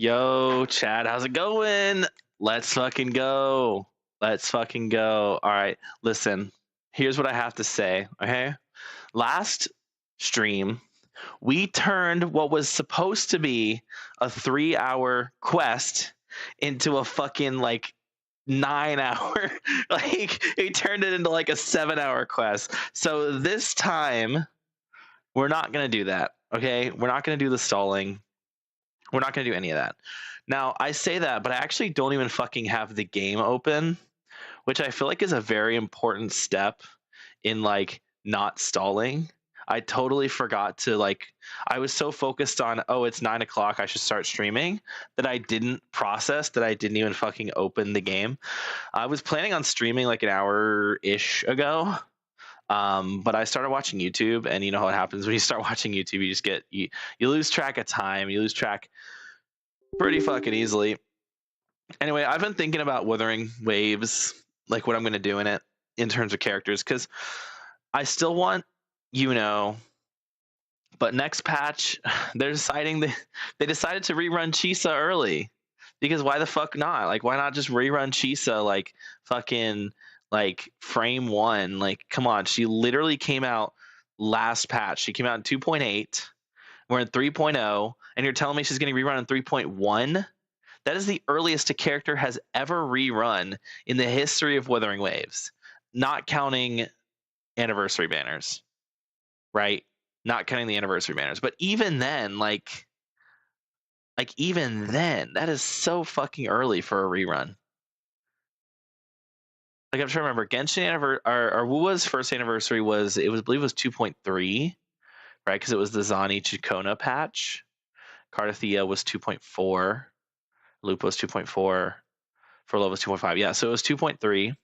Yo, Chad, how's it going? Let's fucking go. Let's fucking go. All right, listen, here's what I have to say, okay? Last stream, we turned what was supposed to be a 3-hour quest into a fucking like 9-hour, like, we turned it into like a 7-hour quest. So this time, we're not gonna do that, okay? We're not gonna do the stalling. We're not going to do any of that. Now, I say that, but I actually don't even fucking have the game open, which I feel like is a very important step in like not stalling. I totally forgot to like, I was so focused on, oh, it's 9 o'clock, I should start streaming, that I didn't process that I didn't even fucking open the game. I was planning on streaming like an hour-ish ago. But I started watching YouTube, and you know how it happens when you start watching YouTube, you just get you lose track of time, you lose track pretty fucking easily. Anyway, I've been thinking about Wuthering Waves, like what I'm going to do in it in terms of characters, because I still want, but next patch, they're deciding they decided to rerun Chisa early, because why the fuck not? Like, why not just rerun Chisa like fucking like frame one? Like, come on, she literally came out last patch. She came out in 2.8. We're in 3.0, and you're telling me she's getting rerun in 3.1? That is the earliest a character has ever rerun in the history of Wuthering Waves, not counting anniversary banners, right? Not counting the anniversary banners. But even then, like even then, that is so fucking early for a rerun. Like, I'm trying to remember, Genshin anniversary, or Wua's first anniversary was, I believe it was 2.3, right? Because it was the Zani Chikona patch. Cardathia was 2.4. Lupo was 2.4. Furlough was 2.5. Yeah, so it was 2.3.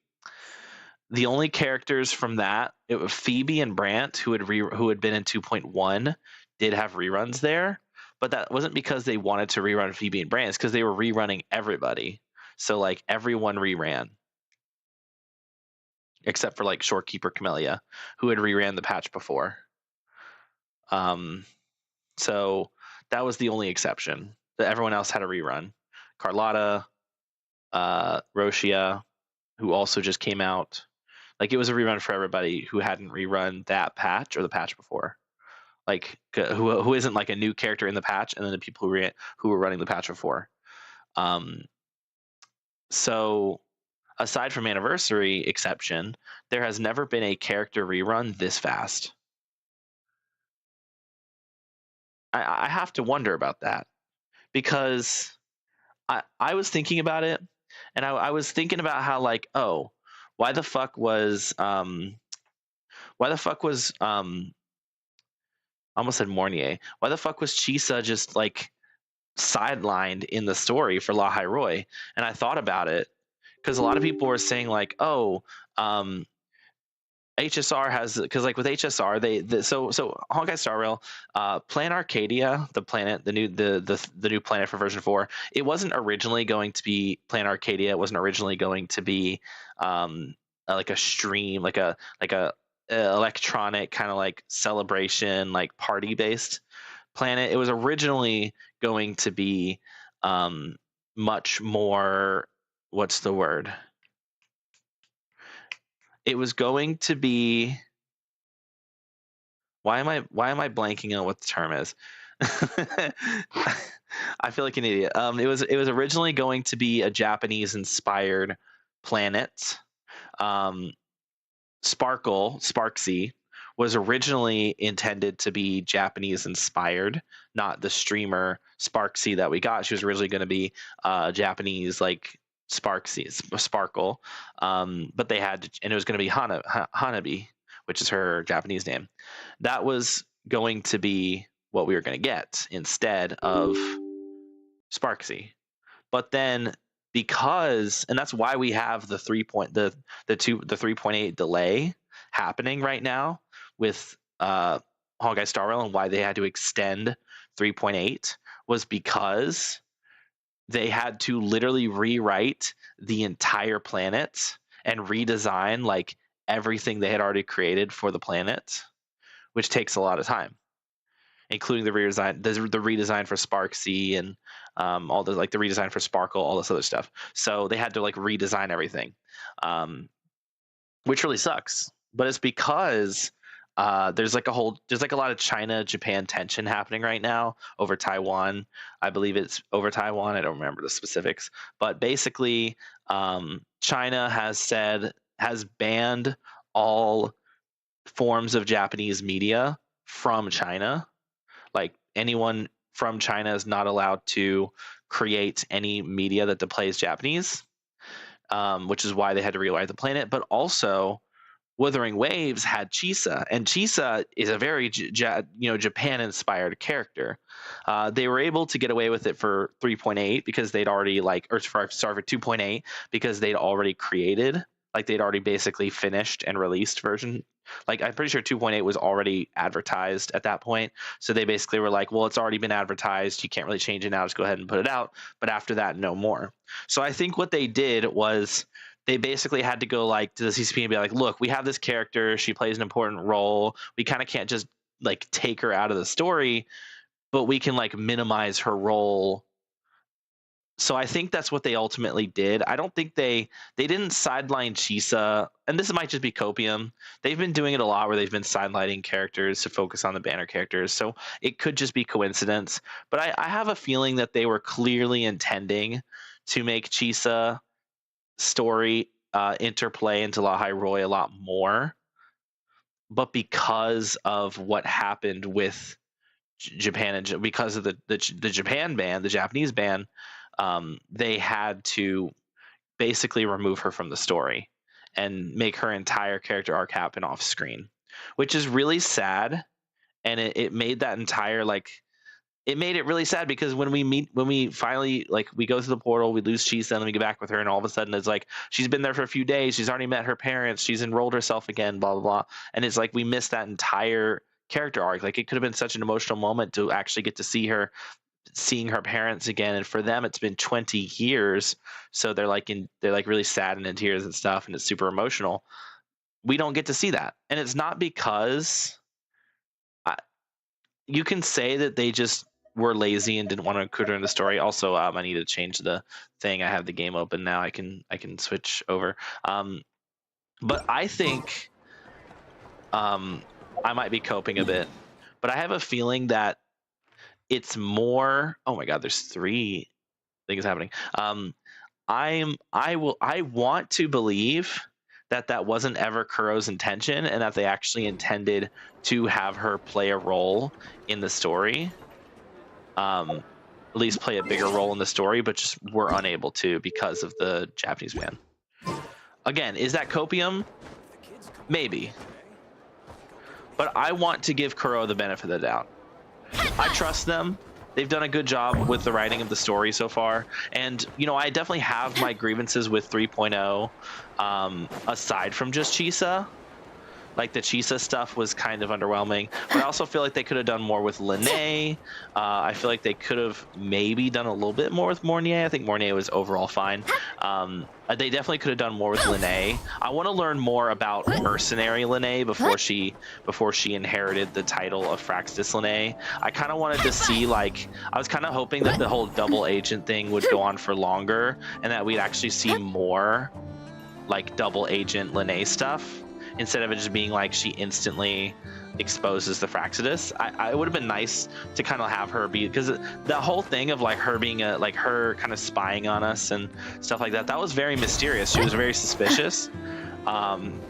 The only characters from that, it was Phoebe and Brant, who had been in 2.1, did have reruns there, but that wasn't because they wanted to rerun Phoebe and Brant. It's because they were rerunning everybody. So like everyone reran, except for like Shorekeeper Camellia, who had reran the patch before. So that was the only exception. That everyone else had a rerun. Carlotta, Roshia, who also just came out. Like, it was a rerun for everybody who hadn't rerun that patch or the patch before. Like, who isn't like a new character in the patch, and then the people who were running the patch before. So aside from anniversary exception, there has never been a character rerun this fast. I have to wonder about that, because I was thinking about it, and I was thinking about how, like, oh, why the fuck was I almost said Mornier. Why the fuck was Chisa just like sidelined in the story for La Roy? And I thought about it, because a lot of people were saying like, oh, HSR has, because like with HSR, so Honkai Star Rail, Plan Arcadia, the planet, the new planet for version 4, it wasn't originally going to be Plan Arcadia. It wasn't originally going to be like a stream, like a electronic kind of like celebration, like party based planet. It was originally going to be much more, what's the word? It was going to be, why am I blanking on what the term is? I feel like an idiot. It was originally going to be a Japanese inspired planet. Sparksy was originally intended to be Japanese inspired, not the streamer Sparksy that we got. She was originally going to be Japanese, like Sparkle, but they had to, and it was going to be Hanabi, which is her Japanese name. That was going to be what we were going to get instead of Sparksy. But then, because, and that's why we have the 3.8 delay happening right now with Honkai Star Rail, and why they had to extend 3.8 was because they had to literally rewrite the entire planet and redesign like everything they had already created for the planet, which takes a lot of time, including the redesign for Sparksy and all the like the redesign for Sparkle, all this other stuff. So they had to like redesign everything, which really sucks. But it's because there's like a lot of China Japan tension happening right now over Taiwan. I believe it's over Taiwan. I don't remember the specifics, but basically, China has banned all forms of Japanese media from China. Like anyone from China is not allowed to create any media that displays Japanese, which is why they had to rewrite the planet. But also, Wuthering Waves had Chisa, and Chisa is a very Japan-inspired character. They were able to get away with it for 3.8 because they'd already for 2.8 because they'd already created, like they'd already basically finished and released version. Like I'm pretty sure 2.8 was already advertised at that point, so they basically were like, well, it's already been advertised, you can't really change it now, just go ahead and put it out. But after that, no more. So I think what they did was they basically had to go like to the CCP and be like, look, we have this character, she plays an important role, we kind of can't just like take her out of the story, but we can like minimize her role. So I think that's what they ultimately did. I don't think they didn't sideline Chisa, and this might just be copium. They've been doing it a lot where they've been sidelining characters to focus on the banner characters. So it could just be coincidence. But I have a feeling that they were clearly intending to make Chisa story interplay into La Hyrule a lot more. But because of what happened with Japan and because of the Japan ban, the Japanese ban, they had to basically remove her from the story and make her entire character arc happen off screen, which is really sad. And it made that entire it made it really sad because when we finally we go through the portal, we lose Chisa, and then we get back with her, and all of a sudden it's like she's been there for a few days, she's already met her parents, she's enrolled herself again, blah blah blah, and it's like we missed that entire character arc. Like it could have been such an emotional moment to actually get to see her seeing her parents again, and for them it's been 20 years, so they're really sad and in tears and stuff, and it's super emotional. We don't get to see that, and it's not because you can say that they just were lazy and didn't want to include her in the story. Also, I need to change the thing. I have the game open now. I can switch over. But I think I might be coping a bit, but I have a feeling that it's more. Oh my God, there's 3 things happening. I want to believe that wasn't ever Kuro's intention, and that they actually intended to have her play a role in the story. At least play a bigger role in the story, but just were unable to because of the Japanese ban. Again, is that copium? Maybe. But I want to give Kuro the benefit of the doubt. I trust them. They've done a good job with the writing of the story so far. And, I definitely have my grievances with 3.0, aside from just Chisa. Like the Chisa stuff was kind of underwhelming, but I also feel like they could have done more with Lene. I feel like they could have maybe done a little bit more with Mornier. I think Mornier was overall fine. They definitely could have done more with Lene. I want to learn more about Mercenary Lene before she inherited the title of Fraxis Lene. I kind of wanted to see I was kind of hoping that the whole double agent thing would go on for longer, and that we'd actually see more double agent Lene stuff, instead of it just being she instantly exposes the Fraxidus. I would have been nice to kind of have her be, because the whole thing of her being her kind of spying on us and stuff like that was very mysterious. She was very suspicious, and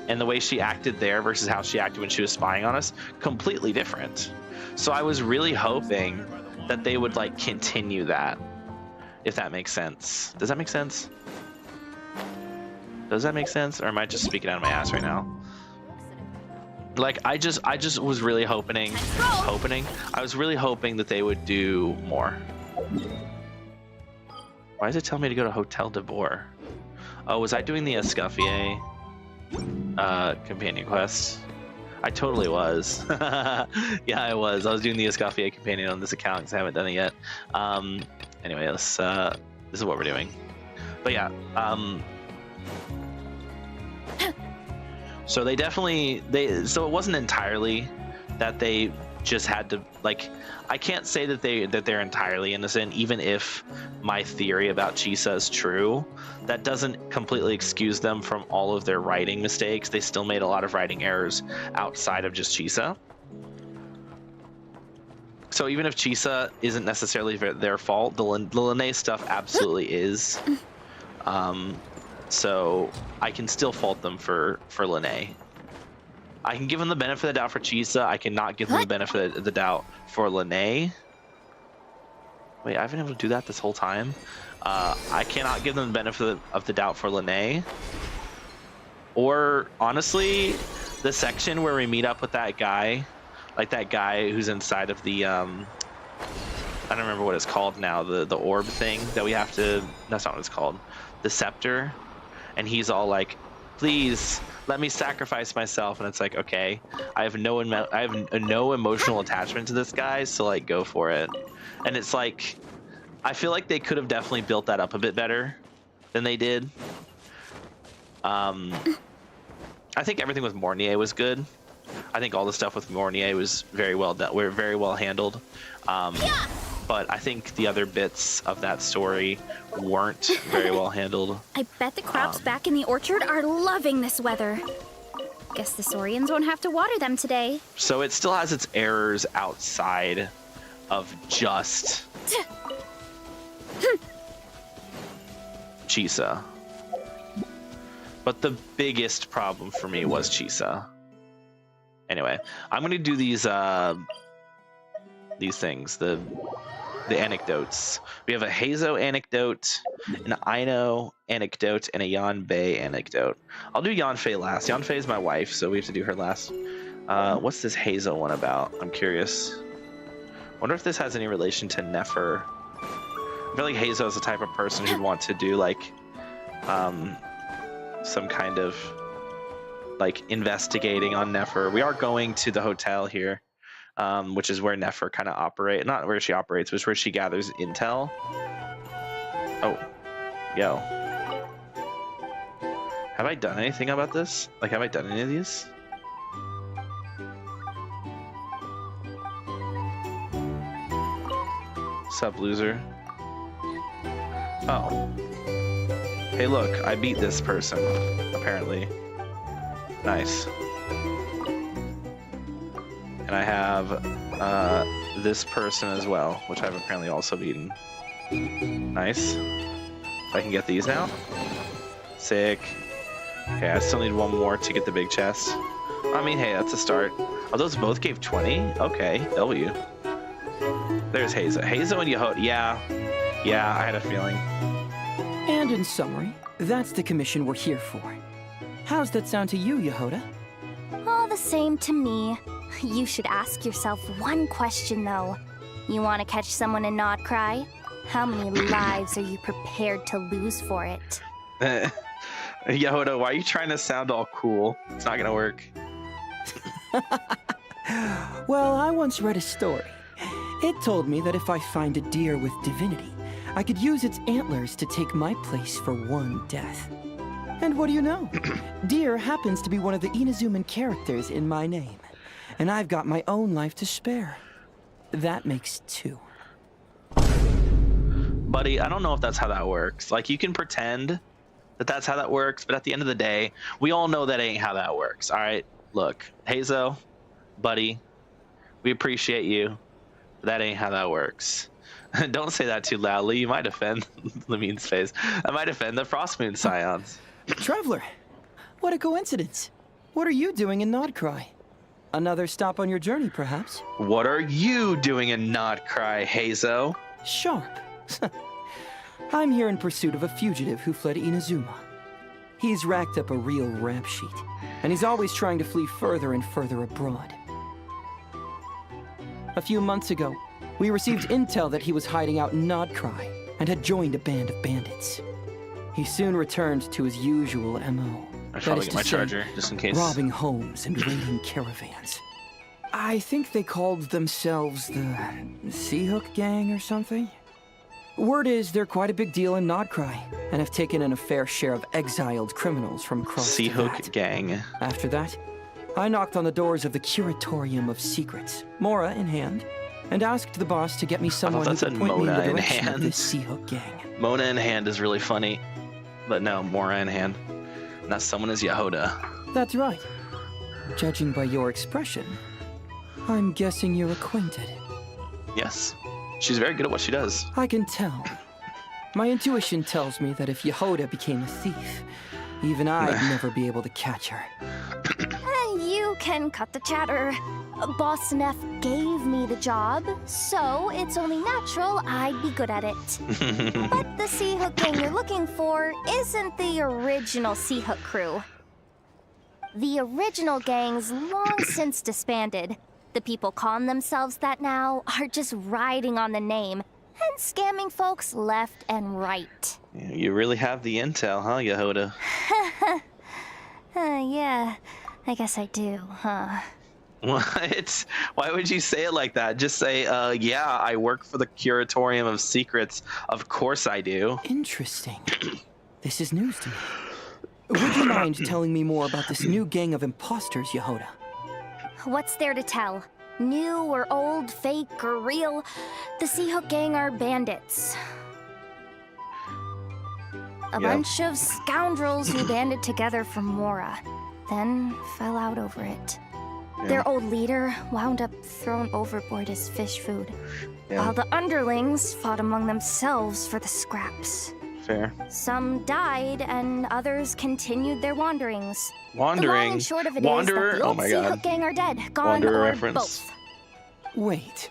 the way she acted there versus how she acted when she was spying on us, completely different. So I was really hoping that they would continue that, if that makes sense. Does that make sense? Does that make sense? Or am I just speaking out of my ass right now? I just was really hoping. I was really hoping that they would do more. Why does it tell me to go to Hotel de Boer? Oh, was I doing the Escoffier companion quest? I totally was. Yeah, I was. I was doing the Escoffier companion on this account because I haven't done it yet. Anyway, this is what we're doing. But yeah, so they definitely so it wasn't entirely that they just had to, like, I can't say that they're entirely innocent, even if my theory about Chisa is true. That doesn't completely excuse them from all of their writing mistakes. They still made a lot of writing errors outside of just Chisa. So even if Chisa isn't necessarily their fault, the Lene stuff absolutely is. So I can still fault them for Lene. I can give them the benefit of the doubt for Chisa. I cannot give them the benefit of the doubt for Lene. Wait, I've been able to do that this whole time. I cannot give them the benefit of the doubt for Lene. Or honestly, the section where we meet up with that guy, like that guy who's inside of the I don't remember what it's called now, the orb thing that we have to, that's not what it's called, the scepter, and he's all like, please let me sacrifice myself, and it's like, okay, I have no emotional attachment to this guy, so like go for it. And it's like, I feel like they could have definitely built that up a bit better than they did. I think everything with Mornier was good. I think all the stuff with Mornier was very well done. We're very well handled. But I think the other bits of that story weren't very well handled. I bet the crops back in the orchard are loving this weather. Guess the Saurians won't have to water them today. So it still has its errors outside of just Chisa. But the biggest problem for me was Chisa. Anyway, I'm gonna do these things, the anecdotes. We have a Hazo anecdote, an Aino anecdote, and a Yanfei anecdote. I'll do Yanfei last. Yanfei is my wife, so we have to do her last. What's this Hazo one about? I'm curious. Wonder if this has any relation to Nefer. I feel like Hazo is the type of person who'd want to do like some kind of like investigating on Nefer. We are going to the hotel here, which is where Nefer kind of operates. Not where she operates, but where she gathers intel. Oh, yo. Have I done anything about this? Like, have I done any of these? Sup, loser? Oh. Hey, look, I beat this person, apparently. Nice. And I have this person as well, which I've apparently also beaten. Nice. I can get these now. Sick. Okay, I still need one more to get the big chest. I mean, hey, that's a start. Oh, those both gave 20? Okay, W. There's Hazo. Hazo and Yehoda. Yeah, I had a feeling. And in summary, that's the commission we're here for. How's that sound to you, Yehoda? All the same to me. You should ask yourself one question, though. You want to catch someone in Nodcry? How many lives are you prepared to lose for it? Yehoda, why are you trying to sound all cool? It's not gonna work. Well, I once read a story. It told me that if I find a deer with divinity, I could use its antlers to take my place for one death. And what do you know? Deer happens to be one of the Inazuman characters in my name. And I've got my own life to spare. That makes 2. Buddy, I don't know if that's how that works. Like, you can pretend that that's how that works, but at the end of the day, we all know that ain't how that works, all right? Look, Hazo, buddy, we appreciate you, but that ain't how that works. Don't say that too loudly. You might offend Lamine's face. I might offend the Frostmoon Scions. Traveler, what a coincidence. What are you doing in Nodcry? Another stop on your journey, perhaps? What are you doing in Nodcry, Hazo? Sharp. I'm here in pursuit of a fugitive who fled Inazuma. He's racked up a real rap sheet, and he's always trying to flee further and further abroad. A few months ago, we received intel that he was hiding out in Nodcry and had joined a band of bandits. He soon returned to his usual MO. I should probably get my charger, just in case. Robbing homes and raiding caravans. I think they called themselves the Seahook Gang or something. Word is they're quite a big deal in Nodcry, and have taken in a fair share of exiled criminals from across the Seahook Gang. After that, I knocked on the doors of the Curatorium of Secrets, Mora in hand, and asked the boss to get me someone who that could said point me in Mona the in direction of hand. this Sea Hook gang. Mona in hand is really funny, but no, Mora in hand. And that someone is Yehoda. That's right. Judging by your expression, I'm guessing you're acquainted. Yes, she's very good at what she does. I can tell. My intuition tells me that if Yehoda became a thief, even I'd never be able to catch her. You can cut the chatter. Boss Neff gave me the job, so it's only natural I'd be good at it. But the Sea Hook gang you're looking for isn't the original Sea Hook crew. The original gang's long since disbanded. The people calling themselves that now are just riding on the name and scamming folks left and right. You really have the intel, huh, Yehoda? Yeah, I guess I do, huh? What? Why would you say it like that? Just say, yeah, I work for the Curatorium of Secrets. Of course I do. Interesting. This is news to me. Would you mind telling me more about this new gang of imposters, Yehoda? What's there to tell? New or old, fake or real? The Sea Hook gang are bandits. A bunch of scoundrels who banded together for Mora, then fell out over it. Their old leader wound up thrown overboard as fish food, while the underlings fought among themselves for the scraps. Fair. Some died, and others continued their wanderings. Wandering. The long and short of it Wanderer? is that the Oh old my Sea god. Hook gang are dead, gone, Wanderer or reference. both. Wait.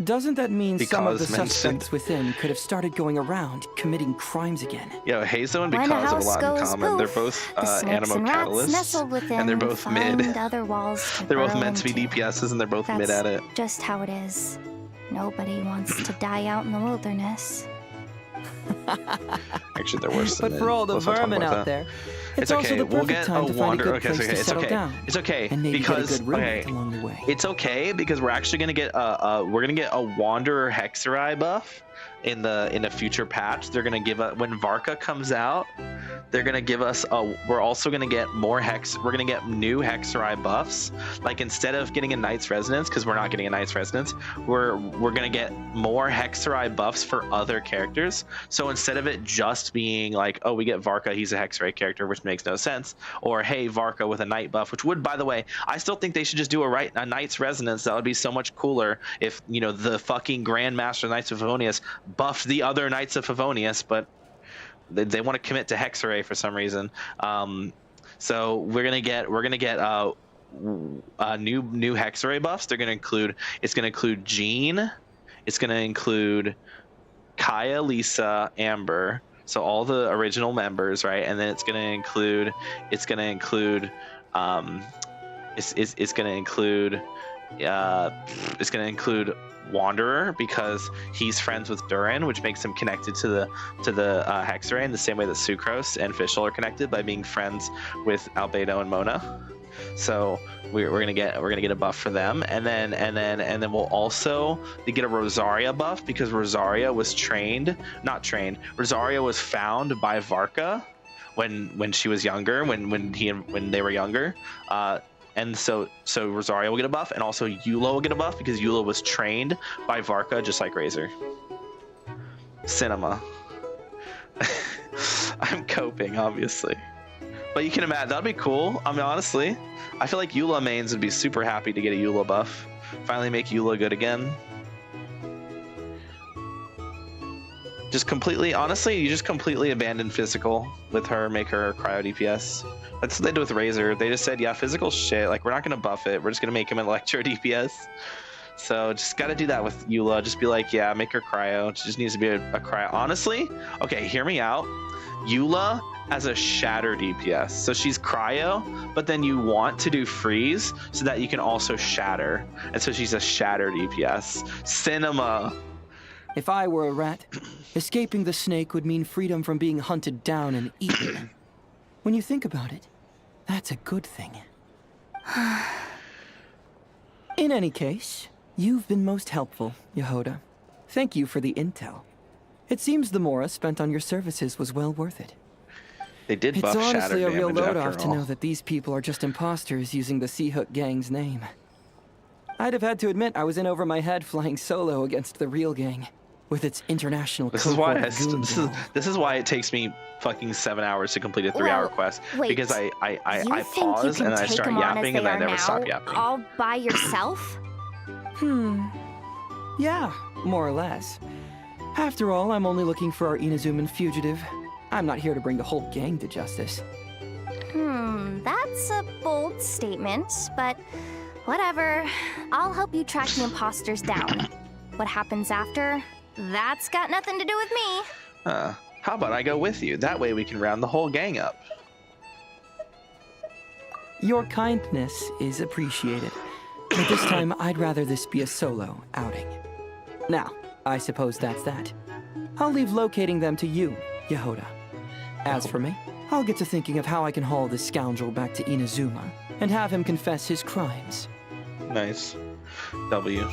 Doesn't that mean some of the Because mentioned. suspects within could have started going around committing crimes again? Yo, Hazo and When a Because have a house lot in goes common. They're poof, both the snakes and rats nestle catalysts. within, And they're both find mid. other walls to They're both burrow meant to be into. DPSs and they're both That's mid at it. just how it is. Nobody wants to die out in the wilderness. Actually, they're worse than But mid. for all the Let's not talk vermin about out that. there, It's also okay. the We'll perfect get time a to find a wander. good Okay, place okay, to it's settle okay. down. It's okay And maybe because get a good okay. roommate along the way. It's okay because we're actually gonna get a Wanderer Hexerai buff in the future patch. They're gonna give us when Varka comes out. They're gonna give us a. We're also gonna get more hex. We're gonna get new Hexerai buffs. Like instead of getting a Knight's Resonance, because we're not getting a Knight's Resonance, we're gonna get more Hexerai buffs for other characters. So instead of it just being like, oh, we get Varka, he's a Hexerai character, which makes no sense, or hey, Varka with a Knight buff, which would, by the way, I still think they should just do a Knight's Resonance. That would be so much cooler if the fucking Grandmaster Knights of Favonius buffed the other Knights of Favonius, but they want to commit to Hexerai for some reason. So we're gonna get new Hexerai buffs. They're gonna include. It's gonna include Jean. It's gonna include Kaya, Lisa, Amber. So all the original members, right? And then it's gonna include. It's gonna include. It's gonna include Wanderer because he's friends with Durin, which makes him connected to the Hexerai in the same way that Sucrose and Fischl are connected by being friends with Albedo and Mona. So we're gonna get a buff for them, and then we'll also get a Rosaria buff because Rosaria was Rosaria was found by Varka when she was younger, when they were younger. And so Rosaria will get a buff, and also Eula will get a buff because Eula was trained by Varka, just like Razor. Cinema. I'm coping, obviously. But you can imagine, that'd be cool. I mean, honestly, I feel like Eula mains would be super happy to get a Eula buff. Finally make Eula good again. Honestly, you just completely abandon physical with her, make her cryo DPS. That's what they did with Razor. They just said, yeah, physical shit. Like, we're not going to buff it. We're just going to make him an electro DPS. So just got to do that with Eula. Just be like, yeah, make her cryo. She just needs to be a cryo. Honestly, okay, hear me out. Eula as a shatter DPS. So she's cryo, but then you want to do freeze so that you can also shatter. And so she's a shatter DPS. Cinema. If I were a rat, escaping the snake would mean freedom from being hunted down and eaten. When you think about it, that's a good thing. In any case, you've been most helpful, Yehoda. Thank you for the intel. It seems the Mora spent on your services was well worth it. They did It's buff shatter honestly a real damage load after off to all. know that these people are just imposters using the Sea Hook Gang's name. I'd have had to admit I was in over my head flying solo against the real gang, with its international This is why cohort of goons and all. this is why it takes me fucking 7 hours to complete a 3-hour Well, quest, wait. because I You think you pause can and I take start them on as yapping they and I are never now, stop yapping. all by yourself? Yeah, more or less. After all, I'm only looking for our Inazuman fugitive. I'm not here to bring the whole gang to justice. That's a bold statement, but whatever. I'll help you track the imposters down. What happens after? That's got nothing to do with me. How about I go with you? That way we can round the whole gang up. Your kindness is appreciated, but this time I'd rather this be a solo outing. Now, I suppose that's that. I'll leave locating them to you, Yehoda. As for me, I'll get to thinking of how I can haul this scoundrel back to Inazuma and have him confess his crimes. Nice. W.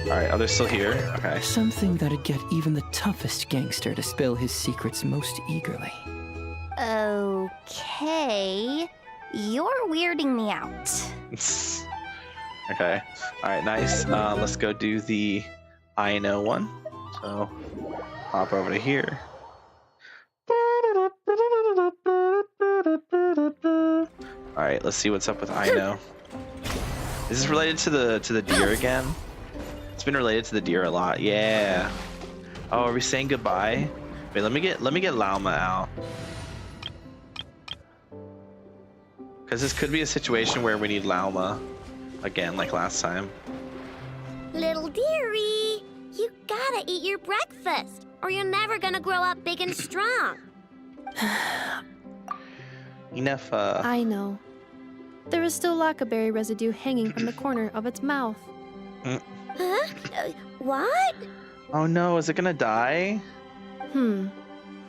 Alright, oh, they're still here? Okay. Something that'd get even the toughest gangster to spill his secrets most eagerly. Okay. You're weirding me out. Okay. Alright, nice. Let's go do the I know one. So, hop over to here. Alright, let's see what's up with I know. Is this related to the deer again? It's been related to the deer a lot. Yeah. Oh, are we saying goodbye? Wait, let me get Lauma out. Because this could be a situation where we need Lauma again, like last time. Little dearie, you gotta eat your breakfast, or you're never gonna grow up big and strong. Enough. I know. There is still lacquerberry residue hanging from the corner of its mouth. Huh? What? Oh no, is it gonna die?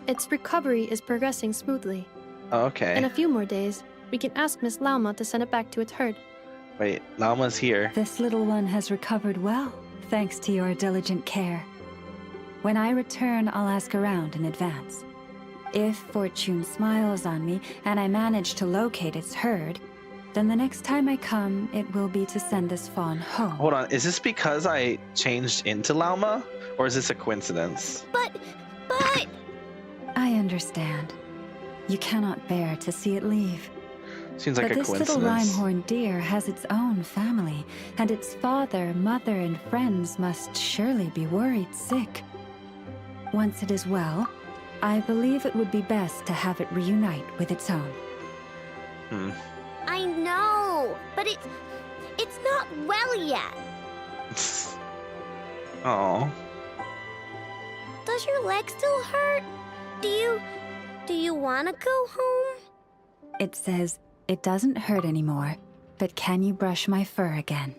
Its recovery is progressing smoothly. Oh, okay. In a few more days, we can ask Miss Lauma to send it back to its herd. Wait, Lauma's here. This little one has recovered well, thanks to your diligent care. When I return, I'll ask around in advance. If fortune smiles on me and I manage to locate its herd, then the next time I come, it will be to send this fawn home. Hold on, is this because I changed into Lauma? Or is this a coincidence? But... I understand. You cannot bear to see it leave. Seems like But a this little coincidence. Rimehorn deer has its own family, and its father, mother, and friends must surely be worried sick. Once it is well, I believe it would be best to have it reunite with its own. I know, but it's not well yet. Oh. Does your leg still hurt? Do you want to go home? It says it doesn't hurt anymore, but can you brush my fur again?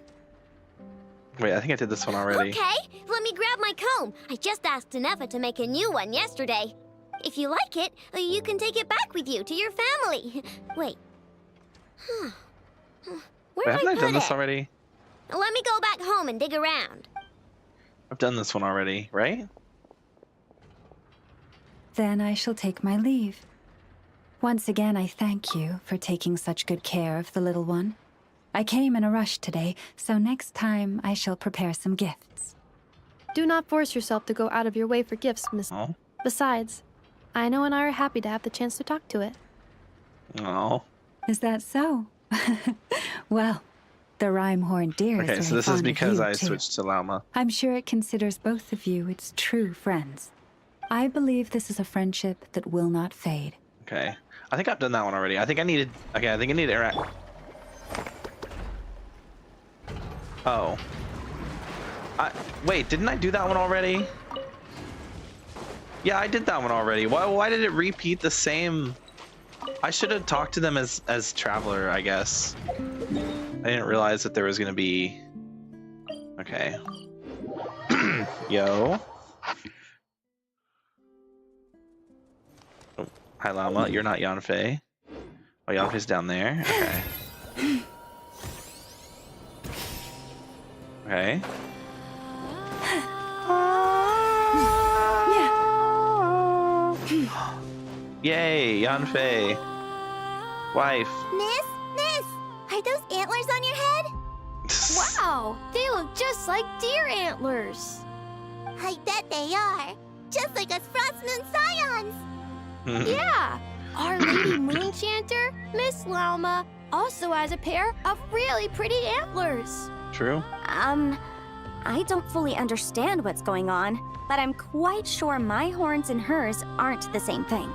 Wait, I think I did this one already. Okay, let me grab my comb. I just asked Nefa to make a new one yesterday. If you like it, you can take it back with you to your family. Wait. Where Wait, did haven't I I put done it? this already? Let me go back home and dig around. I've done this one already, right? Then I shall take my leave. Once again, I thank you for taking such good care of the little one. I came in a rush today, so next time I shall prepare some gifts. Do not force yourself to go out of your way for gifts, Miss. Oh. Besides, Aino and I are happy to have the chance to talk to it. Oh. Is that so? Well, the Rimehorn deer is Okay, so very this is fond of because you, I too. switched to Lauma. I'm sure it considers both of you its true friends. I believe this is a friendship that will not fade. Okay. I think I've done that one already. I think I needed interact. Oh. Wait, didn't I do that one already? Yeah, I did that one already. Why did it repeat the same? I should have talked to them as Traveler, I guess. I didn't realize that there was gonna be. Okay. Yo. Oh, hi Llama, you're not Yanfei. Oh, Yanfei's down there. Okay. Okay. Yanfei, Yanfei. Wife. Miss, are those antlers on your head? Wow, they look just like deer antlers. I bet they are. Just like us Frost Moon Scions. Yeah, our Lady Moonchanter, Miss Lauma, also has a pair of really pretty antlers. True. I don't fully understand what's going on, but I'm quite sure my horns and hers aren't the same thing.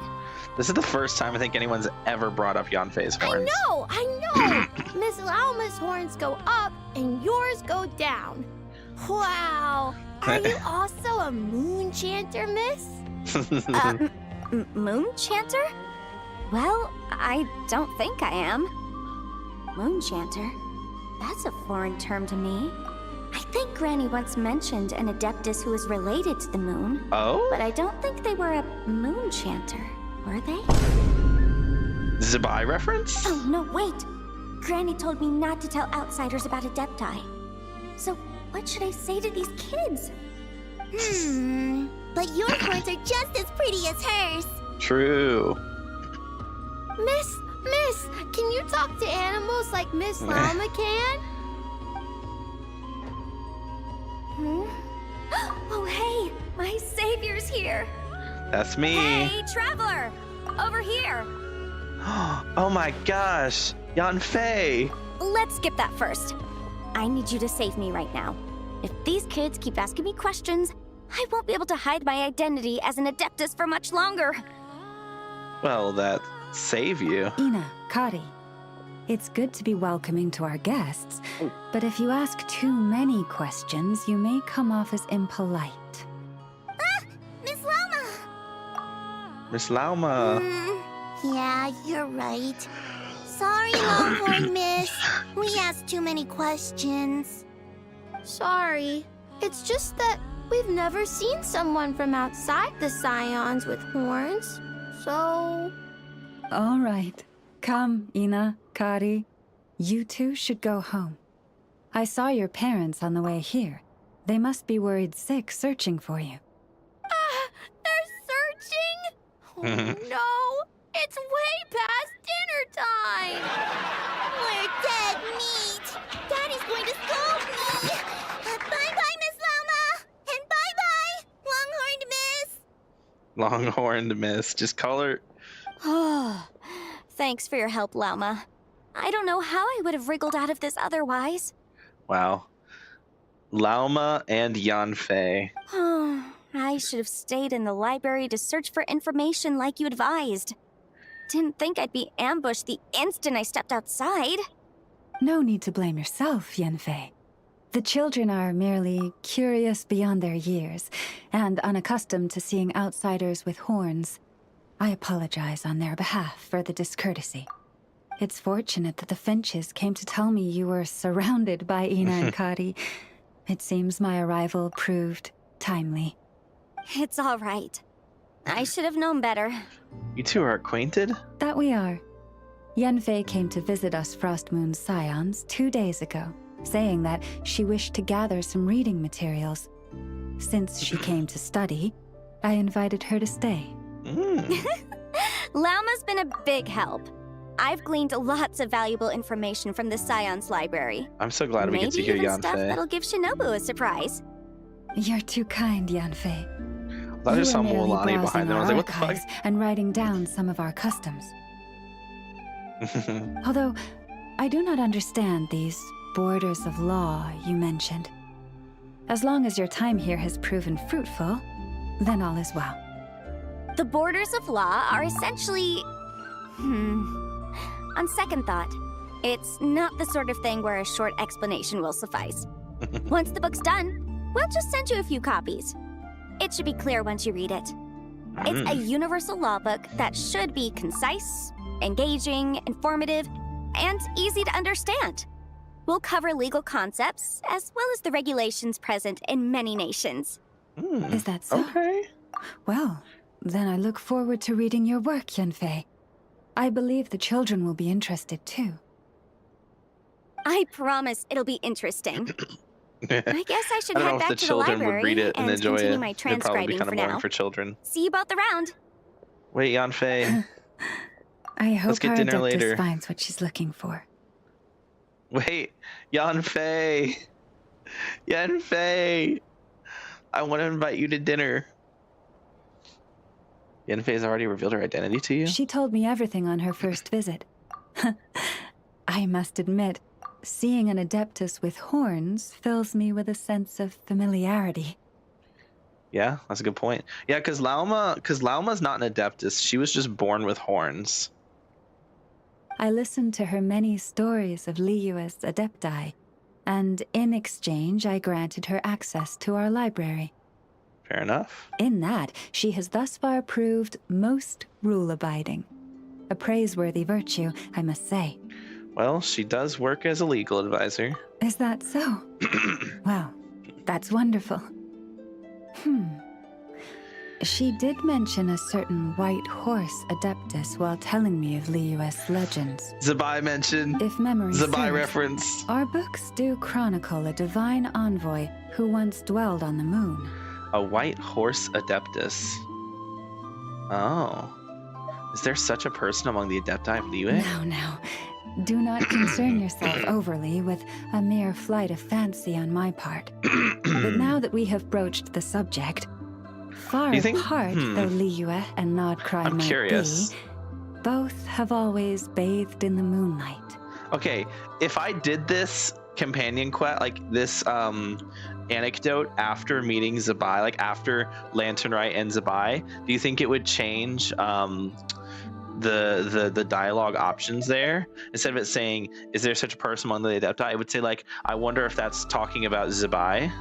This is the first time I think anyone's ever brought up Yanfei's horns. I know. Miss Lauma's horns go up and yours go down. Wow. Are you also a Moonchanter, Miss? Moonchanter? Well, I don't think I am. Moonchanter? That's a foreign term to me. I think Granny once mentioned an Adeptus who is related to the moon, Oh? but I don't think they were a Moonchanter, were they? Zebai reference? Oh, no, wait! Granny told me not to tell outsiders about Adepti. So, what should I say to these kids? But your horns are just as pretty as hers. True. Miss, can you talk to animals like Miss Lauma can? Oh, hey! My savior's here! That's me. Hey, traveler! Over here! Oh my gosh. Yanfei. Let's skip that first. I need you to save me right now. If these kids keep asking me questions, I won't be able to hide my identity as an Adeptus for much longer. Well, that save you. Ina, Kari, it's good to be welcoming to our guests, but if you ask too many questions, you may come off as impolite. Miss Lauma. Miss Lauma. Yeah, you're right. Sorry, Longhorn Miss. We asked too many questions. Sorry. It's just that we've never seen someone from outside the Scions with horns. So... All right. Come, Ina, Kari. You two should go home. I saw your parents on the way here. They must be worried sick searching for you. They're searching? Oh no! It's way past dinner time! We're dead meat. Daddy's going to scold me. Bye-bye, Miss Lauma. And bye-bye, Longhorned Miss. Longhorned Miss. Just call her. Oh, thanks for your help, Lauma. I don't know how I would have wriggled out of this otherwise. Wow. Lauma and Yanfei. I should have stayed in the library to search for information like you advised. Didn't think I'd be ambushed the instant I stepped outside. No need to blame yourself, Yanfei. The children are merely curious beyond their years and unaccustomed to seeing outsiders with horns. I apologize on their behalf for the discourtesy. It's fortunate that the Finches came to tell me you were surrounded by Ina and Kari. It seems my arrival proved timely. It's all right. I should have known better. You two are acquainted? That we are. Yanfei came to visit us Frost Moon Scions 2 days ago, saying that she wished to gather some reading materials. Since she came to study, I invited her to stay. Lauma's been a big help. I've gleaned lots of valuable information from the Scion's library. I'm so glad we get to hear Maybe even stuff Yanfei. that'll give Shinobu a surprise. You're too kind, Yanfei. I thought I You saw were merely Moulani browsing behind them. I was our like, what the fuck? archives and writing down some of our customs. Although, I do not understand these borders of law you mentioned. As long as your time here has proven fruitful, then all is well. The borders of law are essentially... On second thought, it's not the sort of thing where a short explanation will suffice. Once the book's done, we'll just send you a few copies. It should be clear once you read it. It's a universal law book that should be concise, engaging, informative, and easy to understand. We'll cover legal concepts, as well as the regulations present in many nations. Is that so? Okay. Well, then I look forward to reading your work, Yanfei. I believe the children will be interested too. I promise it'll be interesting. I guess I should I don't know head if back the to the children library would read it and enjoy continue it. my It'd probably be transcribing kind for of boring now. for children. See you both around. Wait, Yanfei. I hope get our dinner Adeptus later. finds what she's looking for. Wait, Yanfei. Yanfei. I want to invite you to dinner. Yanfei's already revealed her identity to you? She told me everything on her first visit. I must admit, seeing an Adeptus with horns fills me with a sense of familiarity. Yeah, that's a good point. Yeah, because Lauma's not an Adeptus. She was just born with horns. I listened to her many stories of Liyue's Adepti, and in exchange I granted her access to our library. Fair enough. In that, she has thus far proved most rule-abiding. A praiseworthy virtue, I must say. Well, she does work as a legal advisor. Is that so? Well, that's wonderful. She did mention a certain white horse Adeptus while telling me of Liyue's legends. Zabai mentioned. If memory Zabai serves, reference. our books do chronicle a divine envoy who once dwelled on the moon. A white horse Adeptus. Oh. Is there such a person among the Adepti of Liyue? Now, do not concern yourself overly with a mere flight of fancy on my part. But now that we have broached the subject, far you think- apart though Liyue and Nodcry I'm might curious. be, both have always bathed in the moonlight. Okay, if I did this companion quest, like this anecdote after meeting Zabai, like after Lanternite and Zabai, do you think it would change the dialogue options there? Instead of it saying, is there such a person among the Adepti, it would say like, I wonder if that's talking about Zabai.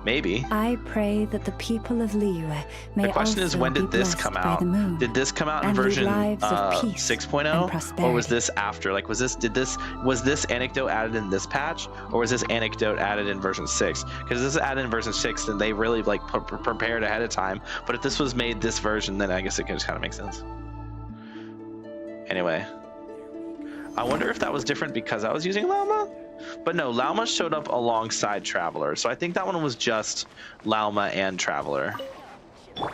Maybe. I pray that the people of Liyue may The question is, also when be did this blessed come by out? the moon. Did this come out in and lead version lives of peace 6.0, and or prosperity. was this after? Like, was this anecdote added in this patch, or was this anecdote added in version 6? Because this is added in version 6, then they really like prepared ahead of time. But if this was made this version, then I guess it just kind of makes sense. Anyway, I wonder if that was different because I was using Lauma. But no, Lauma showed up alongside Traveler, so I think that one was just Lauma and Traveler. Like,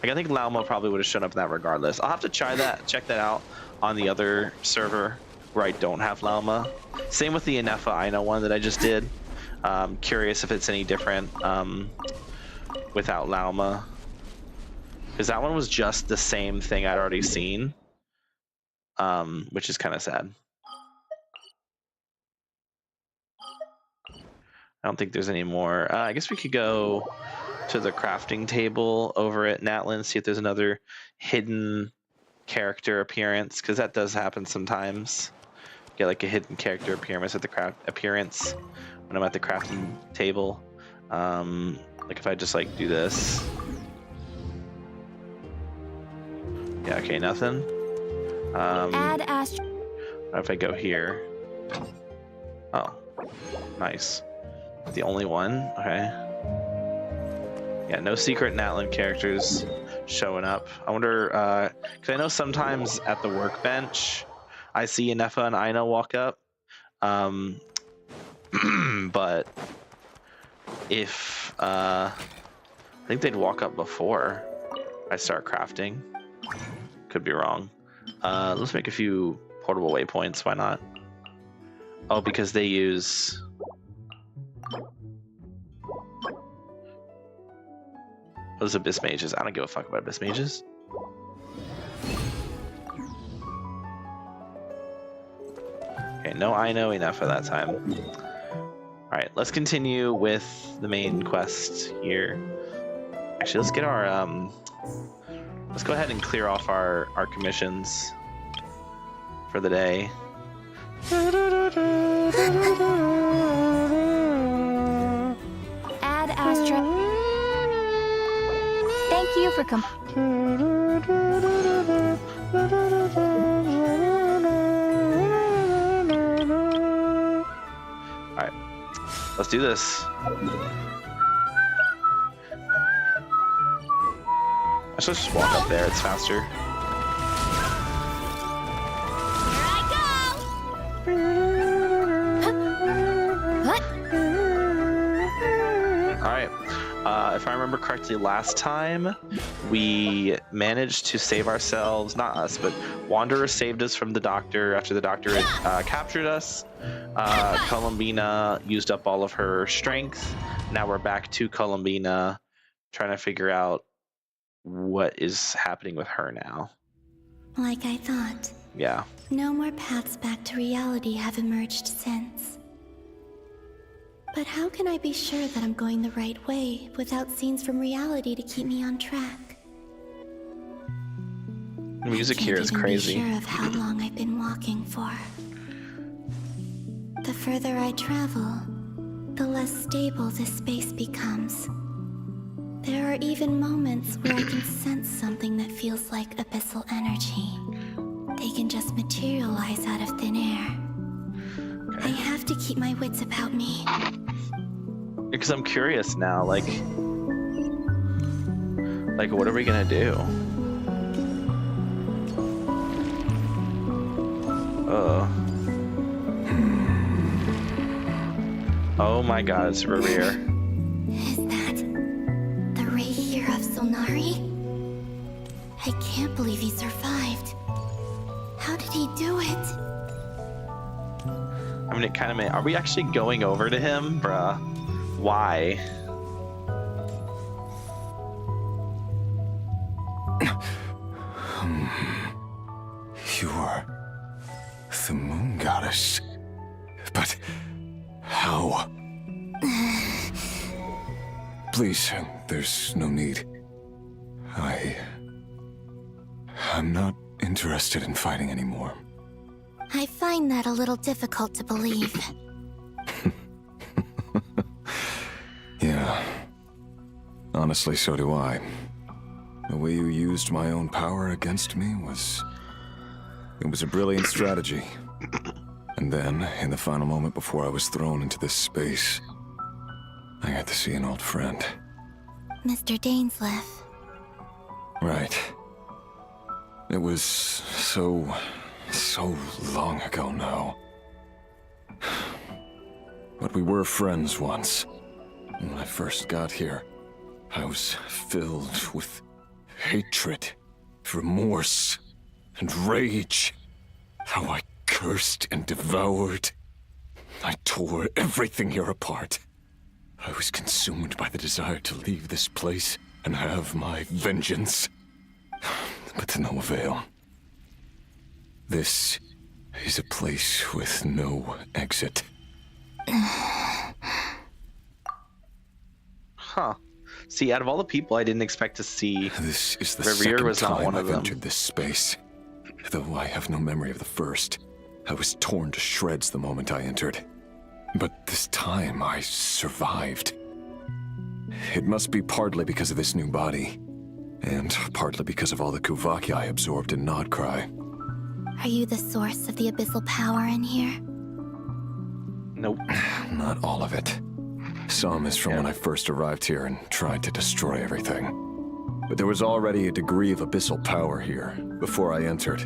I think Lauma probably would have shown up in that regardless. I'll have to try that, check that out on the other server where I don't have Lauma. Same with the Inefa Aino one that I just did. Curious if it's any different without Lauma. Because that one was just the same thing I'd already seen, which is kind of sad. I don't think there's any more. I guess we could go to the crafting table over at Natlan, see if there's another hidden character appearance, because that does happen sometimes. Get like a hidden character appearance at the appearance when I'm at the crafting table. Like if I just like do this. Yeah, okay, nothing. Add Astro. What if I go here? Oh, nice. The only one? Okay. Yeah, no secret Natlan characters showing up. I wonder, because I know sometimes at the workbench, I see Inefa and Aino walk up. But if, I think they'd walk up before I start crafting. Could be wrong. Let's make a few portable waypoints, why not? Oh, because they use... Those Abyss Mages. I don't give a fuck about Abyss Mages. Okay, no Aino, enough for that time. Alright, let's continue with the main quest here. Actually, let's get our, let's go ahead and clear off our commissions for the day. Add Astra. Thank you for Alright, let's do this. Let's just walk up there, it's faster. Here I What? Alright. if I remember correctly, last time we managed to save ourselves, not us, but Wanderer saved us from the doctor after the doctor had captured us. Columbina used up all of her strength. Now we're back to Columbina, trying to figure out what is happening with her now. Like I thought, Yeah. no more paths back to reality have emerged since. But how can I be sure that I'm going the right way without scenes from reality to keep me on track? The music I can't here is even crazy. Be sure of how long I've been walking for. The further I travel, the less stable this space becomes. There are even moments where I can sense something that feels like abyssal energy. They can just materialize out of thin air. I have to keep my wits about me. Because I'm curious now, like what are we gonna do? Oh my God, it's Reverie. Is that the ray here of Solnari? I can't believe he survived. How did he do it? I mean, it kind of made. Are we actually going over to him, bruh? Why? You're the moon goddess. But how? Please, there's no need. I'm not interested in fighting anymore. I find that a little difficult to believe. Yeah. Honestly, so do I. The way you used my own power against me was... It was a brilliant strategy. And then, in the final moment before I was thrown into this space, I got to see an old friend. Mr. Dainsleif. Right. It was so long ago now. But we were friends once. When I first got here, I was filled with hatred, remorse, and rage. How I cursed and devoured. I tore everything here apart. I was consumed by the desire to leave this place and have my vengeance. But to no avail. This is a place with no exit. Huh. See, out of all the people I didn't expect to see, This is the Reverie second was not time one of I've them. entered this space. Though I have no memory of the first. I was torn to shreds the moment I entered. But this time I survived. It must be partly because of this new body. And partly because of all the Kuvaki I absorbed in Nodcry. Are you the source of the abyssal power in here? nope. Not all of it. Some is from when I first arrived here and tried to destroy everything. But there was already a degree of abyssal power here before I entered.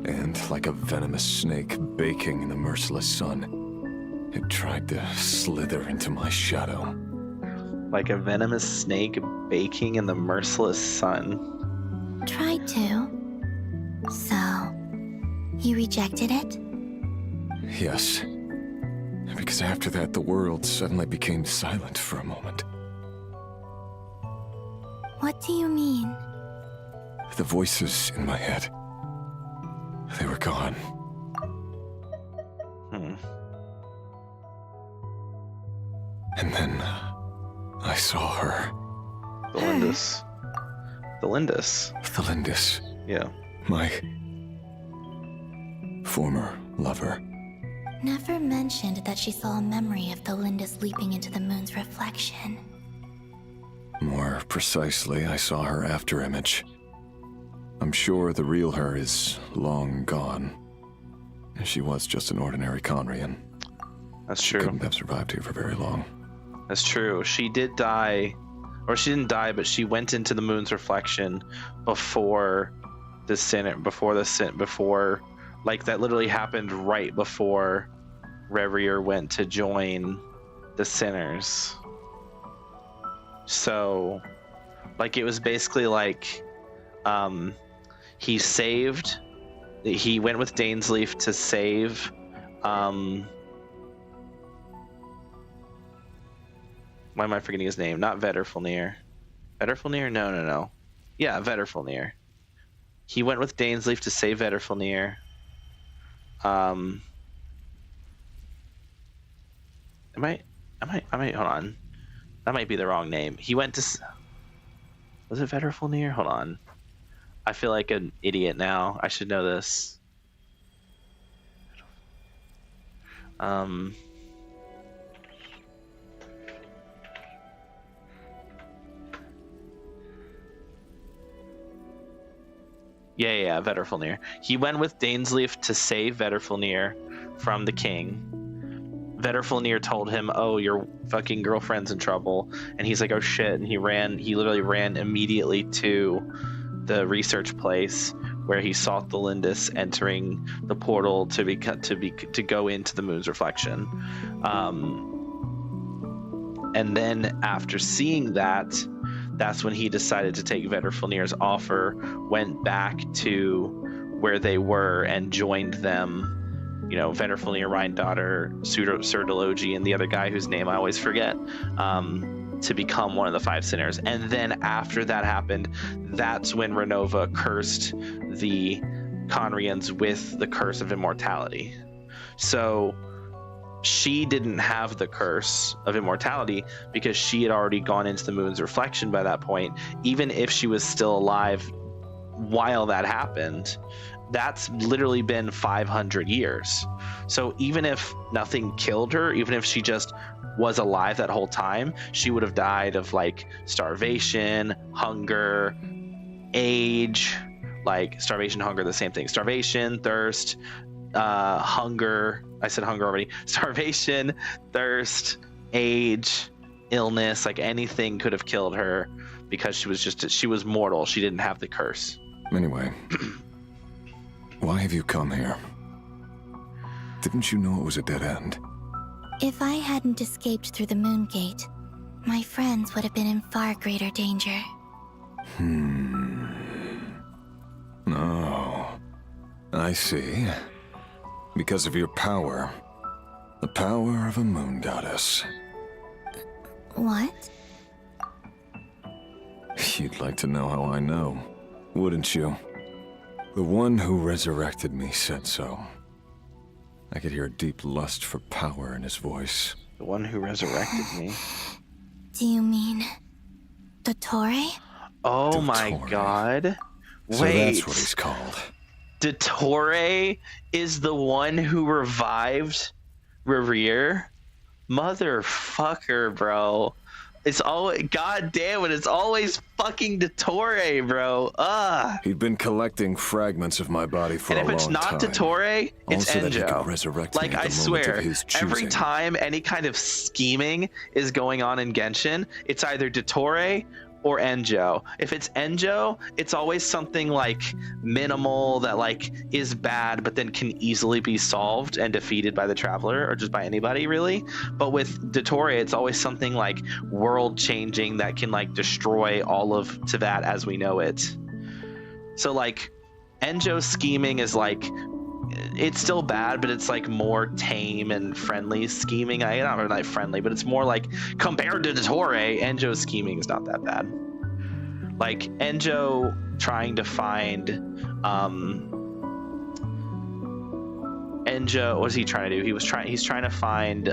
And like a venomous snake baking in the merciless sun, it tried to slither into my shadow. Like a venomous snake baking in the merciless sun. Tried to. So, you rejected it? Yes. Because after that, the world suddenly became silent for a moment. What do you mean? The voices in my head, they were gone. And then I saw her. The Lindis. The Lindis. Thelindis, Yeah. my former lover. Never mentioned that she saw a memory of the Lindis leaping into the moon's reflection. More precisely, I saw her afterimage. I'm sure the real her is long gone. She was just an ordinary Conrian. That's She true. couldn't have survived here for very long. That's true. She did die, or she didn't die, but she went into the moon's reflection before the sinner, before, like that literally happened right before Reverie went to join the sinners. So, like, it was basically like, he went with Dainsleif to save, why am I forgetting his name? Not Vedderfulnir. Vedderfulnir? No. Yeah, Vedderfulnir. He went with Dainsleif to save Vedderfulnir. Am I, hold on. That might be the wrong name. He went to, was it Vedderfulnir? Hold on. I feel like an idiot now. I should know this. Yeah, Vedderfulnir. He went with Dainsleif to save Vedderfulnir from the king. Vedderfulnir told him, "Oh, your fucking girlfriend's in trouble," and he's like, "Oh shit!" And he literally ran immediately to the research place where he saw Thalindis entering the portal to go into the moon's reflection. And then after seeing that, that's when he decided to take Vedderfulnir's offer, went back to where they were and joined them. You know, Vedderfulnir, Rhindaughter, Sir Delogi, and the other guy whose name I always forget, to become one of the Five Sinners. And then after that happened, that's when Renova cursed the Conrians with the curse of immortality. So she didn't have the curse of immortality because she had already gone into the moon's reflection by that point. Even if she was still alive while that happened, that's literally been 500 years. So even if nothing killed her, even if she just was alive that whole time, she would have died of like starvation, hunger, age, like starvation, hunger, the same thing. Starvation, thirst, hunger. I said hunger already. Starvation, thirst, age, illness, like anything could have killed her because she was mortal. She didn't have the curse. Anyway, why have you come here? Didn't you know it was a dead end? If I hadn't escaped through the Moon Gate, my friends would have been in far greater danger. Oh, I see. Because of your power. The power of a moon goddess. What? You'd like to know how I know, wouldn't you? The one who resurrected me said so. I could hear a deep lust for power in his voice. The one who resurrected me. Do you mean Dottore? Oh Dottore. my god. So Wait. that's what he's called. Dottore is the one who revived Rerir? Motherfucker, bro. It's always, god damn it, it's always fucking Dottore, bro. Ugh. He'd been collecting fragments of my body for a long time. And if it's not Dottore, it's Also that he could Enjo. resurrect me Like, at I the moment swear, of his every choosing. time any kind of scheming is going on in Genshin, it's either Dottore or Enjo. If it's Enjo, it's always something like minimal that like is bad but then can easily be solved and defeated by the Traveler or just by anybody really. But with Dottore, it's always something like world changing that can like destroy all of Teyvat as we know it. So like Enjo's scheming is like, it's still bad, but it's like more tame and friendly scheming. I not really like friendly, but it's more like compared to Dottore, Enjo's scheming is not that bad. Like Enjo trying to find Enjo, what is he trying to do? He's trying to find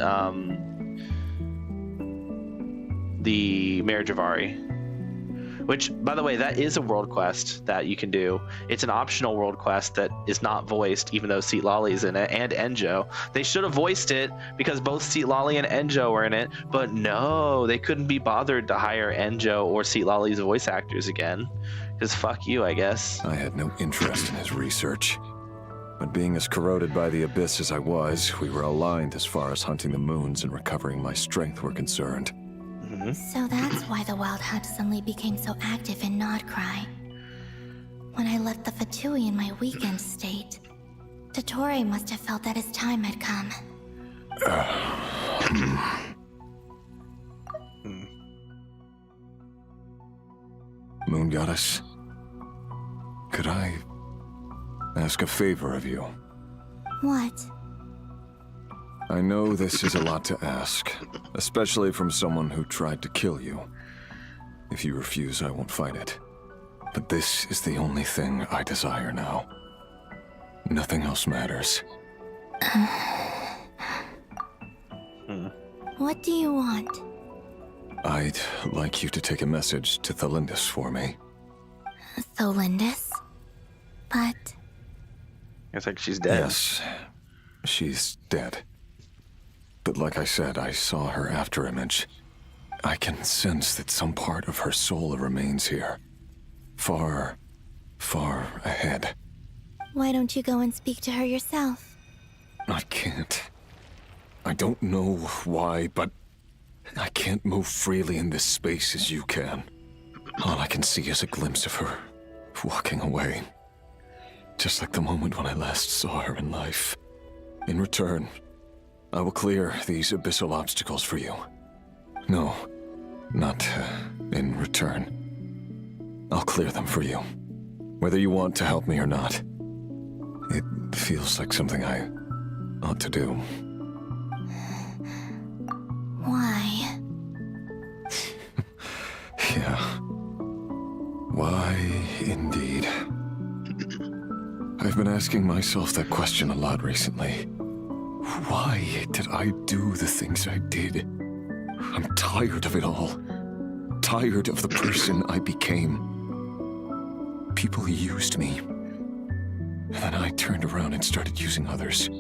the Marriage of Ari. Which, by the way, that is a world quest that you can do. It's an optional world quest that is not voiced, even though Seatlali's in it, and Enjo. They should have voiced it because both Seatlali and Enjo were in it, but no, they couldn't be bothered to hire Enjo or Seatlali's voice actors again. Because fuck you, I guess. I had no interest in his research. But being as corroded by the Abyss as I was, we were aligned as far as hunting the moons and recovering my strength were concerned. So that's why the Wild Hunt suddenly became so active in Nodcry. When I left the Fatui in my weakened state, Dottore must have felt that his time had come. Moon Goddess. Could I ask a favor of you? What? I know this is a lot to ask, especially from someone who tried to kill you. If you refuse, I won't fight it. But this is the only thing I desire now. Nothing else matters. What do you want? I'd like you to take a message to Thalindis for me. Thalindis? But... It's like she's dead. Yes, she's dead. But like I said, I saw her after image. I can sense that some part of her soul remains here. Far, far ahead. why don't you go and speak to her yourself? I can't. I don't know why, but I can't move freely in this space as you can. All I can see is a glimpse of her walking away. Just like the moment when I last saw her in life. In return, I will clear these abyssal obstacles for you. No, not in return. I'll clear them for you. Whether you want to help me or not. It feels like something I ought to do. Why? Yeah. Why, indeed. I've been asking myself that question a lot recently. Why did I do the things I did? I'm tired of it all. Tired of the person I became. People used me. And then I turned around and started using others.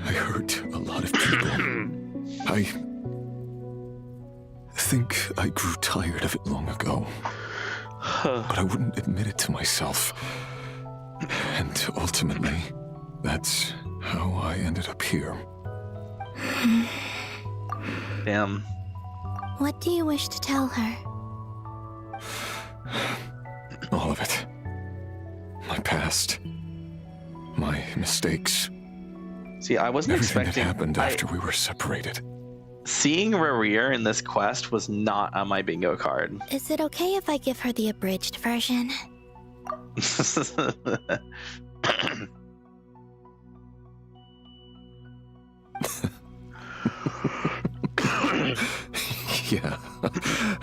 I hurt a lot of people. I think I grew tired of it long ago. But I wouldn't admit it to myself. And ultimately, that's how I ended up here. Damn. What do you wish to tell her? All of it. My past. My mistakes. See, I wasn't Everything expecting. that happened after we were separated. Seeing Rerir in this quest was not on my bingo card. Is it okay if I give her the abridged version? Yeah,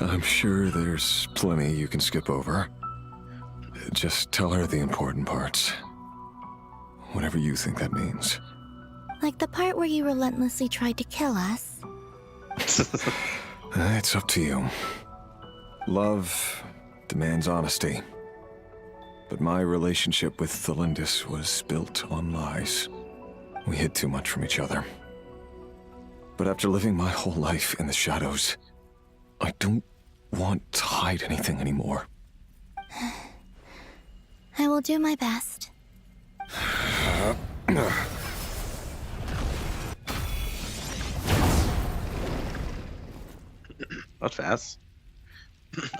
I'm sure there's plenty you can skip over. Just tell her the important parts. Whatever you think that means. Like the part where you relentlessly tried to kill us? It's up to you. Love demands honesty. But my relationship with Thalindis was built on lies. We hid too much from each other. But after living my whole life in the shadows, I don't want to hide anything anymore. I will do my best. That's fast.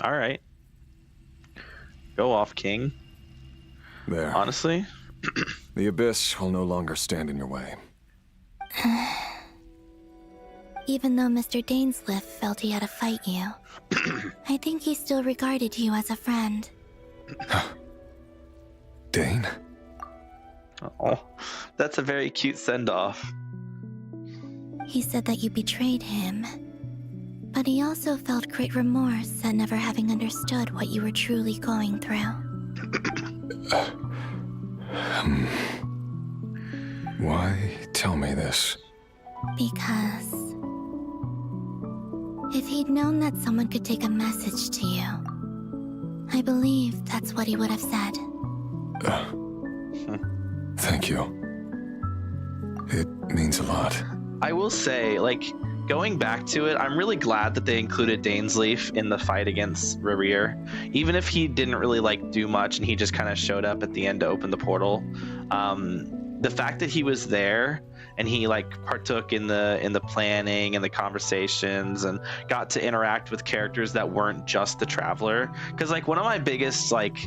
All right. Go off, King. There. Honestly, The Abyss will no longer stand in your way. Even though Mr. Dainsleif felt he had to fight you, I think he still regarded you as a friend. Dane? oh, that's a very cute send-off. He said that you betrayed him, but he also felt great remorse at never having understood what you were truly going through. Why tell me this? Because if he'd known that someone could take a message to you, I believe that's what he would have said. Thank you. It means a lot. I will say, like, going back to it, I'm really glad that they included Dainsleif in the fight against Rerir. Even if he didn't really, like, do much and he just kind of showed up at the end to open the portal. The fact that he was there and he, like, partook in the planning and the conversations and got to interact with characters that weren't just the Traveler. Because, like, one of my biggest, like,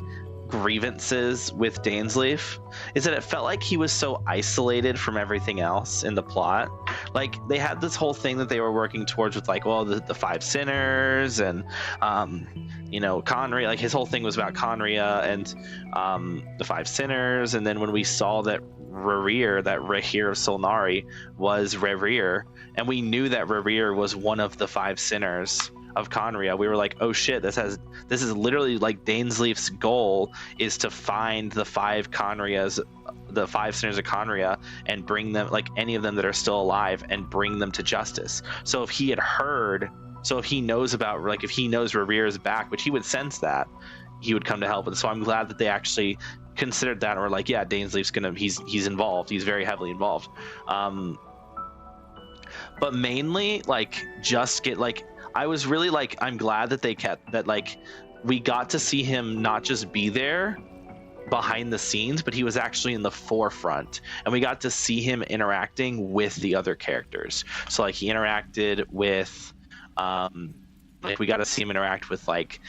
grievances with Dainsleif is that it felt like he was so isolated from everything else in the plot. like they had this whole thing that they were working towards with like, well, the five sinners and you know, Conria, like his whole thing was about Conria and the five sinners. And then when we saw that Rerir of Solnari was Rerir, and we knew that Rerir was one of the five sinners of Conria, we were like, oh shit, this is literally like Dainsleif's goal is to find the five sinners of Conria and bring them, like any of them that are still alive, and bring them to justice. So if he knows about, like if he knows Rerir is back, which he would sense that, he would come to help. And so I'm glad that they actually considered that, and were like, yeah, Dainsleif's he's involved, he's very heavily involved. But mainly like just get like, I was really like, I'm glad that they kept that, like we got to see him not just be there behind the scenes, but he was actually in the forefront, and we got to see him interacting with the other characters. So like he interacted with like we got to see him interact with like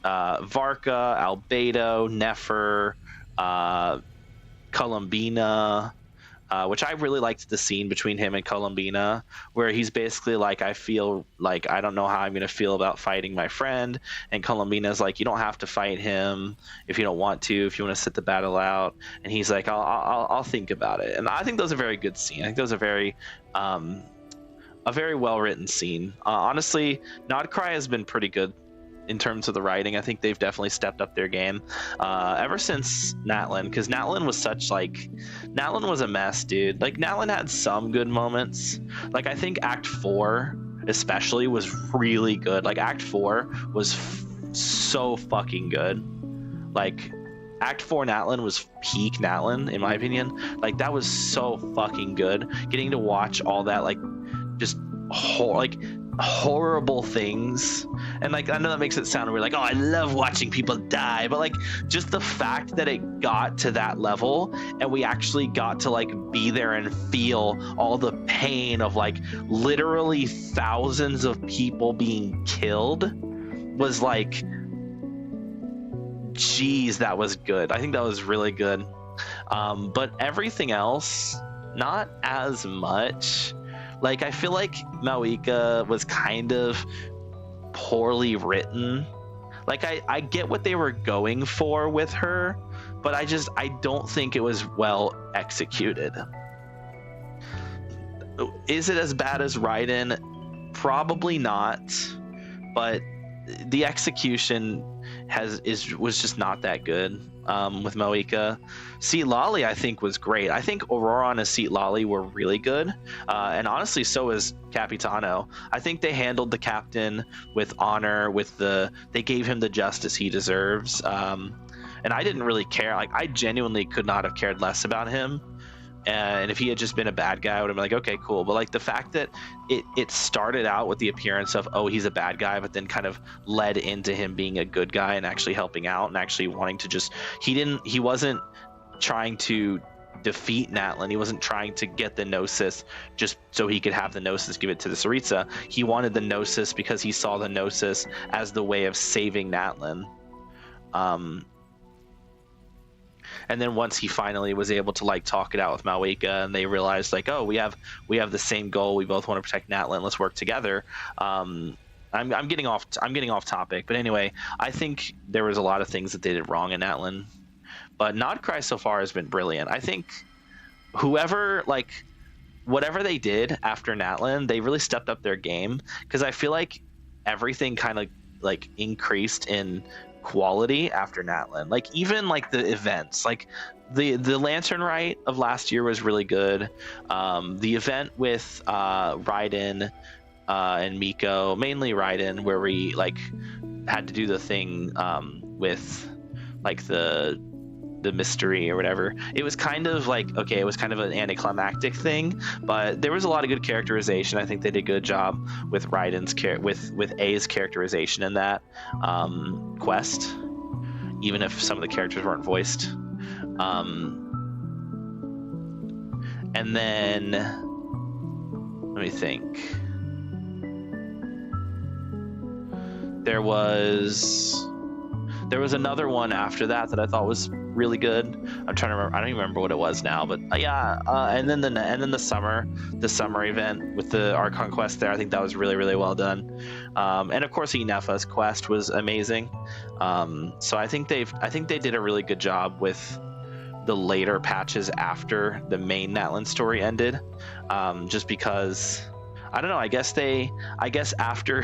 Varka, Albedo, Nefer, Columbina, which I really liked the scene between him and Columbina, where he's basically like, I feel like I don't know how I'm going to feel about fighting my friend. And Columbina's like, you don't have to fight him if you don't want to, if you want to sit the battle out. And he's like, I'll think about it. And I think that was a very good scene. I think that was a very well-written scene. Honestly, Nodcry has been pretty good in terms of the writing. I think they've definitely stepped up their game ever since Natlan, because Natlan was a mess, dude. Like Natlan had some good moments. Like I think Act 4 especially was really good. Like Act 4 was so fucking good. Like Act 4 Natlan was peak Natlan in my opinion. Like that was so fucking good. Getting to watch all that like just horrible things, and like I know that makes it sound weird, like, oh, I love watching people die, but like just the fact that it got to that level and we actually got to like be there and feel all the pain of like literally thousands of people being killed was like, geez, that was good. I think that was really good. But everything else, not as much. Like, I feel like Mawika was kind of poorly written. Like, I get what they were going for with her, but I don't think it was well executed. Is it as bad as Raiden? Probably not, but the execution was just not that good. With Moika. Seat Lolly, I think, was great. I think Aurora and Seat Lolly were really good. And honestly, so is Capitano. I think they handled the captain with honor, they gave him the justice he deserves. And I didn't really care. Like, I genuinely could not have cared less about him. And if he had just been a bad guy, I would have been like, okay, cool. But like the fact that it started out with the appearance of, oh, he's a bad guy, but then kind of led into him being a good guy and actually helping out and actually wanting to just, he wasn't trying to defeat Natlan. He wasn't trying to get the Gnosis just so he could have the Gnosis give it to the Tsaritsa. He wanted the Gnosis because he saw the Gnosis as the way of saving Natlan. And then once he finally was able to like talk it out with Mawika, and they realized like, oh, we have the same goal. We both want to protect Natlan. Let's work together. I'm getting off topic, but anyway, I think there was a lot of things that they did wrong in Natlan, but Nodcry so far has been brilliant. I think whatever they did after Natlan, they really stepped up their game, because I feel like everything kind of like increased in quality after Natlan. Like even like the events, like the Lantern Rite of last year was really good. The event with Raiden and Miko, mainly Raiden, where we like had to do the thing with like the mystery or whatever. It was kind of like, okay, it was kind of an anticlimactic thing, but there was a lot of good characterization. I think they did a good job with Raiden's with A's characterization in that quest, even if some of the characters weren't voiced. And then let me think. There was another one after that I thought was really good. I'm trying to remember. I don't even remember what it was now, but yeah. And then the summer event with the Archon quest there. I think that was really, really well done. And of course, Inefa's quest was amazing. So I think they did a really good job with the later patches after the main Natlan story ended. Just because, I don't know. I guess after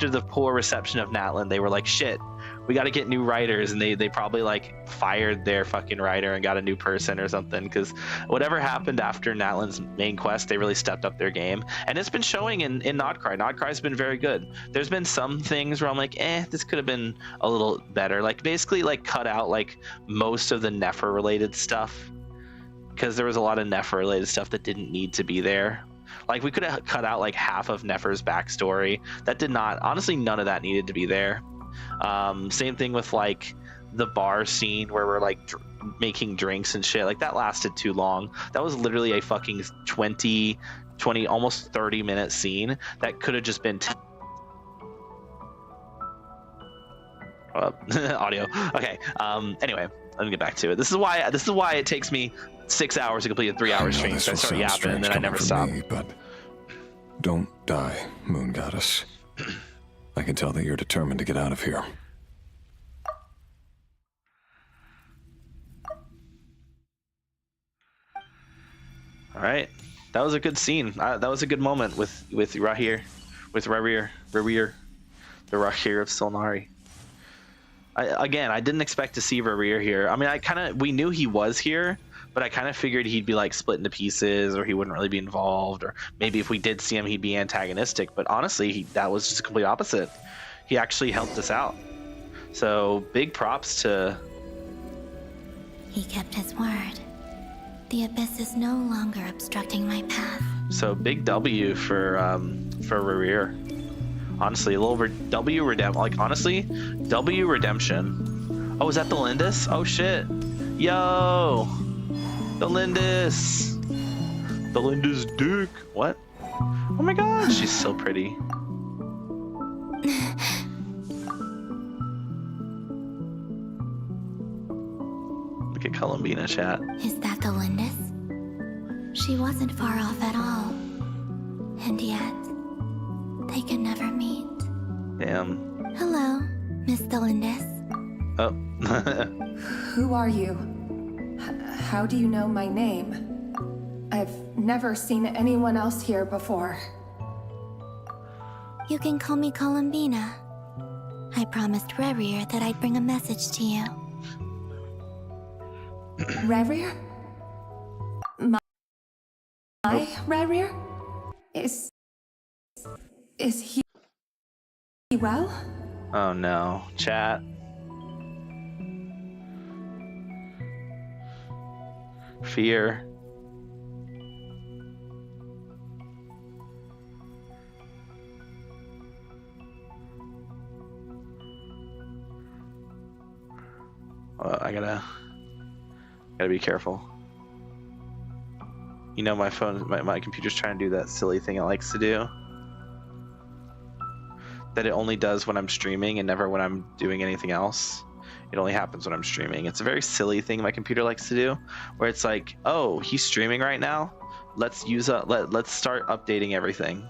the poor reception of Natlan, they were like, shit, we got to get new writers, and they probably like fired their fucking writer and got a new person or something, because whatever happened after Natlan's main quest, they really stepped up their game, and it's been showing in Notcry. Notcry's been very good. There's been some things where I'm like, this could have been a little better, like basically like cut out like most of the Nefer related stuff, because there was a lot of Nefer related stuff that didn't need to be there. Like we could have cut out like half of Nefer's backstory. That did not, honestly, none of that needed to be there. Same thing with like the bar scene where we're like making drinks and shit. Like that lasted too long. That was literally a fucking 20 almost 30-minute scene that could have just been audio. Okay. Anyway, let me get back to it. This is why it takes me 6 hours to complete a 3-hour stream. So I start yapping and then I never stop. But don't die, Moon Goddess. I can tell that you're determined to get out of here. All right, that was a good scene. That was a good moment with Rahir, Rahir, the Rahir of Solnari. I didn't expect to see Rahir here. I mean, we knew he was here, but I kind of figured he'd be like split into pieces, or he wouldn't really be involved, or maybe if we did see him, he'd be antagonistic. But honestly, that was just the complete opposite. He actually helped us out. So big props to... He kept his word. The abyss is no longer obstructing my path. So big W for Rahir. Honestly, a little W redemption. Like honestly, W redemption. Oh, is that the Lindis? Oh shit! Yo, the Lindis. The Lindis dick. What? Oh my god, she's so pretty. Look at Columbina chat. Is that the Lindis? She wasn't far off at all. And yet, they can never meet. Damn. Hello, Miss Lindis. Oh. Who are you? How do you know my name? I've never seen anyone else here before. You can call me Columbina. I promised Rerir that I'd bring a message to you. Rerir? My Rerir? Is he well? Oh no, chat. Fear. I gotta be careful. You know, my phone, my computer's trying to do that silly thing it likes to do. That it only does when I'm streaming and never when I'm doing anything else. It only happens when I'm streaming. It's a very silly thing my computer likes to do, where it's like, oh, he's streaming right now. Let's start updating everything.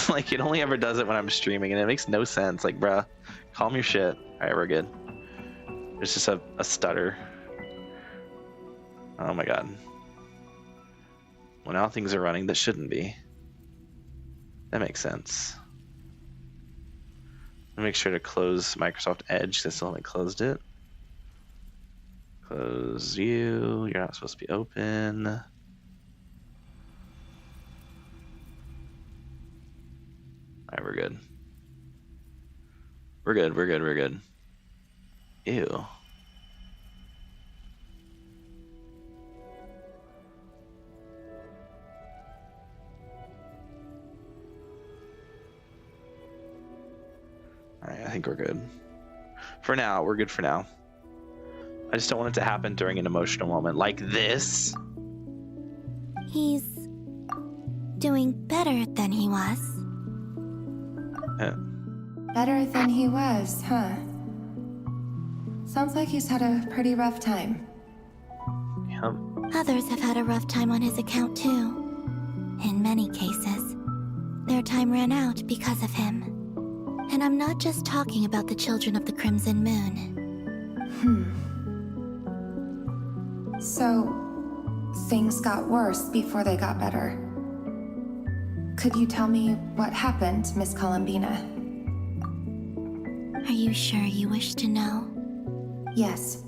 Like it only ever does it when I'm streaming, and it makes no sense. Like, bruh, calm your shit. All right, we're good. There's just a stutter. Oh my god. Well, now things are running that shouldn't be. That makes sense. Make sure to close Microsoft Edge because I still haven't closed it. Close you. You're not supposed to be open. All right, we're good. We're good. We're good. We're good. Ew. Alright, I think we're good. For now, we're good for now. I just don't want it to happen during an emotional moment like this. He's doing better than he was. Better than he was, huh? Sounds like he's had a pretty rough time. Yep. Others have had a rough time on his account too. In many cases, their time ran out because of him. And I'm not just talking about the children of the Crimson Moon. So, things got worse before they got better. Could you tell me what happened, Miss Columbina? Are you sure you wish to know? Yes.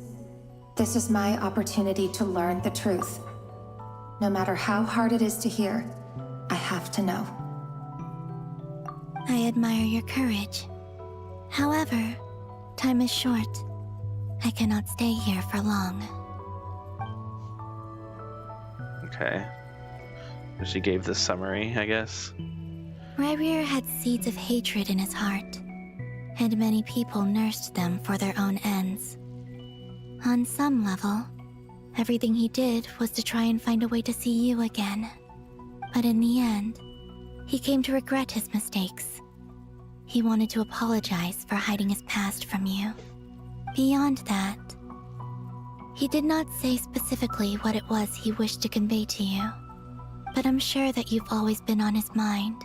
This is my opportunity to learn the truth. No matter how hard it is to hear, I have to know. I admire your courage. However, time is short. I cannot stay here for long. Okay. She gave the summary, I guess. Rayrir had seeds of hatred in his heart, and many people nursed them for their own ends. On some level, everything he did was to try and find a way to see you again. But in the end, he came to regret his mistakes. He wanted to apologize for hiding his past from you. Beyond that, he did not say specifically what it was he wished to convey to you, but I'm sure that you've always been on his mind.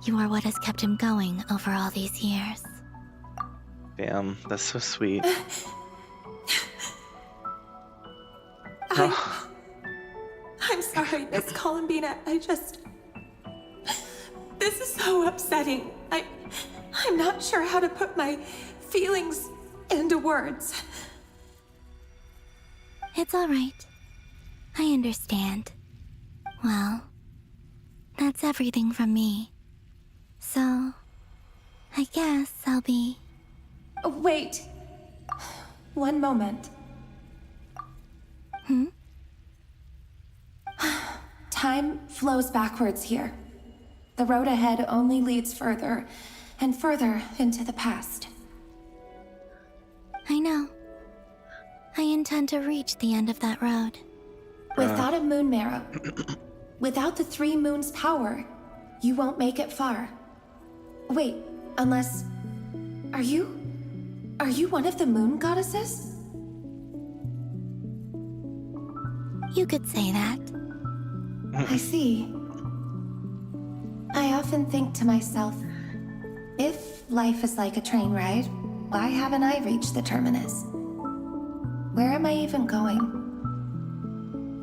You are what has kept him going over all these years. Damn, that's so sweet. I'm sorry, Miss Columbina. This is so upsetting. I'm not sure how to put my feelings into words. It's all right. I understand. Well, that's everything from me. So, I guess I'll be... Wait. One moment. Time flows backwards here. The road ahead only leads further and further into the past. I know. I intend to reach the end of that road. Without a moon marrow, without the 3 moons' power, you won't make it far. Wait, unless... Are you one of the moon goddesses? You could say that. I see. I often think to myself, if life is like a train ride, why haven't I reached the terminus? Where am I even going?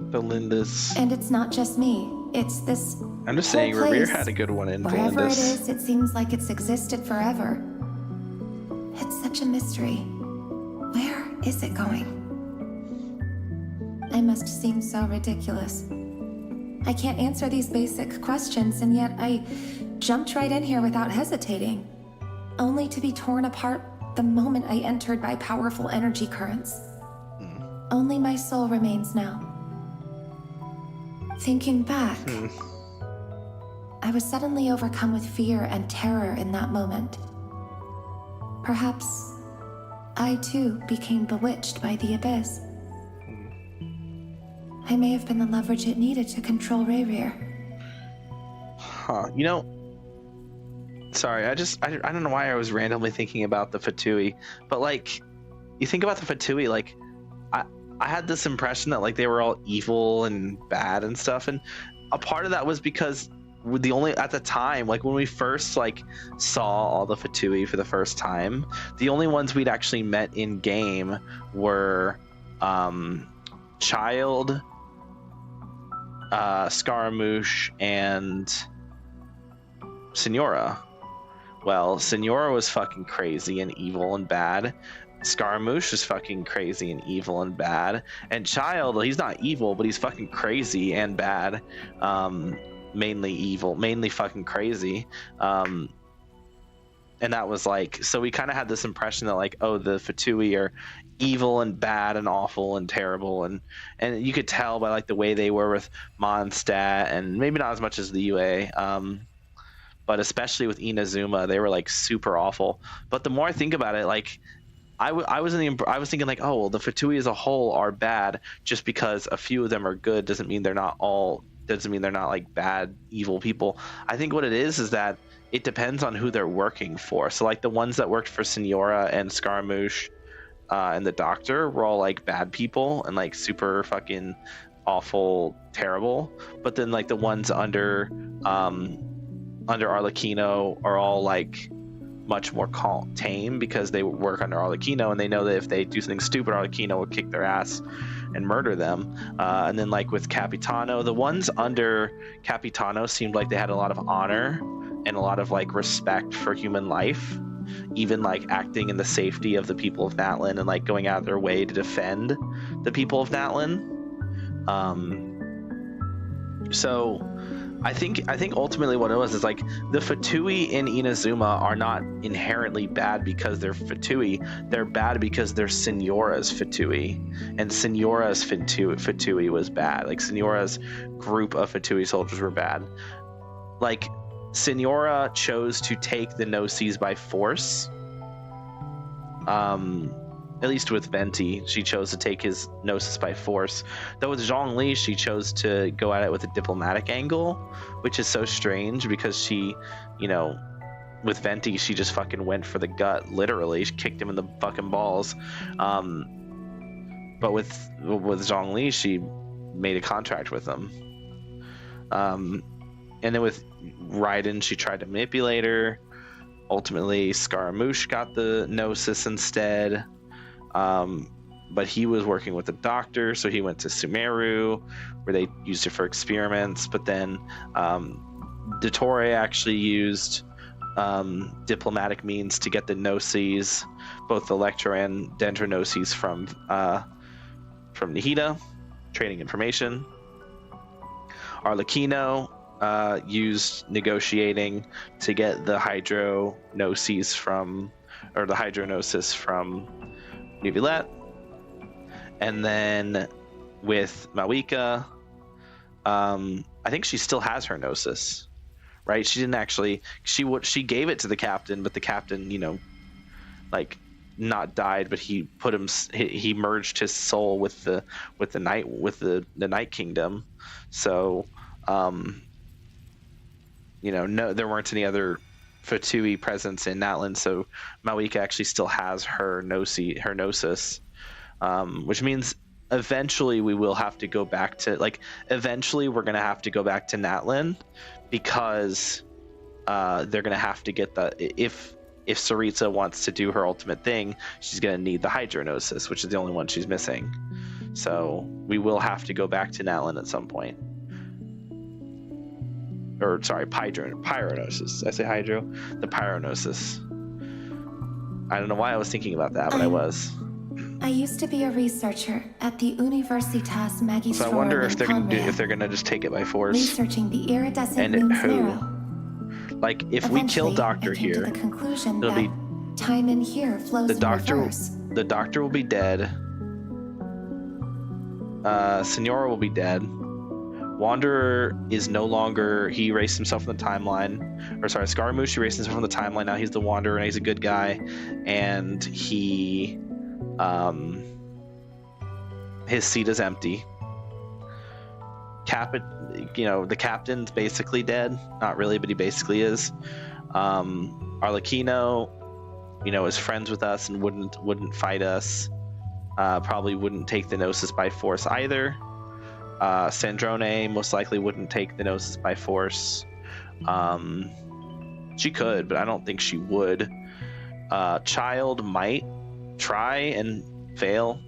Belinda's. And it's not just me. It's this I'm just whole saying, Rayrir place. had a good one in Wherever it Belinda's. is, it seems like it's existed forever. It's such a mystery. Where is it going? I must seem so ridiculous. I can't answer these basic questions, and yet I jumped right in here without hesitating, only to be torn apart the moment I entered by powerful energy currents. Only my soul remains now. Thinking back, I was suddenly overcome with fear and terror in that moment. Perhaps I too became bewitched by the abyss. I may have been the leverage it needed to control Rayrir. Huh. You know, sorry, I don't know why I was randomly thinking about the Fatui, but like, you think about the Fatui, like, I had this impression that like they were all evil and bad and stuff, and a part of that was because the only at the time, like when we first like saw all the Fatui for the first time, the only ones we'd actually met in game were Child, Scaramouche, and Signora. Well, Signora was fucking crazy and evil and bad. Scaramouche is fucking crazy and evil and bad. And Child, he's not evil, but he's fucking crazy and bad. Mainly evil, mainly fucking crazy. And that was like, so we kind of had this impression that like, oh, the Fatui are evil and bad and awful and terrible, and you could tell by like the way they were with Mondstadt, and maybe not as much as the UA, but especially with Inazuma, they were like super awful. But the more I think about it, like I was thinking like, oh well, the Fatui as a whole are bad. Just because a few of them are good doesn't mean they're not like bad evil people. I think what it is that it depends on who they're working for. So like the ones that worked for Signora and Scaramouche and the doctor were all like bad people and like super fucking awful, terrible. But then like the ones under Arlecchino are all like much more tame because they work under Arlecchino, and they know that if they do something stupid, Arlecchino will kick their ass and murder them. And then like with Capitano, the ones under Capitano seemed like they had a lot of honor and a lot of like respect for human life, even like acting in the safety of the people of Natlan and like going out of their way to defend the people of Natlan. So I think ultimately what it was is like the Fatui in Inazuma are not inherently bad because they're Fatui. They're bad because they're Signora's Fatui, and Signora's Fatui was bad. Like Signora's group of Fatui soldiers were bad. Like Signora chose to take the Gnosis by force. At least with Venti, she chose to take his Gnosis by force. Though with Zhongli, she chose to go at it with a diplomatic angle, which is so strange because she, you know, with Venti, she just fucking went for the gut, literally. She kicked him in the fucking balls. But with Zhongli, she made a contract with him. And then with Raiden, she tried to manipulate her. Ultimately, Scaramouche got the Gnosis instead. But he was working with the doctor, so he went to Sumeru, where they used it for experiments. But then Dottore actually used diplomatic means to get the Gnosis, both Electro and Dendro Gnosis from Nihida, trading information. Arlecchino used negotiating to get the Hydro Gnosis from Neuvillette. And then with Mawika, I think she still has her Gnosis, right? She didn't actually. She gave it to the captain, but the captain, you know, like not died, but he put him. He merged his soul with the Night Kingdom. So, you know, no, there weren't any other Fatui presence in Natlan, so Mawika actually still has her Gnosis, which means eventually we will have to go back to, like, eventually we're going to have to go back to Natlan, because they're going to have to get if Saritsa wants to do her ultimate thing, she's going to need the Hydro Gnosis, which is the only one she's missing. So we will have to go back to Natlan at some point. Or sorry, Pyronosis. Did I say Hydro? The Pyronosis. I don't know why I was thinking about that, but I was. I used to be a researcher at the Universitas Magistrorum. So I wonder if they're gonna just take it by force. Researching the iridescent And moon's who? marrow. Like if we kill Doctor I came here, to the conclusion it'll that be time in here flows the in Doctor. reverse. The Doctor will be dead. Signora will be dead. Wanderer is no longer. He erased himself from the timeline. Or sorry, Scaramouche erased himself from the timeline. Now he's the Wanderer, and he's a good guy. And he, his seat is empty. The captain's basically dead. Not really, but he basically is. Arlecchino, is friends with us and wouldn't fight us. Probably wouldn't take the Gnosis by force either. Sandrone most likely wouldn't take the Gnosis by force. She could, but I don't think she would. Child might try and fail.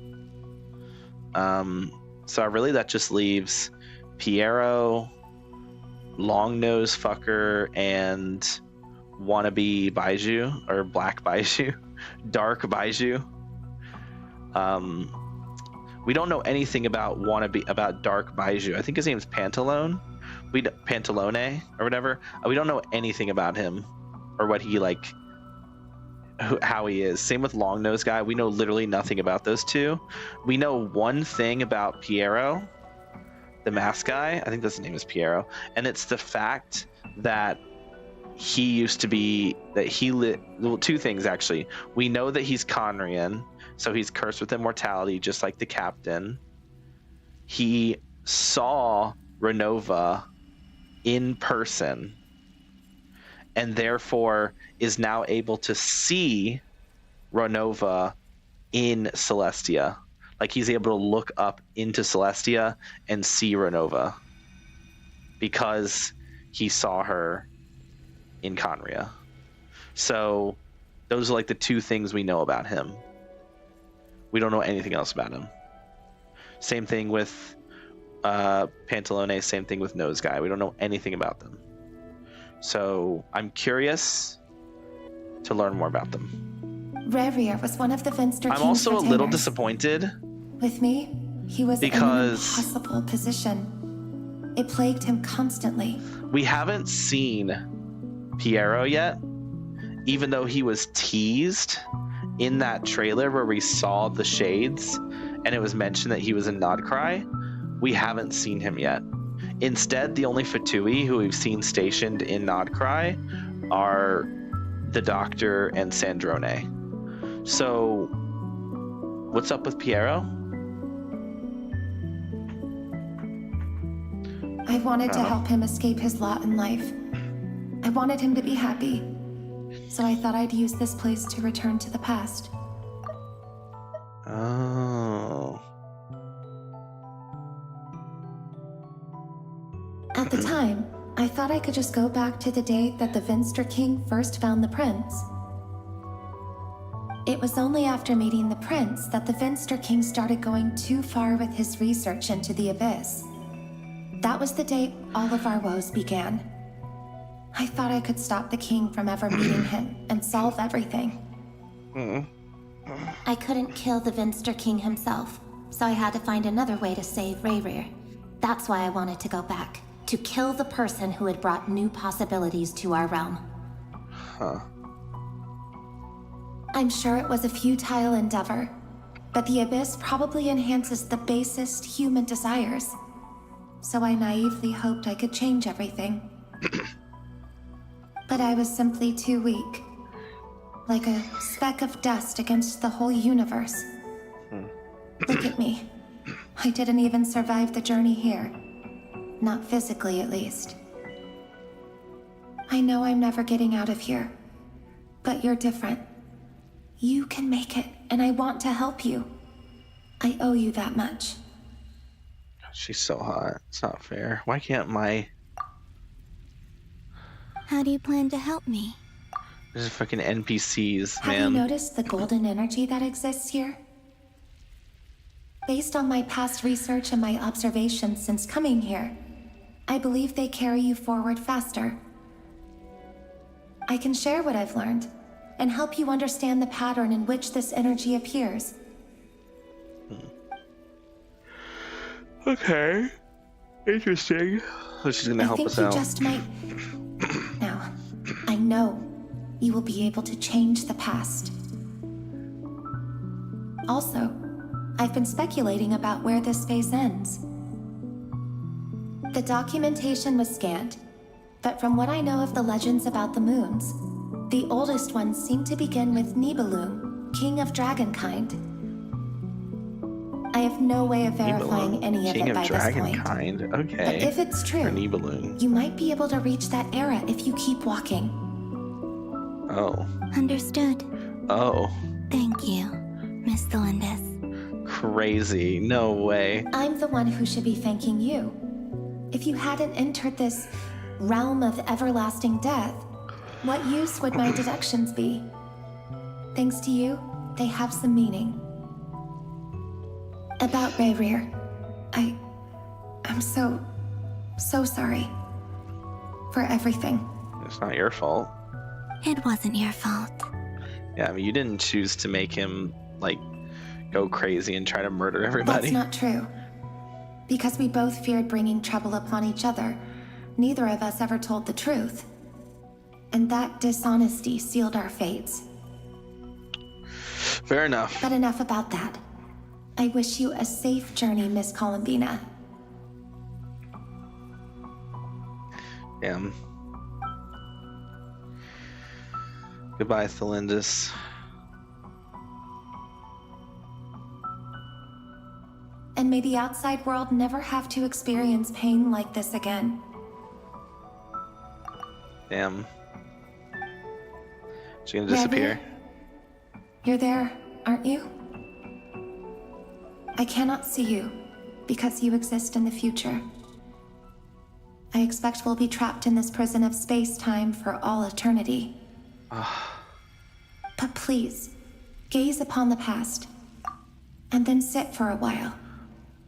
So really that just leaves Piero, Long Nose Fucker, and wannabe Baiju, or Black Baiju, Dark Baiju. We don't know anything about Dark Baiju. I think his name's Pantalone. Pantalone or whatever. We don't know anything about him or what he how he is. Same with Long Nose Guy. We know literally nothing about those two. We know one thing about Piero, the mask guy. I think his name is Piero, and it's the fact that he used to be two things actually. We know that he's Conrian. So he's cursed with immortality, just like the captain. He saw Renova in person, and therefore is now able to see Renova in Celestia. Like he's able to look up into Celestia and see Renova because he saw her in Conria. So those are like the two things we know about him. We don't know anything else about him. Same thing with Pantalone, same thing with Nose Guy. We don't know anything about them. So I'm curious to learn more about them. Rerir was one of the Finster King's I'm also a little retainers. disappointed. With me, he was in an Because- impossible position. It plagued him constantly. We haven't seen Piero yet, even though he was teased in that trailer where we saw the shades and it was mentioned that he was in Nodcry. We haven't seen him yet. Instead, the only Fatui who we've seen stationed in Nodcry are the Doctor and Sandrone. So, what's up with Piero? I wanted to Oh. help him escape his lot in life. I wanted him to be happy. So I thought I'd use this place to return to the past. Oh. At the time, I thought I could just go back to the day that the Vinster King first found the prince. It was only after meeting the prince that the Vinster King started going too far with his research into the abyss. That was the day all of our woes began. I thought I could stop the king from ever meeting him and solve everything. I couldn't kill the Vinster King himself, so I had to find another way to save Rerir. That's why I wanted to go back, to kill the person who had brought new possibilities to our realm. Huh. I'm sure it was a futile endeavor, but the abyss probably enhances the basest human desires. So I naively hoped I could change everything. But I was simply too weak. Like a speck of dust against the whole universe. Look at me. I didn't even survive the journey here. Not physically, at least. I know I'm never getting out of here. But you're different. You can make it, and I want to help you. I owe you that much. She's so hot. It's not fair. Why can't my... How do you plan to help me? There's fucking NPCs, Have man. you noticed the golden energy that exists here? Based on my past research and my observations since coming here, I believe they carry you forward faster. I can share what I've learned and help you understand the pattern in which this energy appears. Okay. Interesting. So she's gonna I help think us you out. just might. Now, I know you will be able to change the past. Also, I've been speculating about where this space ends. The documentation was scanned, but from what I know of the legends about the moons, the oldest ones seem to begin with Nibelung, king of dragonkind. I have no way of verifying any of King it of by this point. Dragonkind. But Okay. if it's true, Or Nibelung. you might be able to reach that era if you keep walking. Oh. Understood. Oh. Thank you, Miss Thelindis. Crazy. No way. I'm the one who should be thanking you. If you hadn't entered this realm of everlasting death, what use would my deductions be? Thanks to you, they have some meaning. About Rerir, I'm so sorry. For everything. It's not your fault. It wasn't your fault. Yeah, I mean, you didn't choose to make him, like, go crazy and try to murder everybody. That's not true. Because we both feared bringing trouble upon each other, neither of us ever told the truth. And that dishonesty sealed our fates. Fair enough. But enough about that. I wish you a safe journey, Miss Columbina. Damn. Goodbye, Thelindis. And may the outside world never have to experience pain like this again. Damn. She gonna disappear? You're there, aren't you? I cannot see you because you exist in the future. I expect we'll be trapped in this prison of space-time for all eternity. But please, gaze upon the past, and then sit for a while.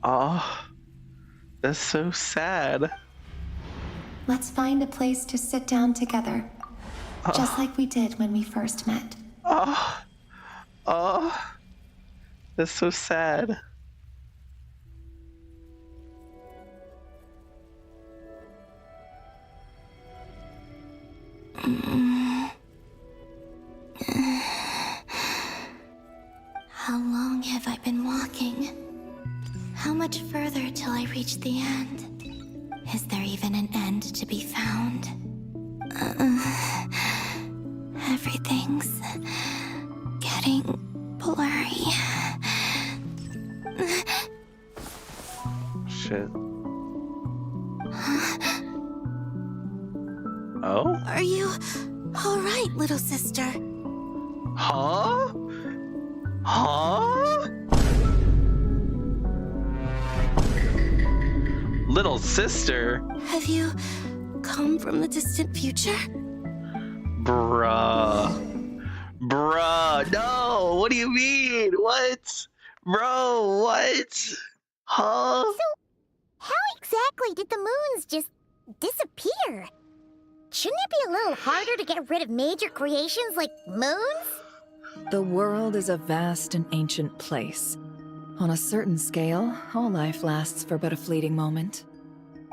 Oh, that's so sad. Let's find a place to sit down together, just like we did when we first met. Oh, that's so sad. How long have I been walking? How much further till I reach the end? Is there even an end to be found? Everything's getting blurry. Shit. Oh? Are you all right, little sister? Huh? Huh? Little sister? Have you come from the distant future? Bruh. Bruh. No. What do you mean? What? Bro, what? Huh? How exactly did the moons just disappear? Shouldn't it be a little harder to get rid of major creations like moons? The world is a vast and ancient place. On a certain scale, all life lasts for but a fleeting moment.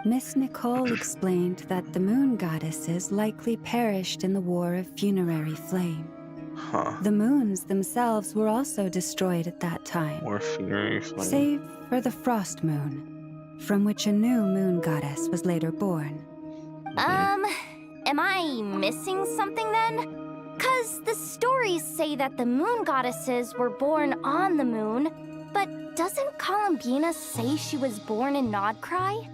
Miss Nicole explained that the moon goddesses likely perished in the War of Funerary Flame. Huh. The moons themselves were also destroyed at that time, More funerary flame. save for the Frost Moon, from which a new moon goddess was later born. Am I missing something then? 'Cause the stories say that the moon goddesses were born on the moon, but doesn't Columbina say she was born in Nodcry?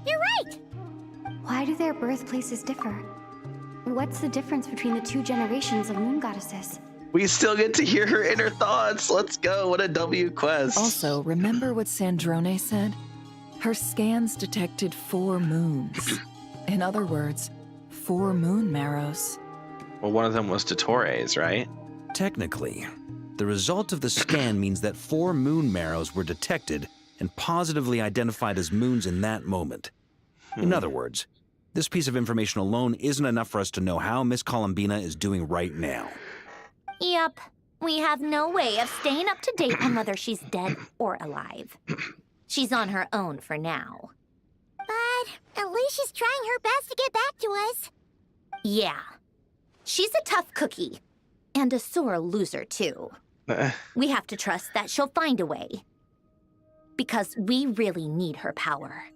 You're right! Why do their birthplaces differ? What's the difference between the two generations of moon goddesses? We still get to hear her inner thoughts. Let's go. What a W quest. Also, remember what Sandrone said? Her scans detected 4 moons. In other words, 4 moon marrows. Well, one of them was Dottores, right? Technically, the result of the scan means that 4 moon marrows were detected and positively identified as moons in that moment. In other words, this piece of information alone isn't enough for us to know how Miss Columbina is doing right now. Yep. We have no way of staying up to date on whether she's dead or alive. She's on her own for now. But at least she's trying her best to get back to us. Yeah. She's a tough cookie. And a sore loser, too. We have to trust that she'll find a way. Because we really need her power.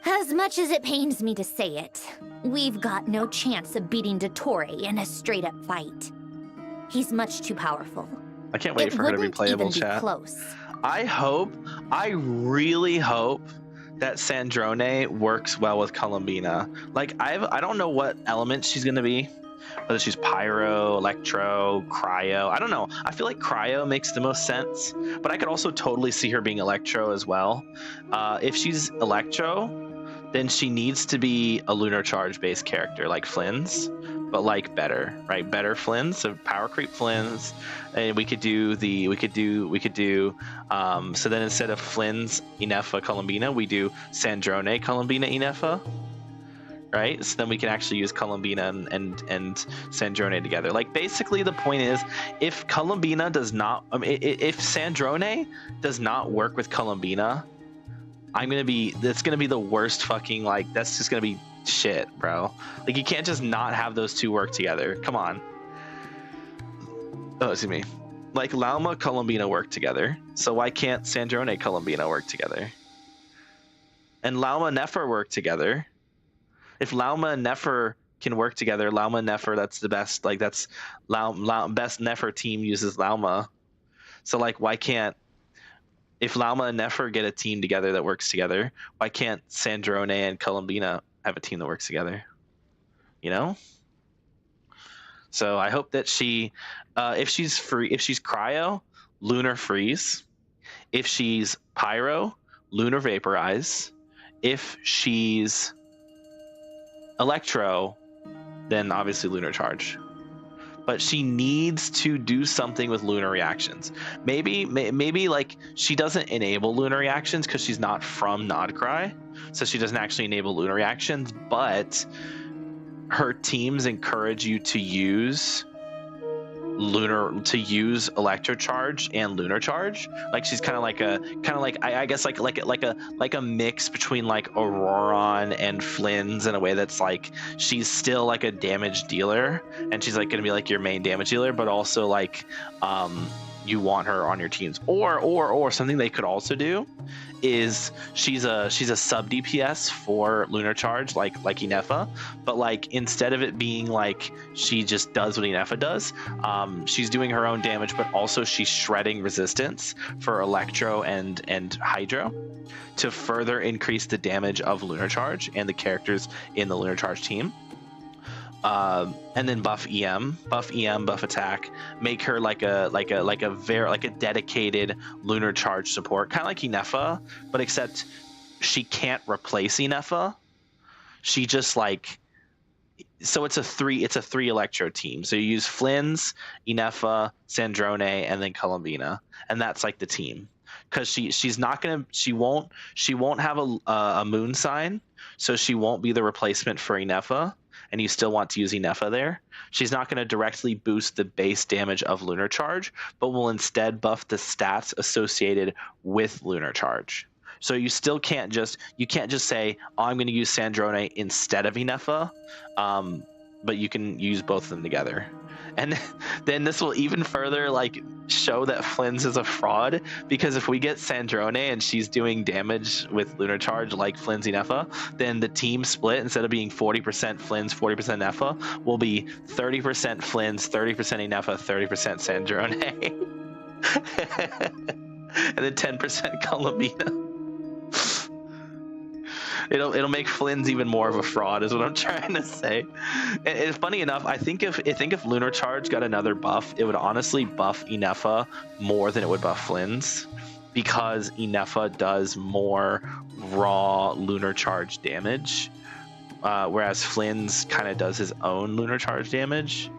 As much as it pains me to say it, we've got no chance of beating Dottore in a straight-up fight. He's much too powerful. I can't wait for her to be playable, even chat. Be close. I really hope that Sandrone works well with Columbina. Like, I don't know what element she's gonna be. Whether she's Pyro, Electro, Cryo. I don't know. I feel like Cryo makes the most sense, but I could also totally see her being Electro as well. If she's Electro, then she needs to be a Lunar Charge-based character like Flynn's, but like better, right? Better Flynn's, so power creep Flynn's, and we could do. So then instead of Flynn's Inefa Columbina, we do Sandrone Columbina Inefa. Right, so then we can actually use Columbina and Sandrone together. Like, basically the point is, if Columbina does not, if Sandrone does not work with Columbina, that's gonna be the worst fucking, like, that's just gonna be shit, bro. Like, you can't just not have those two work together. Come on. Oh, excuse me. Like, Lauma Columbina work together, so why can't Sandrone Columbina work together? And Lauma Nefer work together. If Lauma and Nefer can work together, Lauma and Nefer, that's the best. Like, that's best Nefer team uses Lauma. So, like, why can't, if Lauma and Nefer get a team together that works together, why can't Sandrone and Columbina have a team that works together? You know? So I hope that she, if she's cryo, lunar freeze. If she's pyro, lunar vaporize. If she's electro, then obviously lunar charge. But she needs to do something with lunar reactions. Maybe like she doesn't enable lunar reactions because she's not from Nodcry, so she doesn't actually enable lunar reactions. But her teams encourage you to use electro charge and lunar charge. Like she's kind of like I guess like a mix between like Auroron and Flynn's in a way that's like she's still like a damage dealer, and she's like gonna be like your main damage dealer, but also like you want her on your teams. Or something they could also do is she's a sub DPS for lunar charge like Inefa, but like instead of it being like she just does what Inefa does, she's doing her own damage, but also she's shredding resistance for electro and hydro to further increase the damage of lunar charge and the characters in the lunar charge team. And then buff EM, buff attack, make her like a dedicated lunar charge support, kind of like Inefa, but except she can't replace Inefa. She just like, so it's a three electro team. So you use Flynn's, Inefa, Sandrone, and then Columbina, and that's like the team. Because she won't have a moon sign, so she won't be the replacement for Inefa. And you still want to use Inefa there. She's not going to directly boost the base damage of lunar charge, but will instead buff the stats associated with lunar charge. So you still can't just say, oh, I'm going to use Sandrone instead of Inefa, but you can use both of them together. And then this will even further like show that Flynn's is a fraud, because if we get Sandrone and she's doing damage with lunar charge like Flynn's Inefa, then the team split, instead of being 40% Flynn's, 40% Inefa, will be 30% Flynn's, 30% Inefa, 30% Sandrone, and then 10% Columbina. It'll make Flynn's even more of a fraud, is what I'm trying to say. And funny enough, I think if lunar charge got another buff, it would honestly buff Inefa more than it would buff Flynn's, because Inefa does more raw lunar charge damage, whereas Flynn's kind of does his own lunar charge damage.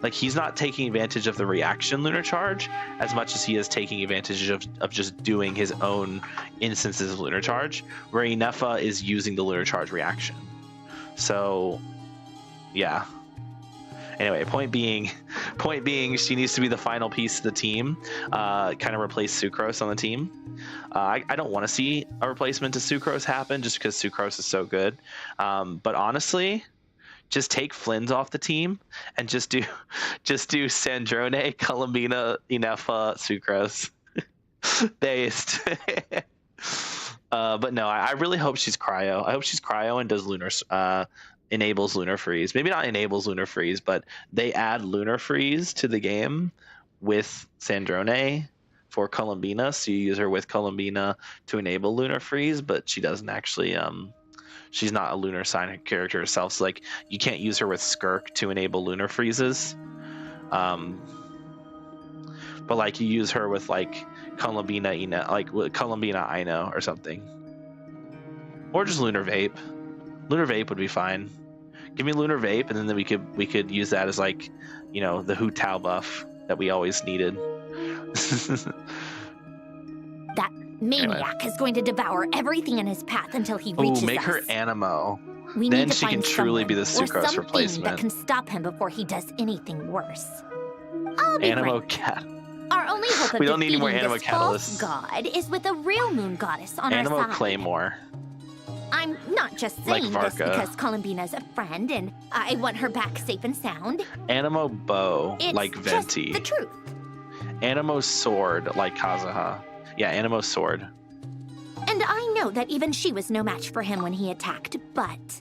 Like, he's not taking advantage of the reaction lunar charge as much as he is taking advantage of just doing his own instances of lunar charge, where Inefa is using the lunar charge reaction. So, yeah. Anyway, point being, she needs to be the final piece of the team, kind of replace Sucrose on the team. I don't want to see a replacement to Sucrose happen just because Sucrose is so good. But honestly, just take Flynn's off the team and just do Sandrone, Columbina, Inefa, Sucrose based. But no, I really hope she's cryo. I hope she's cryo and does lunar, enables lunar freeze. Maybe not enables lunar freeze, but they add lunar freeze to the game with Sandrone for Columbina. So you use her with Columbina to enable lunar freeze, but she doesn't actually she's not a lunar sign character herself, so like you can't use her with Skirk to enable lunar freezes. But like you use her with like Columbina, like with Columbina Ino or something, or just lunar vape. Lunar vape would be fine. Give me lunar vape, and then we could use that as like, you know, the Hu Tao buff that we always needed. That maniac is going to devour everything in his path until he reaches make us. her Animo. We Then need to she can find truly be the someone or Sucrose something replacement. that can stop him before he does anything worse. I'll be Animo frank. cat. Our only hope of We don't need any more defeating Animo this false catalysts. god is with a real moon goddess on Animo our side. Claymore. I'm not just Like saying this Varka. because Columbina's a friend and I want her back safe and sound. Animo bow It's like just Venti. the truth. Animo sword like Kazuha. Yeah, Animo sword. And I know that even she was no match for him when he attacked, but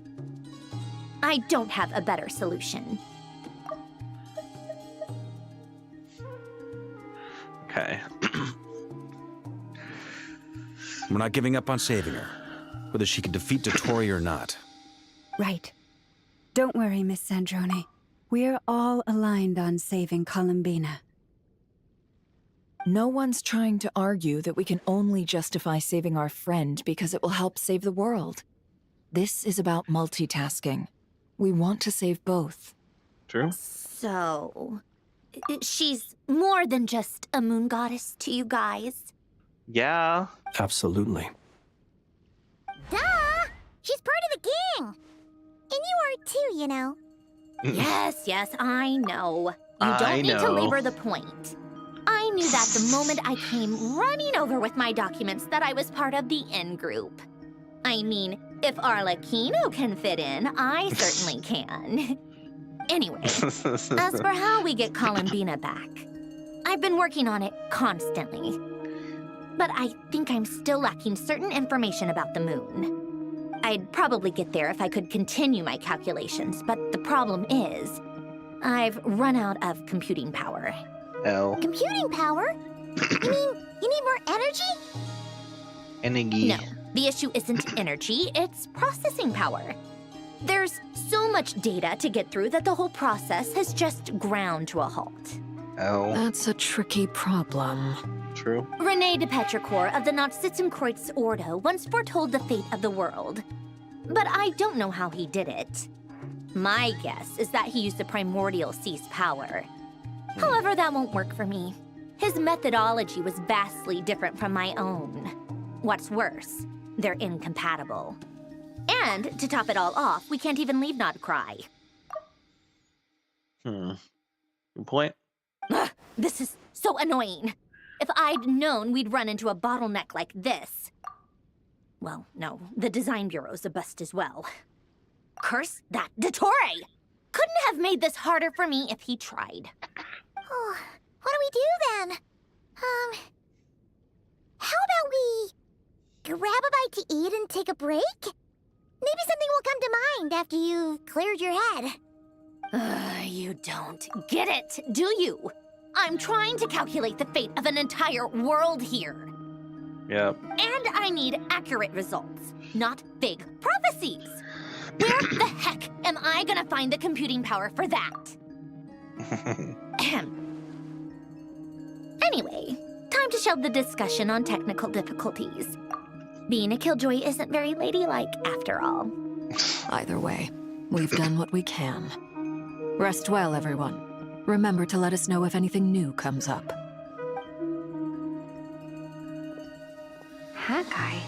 I don't have a better solution. Okay. We're not giving up on saving her, whether she can defeat Dotori or not. Right. Don't worry, Miss Sandrone. We're all aligned on saving Columbina. No one's trying to argue that we can only justify saving our friend because it will help save the world. This is about multitasking. We want to save both. True. So, she's more than just a moon goddess to you guys. Yeah. Absolutely. Duh! She's part of the gang! And you are too, you know. Yes, I know. You I don't need to know. labor the point. I knew that the moment I came running over with my documents that I was part of the in-group. I mean, if Arlecchino can fit in, I certainly can. Anyway, as for how we get Columbina back, I've been working on it constantly. But I think I'm still lacking certain information about the moon. I'd probably get there if I could continue my calculations, but the problem is, I've run out of computing power. L. Computing power? You mean you need more energy? Energy. No, the issue isn't energy, it's processing power. There's so much data to get through that the whole process has just ground to a halt. L. That's a tricky problem. True. René de Petrichor of the Nazissenkreuz Ordo once foretold the fate of the world. But I don't know how he did it. My guess is that he used the primordial sea's power. However, that won't work for me. His methodology was vastly different from my own. What's worse, they're incompatible. And to top it all off, we can't even leave Nodcry. Good point. Ugh, this is so annoying. If I'd known we'd run into a bottleneck like this... Well, no, the design bureau's a bust as well. Curse that Dottore! Couldn't have made this harder for me if he tried. Oh, what do we do then? How about we grab a bite to eat and take a break? Maybe something will come to mind after you've cleared your head. You don't get it, do you? I'm trying to calculate the fate of an entire world here. Yep. And I need accurate results, not big prophecies. Where the heck am I gonna find the computing power for that? Anyway, time to shelve the discussion on technical difficulties. Being a killjoy isn't very ladylike, after all. Either way, we've done what we can. Rest well, everyone. Remember to let us know if anything new comes up. Hawkeye?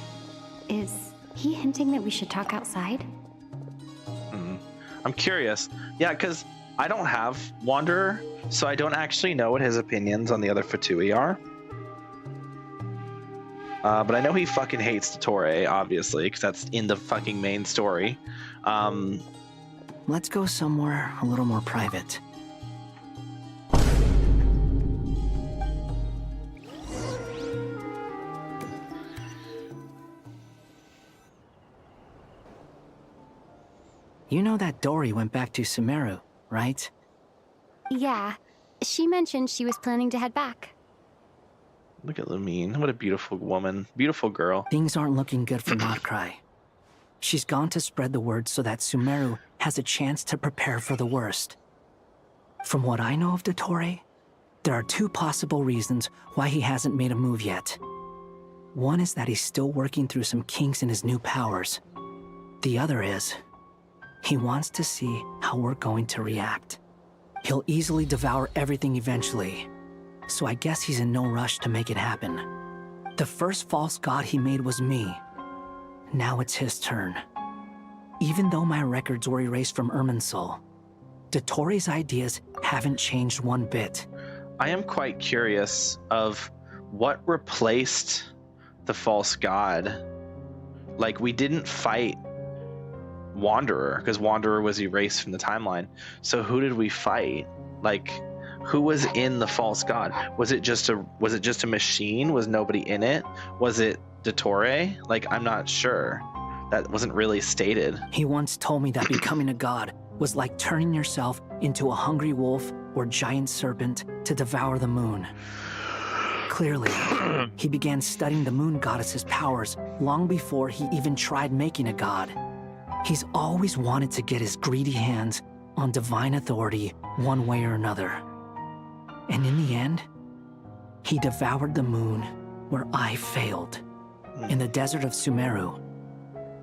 Is he hinting that we should talk outside? I'm curious. Yeah, because I don't have Wanderer, so I don't actually know what his opinions on the other Fatui are. But I know he fucking hates Dottore, obviously, because that's in the fucking main story. Let's go somewhere a little more private. You know that Dory went back to Sumeru, right? Yeah. She mentioned she was planning to head back. Look at Lumine. What a beautiful woman. Beautiful girl. Things aren't looking good for Nodcry. She's gone to spread the word so that Sumeru has a chance to prepare for the worst. From what I know of Dottore, there are two possible reasons why he hasn't made a move yet. One is that he's still working through some kinks in his new powers. The other is, he wants to see how we're going to react. He'll easily devour everything eventually, so I guess he's in no rush to make it happen. The first false god he made was me. Now it's his turn. Even though my records were erased from Irminsul, Dottore's ideas haven't changed one bit. I am quite curious of what replaced the false god. Like, we didn't fight Wanderer, because Wanderer was erased from the timeline. So who did we fight? Like, who was in the false god? Was it just a machine? Was nobody in it? Was it Dottore? Like, I'm not sure. That wasn't really stated. He once told me that becoming a god was like turning yourself into a hungry wolf or giant serpent to devour the moon. Clearly, he began studying the moon goddess's powers long before he even tried making a god. He's always wanted to get his greedy hands on divine authority one way or another. And in the end, he devoured the moon where I failed. In the desert of Sumeru,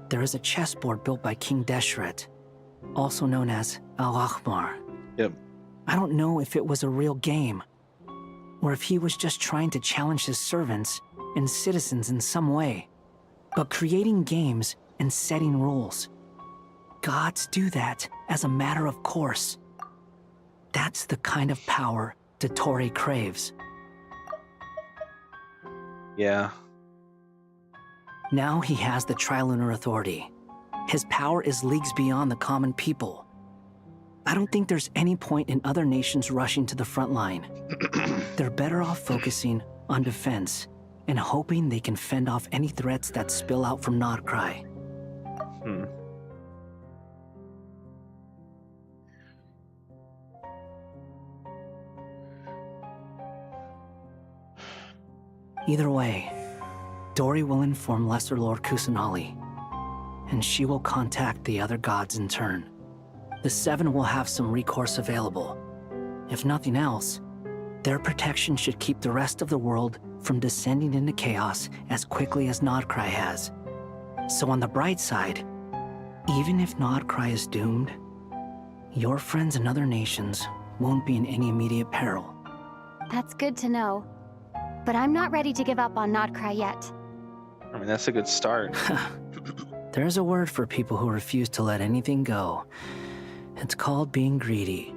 there is a chessboard built by King Deshret, also known as Al-Ahmar. Yep. I don't know if it was a real game, or if he was just trying to challenge his servants and citizens in some way. But creating games and setting rules, gods do that as a matter of course. That's the kind of power Dottore craves. Yeah. Now he has the Trilunar Authority. His power is leagues beyond the common people. I don't think there's any point in other nations rushing to the front line. They're better off focusing on defense and hoping they can fend off any threats that spill out from Nordcry. Either way, Dori will inform Lesser Lord Kusanali, and she will contact the other gods in turn. The Seven will have some recourse available. If nothing else, their protection should keep the rest of the world from descending into chaos as quickly as Nordcry has. So on the bright side, even if Nordcry is doomed, your friends in other nations won't be in any immediate peril. That's good to know. But I'm not ready to give up on Nordcry yet. I mean, that's a good start. There's a word for people who refuse to let anything go. It's called being greedy.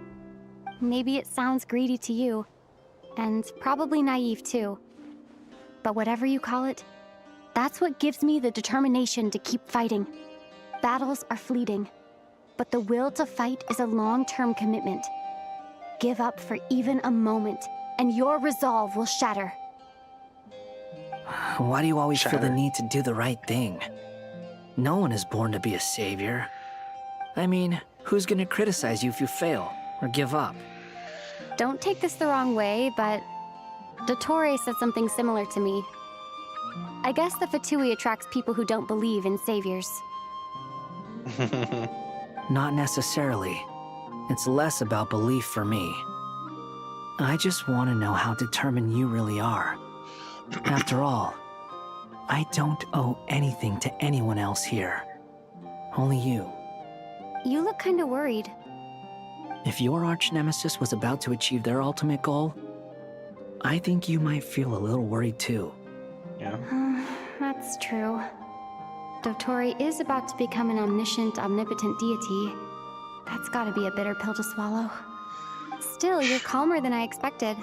Maybe it sounds greedy to you, and probably naive too. But whatever you call it, that's what gives me the determination to keep fighting. Battles are fleeting, but the will to fight is a long-term commitment. Give up for even a moment, and your resolve will shatter. Why do you always feel the need to do the right thing? No one is born to be a savior. I mean, who's gonna criticize you if you fail or give up? Don't take this the wrong way, but Dottore said something similar to me. I guess the Fatui attracts people who don't believe in saviors. Not necessarily. It's less about belief for me. I just want to know how determined you really are. After all, I don't owe anything to anyone else here. Only you. You look kinda worried. If your arch-nemesis was about to achieve their ultimate goal, I think you might feel a little worried too. Yeah. That's true. Dottore is about to become an omniscient, omnipotent deity. That's gotta be a bitter pill to swallow. Still, you're calmer than I expected.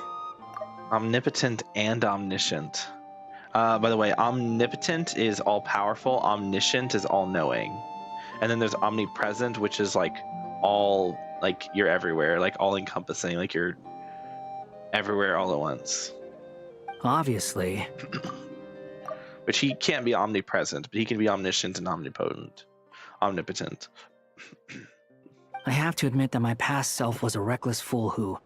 Omnipotent and omniscient. By the way, omnipotent is all-powerful. Omniscient is all-knowing. And then there's omnipresent, which is like all, like you're everywhere, like all-encompassing, like you're everywhere all at once. Obviously. Which he can't be omnipresent, but he can be omniscient and omnipotent. Omnipotent. I have to admit that my past self was a reckless fool who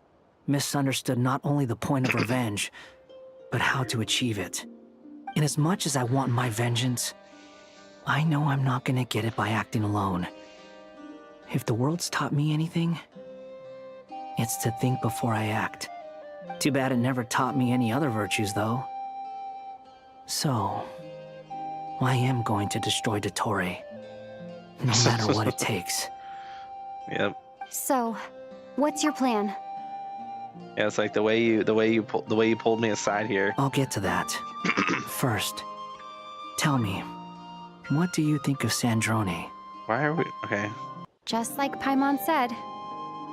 misunderstood not only the point of revenge, but how to achieve it. And as much as I want my vengeance, I know I'm not gonna get it by acting alone. If the world's taught me anything, it's to think before I act. Too bad it never taught me any other virtues, though. So, I am going to destroy Dottore, no matter what it takes. Yep. So, what's your plan? Yeah, it's like the way you pulled me aside here. I'll get to that. First, tell me, what do you think of Sandrone? Why are we okay? Just like Paimon said,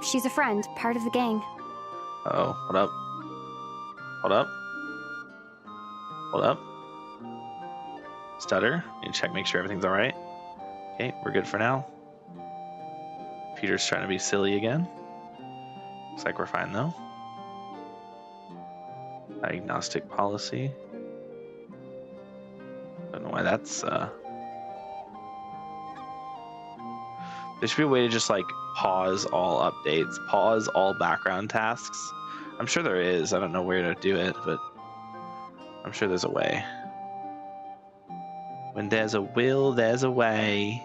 she's a friend, part of the gang. Oh, hold up. Hold up. Hold up. Stutter. Need to check, make sure everything's alright. Okay, we're good for now. Peter's trying to be silly again. Looks like we're fine though. Diagnostic policy. Don't know why that's there should be a way to just like pause all updates, pause all background tasks. I'm sure there is. I don't know where to do it, but I'm sure there's a way. When there's a will, there's a way.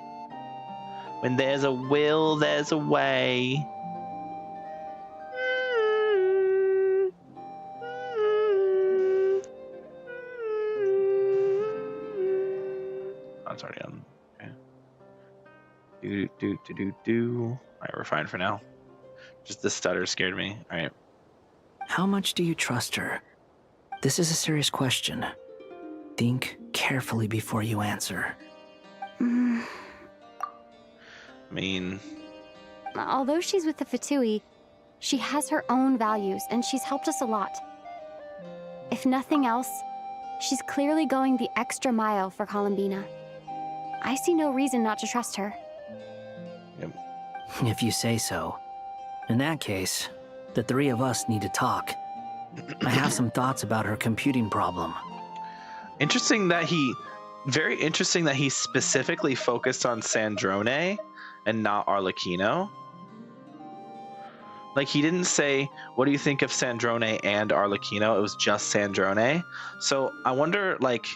When there's a will, there's a way. it's already on. Okay. All right, we're fine for now. Just the stutter scared me. All right. How much do you trust her? This is a serious question. Think carefully before you answer. Mm, I mean, although she's with the Fatui, she has her own values and she's helped us a lot. If nothing else, she's clearly going the extra mile for Columbina. I see no reason not to trust her. If you say so. In that case, the three of us need to talk. I have some thoughts about her computing problem. Very interesting that he specifically focused on Sandrone and not Arlecchino. Like, he didn't say, what do you think of Sandrone and Arlecchino? It was just Sandrone. So I wonder, like,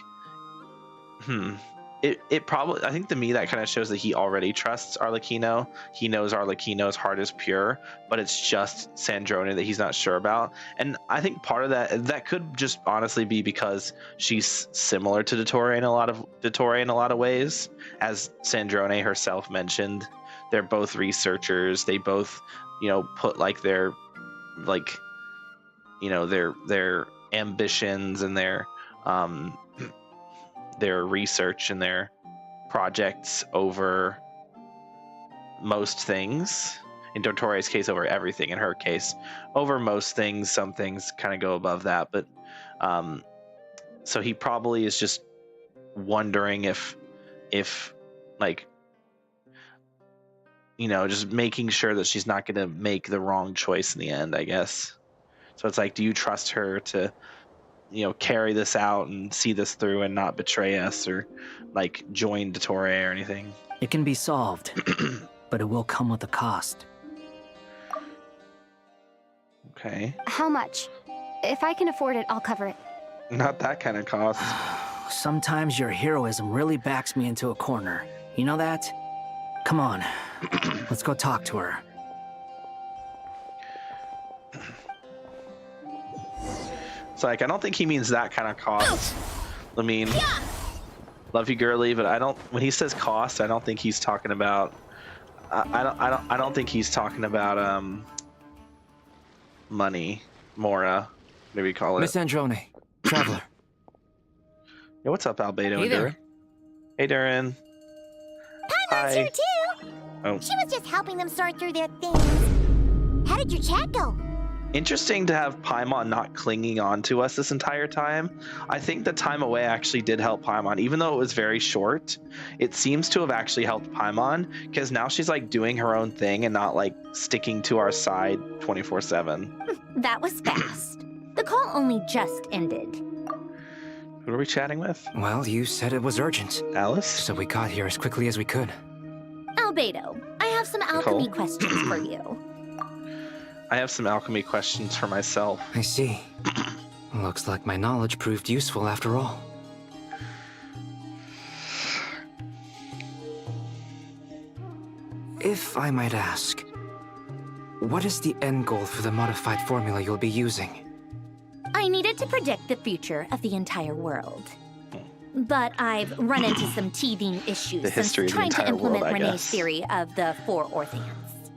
it probably, I think to me that kind of shows that he already trusts Arlecchino. He knows Arlecchino's heart is pure, but it's just Sandrone that he's not sure about. And I think part of that could just honestly be because she's similar to Dottore in a lot of ways. As Sandrone herself mentioned, they're both researchers. They both, put like their ambitions and their research and their projects over most things. In Dottore's case, over everything. In her case, over most things. Some things kind of go above that, but so he probably is just wondering if like, just making sure that she's not going to make the wrong choice in the end, I guess. So it's like, do you trust her to carry this out and see this through and not betray us or like join Dottore or anything? It can be solved, but it will come with a cost. Okay. How much? If I can afford it, I'll cover it. Not that kind of cost. Sometimes your heroism really backs me into a corner. You know that? Come on, let's go talk to her. It's like, I don't think he means that kind of cost. I mean, love you, girly, but when he says cost, I don't think he's talking about. I don't think he's talking about money. Mora, maybe call it. Miss Androne, traveler. Yeah, what's up, Albedo? Hey and there. Durin? Hey, Durin. Paimon's here too. Oh. She was just helping them sort through their things. How did your chat go? Interesting to have Paimon not clinging on to us this entire time. I think the time away actually did help Paimon. Even though it was very short, it seems to have actually helped Paimon, because now she's like doing her own thing and not like sticking to our side 24/7. That was fast. The call only just ended. Who are we chatting with? Well, you said it was urgent, Alice? so we got here as quickly as we could. Albedo, I have some alchemy Nicole? questions for you. I have some alchemy questions for myself. I see. Looks like my knowledge proved useful after all. If I might ask, what is the end goal for the modified formula you'll be using? I needed to predict the future of the entire world. But I've run into some teething issues The since history of the trying to entire implement world, I Renee's guess. theory of the 4 Orthians.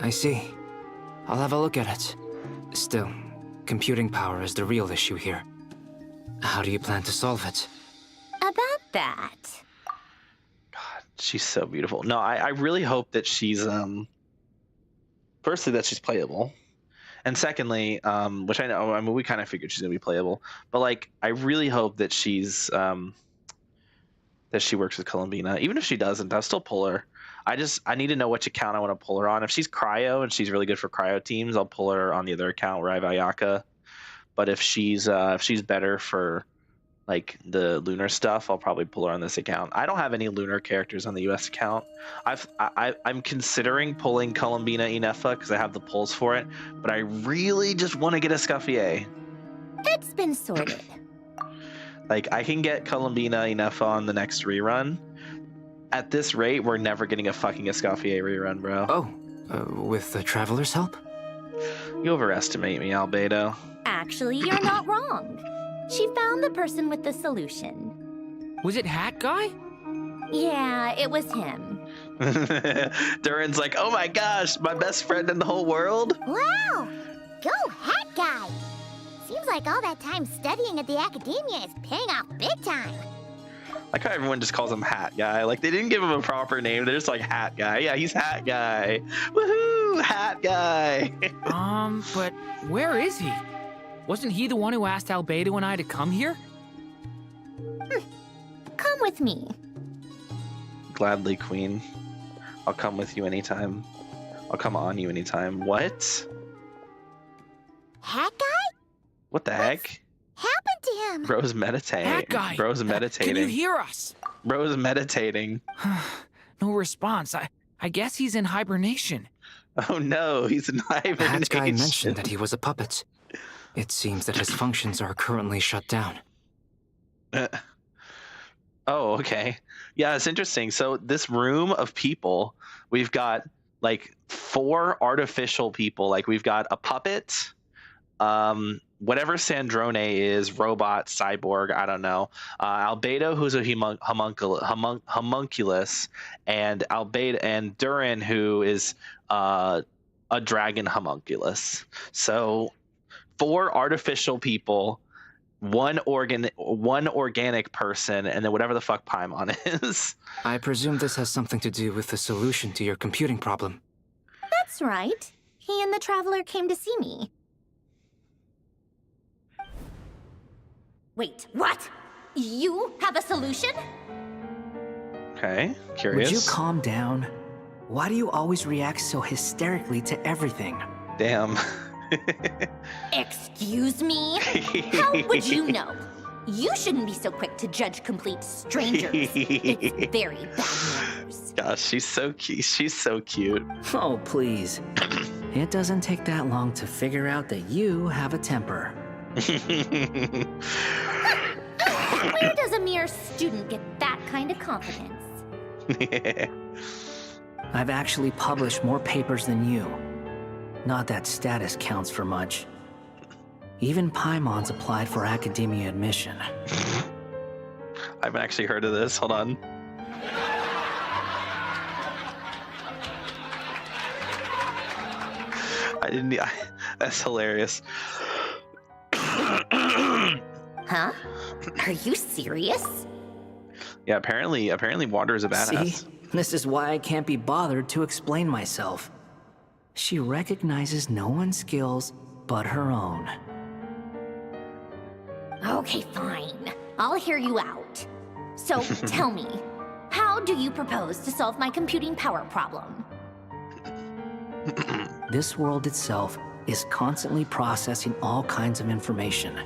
I see. I'll have a look at it. Still, computing power is the real issue here. How do you plan to solve it? About that. God, she's so beautiful. No, I really hope that she's firstly that she's playable. And secondly, which I mean we kind of figured she's gonna be playable, but like I really hope that she's that she works with Columbina. Even if she doesn't, I'll still pull her. I need to know which account I want to pull her on. If she's cryo and she's really good for cryo teams, I'll pull her on the other account where I have Ayaka. But if she's better for like the lunar stuff, I'll probably pull her on this account. I don't have any lunar characters on the US account. I'm considering pulling Columbina Inefa because I have the pulls for it, but I really just want to get a Scuffier. It's been sorted. Like, I can get Columbina Inefa on the next rerun. At this rate, we're never getting a fucking Escoffier rerun, bro. Oh, with the Traveler's help? You overestimate me, Albedo. Actually, you're not wrong. She found the person with the solution. Was it Hat Guy? Yeah, it was him. Durin's like, oh my gosh, my best friend in the whole world? Wow! Go Hat Guy! Seems like all that time studying at the academia is paying off big time. Like how everyone just calls him Hat Guy. Like they didn't give him a proper name. They're just like Hat Guy. Yeah, he's Hat Guy. Woohoo! Hat Guy. But where is he? Wasn't he the one who asked Albedo and I to come here? Come with me. Gladly, Queen. I'll come with you anytime. I'll come on you anytime. What? Hat Guy? What the heck? Happened to him? Bro's meditating. Hat Guy! Bro's meditating. Can you hear us? Bro's meditating. No response. I guess he's in hibernation. Oh no, he's in hibernation. Hat Guy mentioned that he was a puppet. It seems that his functions are currently shut down. Oh, okay. Yeah, it's interesting. So this room of people, we've got like 4 artificial people. Like we've got a puppet, whatever Sandrone is, robot, cyborg, I don't know. Albedo, who's a homunculus, and Durin, who is a dragon homunculus. So 4 artificial people, one organic person, and then whatever the fuck Paimon is. I presume this has something to do with the solution to your computing problem. That's right. He and the Traveler came to see me. Wait, what? You have a solution? Okay, curious. Would you calm down? Why do you always react so hysterically to everything? Damn. Excuse me? How would you know? You shouldn't be so quick to judge complete strangers. It's very bad manners. Gosh, she's so cute. She's so cute. Oh, please. It doesn't take that long to figure out that you have a temper. Where does a mere student get that kind of confidence? I've actually published more papers than you. Not that status counts for much. Even Paimon's applied for academia admission. I haven't actually heard of this. Hold on. That's hilarious. Huh? Are you serious? Yeah, apparently Water is a badass. See? This is why I can't be bothered to explain myself. She recognizes no one's skills but her own. Okay, fine. I'll hear you out. So, tell me, how do you propose to solve my computing power problem? This world itself is constantly processing all kinds of information.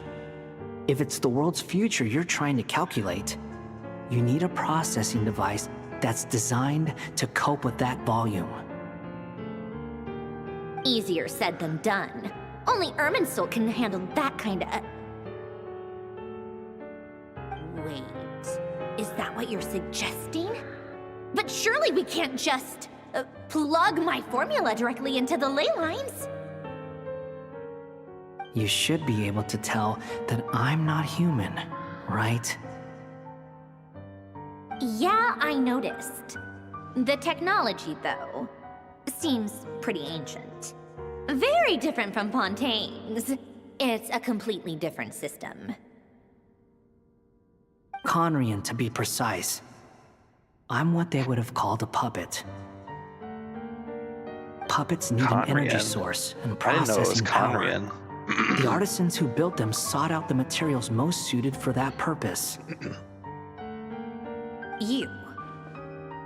If it's the world's future you're trying to calculate, you need a processing device that's designed to cope with that volume. Easier said than done. Only Irminsul can handle that kind of... Wait, is that what you're suggesting? But surely we can't just plug my formula directly into the ley lines. You should be able to tell that I'm not human, right? Yeah, I noticed. The technology, though, seems pretty ancient. Very different from Pontaine's. It's a completely different system. Conrian, to be precise. I'm what they would have called a puppet. Puppets need an energy source and processing power. The artisans who built them sought out the materials most suited for that purpose. You?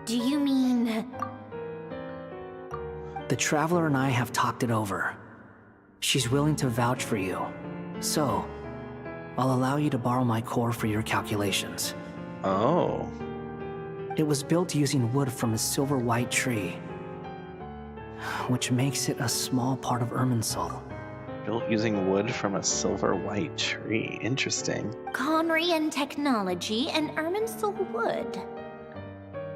Do you mean... The Traveler and I have talked it over. She's willing to vouch for you. So, I'll allow you to borrow my core for your calculations. Oh. It was built using wood from a silver white tree, which makes it a small part of Irminsul. Built using wood from a silver white tree. Interesting. Conrian technology and Irminsul wood.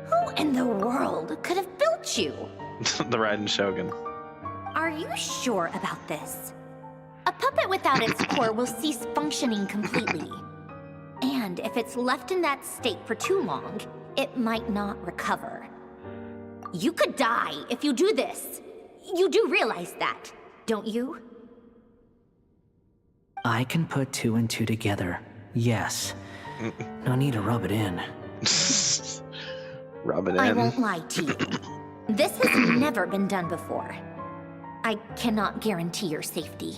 Who in the world could have built you? The Raiden Shogun. Are you sure about this? A puppet without its core will cease functioning completely. And if it's left in that state for too long, it might not recover. You could die if you do this. You do realize that, don't you? I can put 2 and 2 together, yes. No need to rub it in. Rub it in. I won't lie to you. This has never been done before. I cannot guarantee your safety.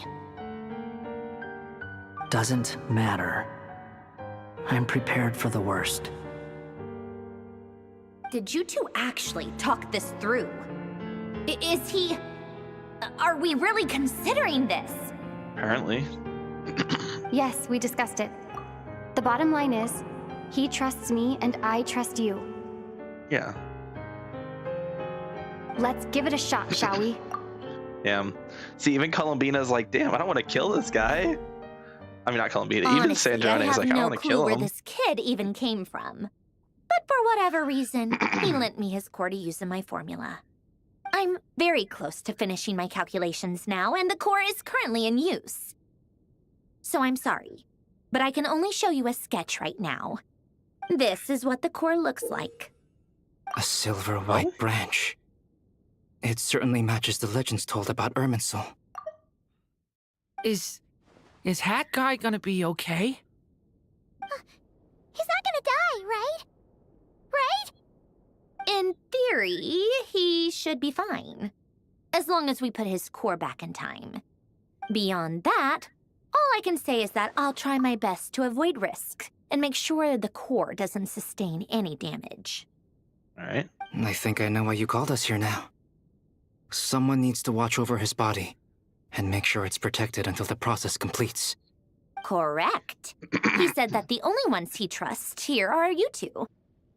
Doesn't matter. I'm prepared for the worst. Did you two actually talk this through? Is he... Are we really considering this? Apparently. Yes, we discussed it. The bottom line is, he trusts me and I trust you. Yeah. Let's give it a shot, shall we? Yeah. See, even Columbina's like, damn, I don't want to kill this guy. I mean, not Columbina. Even Honestly, Sandrone's like, I don't no want to clue kill where him. this kid even came from. But for whatever reason, he lent me his core to use in my formula. I'm very close to finishing my calculations now, and the core is currently in use. So I'm sorry, but I can only show you a sketch right now. This is what the core looks like. A silver white branch. It certainly matches the legends told about Irminsul. Is Hat Guy gonna be okay? He's not gonna die, right? Right? In theory, he should be fine. As long as we put his core back in time. Beyond that, all I can say is that I'll try my best to avoid risk and make sure the core doesn't sustain any damage. All right. I think I know why you called us here now. Someone needs to watch over his body and make sure it's protected until the process completes. Correct. He said that the only ones he trusts here are you two,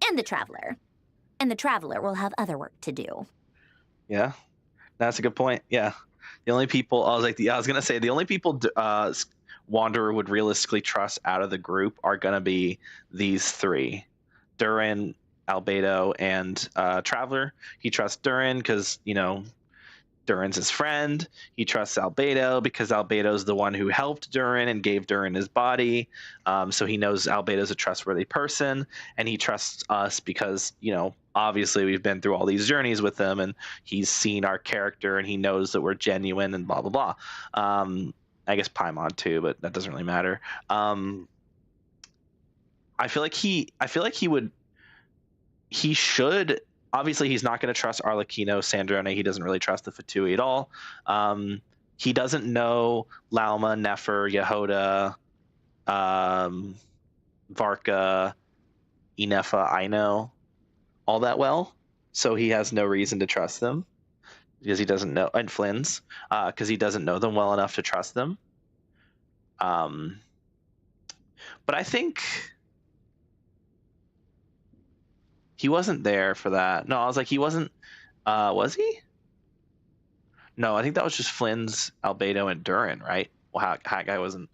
and the Traveler. And the Traveler will have other work to do. Yeah. That's a good point. Yeah. The only people, I was going to say, the only people Wanderer would realistically trust out of the group are going to be these 3. Durin, Albedo, and Traveler. He trusts Durin because, you know, Durin's his friend. He trusts Albedo because Albedo's the one who helped Durin and gave Durin his body. So he knows Albedo's a trustworthy person. And he trusts us because, you know, obviously we've been through all these journeys with him and he's seen our character and he knows that we're genuine and blah, blah, blah. I guess Paimon too, but that doesn't really matter. I feel like he should. Obviously, he's not going to trust Arlecchino, Sandrone. He doesn't really trust the Fatui at all. He doesn't know Lauma, Nefer, Yehoda, Varka, Inefa, Aino all that well. So he has no reason to trust them because he doesn't know, and Flynn's, because he doesn't know them well enough to trust them. But I think he wasn't there for that. No, I was like, he wasn't. Was he? No, I think that was just Flynn's, Albedo, and Durin, right? Well, Hat Guy wasn't.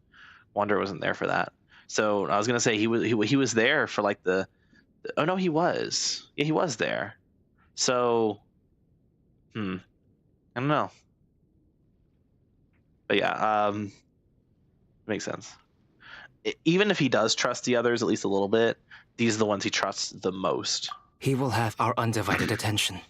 Wanderer wasn't there for that. So I was gonna say he was there for like the. Oh no, he was. Yeah, he was there. So, I don't know. But yeah, makes sense. Even if he does trust the others at least a little bit, these are the ones he trusts the most. He will have our undivided attention.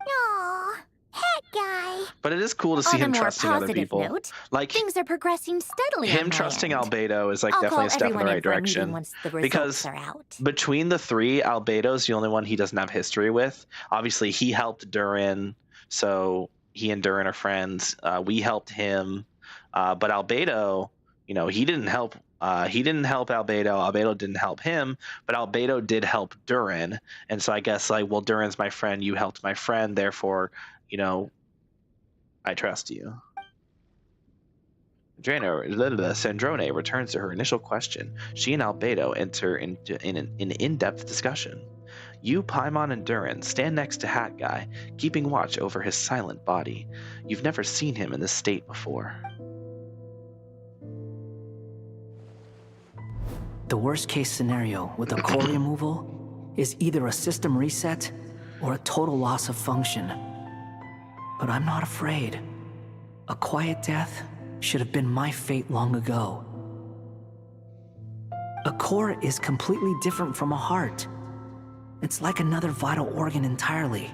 Aw, Hat Guy. But it is cool to see On a him more trusting other positive people. note, Like things are progressing steadily. him on my trusting end. Albedo is like I'll definitely call a step in the everyone right for a meeting direction. once the results Because are out. between the 3, Albedo's the only one he doesn't have history with. Obviously, he helped Durin, so he and Durin are friends. We helped him, but Albedo, you know, he didn't help. He didn't help Albedo. Albedo didn't help him, but Albedo did help Durin. And so I guess like, well, Durin's my friend. You helped my friend. Therefore, you know, I trust you. Sandrone returns to her initial question. She and Albedo enter into an in-depth discussion. You, Paimon, and Durin stand next to Hat Guy, keeping watch over his silent body. You've never seen him in this state before. The worst case scenario with the core removal is either a system reset or a total loss of function. But I'm not afraid. A quiet death should have been my fate long ago. A core is completely different from a heart. It's like another vital organ entirely.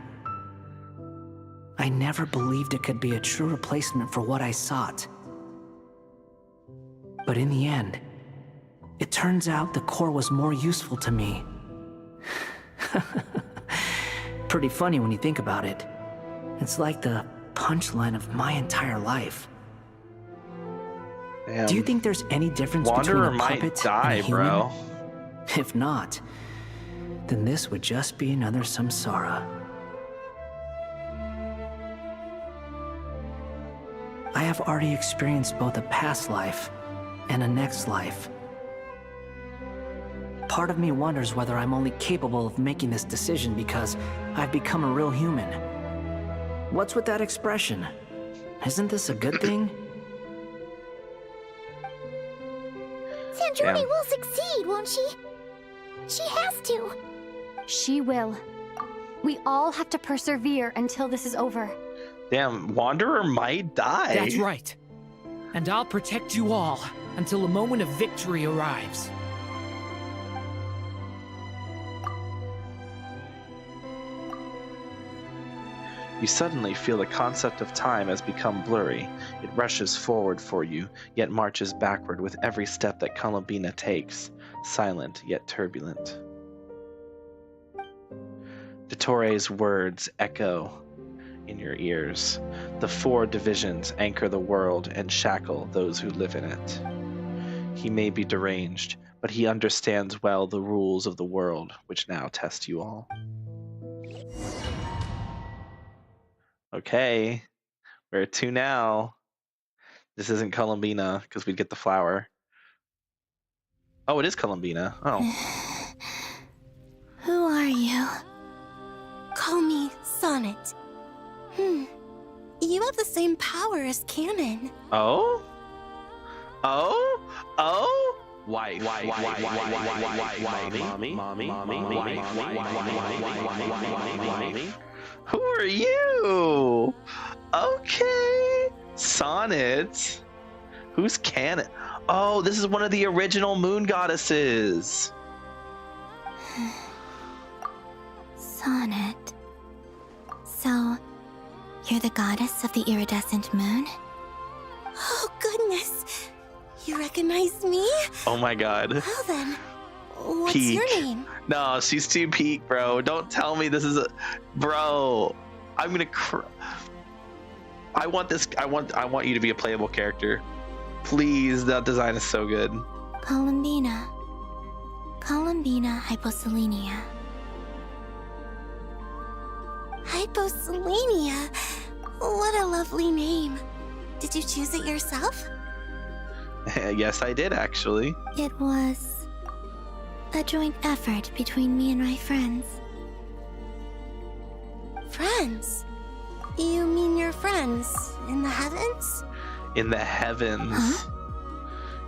I never believed it could be a true replacement for what I sought. But in the end, it turns out the core was more useful to me. Pretty funny when you think about it. It's like the punchline of my entire life. Damn. Do you think there's any difference Wanderer between a puppet might die, and a human? bro. If not, then this would just be another samsara. I have already experienced both a past life and a next life. Part of me wonders whether I'm only capable of making this decision because I've become a real human. What's with that expression? Isn't this a good thing? Sandrone will succeed, won't she? She has to. She will. We all have to persevere until this is over. Damn, Wanderer might die. That's right. And I'll protect you all until the moment of victory arrives. You suddenly feel the concept of time has become blurry. It rushes forward for you, yet marches backward with every step that Columbina takes, silent yet turbulent. Dottoro's words echo in your ears. The 4 divisions anchor the world and shackle those who live in it. He may be deranged, but he understands well the rules of the world, which now test you all. Okay, where to now? This isn't Columbina, because we'd get the flower. Oh, it is Columbina. Oh. Who are you? Call me Sonnet. You have the same power as Canon. Oh? Oh? Oh? Wife. Mommy. Who are you? Okay. Sonnet. Who's Canon? Oh, this is one of the original moon goddesses. Sonnet. So, you're the goddess of the iridescent moon? Oh, goodness. You recognize me? Oh my god. Well then, what's Peak. your name? No, she's too peak, bro. Don't tell me this is a... Bro, I'm gonna I want this... I want you to be a playable character. Please, that design is so good. Columbina. Columbina Hyposelenia. Hyposelenia? What a lovely name. Did you choose it yourself? Yes, I did, actually. It was a joint effort between me and my friends. Friends? You mean your friends in the heavens? In the heavens. Huh?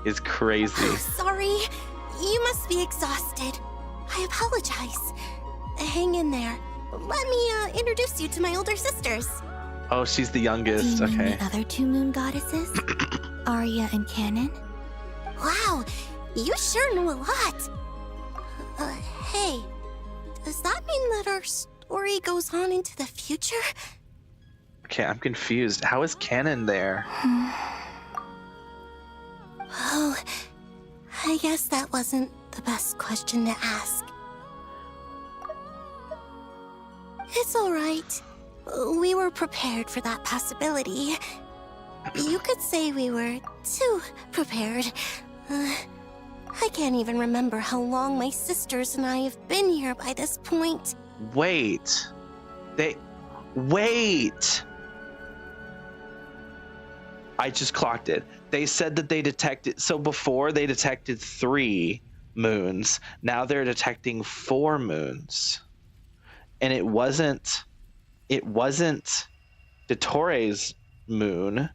Is crazy. Oh, sorry. You must be exhausted. I apologize. Hang in there. Let me introduce you to my older sisters. Oh, she's the youngest. Do you mean Okay. the other 2 moon goddesses? Arya and Canon? Wow, you sure know a lot. Hey, does that mean that our story goes on into the future? Okay, I'm confused. How is Canon there? Oh, I guess that wasn't the best question to ask. It's all right. We were prepared for that possibility. You could say we were too prepared. I can't even remember how long my sisters and I have been here by this point. Wait. Wait! I just clocked it. They said that they detected... So before they detected 3 moons, now they're detecting 4 moons. And it wasn't Dottoro's moon,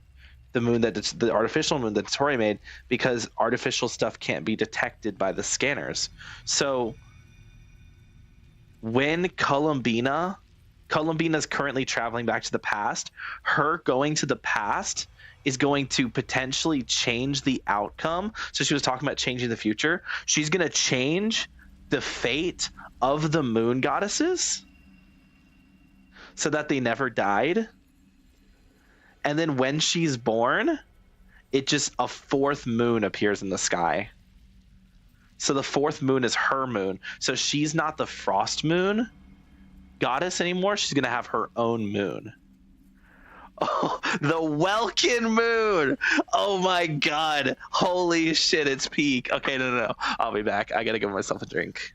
the artificial moon that Dottore made, because artificial stuff can't be detected by the scanners. So when Columbina's currently traveling back to the past, her going to the past is going to potentially change the outcome. So she was talking about changing the future. She's going to change the fate of the moon goddesses so that they never died. And then when she's born, it just a fourth moon appears in the sky. So the fourth moon is her moon. So she's not the frost moon goddess anymore. She's going to have her own moon. Oh, the Welkin moon. Oh my God. Holy shit, it's peak. Okay, no. I'll be back. I got to give myself a drink.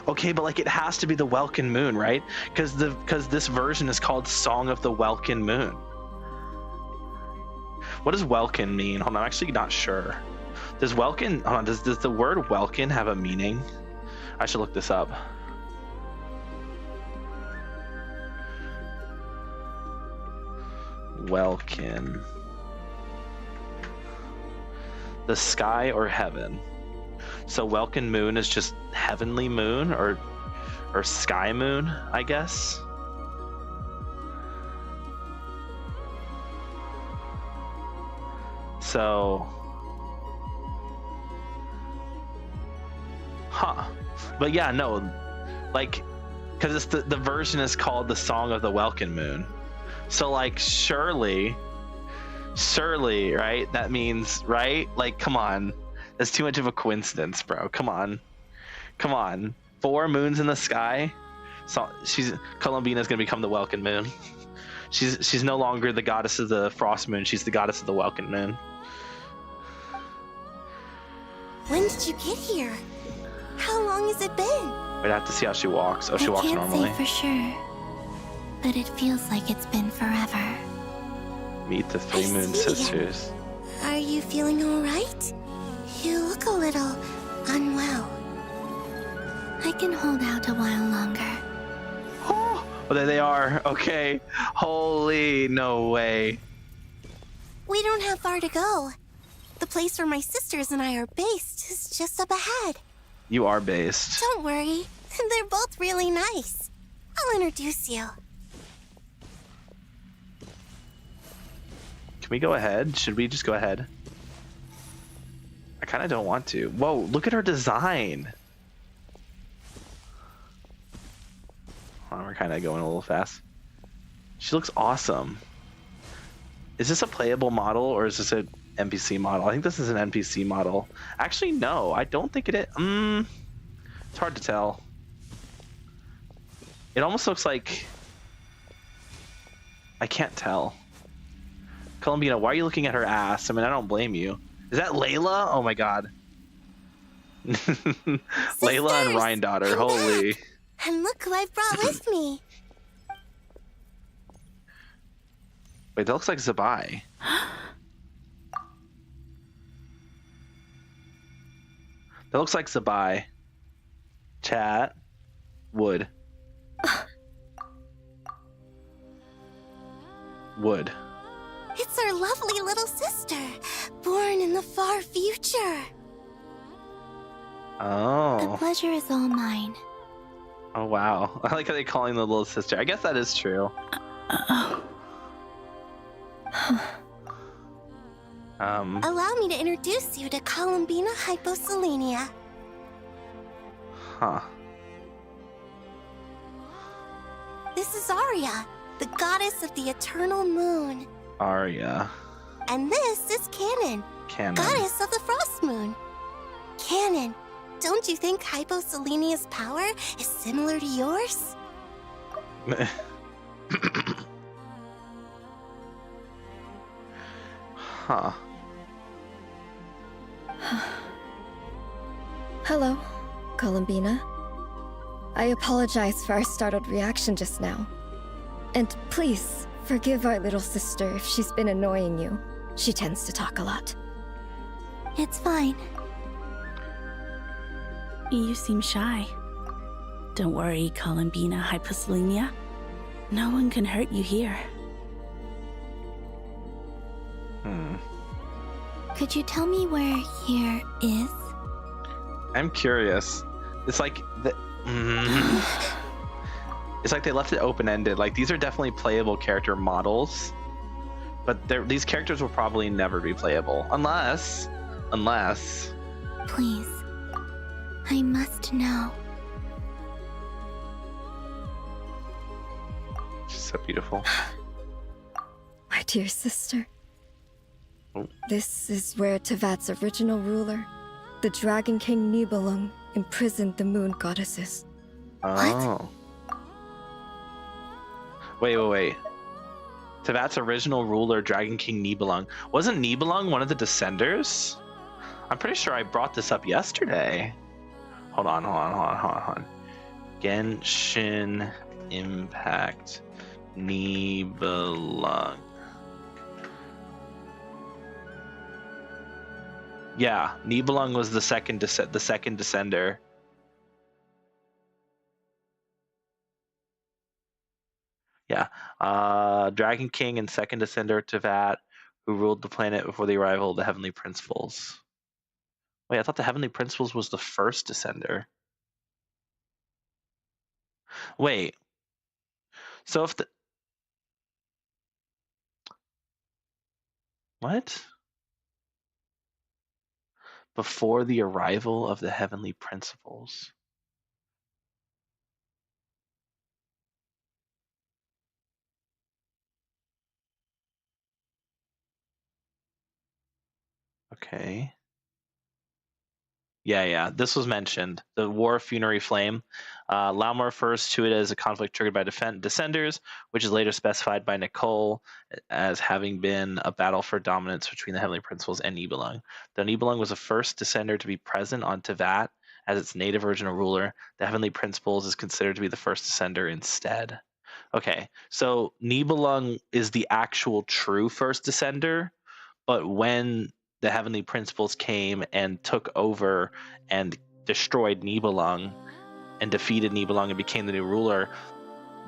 Okay, but like it has to be the Welkin moon, right? Because this version is called Song of the Welkin Moon. What does Welkin mean? Hold on, I'm actually not sure. Does Welkin? Hold on, does the word Welkin have a meaning? I should look this up. Welkin. The sky or heaven. So Welkin moon is just heavenly moon or sky moon, I guess. So, but yeah, no, like, because it's the version is called the Song of the Welkin Moon. So like surely, right? That means, right? Like, come on. That's too much of a coincidence, bro. Come on. 4 moons in the sky. So Columbina's gonna become the Welkin moon. She's no longer the goddess of the frost moon. She's the goddess of the Welkin moon. When did you get here? How long has it been? We'd have to see how she walks. Oh, she walks normally. I can't say for sure, but it feels like it's been forever. Meet the 3 moon sisters. Are you feeling all right? You look a little unwell. I can hold out a while longer. Oh, there they are. Okay. Holy, no way. We don't have far to go. The place where my sisters and I are based is just up ahead. You are based. Don't worry. They're both really nice. I'll introduce you. Can we go ahead? Should we just go ahead? I kind of don't want to. Whoa, look at her design. Oh, we're kind of going a little fast. She looks awesome. Is this a playable model or is this an NPC model? I think this is an NPC model. Actually, no, I don't think it is. It's hard to tell. It almost looks like... I can't tell. Columbina, why are you looking at her ass? I mean, I don't blame you. Is that Layla? Oh my god. Layla and Ryandotter, holy. And look who I've brought with me. Wait, that looks like Zabai. That looks like Zabai. Chat. Wood. Wood. It's our lovely little sister, born in the far future. Oh. The pleasure is all mine. Oh, wow. I like how they're calling the little sister. I guess that is true. Allow me to introduce you to Columbina Hyposelenia. Huh. This is Arya, the goddess of the eternal moon. Arya. And this is Canon, Canon. goddess of the frost moon. Canon, Don't you think Hyposelenia's power is similar to yours? Huh. Hello, Columbina. I apologize for our startled reaction just now. And please, forgive our little sister if she's been annoying you. She tends to talk a lot. It's fine. You seem shy. Don't worry, Columbina Hyposelenia. No one can hurt you here. Could you tell me where here is? I'm curious. It's like it's like they left it open-ended. Like, these are definitely playable character models, but these characters will probably never be playable unless. Please, I must know. She's so beautiful. My dear sister. Oh. This is where Tevat's original ruler, the Dragon King Nibelung, imprisoned the moon goddesses. Oh. Wait. Tevat's original ruler, Dragon King Nibelung. Wasn't Nibelung one of the Descenders? I'm pretty sure I brought this up yesterday. Hold on. Genshin Impact Nibelung. Yeah, Nibelung was the second Descender. Yeah, Dragon King and second Descender Tevat, who ruled the planet before the arrival of the Heavenly Principles. Wait, I thought the Heavenly Principles was the first Descender. Wait, so if the... What? Before the arrival of the Heavenly Principles. Okay. Yeah, this was mentioned. The War of Funerary Flame. Lauma refers to it as a conflict triggered by Descenders, which is later specified by Nicole as having been a battle for dominance between the Heavenly Principles and Nibelung. Though Nibelung was the first Descender to be present on Tevat as its native original ruler, the Heavenly Principles is considered to be the first Descender instead. Okay, so Nibelung is the actual true first Descender, but when the Heavenly Principles came and took over and destroyed Nibelung and defeated Nibelung and became the new ruler,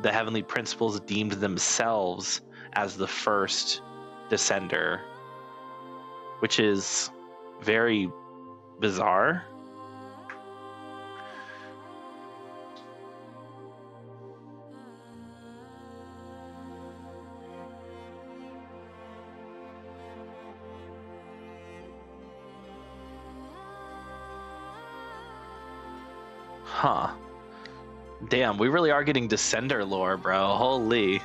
the Heavenly Principles deemed themselves as the first Descender, which is very bizarre. Huh. Damn, we really are getting Descender lore, bro. Holy.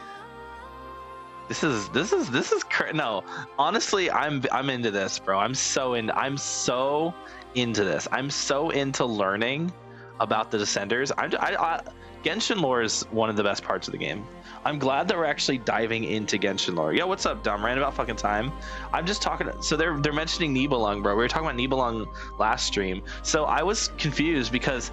This is no. Honestly, I'm into this, bro. I'm so into this. I'm so into learning about the Descenders. Genshin lore is one of the best parts of the game. I'm glad that we're actually diving into Genshin lore. Yo, what's up, dumb? Ran about fucking time. I'm just talking. So they're mentioning Nibelung, bro. We were talking about Nibelung last stream. So I was confused because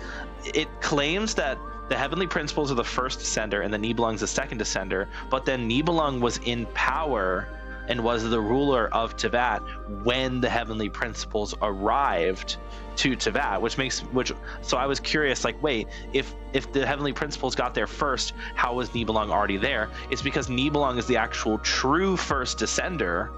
it claims that the Heavenly Principles are the first Descender and the Nibelung's the second Descender, but then Nibelung was in power and was the ruler of Tevat when the Heavenly Principles arrived to Tevat, so I was curious, like, wait, if the Heavenly Principles got there first, how was Nibelung already there? It's because Nibelung is the actual true first Descender,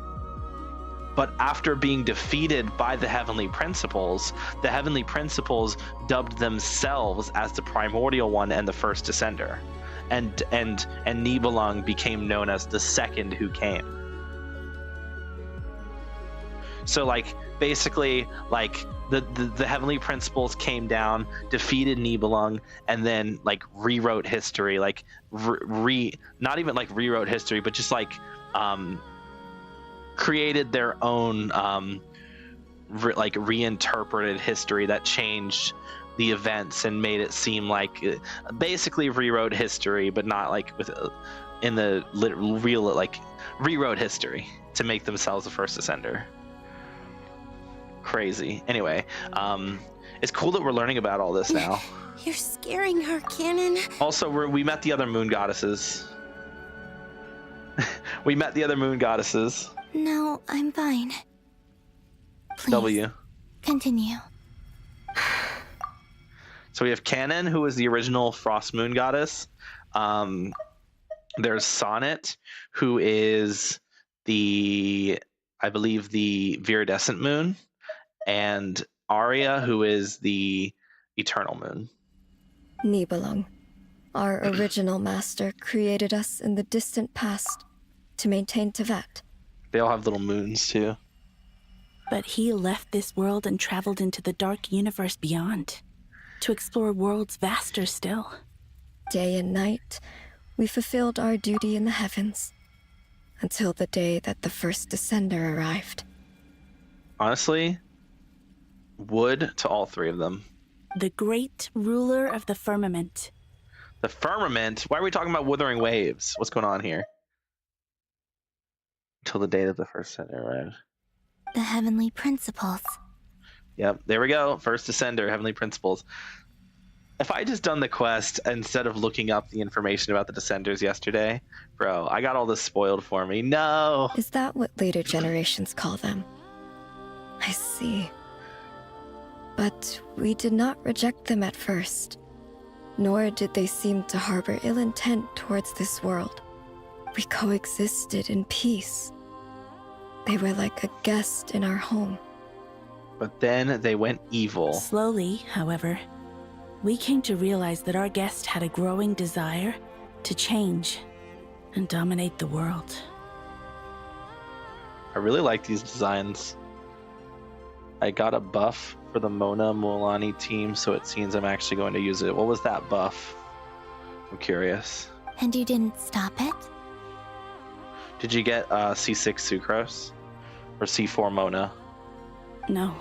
but after being defeated by the Heavenly Principles, the Heavenly Principles dubbed themselves as the primordial one and the first Descender, and Nibelung became known as the second who came. So, like, basically, like, the Heavenly Principles came down, defeated Nibelung, and then, like, rewrote history, like, not even like rewrote history, but just like created their own reinterpreted history that changed the events and made it seem like basically rewrote history, but not like with in the real, like rewrote history to make themselves the first Ascender. Crazy. Anyway, it's cool that we're learning about all this now. You're scaring her, Canon. Also, we met the other moon goddesses. We met the other moon goddesses. No, I'm fine. Please, W. continue. So we have Canon, who is the original Frost Moon goddess. There's Sonnet, who is I believe the Viridescent Moon, and Arya, who is the Eternal Moon. Nibelung, our original master, created us in the distant past to maintain Tevat. They all have little moons too. But he left this world and traveled into the dark universe beyond, to explore worlds vaster still. Day and night, we fulfilled our duty in the heavens, until the day that the first Descender arrived. Honestly, wood to all three of them. The great ruler of the firmament. The firmament? Why are we talking about Wuthering Waves? What's going on here? Until the day that the first Descender arrived. The heavenly principles. Yep, there we go. First Descender, Heavenly Principles. If I just done the quest instead of looking up the information about the Descenders yesterday, bro, I got all this spoiled for me. No! Is that what later generations call them? I see. But we did not reject them at first, nor did they seem to harbor ill intent towards this world. We coexisted in peace. They were like a guest in our home. But then they went evil. Slowly, however, we came to realize that our guest had a growing desire to change and dominate the world. I really like these designs. I got a buff for the Mona Mulani team, so it seems I'm actually going to use it. What was that buff? I'm curious. And you didn't stop it? Did you get C6 Sucrose? Or C4 Mona? No.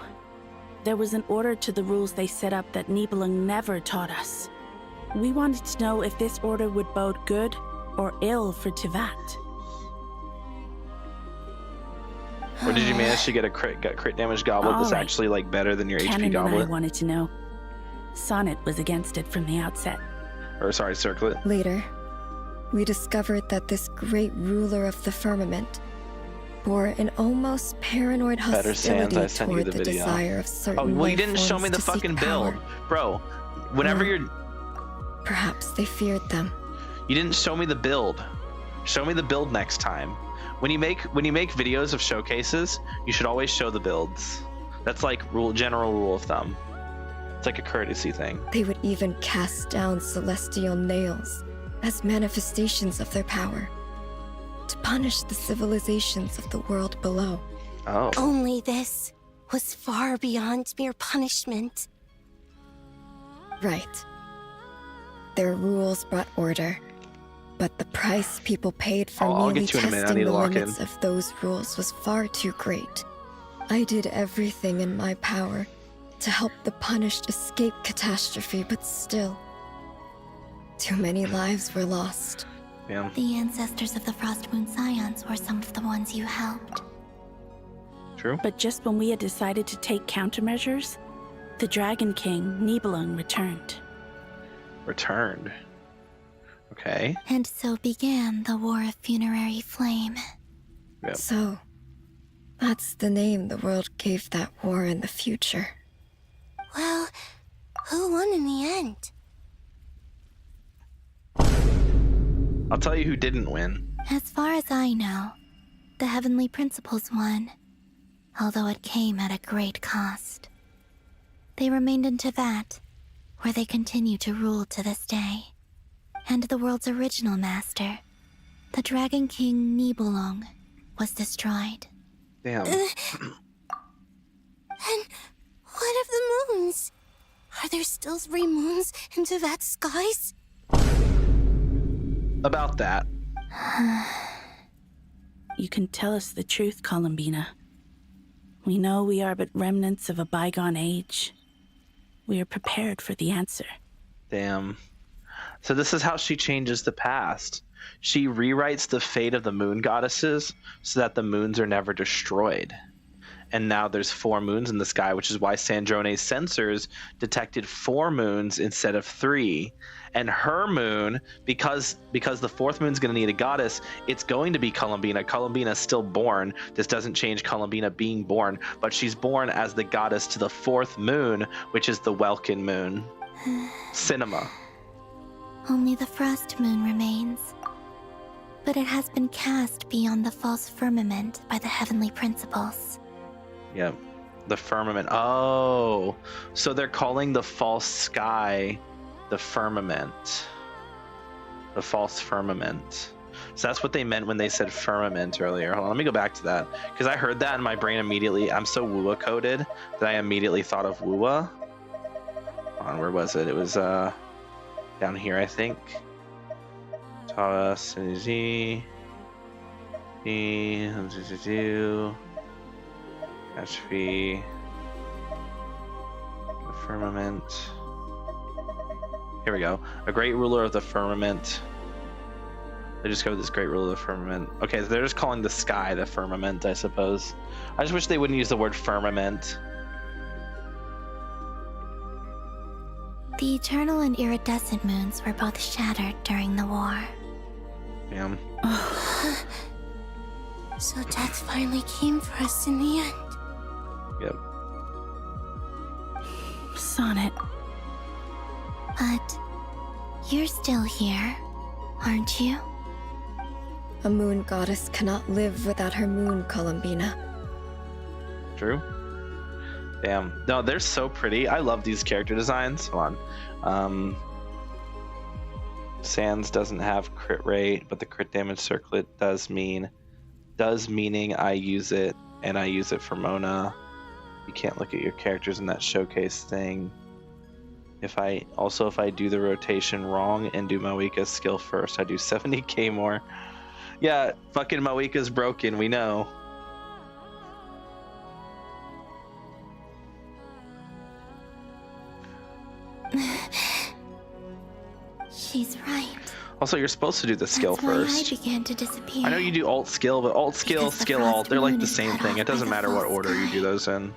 There was an order to the rules they set up that Nibelung never taught us. We wanted to know if this order would bode good or ill for Tevat. Or did you manage to get a crit damage goblet that's actually like better than your Canon HP goblet? and I wanted to know. Sonnet was against it from the outset. Or sorry, Circlet. Later, we discovered that this great ruler of the firmament bore an almost paranoid Better Sans, I hostility sent you toward the the video. desire of certain Oh, well, you life didn't show me forms the to seek fucking power. build. Bro, whenever No. you're... Perhaps they feared them. You didn't show me the build. Show me the build next time. When you make videos of showcases, you should always show the builds. That's like general rule of thumb. It's like a courtesy thing. They would even cast down celestial nails as manifestations of their power to punish the civilizations of the world below. Oh. Only this was far beyond mere punishment. Right. Their rules brought order, but the price people paid for I'll merely get to you in a minute. I testing need to the lock limits in. of those rules was far too great. I did everything in my power to help the punished escape catastrophe, but still, too many lives were lost. Damn. The ancestors of the Frost Moon Scions were some of the ones you helped. True. But just when we had decided to take countermeasures, the Dragon King, Nibelung, returned. Returned. Okay. And so began the War of Funerary Flame. Yep. So, that's the name the world gave that war in the future. Well, who won in the end? I'll tell you who didn't win. As far as I know, the Heavenly Principles won, although it came at a great cost. They remained in Tevat, where they continue to rule to this day. And the world's original master, the Dragon King Nibelung, was destroyed. Damn. And what of the moons? Are there still 3 moons in Tevat's skies? About that. You can tell us the truth, Columbina. We know we are but remnants of a bygone age. We are prepared for the answer. Damn. So this is how she changes the past. She rewrites the fate of the moon goddesses so that the moons are never destroyed. And now there's 4 moons in the sky, which is why Sandrone's sensors detected 4 moons instead of 3. And her moon, because the 4th moon's going to need a goddess, it's going to be Columbina. Columbina's still born. This doesn't change Columbina being born, but she's born as the goddess to the 4th moon, which is the Welkin moon. Cinema. Only the frost moon remains. But it has been cast beyond the false firmament by the heavenly principles. Yep. The firmament. Oh, so they're calling the false sky the firmament. The false firmament. So that's what they meant when they said firmament earlier. Hold on, let me go back to that. Because I heard that in my brain immediately. I'm so Wuwa coded that I immediately thought of Wuwa. Hold on, where was it? It was down here, I think. Z. Catchfee. The firmament. Here we go. A great ruler of the firmament. They just go with this great ruler of the firmament. Okay, so they're just calling the sky the firmament, I suppose. I just wish they wouldn't use the word firmament. The eternal and iridescent moons were both shattered during the war. Damn. So death finally came for us in the end. Yep. Sonnet. But you're still here, aren't you? A moon goddess cannot live without her moon, Columbina. True. Damn. No, they're so pretty. I love these character designs. Hold on. Sans doesn't have crit rate, but the crit damage circlet meaning I use it, and I use it for Mona. You can't look at your characters in that showcase thing. If I do the rotation wrong and do Mawika's skill first, I do 70k more. Yeah, fucking Mawika's broken, we know. She's right. Also, you're supposed to do the skill That's why first. I began to disappear. I know you do alt skill, but alt skill, Because the skill frost alt, they're like moon the is same cut thing. off It doesn't by the matter what false order you do those in.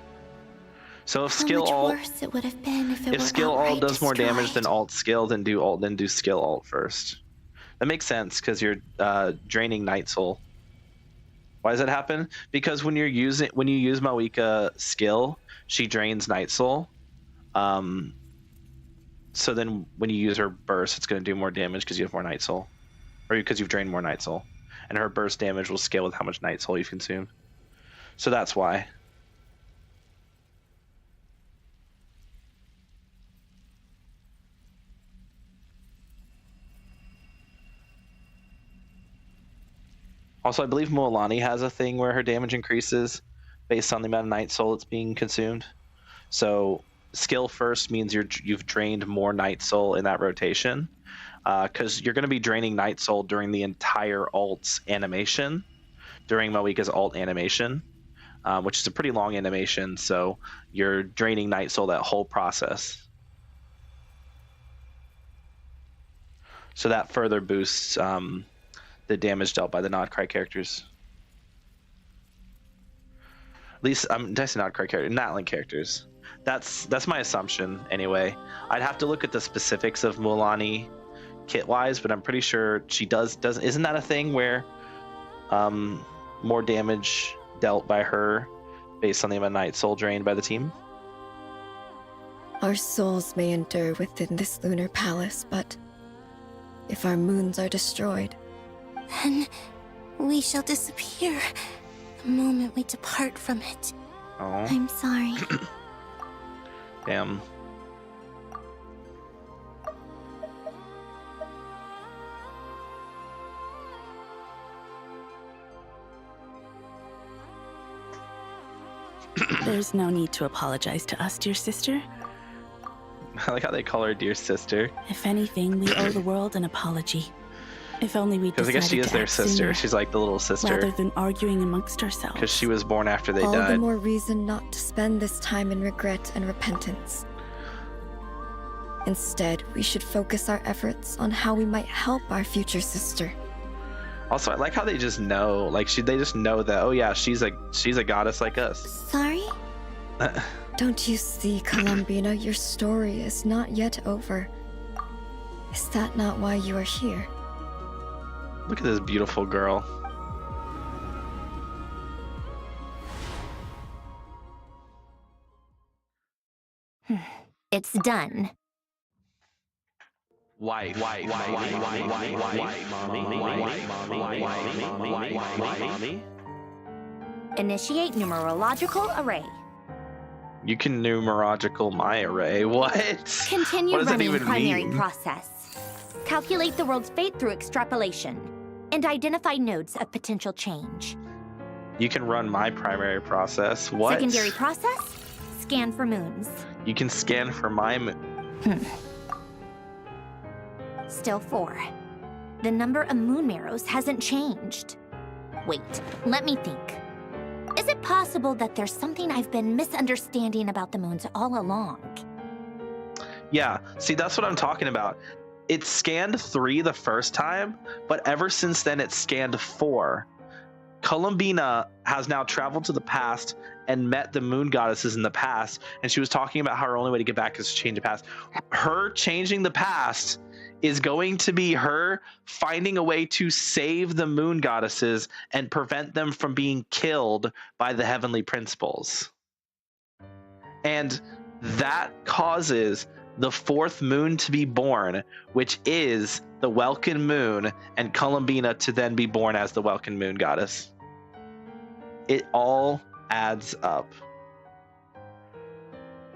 So if skill How much alt, worse it would have been if it were skill alt outright does more damage destroyed. than alt skill, then do skill alt first. That makes sense because you're draining Night Soul. Why does that happen? Because when you use Mawika skill, she drains Night Soul. So then when you use her burst, it's going to do more damage because you have more Night Soul, or because you've drained more Night Soul, and her burst damage will scale with how much Night Soul you've consumed. So that's why. Also, I believe Mualani has a thing where her damage increases based on the amount of Night Soul that's being consumed. So skill first means you've drained more Night Soul in that rotation, because you're going to be draining Night Soul during the entire alt's animation, during Mawika's alt animation, which is a pretty long animation, so you're draining Night Soul that whole process. So that further boosts the damage dealt by the Notcry characters. At least, did I say Notcry characters? Natlink characters. That's my assumption, anyway. I'd have to look at the specifics of Mualani kit-wise, but I'm pretty sure she does. Isn't that a thing where more damage dealt by her based on the amount of Night Soul drained by the team? Our souls may endure within this lunar palace, but if our moons are destroyed, Then we shall disappear the moment we depart from it. Oh. I'm sorry. Damn. There's no need to apologize to us, dear sister. I like how they call her dear sister. If anything, we owe the world an apology. If only we Because I decided guess she is to their act sister. sooner, She's like the little rather sister. than arguing amongst ourselves. Because she was born after they All the died. more reason not to spend this time in regret and repentance. Instead, we should focus our efforts on how we might help our future sister. Also, I like how they just know. Like they just know that. Oh yeah, she's a goddess like us. Sorry? Don't you see, Columbina, your story is not yet over. Is that not why you are here? Look at this beautiful girl. It's done. Wife. Initiate numerological array. You can numerological my array. What? Continue What does that running even primary mean? process. Calculate the world's fate through extrapolation. And identify nodes of potential change. You can run my primary process. What? Secondary process? Scan for moons. You can scan for my Still 4. The number of moon marrows hasn't changed. Wait, let me think. Is it possible that there's something I've been misunderstanding about the moons all along? Yeah, see, that's what I'm talking about. It scanned 3 the first time, but ever since then it's scanned 4. Columbina has now traveled to the past and met the moon goddesses in the past, and she was talking about how her only way to get back is to change the past. Her changing the past is going to be her finding a way to save the moon goddesses and prevent them from being killed by the heavenly principles. And that causes the 4th moon to be born, which is the Welkin moon, and Columbina to then be born as the Welkin moon goddess. It all adds up.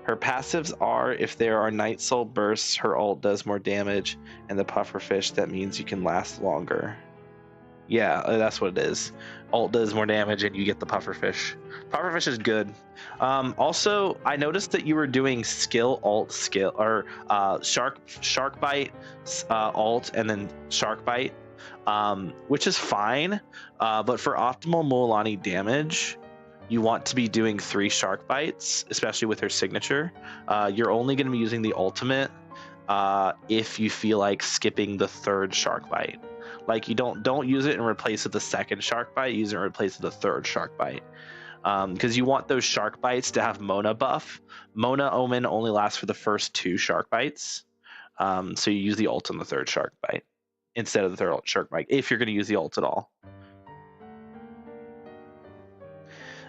Her passives are, if there are Night Soul bursts, her ult does more damage, and the pufferfish, that means you can last longer. Yeah, that's what it is. Ult does more damage and you get the pufferfish. Pufferfish is good. Also, I noticed that you were doing skill ult skill or shark bite ult and then shark bite, which is fine. But for optimal Mualani damage, you want to be doing 3 shark bites, especially with her signature. You're only going to be using the ultimate if you feel like skipping the 3rd shark bite. Like, you don't use it and replace it with the 2nd shark bite. Use it and replace it with the 3rd shark bite. Because you want those shark bites to have Mona buff. Mona Omen only lasts for the first 2 shark bites. So you use the ult on the 3rd shark bite instead of the 3rd shark bite, if you're going to use the ult at all.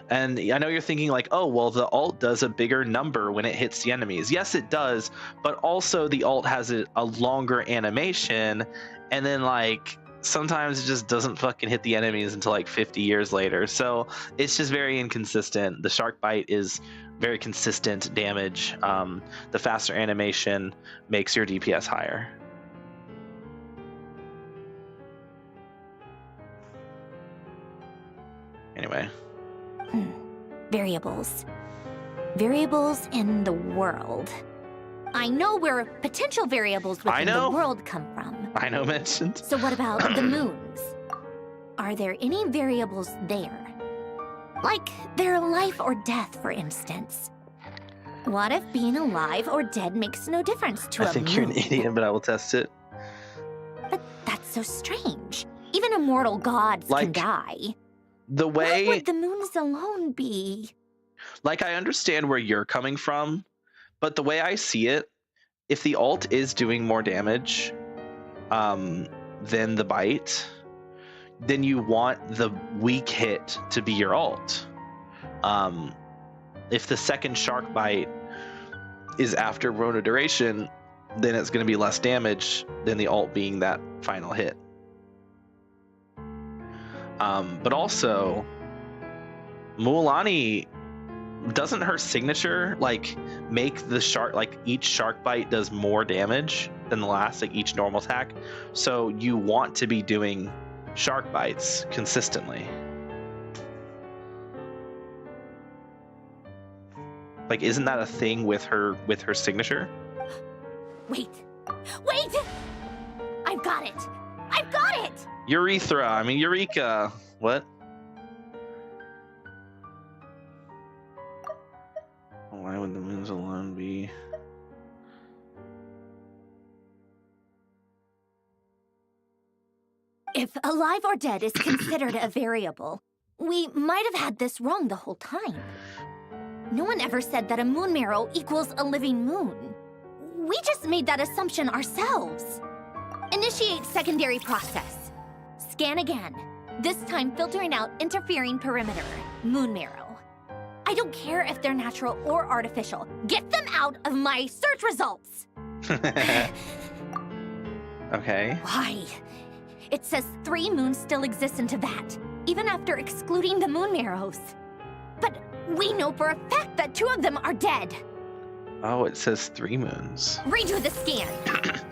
And I know you're thinking like, oh, well, the ult does a bigger number when it hits the enemies. Yes, it does. But also the ult has a longer animation. And then like sometimes it just doesn't fucking hit the enemies until like 50 years later. So it's just very inconsistent. The shark bite is very consistent damage. The faster animation makes your DPS higher. Anyway. Variables. Variables in the world. I know where potential variables within the world come from. I know mentioned. So what about the moons? Are there any variables there? Like their life or death, for instance. What if being alive or dead makes no difference to a moon? I think you're an idiot, but I will test it. But that's so strange. Even immortal gods can die. The way... What would the moons alone be? Like, I understand where you're coming from, but the way I see it, if the ult is doing more damage than the bite, then you want the weak hit to be your ult. If the 2nd shark bite is after Rona duration, then it's going to be less damage than the ult being that final hit. But also, Mualani, doesn't her signature like make the shark, like each shark bite does more damage than the last, like each normal attack? So you want to be doing shark bites consistently. Like, isn't that a thing with her signature? Wait! Wait! I've got it! I've got it! Urethra. I mean, Eureka. What? Why would the moons alone be? If alive or dead is considered a variable, we might have had this wrong the whole time. No one ever said that a moon marrow equals a living moon. We just made that assumption ourselves. Initiate secondary process. Scan again. This time filtering out interfering perimeter, moon marrow. I don't care if they're natural or artificial. Get them out of my search results! Okay. Why? It says 3 moons still exist in Teyvat, even after excluding the moon marrows. But we know for a fact that 2 of them are dead. Oh, it says 3 moons. Redo the scan.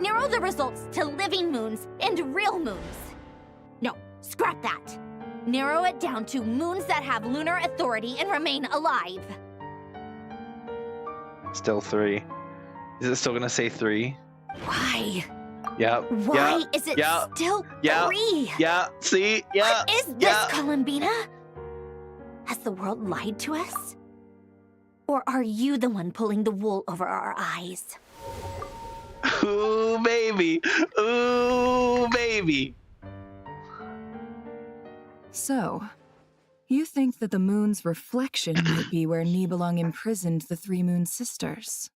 Narrow the results to living moons and real moons. No, scrap that. Narrow it down to moons that have lunar authority and remain alive. Still 3. Is it still gonna say 3? Why? Yep. Why yep, is it yep, still yep, 3? Yeah, see? Yeah. What is this, Columbina? Has the world lied to us? Or are you the one pulling the wool over our eyes? Ooh, baby. Ooh, baby. So, you think that the moon's reflection might be where Nibelung imprisoned the 3 moon sisters?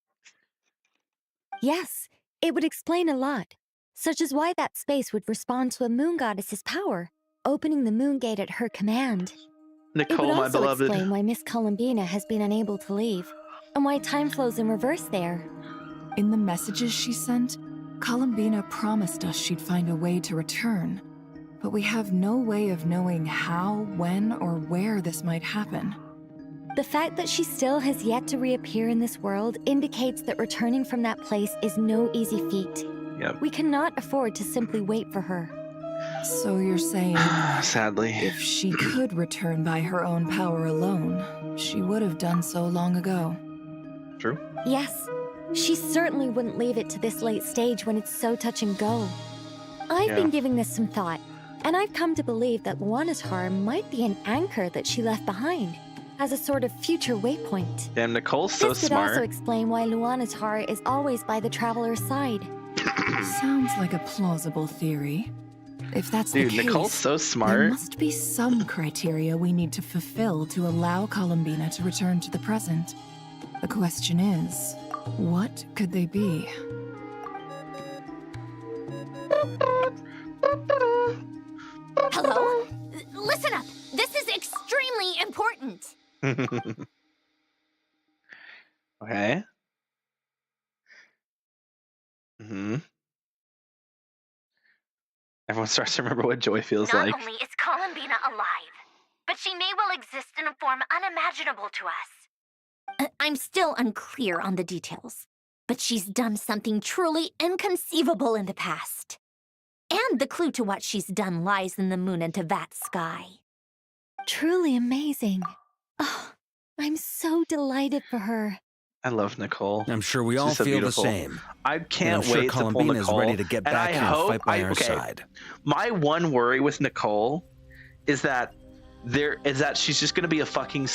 Yes, it would explain a lot, such as why that space would respond to a moon goddess's power, opening the moon gate at her command. Nicole, it would my also beloved. explain why Miss Columbina has been unable to leave, and why time flows in reverse there. In the messages she sent, Columbina promised us she'd find a way to return, but we have no way of knowing how, when, or where this might happen. The fact that she still has yet to reappear in this world indicates that returning from that place is no easy feat. Yep. We cannot afford to simply wait for her. So you're saying, sadly, if she could return by her own power alone, she would have done so long ago. True. Yes, she certainly wouldn't leave it to this late stage when it's so touch and go. I've been giving this some thought, and I've come to believe that Luanatar might be an anchor that she left behind, as a sort of future waypoint. Damn, Nicole's so this could smart. also explain why Luanatar is always by the traveler's side. Sounds like a plausible theory. If that's the case, Nicole's so smart. There must be some criteria we need to fulfill to allow Columbina to return to the present. The question is, what could they be? Hello? Listen up. This is extremely important. Okay. Mm-hmm. Everyone starts to remember what joy feels Not like. only is Columbina alive, but she may well exist in a form unimaginable to us. I'm still unclear on the details, but she's done something truly inconceivable in the past. And the clue to what she's done lies in the moon and Teyvat sky. Truly amazing. Oh, I'm so delighted for her. I love Nicole. I'm sure we She's all so feel beautiful. the same. I can't I'm sure wait to pull Columbina is Nicole. ready to get And back I here and hope, fight by our okay, side. My one worry with Nicole is that she's just gonna be a fucking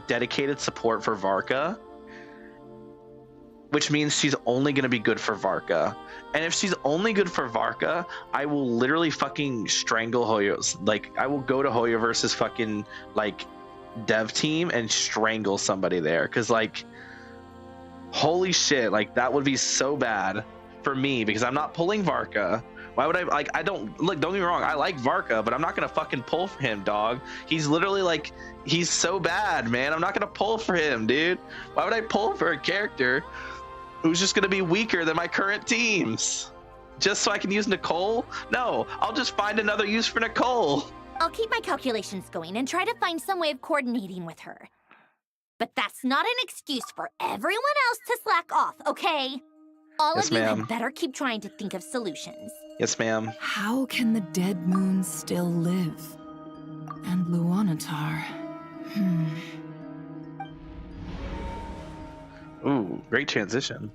dedicated support for Varka, which means she's only gonna be good for Varka. And if she's only good for Varka, I will literally fucking strangle Hoyo's. Like, I will go to Hoyoverse's fucking dev team and strangle somebody there, because holy shit, that would be so bad for me, because I'm not pulling Varka. Why would I don't get me wrong, I like Varka, but I'm not gonna fucking pull for him, dog. He's literally he's so bad, man. I'm not gonna pull for him, dude. Why would I pull for a character who's just gonna be weaker than my current teams? Just so I can use Nicole? No, I'll just find another use for Nicole. I'll keep my calculations going and try to find some way of coordinating with her. But that's not an excuse for everyone else to slack off, okay? All Yes, of you ma'am. had better keep trying to think of solutions. Yes, ma'am. How can the dead moon still live? And Luanatar? Ooh, great transition.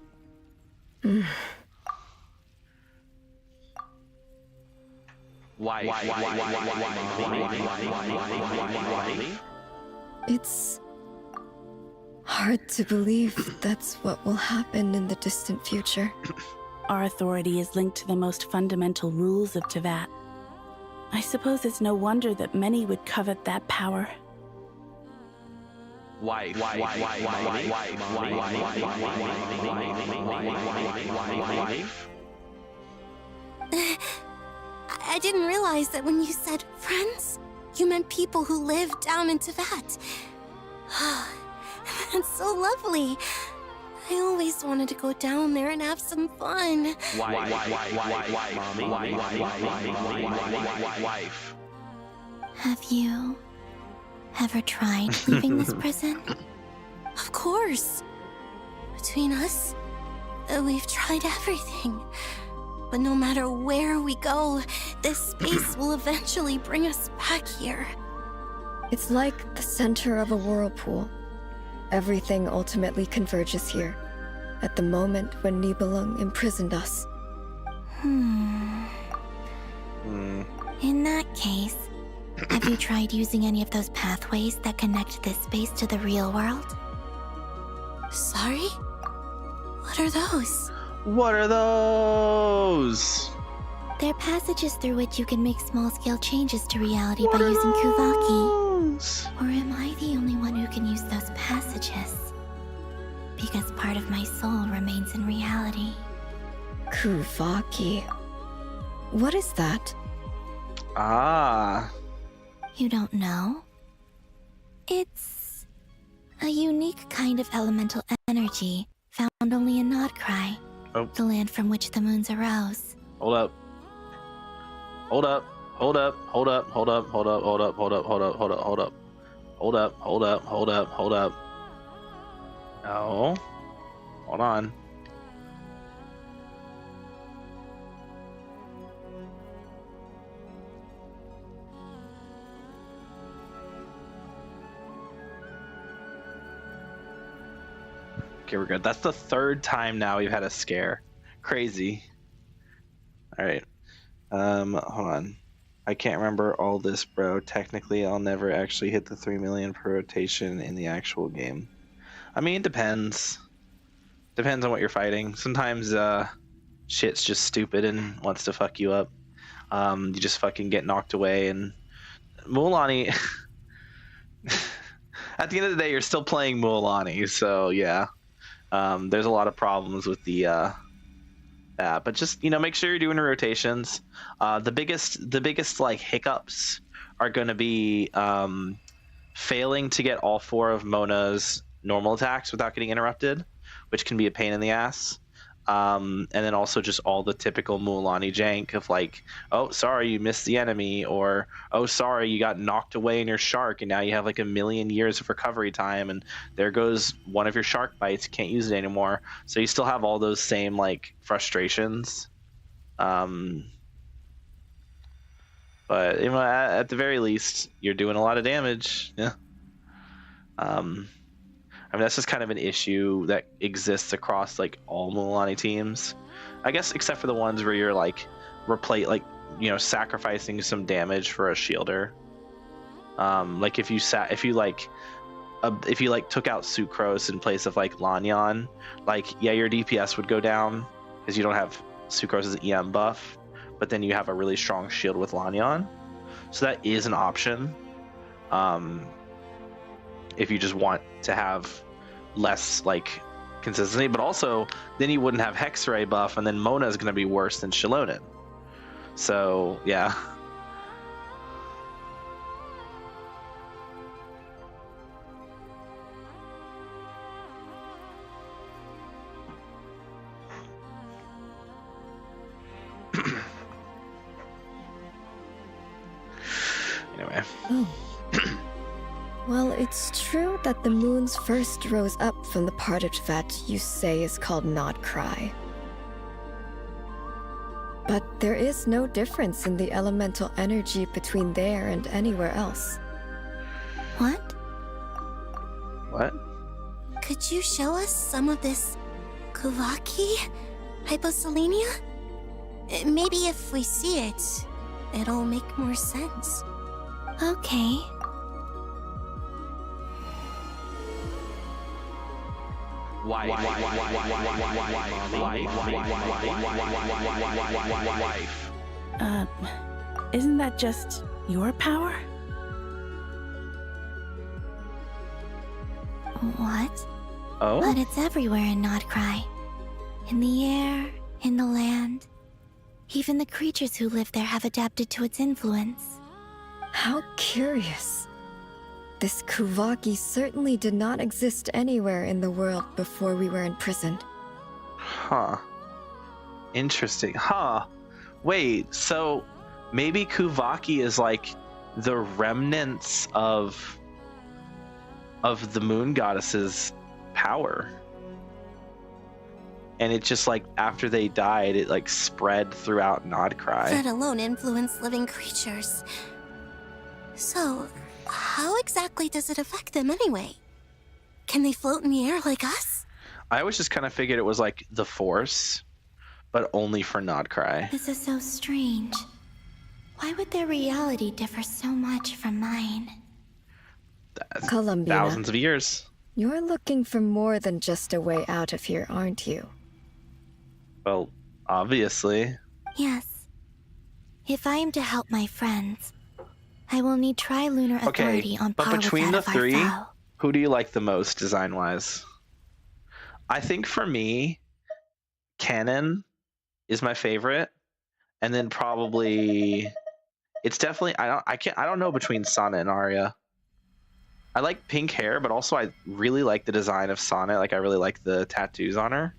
It's hard to believe that's what will happen in the distant future. Our authority is linked to the most fundamental rules of Teyvat. I suppose it's no wonder that many would covet that power. Wife. I didn't realize that when you said friends, you meant people who live down in Teyvat. That's so lovely. I always wanted to go down there and have some fun. Have you ever tried leaving this prison? Of course. Between us, we've tried everything. But no matter where we go, this space will eventually bring us back here. It's like the center of a whirlpool. Everything ultimately converges here, at the moment when Nibelung imprisoned us. In that case, have you tried using any of those pathways that connect this space to the real world? Sorry? What are those? What are those? They're passages through which you can make small-scale changes to reality by using Kuvaki. Or am I the only one who can use those passages? Because part of my soul remains in reality. Kuvaki. What is that? Ah. You don't know? It's a unique kind of elemental energy found only in Nodcry, the land from which the moons arose. Hold up. Hold up. Hold up. Hold up. Hold up. Hold up. Hold up. Hold up. Hold up. Hold up. Hold up. Hold up. Hold up. Hold up. Hold up. No. Hold on. Okay, we're good. That's the third time now we've had a scare. Crazy. All right. Hold on. I can't remember all this, bro. Technically, I'll never actually hit the 3 million per rotation in the actual game. I mean, it depends. Depends on what you're fighting. Sometimes, shit's just stupid and wants to fuck you up. You just fucking get knocked away, and Mualani... At the end of the day, you're still playing Mualani, so yeah. There's a lot of problems with the... but just, you know, make sure you're doing your rotations. The biggest like hiccups are going to be failing to get all 4 of Mona's normal attacks without getting interrupted, which can be a pain in the ass. And then also just all the typical Mualani jank of like, oh, sorry, you missed the enemy, or oh, sorry, you got knocked away in your shark and now you have like 1,000,000 years of recovery time and there goes one of your shark bites, you can't use it anymore. So you still have all those same like frustrations. But you know, at the very least, you're doing a lot of damage. Yeah. I mean, that's just kind of an issue that exists across like all Mualani teams, I guess, except for the ones where you're like sacrificing some damage for a shielder. Like if you took out Sucrose in place of like Lanyan, like yeah, your DPS would go down because you don't have Sucrose's EM buff, but then you have a really strong shield with Lanyan, so that is an option. If you just want to have less like consistency, but also then you wouldn't have Hexray buff, and then Mona is going to be worse than Shilonen. So yeah. Anyway. Oh. Well, it's true that the moons first rose up from the part of Teyvat you say is called Nodcry. But there is no difference in the elemental energy between there and anywhere else. What? What? Could you show us some of this Kuvaki hyposelenia? Maybe if we see it, it'll make more sense. Okay. Isn't that just your power? What? Oh? But it's everywhere in Nodcry. In the air, in the land. Even the creatures who live there have adapted to its influence. How curious. This Kuvaki certainly did not exist anywhere in the world before we were imprisoned. Huh. Interesting. Huh. Wait, so maybe Kuvaki is like the remnants of the moon goddess's power. And it just like after they died, it like spread throughout Nodcry. That alone influenced living creatures. So, how exactly does it affect them anyway? Can they float in the air like us? I always just kind of figured it was like the Force, but only for Nodcry. This is so strange. Why would their reality differ so much from mine? That's Columbina, thousands of years. you're looking for more than just a way out of here, aren't you? Well, obviously. Yes. If I am to help my friends, I will need Trilunar authority Okay, on but par with between that the of our three, foe. who do you like the most design-wise? I think for me, Canon is my favorite, and then probably it's definitely I don't know between Sana and Arya. I like pink hair, but also I really like the design of Sana. Like I really like the tattoos on her.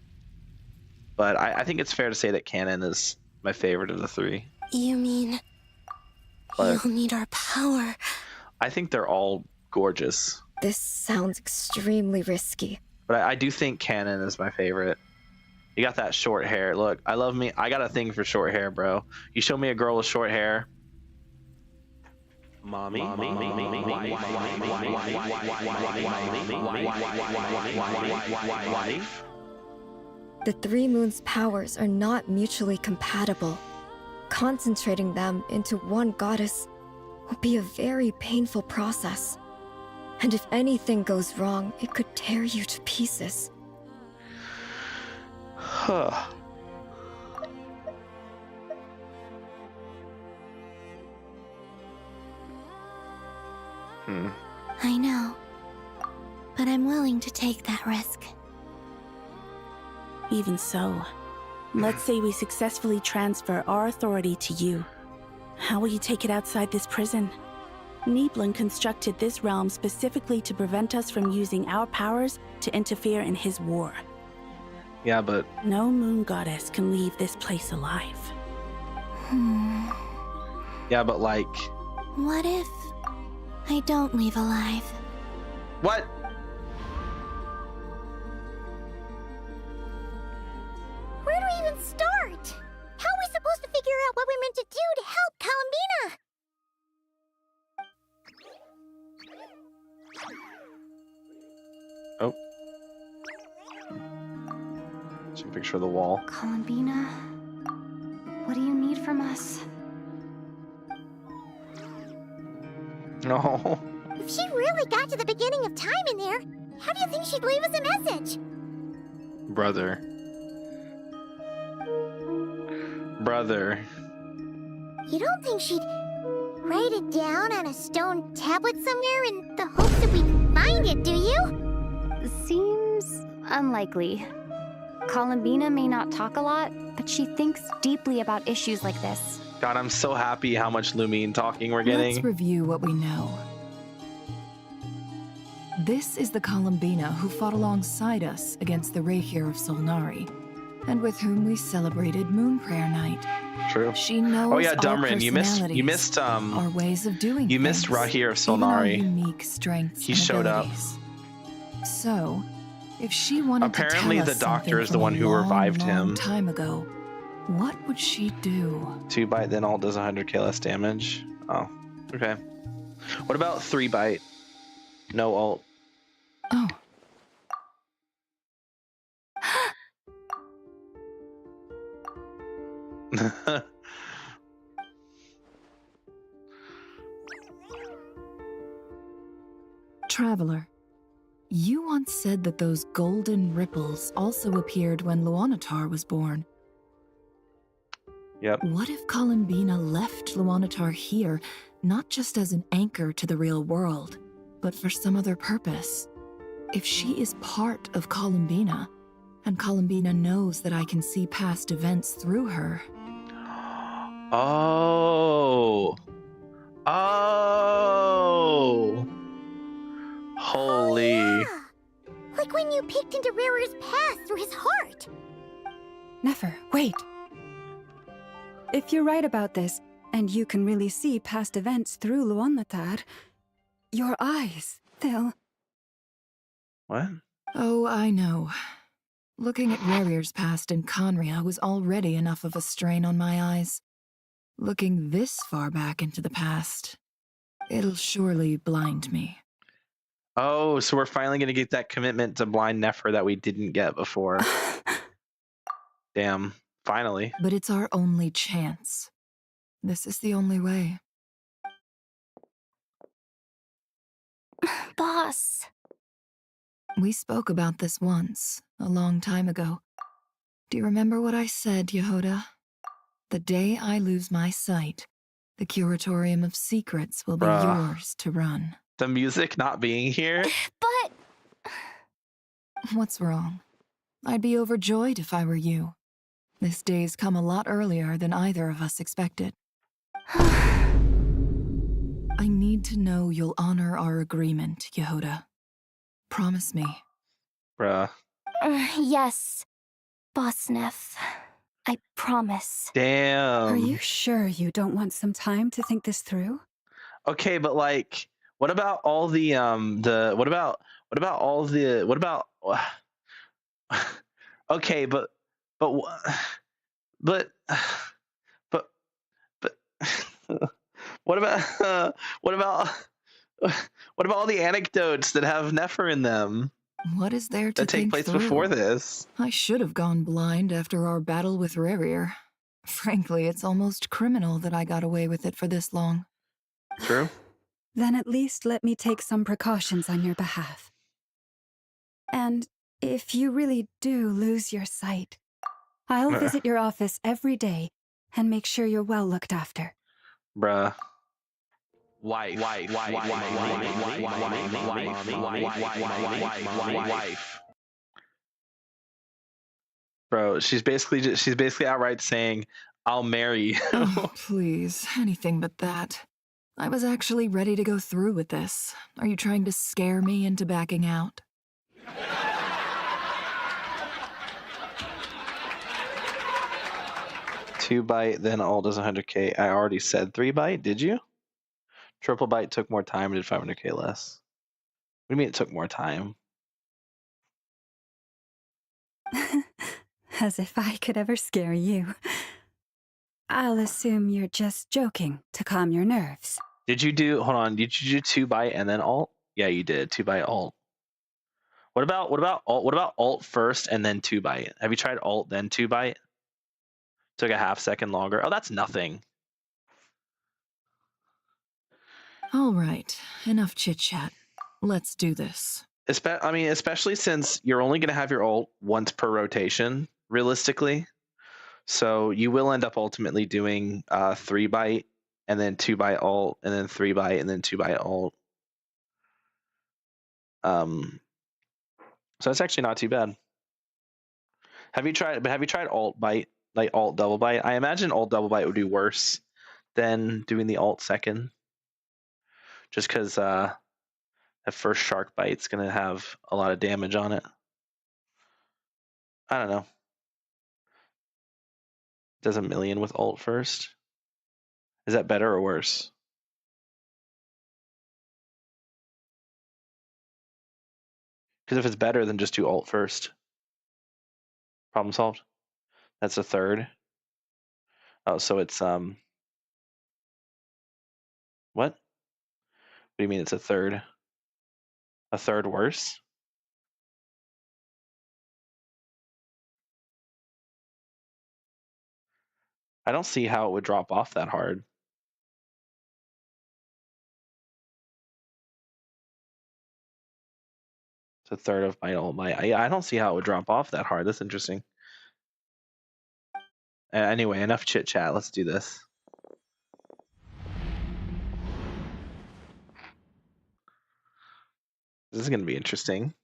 But I think it's fair to say that Canon is my favorite of the three. You mean But you'll need our power? I think they're all gorgeous. This sounds extremely risky. But I do think Canon is my favorite. You got that short hair. Look, I love me. I got a thing for short hair, bro. You show me a girl with short hair. Mommy. The Three Moons' powers are not mutually compatible. Concentrating them into one goddess will be a very painful process. And if anything goes wrong, it could tear you to pieces. Huh. I know. But I'm willing to take that risk. Even so, let's say we successfully transfer our authority to you. How will you take it outside this prison? Nibelung constructed this realm specifically to prevent us from using our powers to interfere in his war. Yeah, but No moon goddess can leave this place alive. yeah, but like What if I don't leave alive? what? Where do we even start? How are we supposed to figure out what we're meant to do to help Columbina? Oh. It's a picture of the wall. Columbina, what do you need from us? No. If she really got to the beginning of time in there, how do you think she'd leave us a message? Brother. You don't think she'd write it down on a stone tablet somewhere in the hopes that we'd find it, do you? Seems unlikely. Columbina may not talk a lot, but she thinks deeply about issues like this. God, I'm so happy how much Lumine talking we're getting. Let's review what we know. This is the Columbina who fought alongside us against the Rehir of Solnari, and with whom we celebrated Moon Prayer Night. True. She knows Oh yeah, our Dumrin, you missed personalities, our ways of doing you missed things, Rahir of even our Solnari. unique strengths He and showed up. abilities. So, if she wanted Apparently to tell the us doctor something is the from one a who long, revived long him. time ago, what would she do? 2 bite then all does 100k less damage. Oh, okay. What about 3 bite? No ult. Oh. Traveler, you once said that those golden ripples also appeared when Luanatar was born. Yep. What if Columbina left Luanatar here, not just as an anchor to the real world, but for some other purpose? If she is part of Columbina, and Columbina knows that I can see past events through her. Oh. Oh. Holy. Oh, yeah. Like when you peeked into Rarer's past through his heart. Nefer, wait. If you're right about this, and you can really see past events through Luanatar, your eyes, they'll... What? Oh, I know. Looking at Rarir's past in Conria was already enough of a strain on my eyes. Looking this far back into the past, it'll surely blind me. Oh, so we're finally going to get that commitment to blind Nefer that we didn't get before. Damn. Finally. But it's our only chance. This is the only way. Boss. We spoke about this once, a long time ago. Do you remember what I said, Yehoda? The day I lose my sight, the Curatorium of Secrets will be yours to run. The music not being here? But... What's wrong? I'd be overjoyed if I were you. This day's come a lot earlier than either of us expected. I need to know you'll honor our agreement, Yehoda. Promise me. Bruh. Yes, Boss Neff. I promise. Damn. Are you sure you don't want some time to think this through? Okay, but like, what about all the okay, but what about what about all the anecdotes that have Nefer in them? What is there to that take think place through? before this? I should have gone blind after our battle with Rarir. Frankly, it's almost criminal that I got away with it for this long. True. Then at least let me take some precautions on your behalf. And if you really do lose your sight, I'll visit your office every day and make sure you're well looked after. Bruh. Wife. Bro, she's basically outright saying, "I'll marry you." Oh, please, anything but that. I was actually ready to go through with this. Are you trying to scare me into backing out? 2 byte, then alt does 100k. I already said 3 byte, did you? Triple byte took more time and did 500k less. What do you mean it took more time? As if I could ever scare you. I'll assume you're just joking to calm your nerves. Did you do, hold on, did you do 2 byte and then alt? Yeah, you did, 2 byte alt. What about alt first and then 2 byte? Have you tried alt then 2 byte? Took a half second longer. Oh, that's nothing. All right, enough chit-chat. Let's do this. Especially since you're only going to have your alt once per rotation, realistically. So you will end up ultimately doing 3 byte and then 2 byte alt and then 3 byte and then 2 byte alt. So that's actually not too bad. Have you tried alt byte, like alt double byte? I imagine alt double byte would be worse than doing the alt second. Just because that first shark bite's going to have a lot of damage on it. I don't know. Does 1,000,000 with alt first? Is that better or worse? Because if it's better, then just do alt first. Problem solved. That's a third. Oh, so it's what? What do you mean it's a third? A third worse? I don't see how it would drop off that hard. It's a third of my all might. I don't see how it would drop off that hard. That's interesting. Anyway, enough chit chat. Let's do this. This is going to be interesting.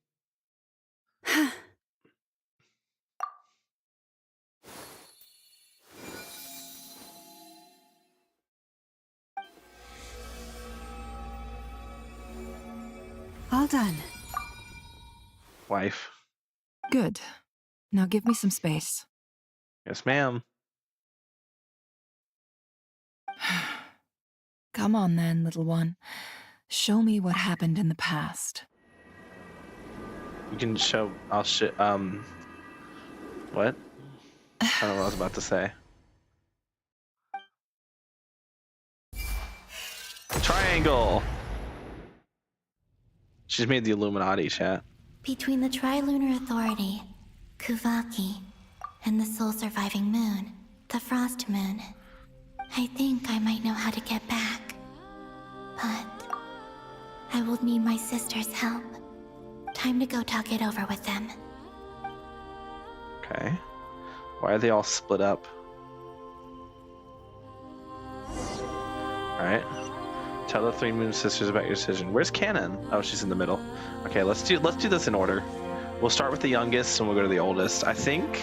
All done. Wife. Good. Now give me some space. Yes, ma'am. Come on then, little one. Show me what happened in the past. You can show. I'll show. What? I don't know what I was about to say. Triangle. She's made the Illuminati, chat. Between the Trilunar Authority, Kuvaki, and the sole surviving moon, the Frost Moon, I think I might know how to get back. But I will need my sister's help. Time to go talk it over with them. Okay. Why are they all split up? Alright. Tell the three Moon Sisters about your decision. Where's Canon? Oh, she's in the middle. Okay, let's do this in order. We'll start with the youngest and we'll go to the oldest. I think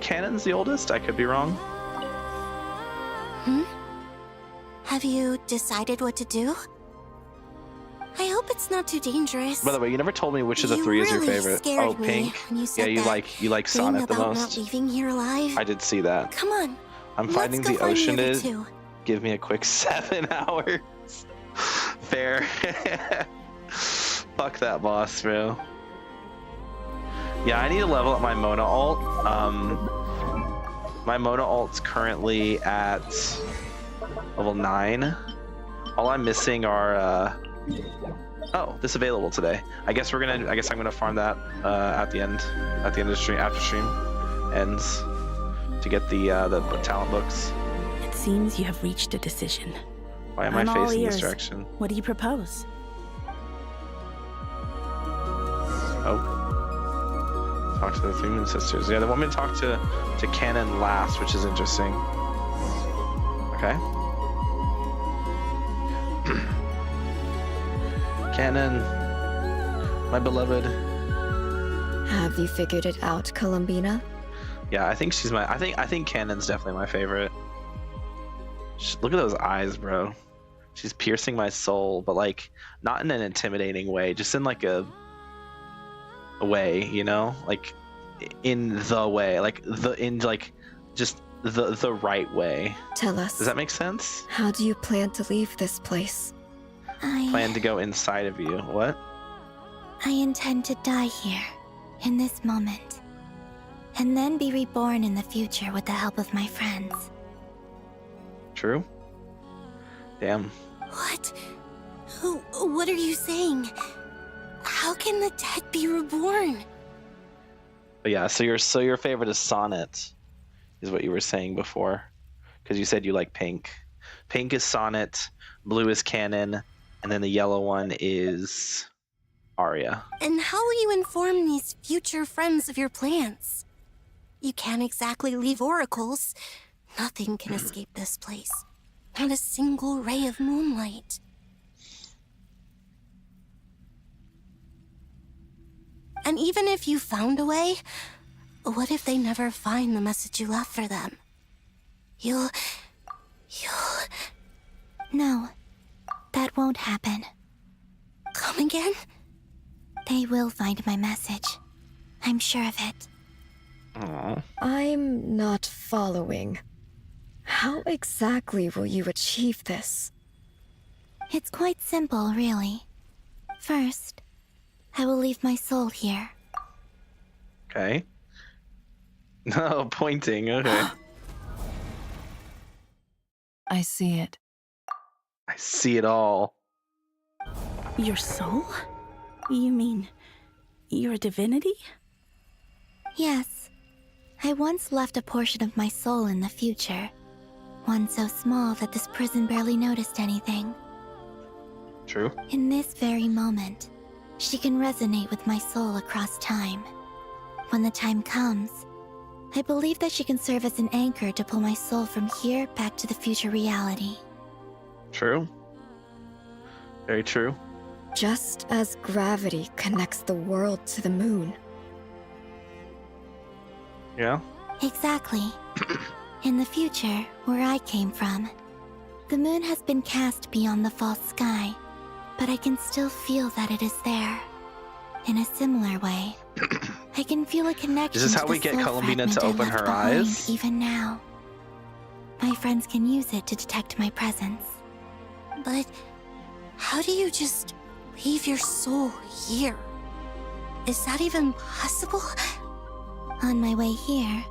Canon's the oldest. I could be wrong. Have you decided what to do? I hope it's not too dangerous. By the way, you never told me which of the three is your favorite. Scared Oh, Pink. Me when you said Yeah, you like thing Sonnet the about most. Not leaving here alive. I did see that. Come on. I'm let's finding go the find ocean other is. two. Give me a quick 7 hours. Fair. Fuck that boss, bro. Yeah, I need to level up my Mona alt. My Mona alt's currently at level 9. All I'm missing are oh, this available today. I guess I'm gonna farm that at the end of the stream, after stream ends, to get the talent books. It seems you have reached a decision. Why am I facing this direction? What do you propose? Oh. Talk to the three Moon Sisters. Yeah, they want me to talk to Canon last, which is interesting. Okay. Canon, my beloved. Have you figured it out, Columbina? Yeah, I think she's my. I think Canon's definitely my favorite. Look at those eyes, bro. She's piercing my soul, but like not in an intimidating way, just in like a way, you know, like in the way, like just the right way. Tell us. Does that make sense? How do you plan to leave this place? Plan to go inside of you. What? I intend to die here, in this moment, and then be reborn in the future with the help of my friends. True? Damn. What? What are you saying? How can the dead be reborn? But yeah, so your favorite is Sonnet, is what you were saying before, because you said you like pink. Pink is Sonnet, blue is Canon, and then the yellow one is Arya. And how will you inform these future friends of your plans? You can't exactly leave oracles. Nothing can escape this place. Not a single ray of moonlight. And even if you found a way, what if they never find the message you left for them? You'll... No, that won't happen. Come again? They will find my message. I'm sure of it. Aww. I'm not following. How exactly will you achieve this? It's quite simple, really. First, I will leave my soul here. Okay. No, pointing, okay. I see it. I see it all. Your soul? You mean your divinity? Yes. I once left a portion of my soul in the future. One so small that this prison barely noticed anything. True. In this very moment, She can resonate with my soul across time. When the time comes, I believe that she can serve as an anchor to pull my soul from here back to the future reality. True. Very true. Just as gravity connects the world to the moon. Yeah. Exactly. In the future, where I came from, the moon has been cast beyond the false sky, but I can still feel that it is there. In a similar way, I can feel a connection. Is this how to the we get soul Columbina to fragment I open left her behind eyes? Even now, my friends can use it to detect my presence. But how do you just leave your soul here? Is that even possible? On my way here,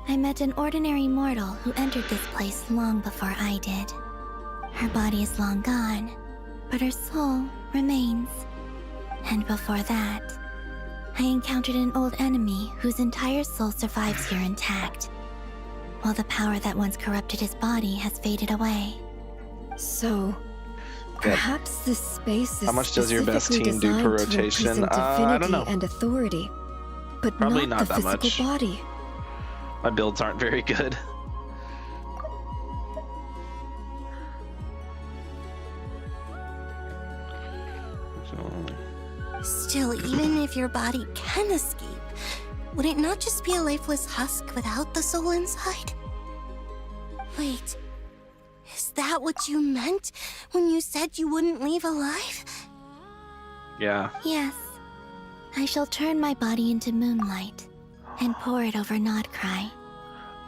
I met an ordinary mortal who entered this place long before I did. Her body is long gone, but her soul remains. And before that, I encountered an old enemy whose entire soul survives here intact, while the power that once corrupted his body has faded away. So, perhaps this space is How much does your best specifically team do per designed to rotation? represent I don't know. divinity and authority, but Probably not not the that physical much. body. My builds aren't very good. Still, even if your body can escape, would it not just be a lifeless husk without the soul inside? Wait, is that what you meant when you said you wouldn't leave alive? Yeah. Yes, I shall turn my body into moonlight and pour it over Nodcry.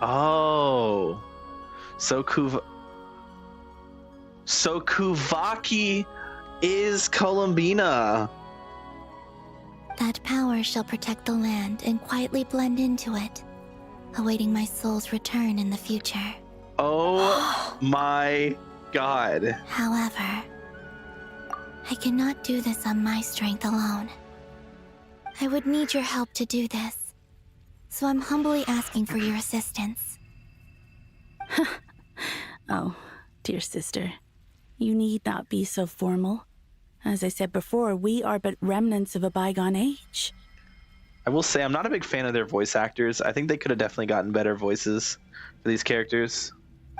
Oh. So Kuvaki is Columbina. That power shall protect the land and quietly blend into it, awaiting my soul's return in the future. Oh my god. However, I cannot do this on my strength alone. I would need your help to do this, so I'm humbly asking for your assistance. Oh, dear sister, you need not be so formal. As I said before, we are but remnants of a bygone age. I will say I'm not a big fan of their voice actors. I think they could have definitely gotten better voices for these characters.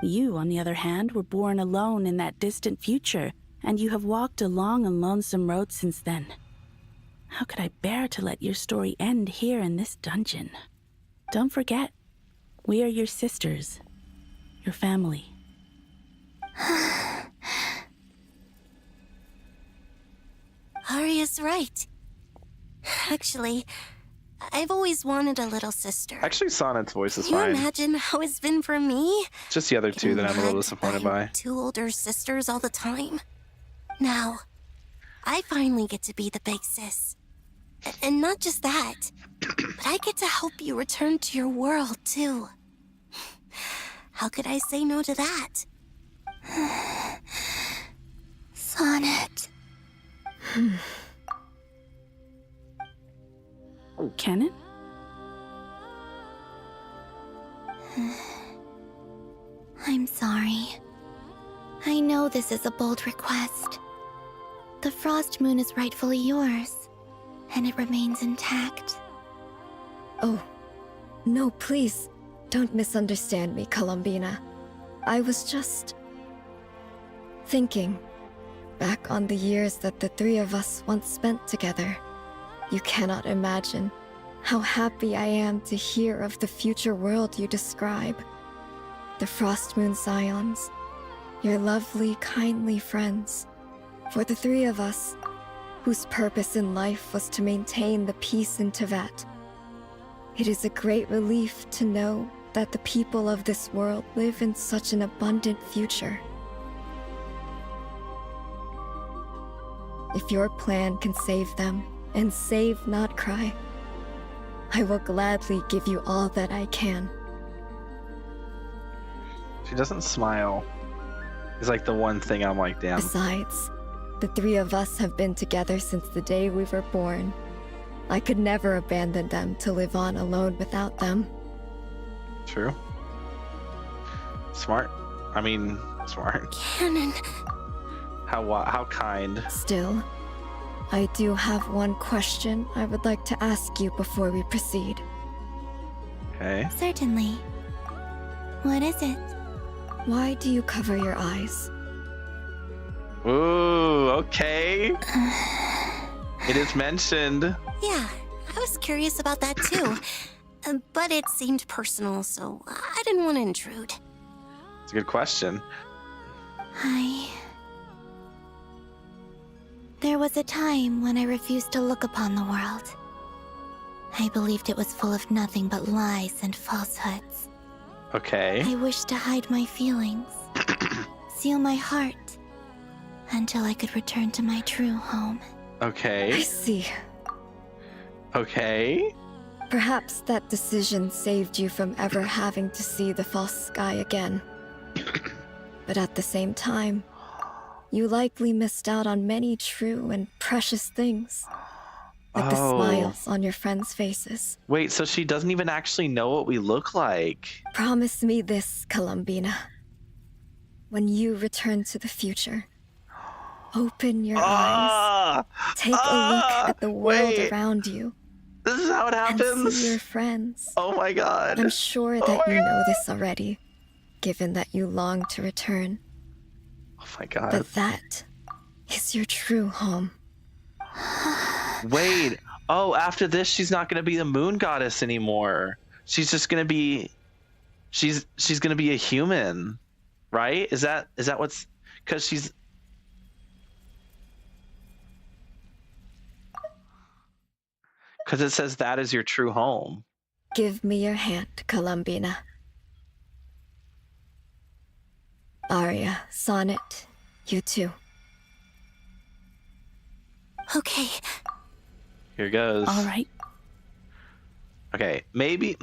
You, on the other hand, were born alone in that distant future, and you have walked a long and lonesome road since then. How could I bear to let your story end here in this dungeon? Don't forget, we are your sisters, your family. Arya's right. Actually, I've always wanted a little sister. Actually, Sonnet's voice is Can you fine. imagine how it's been for me? Just the other two that I'm a little disappointed by. Two older sisters all the time. Now, I finally get to be the big sis. And not just that, but I get to help you return to your world, too. How could I say no to that? Sonnet. Kennen? I'm sorry. I know this is a bold request. The Frost Moon is rightfully yours, and it remains intact. Oh, no, please, don't misunderstand me, Columbina. I was just thinking back on the years that the three of us once spent together. You cannot imagine how happy I am to hear of the future world you describe. The Frost Moon Scions, your lovely, kindly friends. For the three of us, whose purpose in life was to maintain the peace in Teyvat. It is a great relief to know that the people of this world live in such an abundant future. If your plan can save them, and save Nodcry, I will gladly give you all that I can. She doesn't smile. It's like the one thing I'm like, damn. Besides, the three of us have been together since the day we were born. I could never abandon them to live on alone without them. True. Smart. I mean, smart. Kennen. How kind. Still, I do have one question I would like to ask you before we proceed. Okay. Certainly. What is it? Why do you cover your eyes? Ooh, okay. It is mentioned. Yeah, I was curious about that too. But it seemed personal, so I didn't want to intrude. It's a good question. There was a time when I refused to look upon the world. I believed it was full of nothing but lies and falsehoods. Okay. I wished to hide my feelings, seal my heart, until I could return to my true home. Okay. I see. Okay. Perhaps that decision saved you from ever having to see the false sky again. But at the same time, you likely missed out on many true and precious things. Like the smiles on your friends' faces. Wait, so she doesn't even actually know what we look like? Promise me this, Columbina. When you return to the future, open your eyes. Take a look at the world around you. This is how it happens? And see your friends. Oh my god. I'm sure that you know this already, given that you long to return. Oh my god. But that is your true home. Wait. Oh, after this, she's not going to be the moon goddess anymore. She's just going to be... She's going to be a human. Right? Is that what's... Because she's... Because it says that is your true home. Give me your hand, Columbina. Aria, Sonnet, you too. Okay. Here goes. All right. Okay, maybe...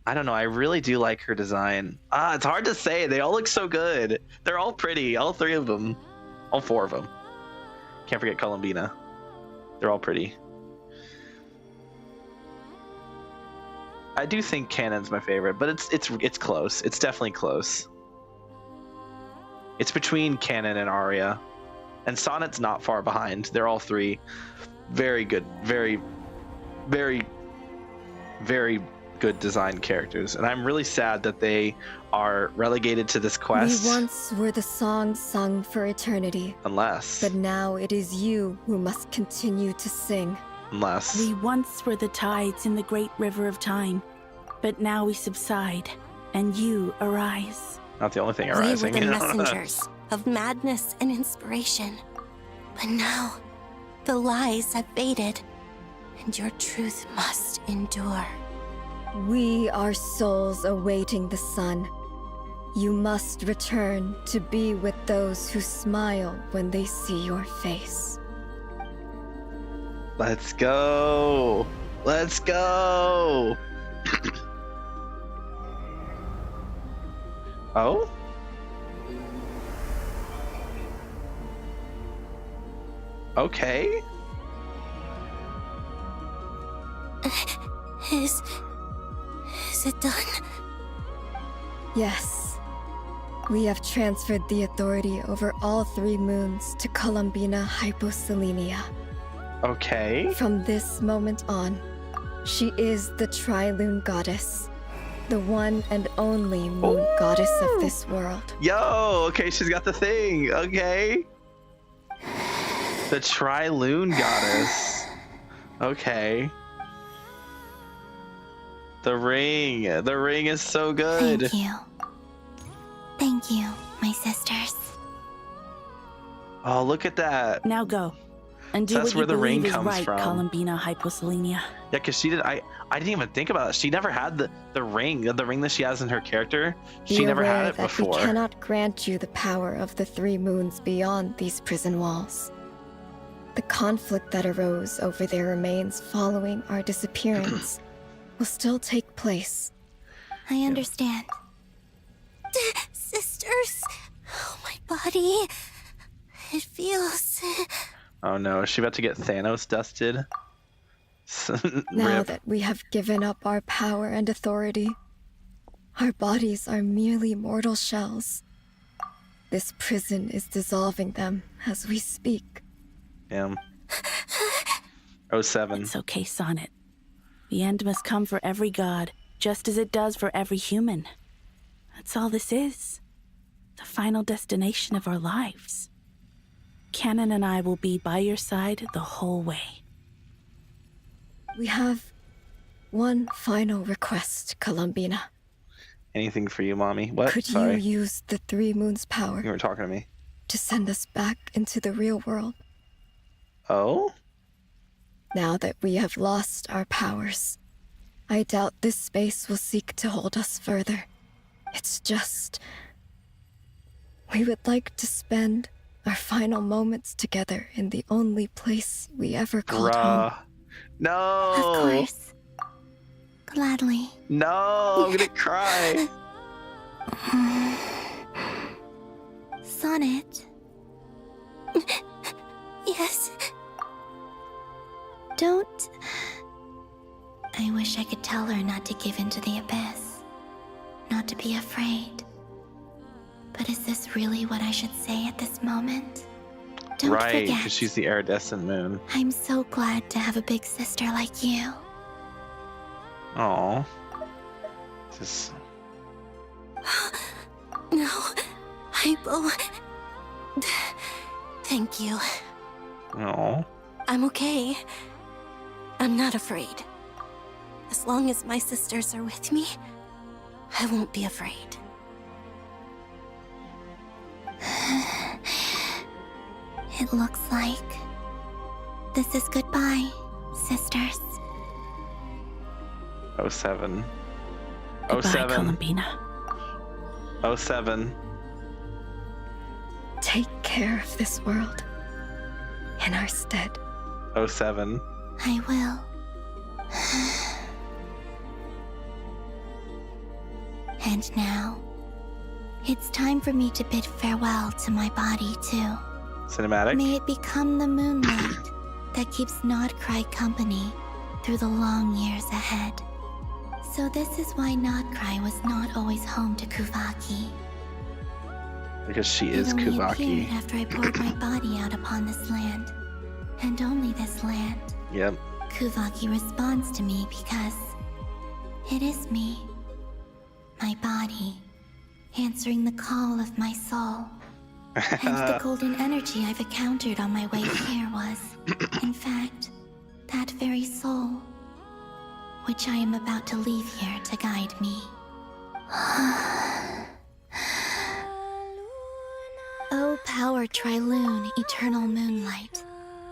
I don't know. I really do like her design. It's hard to say. They all look so good. They're all pretty. All three of them. All four of them. Can't forget Columbina. They're all pretty. I do think Canon's my favorite, but it's close. It's definitely close. It's between Canon and Aria. And Sonnet's not far behind. They're all three very good, very, very, very good designed characters. And I'm really sad that they are relegated to this quest. We once were the songs sung for eternity. Unless. But now it is you who must continue to sing. Unless. We once were the tides in the great river of time, but now we subside, and you arise. Not the only thing We arising. were the messengers of madness and inspiration. But now, the lies have faded, and your truth must endure. We are souls awaiting the sun. You must return to be with those who smile when they see your face. Let's go. Let's go. Oh? Okay. Is it done? Yes. We have transferred the authority over all 3 moons to Columbina Hyposelenia. Okay. From this moment on, she is the Tri-Lune Goddess. The one and only moon goddess of this world. Yo, okay, she's got the thing. Okay. The Tri-Lune Goddess. Okay. The ring. The ring is so good. Thank you. Thank you, my sisters. Oh, look at that. Now go. And do So that's what you where the ring believe is comes right, from. Columbina Hyposelenia. Yeah, because she did. I didn't even think about it. She never had the ring that she has in her character. She Be never had aware it that before. we cannot grant you the power of the 3 moons beyond these prison walls. The conflict that arose over their remains following our disappearance will still take place. I understand. Sisters, oh, my body. It feels... Oh no, is she about to get Thanos dusted? Now Rip. that we have given up our power and authority, our bodies are merely mortal shells. This prison is dissolving them as we speak. Damn. 07. It's okay, Sonnet. The end must come for every god, just as it does for every human. That's all this is. The final destination of our lives. Canon and I will be by your side the whole way. We have one final request, Columbina. Anything for you, Mommy? What? Could Sorry. you use the Three Moons' power You were talking to me. to send us back into the real world? Oh? Now that we have lost our powers, I doubt this space will seek to hold us further. It's just... we would like to spend our final moments together in the only place we ever called home. No! Of course. Gladly. No, I'm gonna cry. Sonnet. Yes. Don't... I wish I could tell her not to give into the abyss. Not to be afraid. But is this really what I should say at this moment? Don't Right, forget. because she's the iridescent moon. I'm so glad to have a big sister like you. Aw. Just... No. Hypo. Thank you. Aw. I'm okay. I'm not afraid. As long as my sisters are with me, I won't be afraid. It looks like this is goodbye, sisters. 07. Goodbye, 07. Columbina. 07. Take care of this world in our stead. 07. I will. And now, it's time for me to bid farewell to my body, too. Cinematic. May it become the moonlight that keeps Nodcry company through the long years ahead. So this is why Nodcry was not always home to Kuvaki. Because she It is only Kuvaki. appeared after I poured my body out upon this land. And only this land. Yep. Kuvaki responds to me because it is me, my body, answering the call of my soul. And the golden energy I've encountered on my way here was, in fact, that very soul, which I am about to leave here to guide me. O power Trilune, eternal moonlight.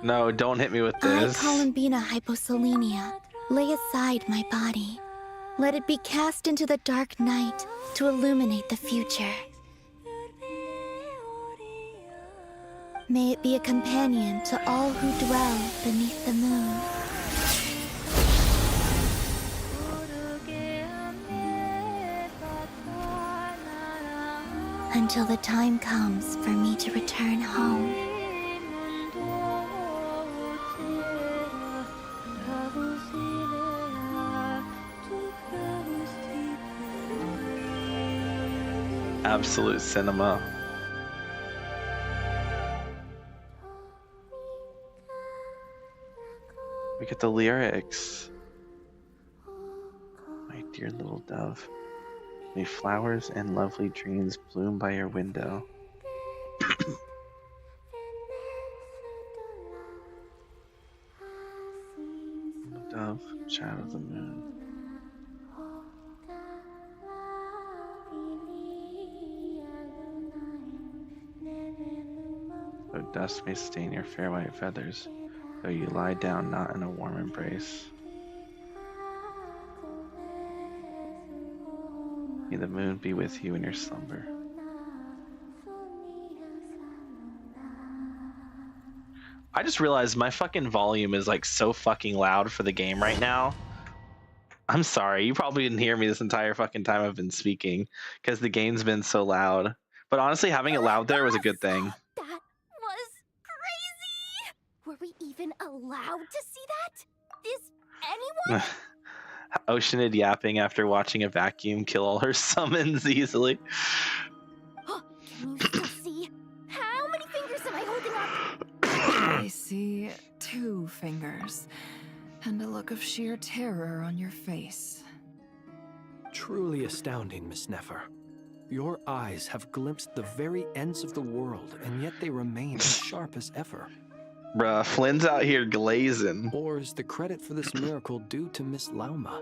No, don't hit me with I, this. Columbina Hyposolenia, lay aside my body. Let it be cast into the dark night to illuminate the future. May it be a companion to all who dwell beneath the moon. Until the time comes for me to return home. Absolute cinema. Look at the lyrics. My dear little dove, may flowers and lovely dreams bloom by your window. Little dove, child of the moon. Though dust may stain your fair white feathers, though you lie down not in a warm embrace. May the moon be with you in your slumber. I just realized my fucking volume is like so fucking loud for the game right now. I'm sorry, you probably didn't hear me this entire fucking time I've been speaking because the game's been so loud. But honestly, having it loud there was a good thing. That was crazy! Were we even allowed to see that? Is anyone? Oceanid yapping after watching a vacuum kill all her summons easily. Can you still see? How many fingers am I holding up? I see 2 fingers and a look of sheer terror on your face. Truly astounding, Miss Nefer. Your eyes have glimpsed the very ends of the world, and yet they remain as sharp as ever. Bruh, Flynn's out here glazing. Or is the credit for this miracle due to Miss Lauma?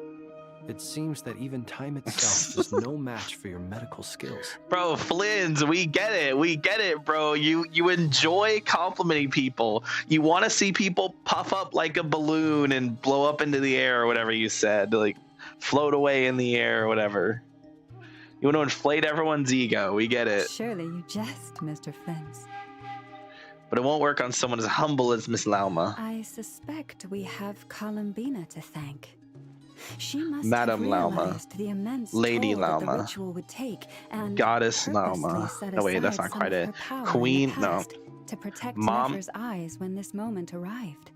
It seems that even time itself is no match for your medical skills. Bro, Flynn's, we get it, bro. You enjoy complimenting people. You want to see people puff up like a balloon and blow up into the air or whatever you said, like float away in the air or whatever. You want to inflate everyone's ego. We get it. Surely you jest, Mr. Flins. But it won't work on someone as humble as Miss Lauma. I suspect we have Columbina to thank. She must Madam have Lauma, realized the immense Lady toll that Lauma, the ritual would take and Goddess purposely Lauma. set No, wait, that's aside not some quite of it. her power in Queen, the no. past to protect Mom. Nefer's eyes when this moment arrived.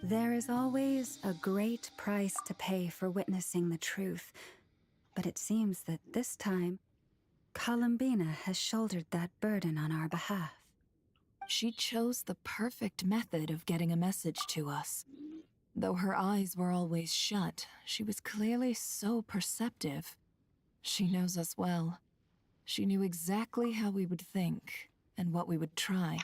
There is always a great price to pay for witnessing the truth, but it seems that this time, Columbina has shouldered that burden on our behalf. She chose the perfect method of getting a message to us. Though her eyes were always shut, she was clearly so perceptive. She knows us well. She knew exactly how we would think and what we would try.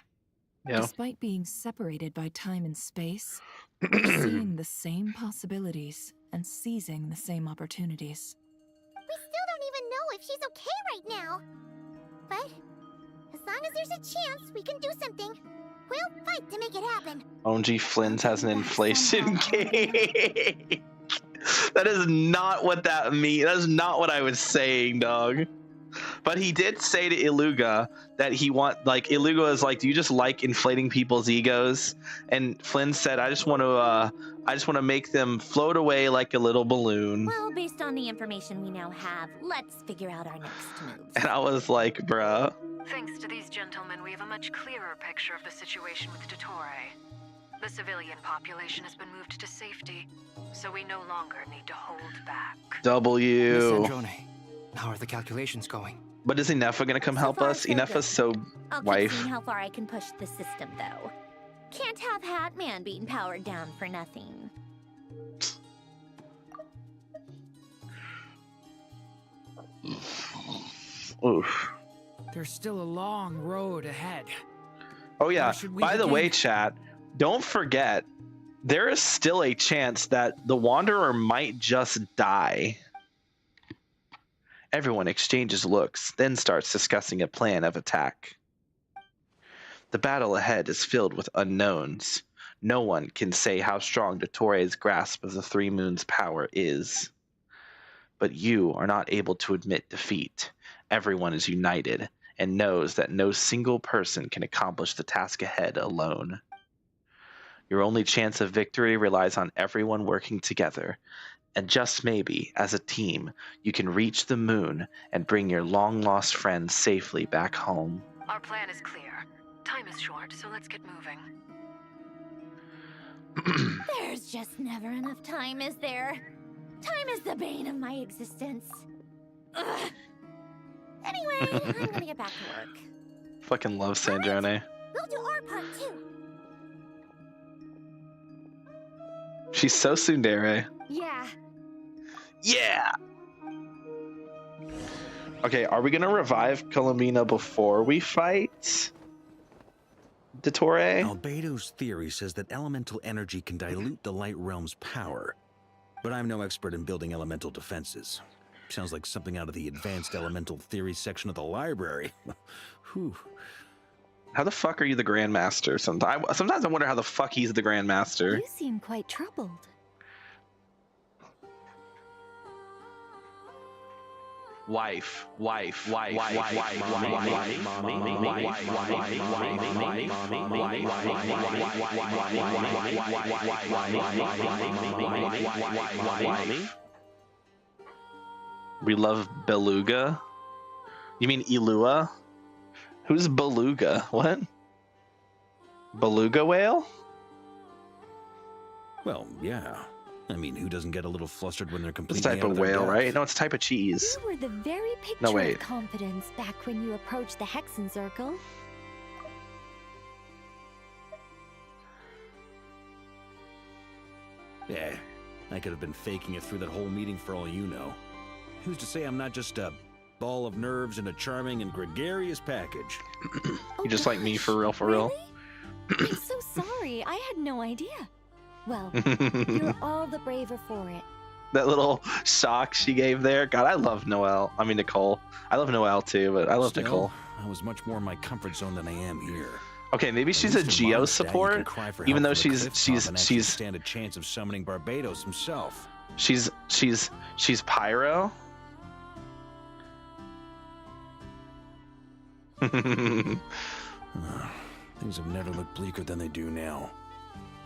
Yeah. Despite being separated by time and space, we're seeing the same possibilities and seizing the same opportunities. We still don't even know if she's okay right now. But as long as there's a chance we can do something, we'll fight to make it happen. OG Flynn's has an inflation cake. That is not what that means. That is not what I was saying, dog. But he did say to Iluga that he Iluga is like, do you just like inflating people's egos? And Flynn said, I just want to make them float away like a little balloon. Well, based on the information we now have, let's figure out our next move. And I was like, bruh. Thanks to these gentlemen, we have a much clearer picture of the situation with Dottore. The civilian population has been moved to safety, so we no longer need to hold back. W. Miss Androne, how are the calculations going? But is Inefa gonna come help far, us? so Inefa's good. so I'll keep wife. seeing how far I can push the system, though. Can't have Hatman being powered down for nothing. Oof. There's still a long road ahead. Oh yeah. Where should we By the way, begin? chat, don't forget there is still a chance that the Wanderer might just die. Everyone exchanges looks, then starts discussing a plan of attack. The battle ahead is filled with unknowns. No one can say how strong Dottore's grasp of the Three Moons' power is. But you are not able to admit defeat. Everyone is united and knows that no single person can accomplish the task ahead alone. Your only chance of victory relies on everyone working together, and just maybe, as a team, you can reach the moon and bring your long-lost friends safely back home. Our plan is clear. Time is short, so let's get moving. There's just never enough time, is there? Time is the bane of my existence. Ugh. Anyway, I'm gonna get back to work. Fucking love Sandrone. We'll do our part too. She's so tsundere. Yeah. Yeah! Okay, are we gonna revive Columbina before we fight Dottore? Albedo's theory says that elemental energy can dilute the light realm's power, but I'm no expert in building elemental defenses. Sounds like something out of the advanced elemental theory section of the library. Whew. How the fuck are you the Grandmaster? Sometimes I wonder how the fuck he's the Grandmaster. You seem quite troubled. Wife. We love Beluga. You mean Ilua? Who's Beluga? What? Beluga whale? Well, yeah. I mean, who doesn't get a little flustered when they're It's completely a type out of their whale, depth? right? No, it's a type of cheese. You were the very picture No, wait. of confidence back when you approached the Hexen Circle. Yeah, I could have been faking it through that whole meeting for all you know. Who's to say I'm not just a ball of nerves in a charming and gregarious package? You just like me for real, for real. I'm so sorry. I had no idea. Well, you're all the braver for it. That little shock she gave there. God, I love Noelle. I mean, Nicole. I love Noelle too, but I love Still, Nicole. I was much more in my comfort zone than I am here. Okay, maybe she's a Geo support, even though she's stand a chance of summoning Barbados himself. She's Pyro. Things have never looked bleaker than they do now.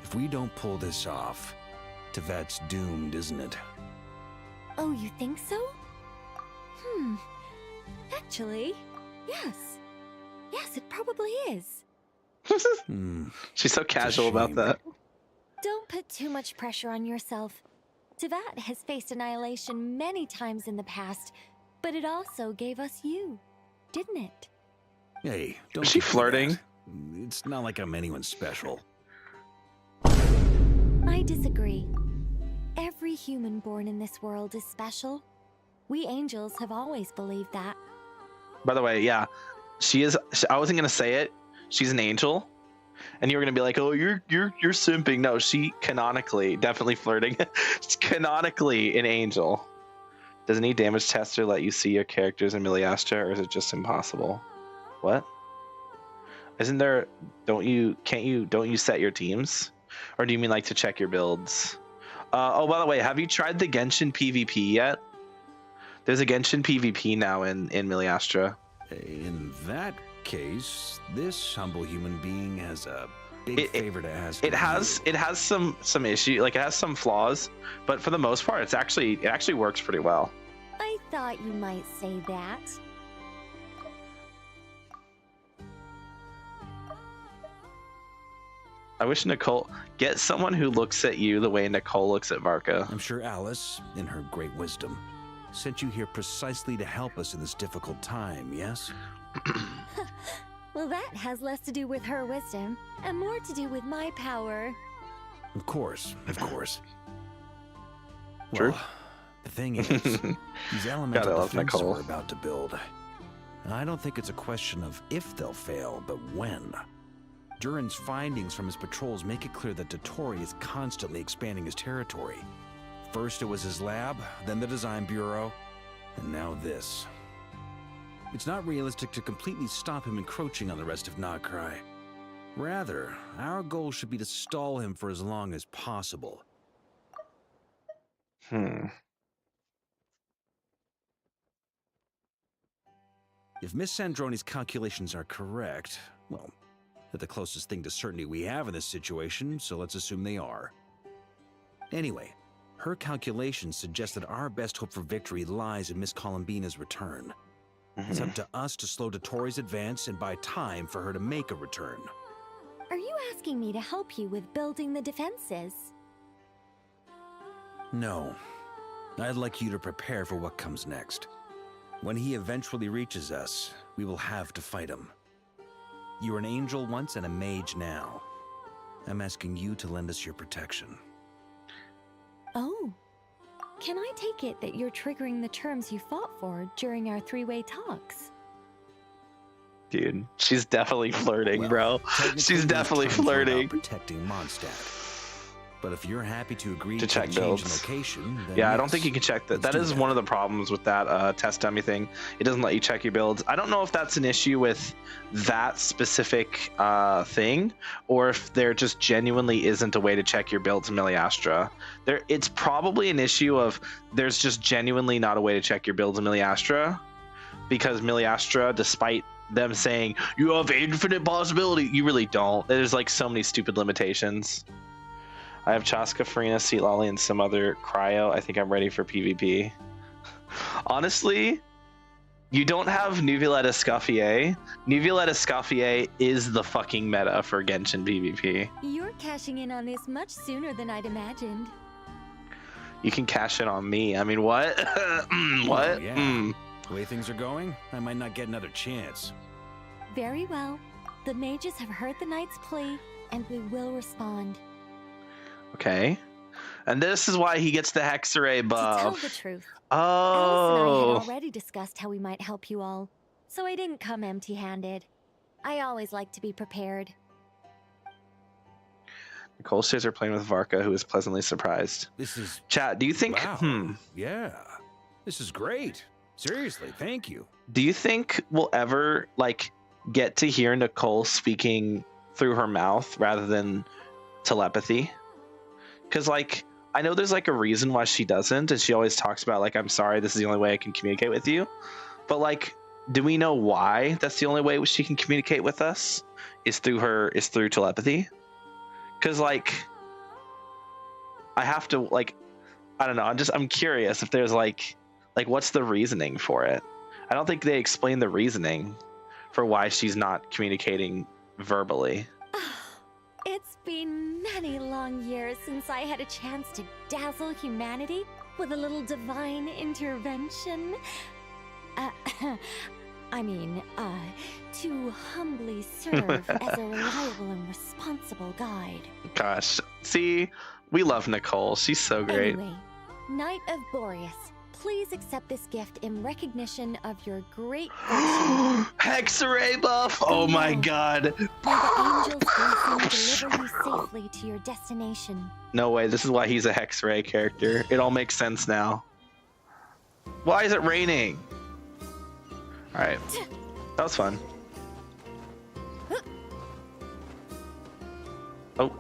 If we don't pull this off, Tevat's doomed, isn't it? Oh, you think so? Actually, yes. Yes, it probably is. She's so casual about that. Don't put too much pressure on yourself. Tevat has faced annihilation many times in the past, but it also gave us you, didn't it? Hey, don't Is she give me flirting? that. It's not like I'm anyone special. I disagree. Every human born in this world is special. We angels have always believed that. By the way, yeah, she is. I wasn't gonna say it. She's an angel, and you were gonna be like, "Oh, you're simping." No, she canonically, definitely flirting. It's canonically an angel. Does any damage tester let you see your characters in Miliastra, or is it just impossible? What? Isn't there? Don't you set your teams, or do you mean like to check your builds? Oh, by the way, have you tried the Genshin PvP yet? There's a Genshin PvP now in Miliastra. In that case, this humble human being has a big favor to ask. It has some issue, like it has some flaws, but for the most part, it actually works pretty well. I thought you might say that. I wish Nicole get someone who looks at you the way Nicole looks at Varka. I'm sure Alice, in her great wisdom, sent you here precisely to help us in this difficult time, yes? Well, that has less to do with her wisdom and more to do with my power. Of course, of course. True. Well, the thing is, these elemental defenses we're about to build, I don't think it's a question of if they'll fail, but when. Durin's findings from his patrols make it clear that Dottore is constantly expanding his territory. First it was his lab, then the design bureau, and now this. It's not realistic to completely stop him encroaching on the rest of Nokrai. Rather, our goal should be to stall him for as long as possible. If Miss Sandroni's calculations are correct, well, they're the closest thing to certainty we have in this situation, so let's assume they are. Anyway, her calculations suggest that our best hope for victory lies in Miss Columbina's return. It's up to us to slow Dottore's advance and buy time for her to make a return. Are you asking me to help you with building the defenses? No. I'd like you to prepare for what comes next. When he eventually reaches us, we will have to fight him. You were an angel once and a mage now. I'm asking you to lend us your protection. Oh. Can I take it that you're triggering the terms you fought for during our three-way talks? Dude, she's definitely flirting, bro. She's definitely flirting. Protecting Mondstadt. But if you're happy to agree to check change builds. Location, then Yeah, yes, I don't think you can check that. That is one of the problems with that test dummy thing. It doesn't let you check your builds. I don't know if that's an issue with that specific thing, or if there just genuinely isn't a way to check your builds in Miliastra. It's probably an issue of there's just genuinely not a way to check your builds in Miliastra, because Miliastra, despite them saying you have infinite possibility, you really don't. There's like so many stupid limitations. I have Chaska, Farina, Seat Lolly, and some other cryo. I think I'm ready for PvP. Honestly, you don't have Nuvulette Escoffier. Nuvulette Escoffier is the fucking meta for Genshin PvP. You're cashing in on this much sooner than I'd imagined. You can cash in on me. I mean, what? What? Oh, yeah. The way things are going, I might not get another chance. Very well. The mages have heard the knight's plea, and we will respond. Okay. And this is why he gets the Hexarray buff. To tell the truth, Oh. Alice and I had already discussed how we might help you all, so I didn't come empty-handed. I always like to be prepared. Nicole stays are playing with Varka, who is pleasantly surprised. This is... Chat, do you think... Wow. Yeah. This is great. Seriously, thank you. Do you think we'll ever, like, get to hear Nicole speaking through her mouth rather than telepathy? Because, like, I know there's, like, a reason why she doesn't, and she always talks about, like, I'm sorry, this is the only way I can communicate with you. But, like, do we know why that's the only way she can communicate with us? Is through telepathy? Because, like, I have to, like, I don't know. I'm curious if there's, like, what's the reasoning for it? I don't think they explain the reasoning for why she's not communicating verbally. It's been many long years since I had a chance to dazzle humanity with a little divine intervention. To humbly serve as a reliable and responsible guide. Gosh, see, we love Nicole. She's so great. Anyway, Knight of Boreas, please accept this gift in recognition of your great virtue. Hexarray buff! Oh my god. May the angel's blessing deliver you safely to your destination. No way, this is why he's a Hexarray character. It all makes sense now. Why is it raining? Alright, that was fun. Oh.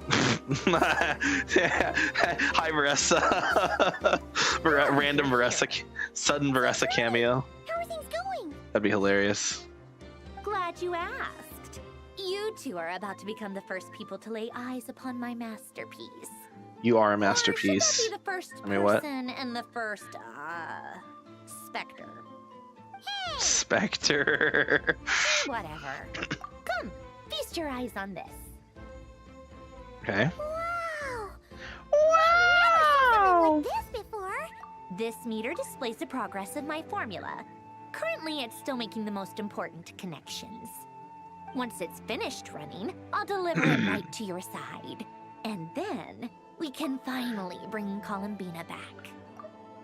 Hi, Marissa. Random Marissa, sudden Marissa cameo. How are things going? That'd be hilarious. Glad you asked. You two are about to become the first people to lay eyes upon my masterpiece. You are a Or masterpiece. should that be the first I mean, what? person and the first, specter? Spectre. Whatever. Come, feast your eyes on this. Okay. Wow! Wow! I've never seen something like this before. This meter displays the progress of my formula. Currently, it's still making the most important connections. Once it's finished running, I'll deliver it right to your side. And then, we can finally bring Columbina back.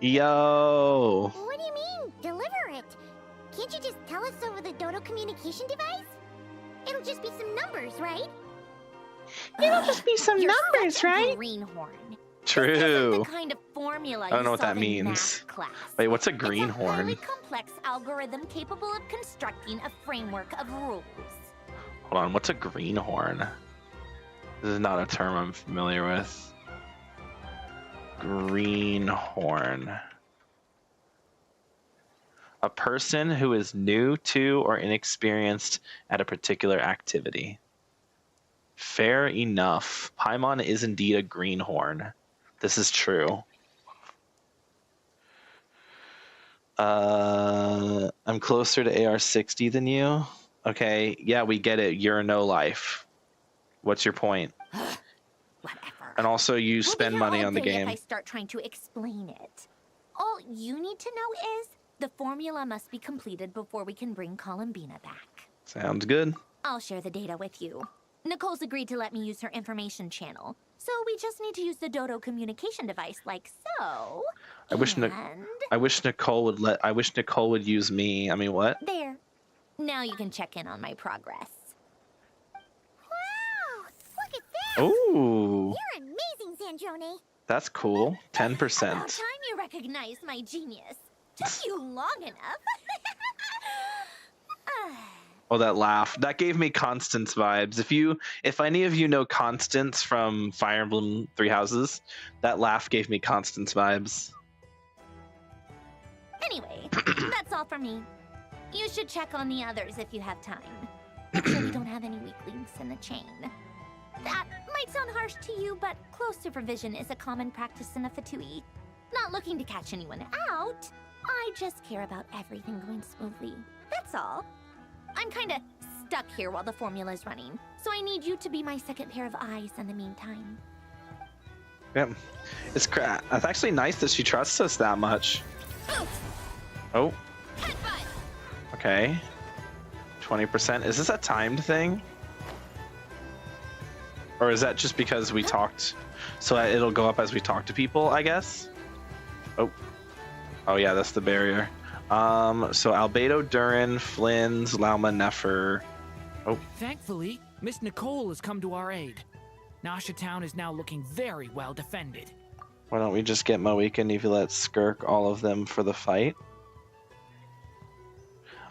Yo. What do you mean, deliver it? Can't you just tell us over the Dodo communication device? It'll just be some numbers, right? It'll just be some numbers, right? Greenhorn. True. The kind of formula I don't know you what that solve in means. math class. Wait, what's a Highly greenhorn? complex algorithm capable of constructing a framework of rules. Hold on, what's a greenhorn? This is not a term I'm familiar with. Greenhorn. A person who is new to or inexperienced at a particular activity. Fair enough. Paimon is indeed a greenhorn. This is true. I'm closer to AR-60 than you. Okay, yeah, we get it. You're no life. What's your point? Whatever. And also, you We'll spend be here money all on the day game. If I start trying to explain it. All you need to know is the formula must be completed before we can bring Columbina back. Sounds good. I'll share the data with you. Nicole's agreed to let me use her information channel, so we just need to use the Dodo communication device like so. I wish Nicole would use me. I mean, what? There. Now you can check in on my progress. Wow! Look at that! Ooh, You're amazing, Sandrone. that's cool. 10%. About time you recognized my genius. Took you long enough. Oh, that laugh. That gave me Constance vibes. If any of you know Constance from Fire Emblem Three Houses, that laugh gave me Constance vibes. Anyway, that's all for me. You should check on the others if you have time. Make sure we don't have any weak links in the chain. That might sound harsh to you, but close supervision is a common practice in a Fatui. Not looking to catch anyone out. I just care about everything going smoothly. That's all. I'm kinda stuck here while the formula's running, so I need you to be my second pair of eyes in the meantime. Yep. It's actually nice that she trusts us that much. Oh. Okay. 20%. Is this a timed thing? Or is that just because we talked? So it'll go up as we talk to people, I guess? Oh yeah, that's the barrier. So Albedo, Durin, Flynn's, Lauma, Nefer. Oh. Thankfully, Miss Nicole has come to our aid. Nasha Town is now looking very well defended. Why don't we just get Moika, Neuvillette, Skirk, all of them for the fight?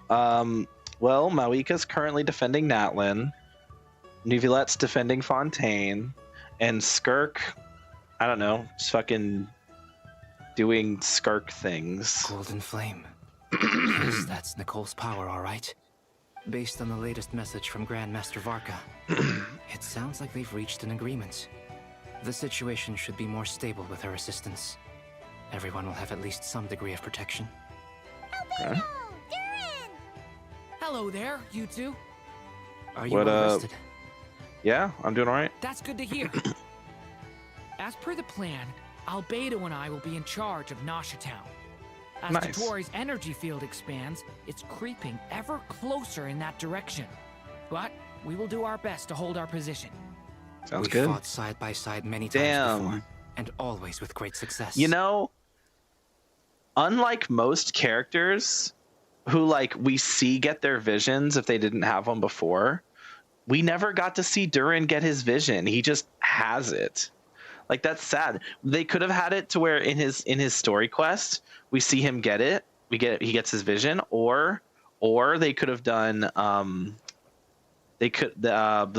Well, Moika's currently defending Natlin. Neuvillette's defending Fontaine. And Skirk, I don't know, just fucking doing Skirk things. Golden Flame. Yes, that's Nicole's power, all right. Based on the latest message from Grandmaster Varka, it sounds like they've reached an agreement. The situation should be more stable with her assistance. Everyone will have at least some degree of protection. Okay. Hello there, you two. Are you well rested? Yeah, I'm doing all right. That's good to hear. As per the plan, Albedo and I will be in charge of Nasha Town. As Dotori's energy field expands, it's creeping ever closer in that direction. But we will do our best to hold our position. Sounds good. We fought side by side many times before, and always with great success. You know, unlike most characters who, like, we see get their visions if they didn't have one before, we never got to see Durin get his vision. He just has it. Like, that's sad. They could have had it to where in his story quest we see him get it. He gets his vision, or they could have done they could done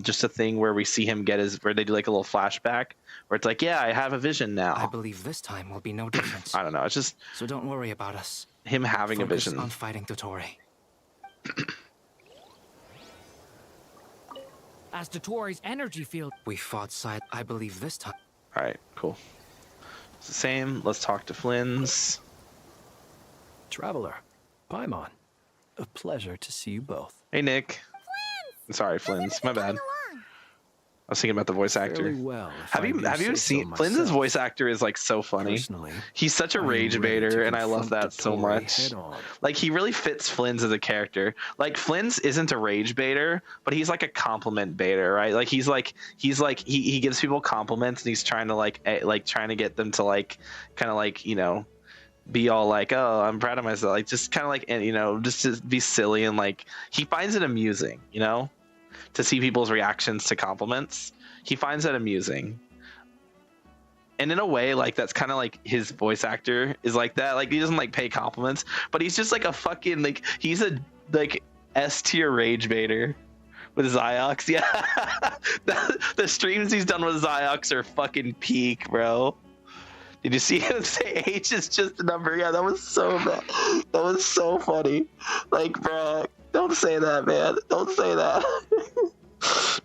just a thing where we see him get where they do like a little flashback where it's like, yeah, I have a vision now. I believe this time will be no different. I don't know. It's just so don't worry about us. Him having Focus a vision on fighting Dotori. As Dotori's energy field. We fought side, I believe this time. All right, cool. It's the same. Let's talk to Flynn's. Traveler, Paimon, a pleasure to see you both. Hey, Nick. Sorry, Flynn's. My bad. I was thinking about the voice actor. Well, have you seen Flynn's voice actor is like so funny. He's such a rage baiter, and I love that so much. Like, he really fits Flynn's as a character. Like, Flynn's isn't a rage baiter, but he's like a compliment baiter, right? Like he gives people compliments, and he's trying to trying to get them to kind of you know, be all like, oh, I'm proud of myself, like just kind of like, and you know, just to be silly, and like he finds it amusing, you know, to see people's reactions to compliments. He finds that amusing, and in a way, like, that's kind of like his voice actor is like that. Like, he doesn't like pay compliments, but he's just like a fucking, like, he's a like S tier rage baiter with Ziox. Yeah. the streams he's done with Ziox are fucking peak, bro. Did you see him say H is just a number? Yeah, that was so bad. That was so funny. Like, bro, don't say that, man. Don't say that.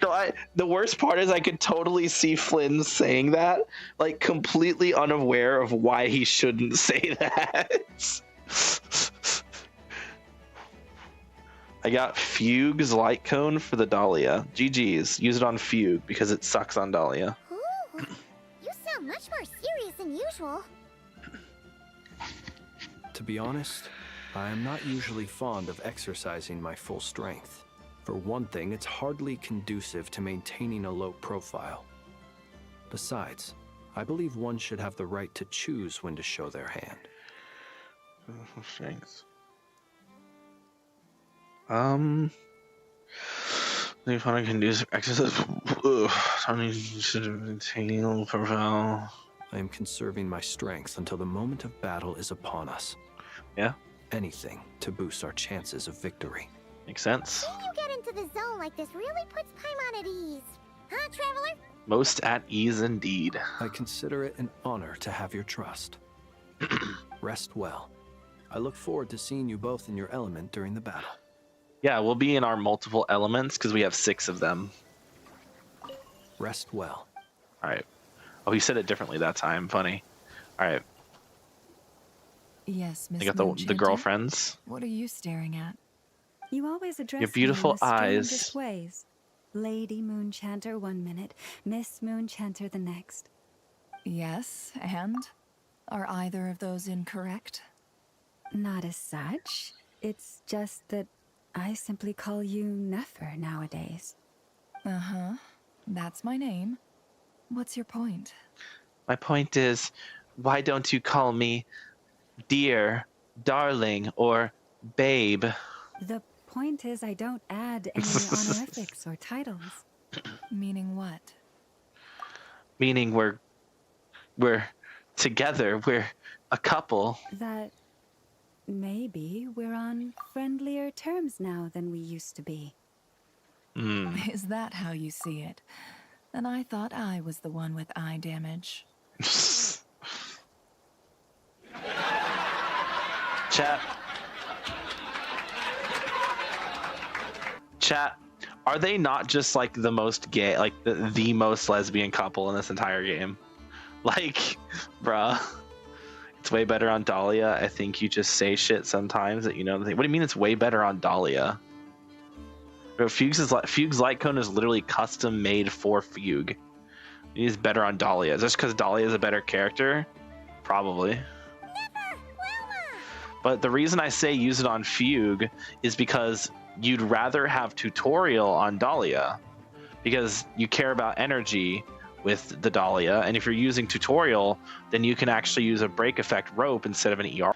No, the worst part is I could totally see Flynn saying that, like, completely unaware of why he shouldn't say that. I got Fugue's light cone for the Dahlia. GG's. Use it on Fugue because it sucks on Dahlia. Ooh, you sound much more serious than usual. To be honest, I am not usually fond of exercising my full strength. For one thing, it's hardly conducive to maintaining a low profile. Besides, I believe one should have the right to choose when to show their hand. Strength. If I can do exercise, I should maintain a low profile. I am conserving my strength until the moment of battle is upon us. Yeah. Anything to boost our chances of victory. Makes sense. Seeing you get into the zone like this really puts Paimon at ease. Huh, Traveler? Most at ease indeed. I consider it an honor to have your trust. Rest well. I look forward to seeing you both in your element during the battle. Yeah, we'll be in our multiple elements because we have 6 of them. Rest well. All right. Oh, he said it differently that time. Funny. All right. Yes, Miss I got the girlfriends. What are you staring at? You always address your beautiful me in the eyes. strangest ways. Lady Moonchanter 1 minute, Miss Moonchanter the next. Yes, and? Are either of those incorrect? Not as such. It's just that I simply call you Nefer nowadays. Uh-huh. That's my name. What's your point? My point is, why don't you call me dear, darling, or babe? The point is I don't add any honorifics or titles. Meaning what? Meaning we're together, we're a couple. That maybe we're on friendlier terms now than we used to be. Is that how you see it? Then I thought I was the one with eye damage. Chat, are they not just like the most gay, like the most lesbian couple in this entire game? Like, bruh, it's way better on Dahlia. I think you just say shit sometimes that you know. What do you mean it's way better on Dahlia? Bro, Fugue's light cone is literally custom made for Fugue. He's better on Dahlia. Just because Dahlia is a better character? Probably. But the reason I say use it on Fugue is because you'd rather have tutorial on Dahlia because you care about energy with the Dahlia, and if you're using tutorial, then you can actually use a break effect rope instead of an ER.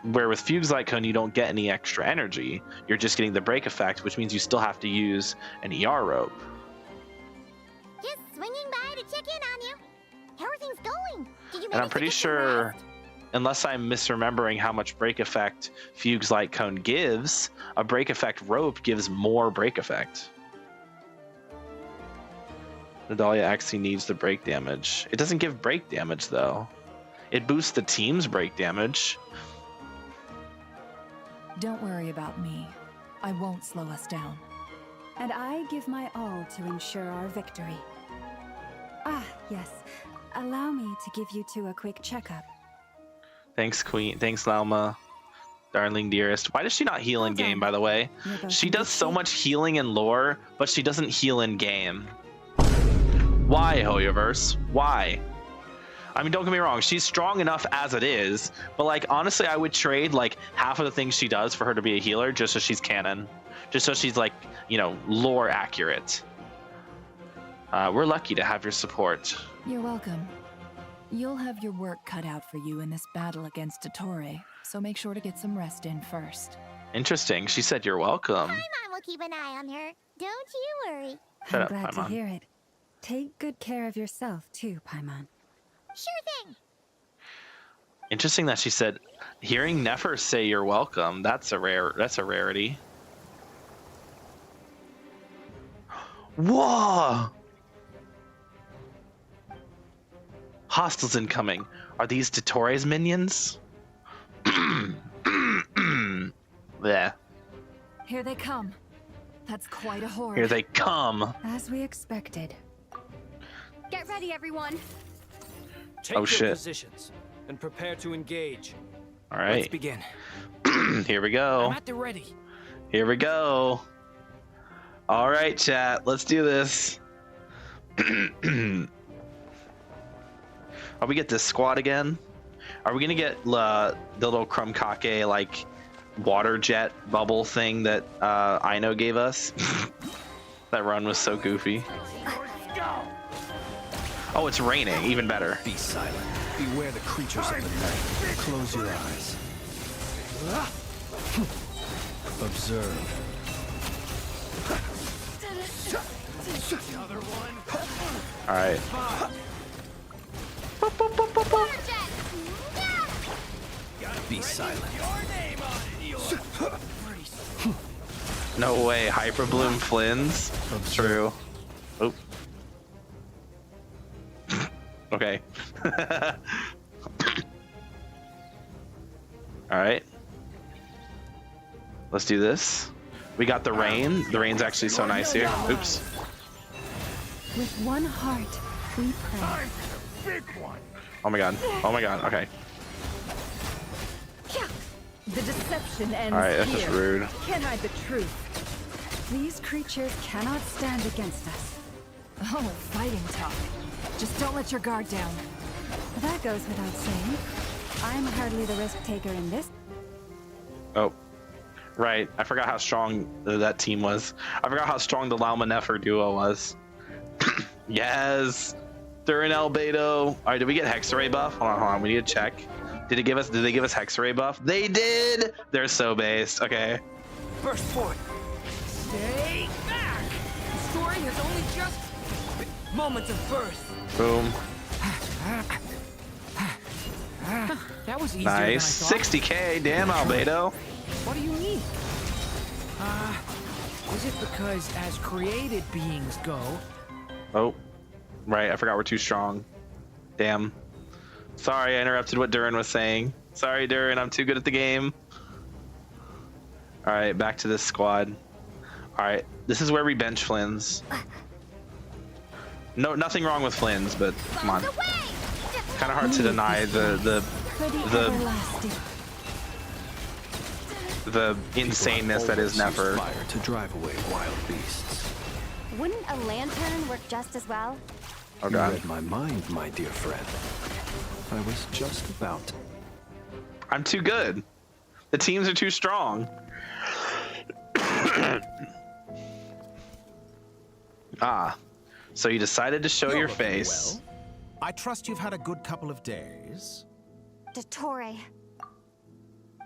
Where with Fugue's light cone, you don't get any extra energy. You're just getting the break effect, which means you still have to use an ER rope. Just swinging by to check in on you. How are things going? Did you And I'm pretty sure, unless I'm misremembering how much break effect Fugue's light cone gives, a break effect rope gives more break effect. The Dahlia actually needs the break damage. It doesn't give break damage though. It boosts the team's break damage. Don't worry about me. I won't slow us down. And I give my all to ensure our victory. Ah, yes. Allow me to give you two a quick checkup. Thanks, Queen. Thanks, Lauma. Darling dearest. Why does she not heal in game, by the way? She does so much healing in lore, but she doesn't heal in game. Why, Hoyoverse? Why? I mean, don't get me wrong, she's strong enough as it is, but like, honestly, I would trade like half of the things she does for her to be a healer just so she's canon. Just so she's like, you know, lore accurate. We're lucky to have your support. You're welcome. You'll have your work cut out for you in this battle against Dottore, so make sure to get some rest in first. Interesting. She said you're welcome. Paimon will keep an eye on her. Don't you worry. Shut I'm up, glad to Paimon. hear it. Take good care of yourself too, Paimon. Sure thing. Interesting that she said, hearing Nefer say you're welcome, that's a rarity. Whoa! Hostiles incoming. Are these Dottore's minions? Bleh. Here they come. That's quite a horde. Here they come. As we expected. Get ready, everyone. Take Oh, your shit. positions and prepare to engage. All right. Let's begin. Here we go. I'm at the ready. Here we go. All right, chat. Let's do this. Are we get this squad again? Are we gonna get the little Krumkake like water jet bubble thing that Aino gave us? That run was so goofy. Oh, it's raining. Even better. Be silent. Beware the creatures of the night. Close your eyes. Observe. All right. Be silent. No way. Hyperbloom Flynn's? True. Oop. Okay. All right. Let's do this. We got the rain. The rain's actually so nice here. Oops. With one heart, we pray. Oh my god. Oh my god. Okay. The deception ends All right. That's just rude. Can't hide the truth. These creatures cannot stand against us. Oh, fighting talk. Just don't let your guard down. That goes without saying. I'm hardly the risk taker in this. Oh. Right. I forgot how strong that team was. I forgot how strong the Lauma Nefer duo was. Yes. Durin Albedo. All right, did we get Hexarray buff? Hold on. We need to check. Did they give us Hexarray buff? They did. They're so based. Okay. Burst forward. Stay back. The story has only just moments of birth. Boom. That was easier Nice. than I thought. 60k. Damn, Albedo. What do you mean? Is it because as created beings go? Oh, right. I forgot we're too strong. Damn. Sorry, I interrupted what Durin was saying. Sorry, Durin. I'm too good at the game. All right, back to this squad. All right, this is where we bench Flynn's. No, nothing wrong with Flynn's, but come on. Kind of hard to deny the insaneness that is Nefer. Fire to drive away wild beasts. Wouldn't a lantern work just as well? Oh You God. read my mind, my dear friend. I was just about. I'm too good. The teams are too strong. So you decided to show your face. I trust you've had a good couple of days. Dottore.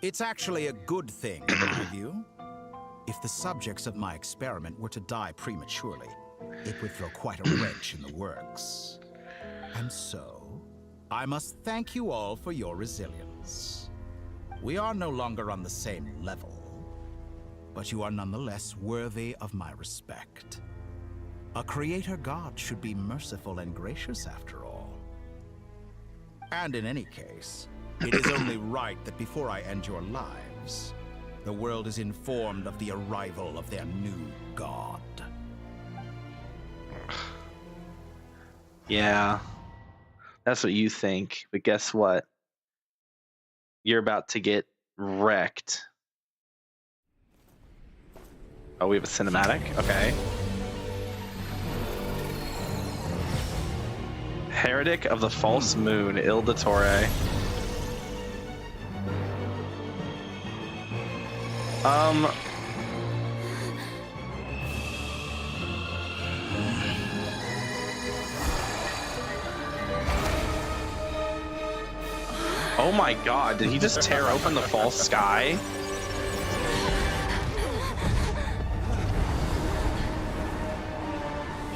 It's actually a good thing, in my view. If the subjects of my experiment were to die prematurely, it would throw quite a wrench in the works. And so, I must thank you all for your resilience. We are no longer on the same level, but you are nonetheless worthy of my respect. A creator god should be merciful and gracious after all. And in any case, it is only right that before I end your lives, the world is informed of the arrival of their new god. Yeah, that's what you think. But guess what? You're about to get wrecked. Oh, we have a cinematic? Okay. Heretic of the False Moon, Il Dottore. Oh my God, did he just tear open the false sky?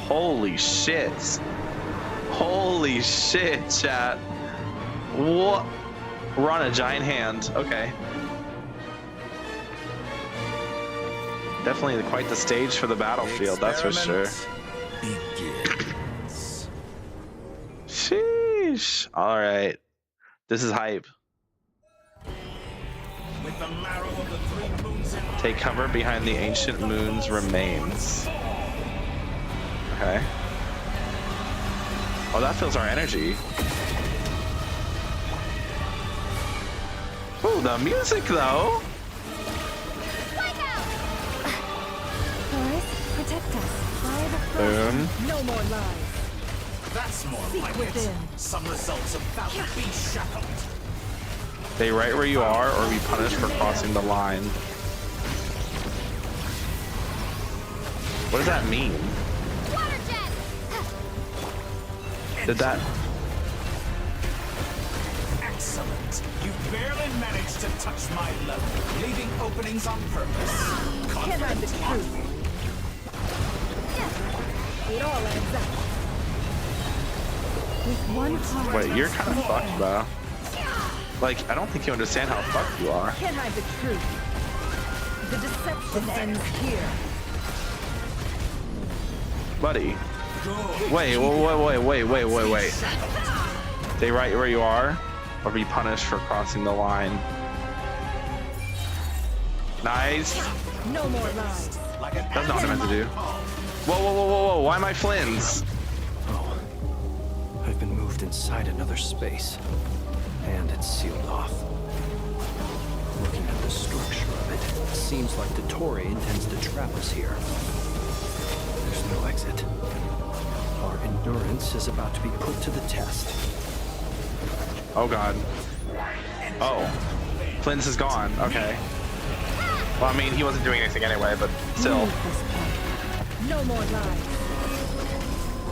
Holy shit. Holy shit, chat. What? We're on a giant hand. Okay. Definitely quite the stage for the battlefield, that's for sure. Sheesh. All right. This is hype. With the marrow of the three moons in Take cover behind the ancient moon's remains. Okay. Oh, that fills our energy. Oh, the music though. Protect us. Boom. No more lies. That's more like it. Some results about to be shackled. Stay right where you are or be punished for crossing the line. What does that mean? Did that... Excellent. You barely managed to touch my level, leaving openings on purpose. Can't hide the truth. It all ends up. With one heart. Wait, you're kind of fucked, bro. Like, I don't think you understand how fucked you are. Can't hide the truth. The deception ends here. Buddy. Wait. Stay right where you are, or be punished for crossing the line. Nice. No more lies. That's not what I meant to do. Whoa. Why am I Flynn's? Oh, I've been moved inside another space, and it's sealed off. Looking at the structure of it, it seems like Dottore intends to trap us here. There's no exit. Our endurance is about to be put to the test. Oh God. Oh. Flynn's is gone. Okay. Well, I mean, he wasn't doing anything anyway, but still. No more lies.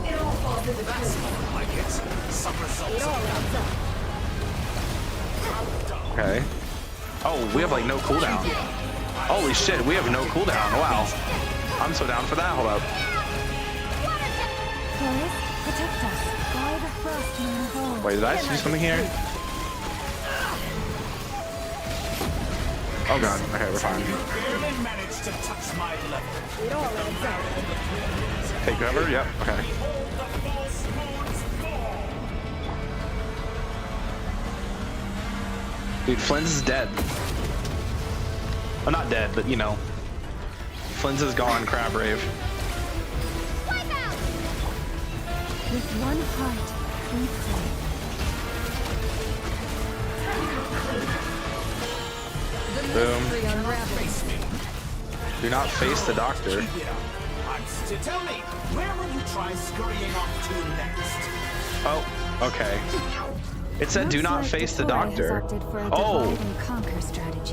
It all falls into place. Like it. Some results. It all adds up. Okay. Oh, we have like no cooldown. Holy shit, we have no cooldown. Wow. I'm so down for that. Hold up. Forest, protect us. Guide the frost in our home. Wait, did I do something here? Oh god. Okay, we're fine. Barely managed to touch my level. It all adds up. Take cover? Yep. Okay. Dude, Flynn's is dead. Well, not dead, but you know. Flynn's is gone, Crabrave. With one heart, we pray. Boom. Do not face the doctor. Tell me, where will you try scurrying off to next? Oh, okay. It said do not face the doctor. Oh.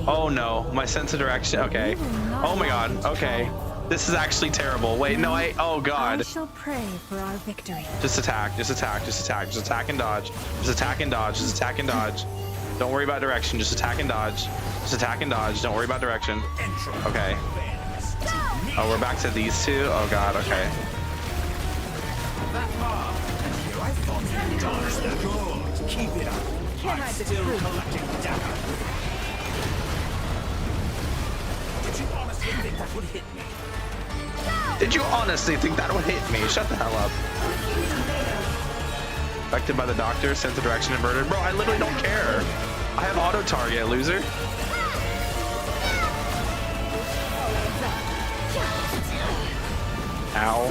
Oh no, my sense of direction. Okay. Oh my god. Okay. This is actually terrible. Wait, no, oh god. I shall pray for our victory. Just attack, just attack, just attack, just attack and dodge. Just attack and dodge, just attack and dodge. Don't worry about direction, just attack and dodge. Just attack and dodge, don't worry about direction. Okay. Oh, we're back to these two? Oh god, okay. I thought you dodged the gold. Keep it up. I'm still collecting data. Did you honestly think that would hit me? Did you honestly think that would hit me? Shut the hell up. Affected by the doctor, sense of direction inverted. Bro, I literally don't care. I have auto target, loser. Ow.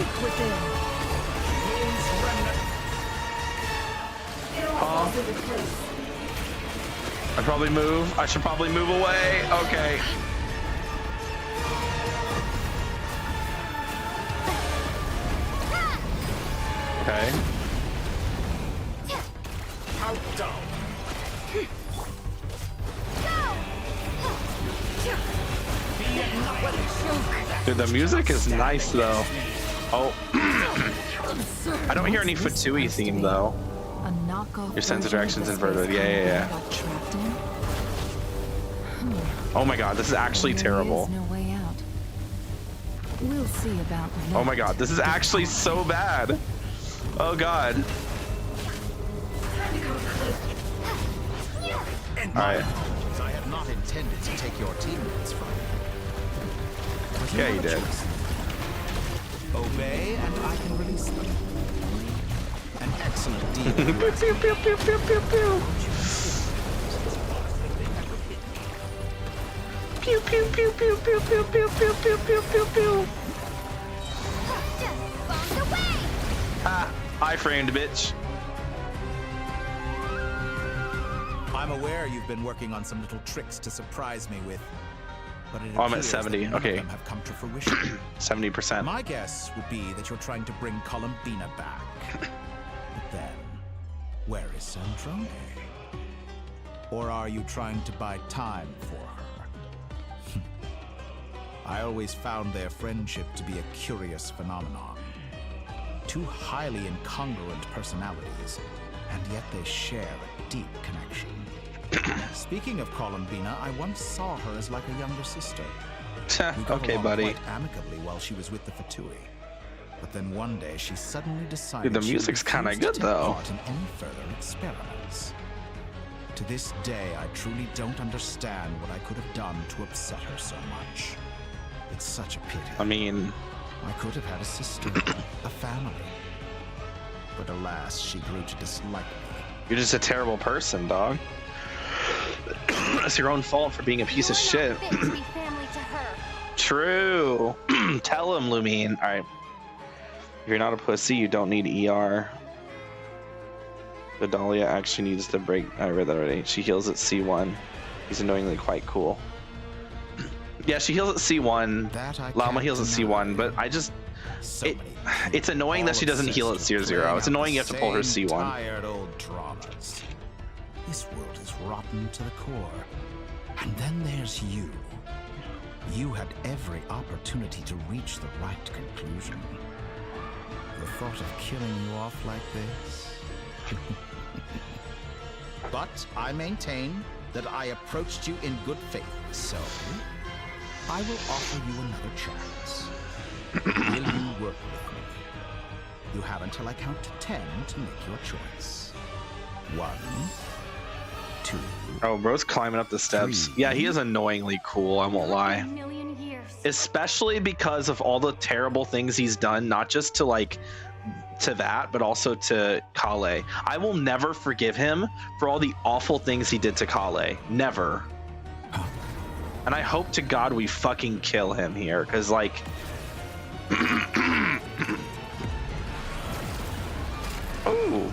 I'd probably move. I should probably move away. Okay. Okay. Dude, the music is nice though. Oh. I don't hear any Fatui theme though. Your sense of direction's inverted. Yeah. Oh my god, this is actually terrible. We'll see about that. Oh my god, this is actually so bad. Oh god. Alright. I have not intended to take your teammates from you. Yeah, you did. Obey and I can release them. An excellent deal. Pew, pew, pew, pew, pew, pew. Pew, pew, pew, pew, pew, pew, pew, pew, pew, pew, pew, pew. Ha! I-framed, bitch. I'm aware you've been working on some little tricks to surprise me with, but it I'm at appears 70. that none Okay. of them have come to fruition. 70%. My guess would be that you're trying to bring Columbina back. But then, where is Sandrone? Or are you trying to buy time for her? I always found their friendship to be a curious phenomenon. Two highly incongruent personalities, and yet they share a deep connection. Speaking of Columbina, I once saw her as like a younger sister. We got Okay, along buddy. quite amicably while she was with the Fatui. But then one day she suddenly decided Dude, the she music's kinda refused to good, take though. part in any further experiments. To this day, I truly don't understand what I could have done to upset her so much. It's such a pity. I mean, I could have had a sister, a family. But alas, she grew to dislike me. you're just a terrible person, dog. It's your own fault for being a piece of shit. True. Tell him, Lumine. All right. If you're not a pussy, you don't need ER. Vidalia actually needs to break. I read that already. She heals at C1. He's annoyingly quite cool. Yeah, she heals at C1. Llama heals at C1, but I just... It's annoying that she doesn't heal at C0. It's annoying you have to pull her C1. Tired old dramas. This world is rotten to the core. And then there's you. You had every opportunity to reach the right conclusion. The thought of killing you off like this? But I maintain that I approached you in good faith, so I will offer you another chance. Will you work with me? You have until I count to 10 to make your choice. 1, 2. Oh, bro's climbing up the steps. Yeah, he is annoyingly cool, I won't lie. Especially because of all the terrible things he's done, not just to like to that, but also to Kale. I will never forgive him for all the awful things he did to Kale. Never. And I hope to God we fucking kill him here, because like oh,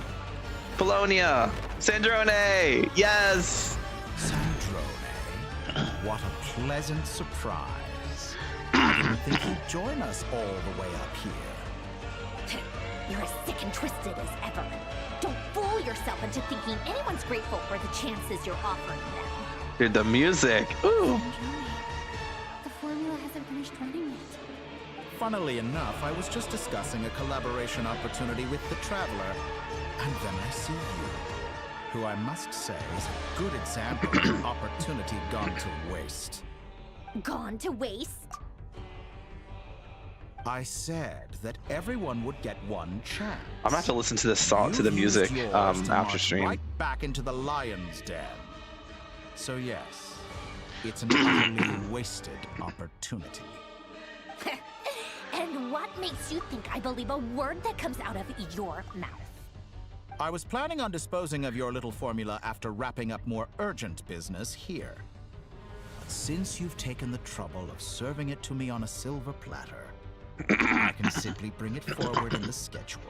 Polonia, Sandrone, yes. Sandrone, what a pleasant surprise. I didn't think you'd join us all the way up here. You're as sick and twisted as ever. Don't fool yourself into thinking anyone's grateful for the chances you're offering them. Dude, the music. Ooh. The formula hasn't finished running yet. Funnily enough, I was just discussing a collaboration opportunity with the Traveler, and then I see you, who I must say is a good example of an opportunity gone to waste. Gone to waste? I said that everyone would get one chance. I'm gonna have to listen to this song, to the music after stream. Right back into the lion's den. So yes, it's an utterly wasted opportunity. And what makes you think I believe a word that comes out of your mouth? I was planning on disposing of your little formula after wrapping up more urgent business here. But since you've taken the trouble of serving it to me on a silver platter, I can simply bring it forward in the schedule.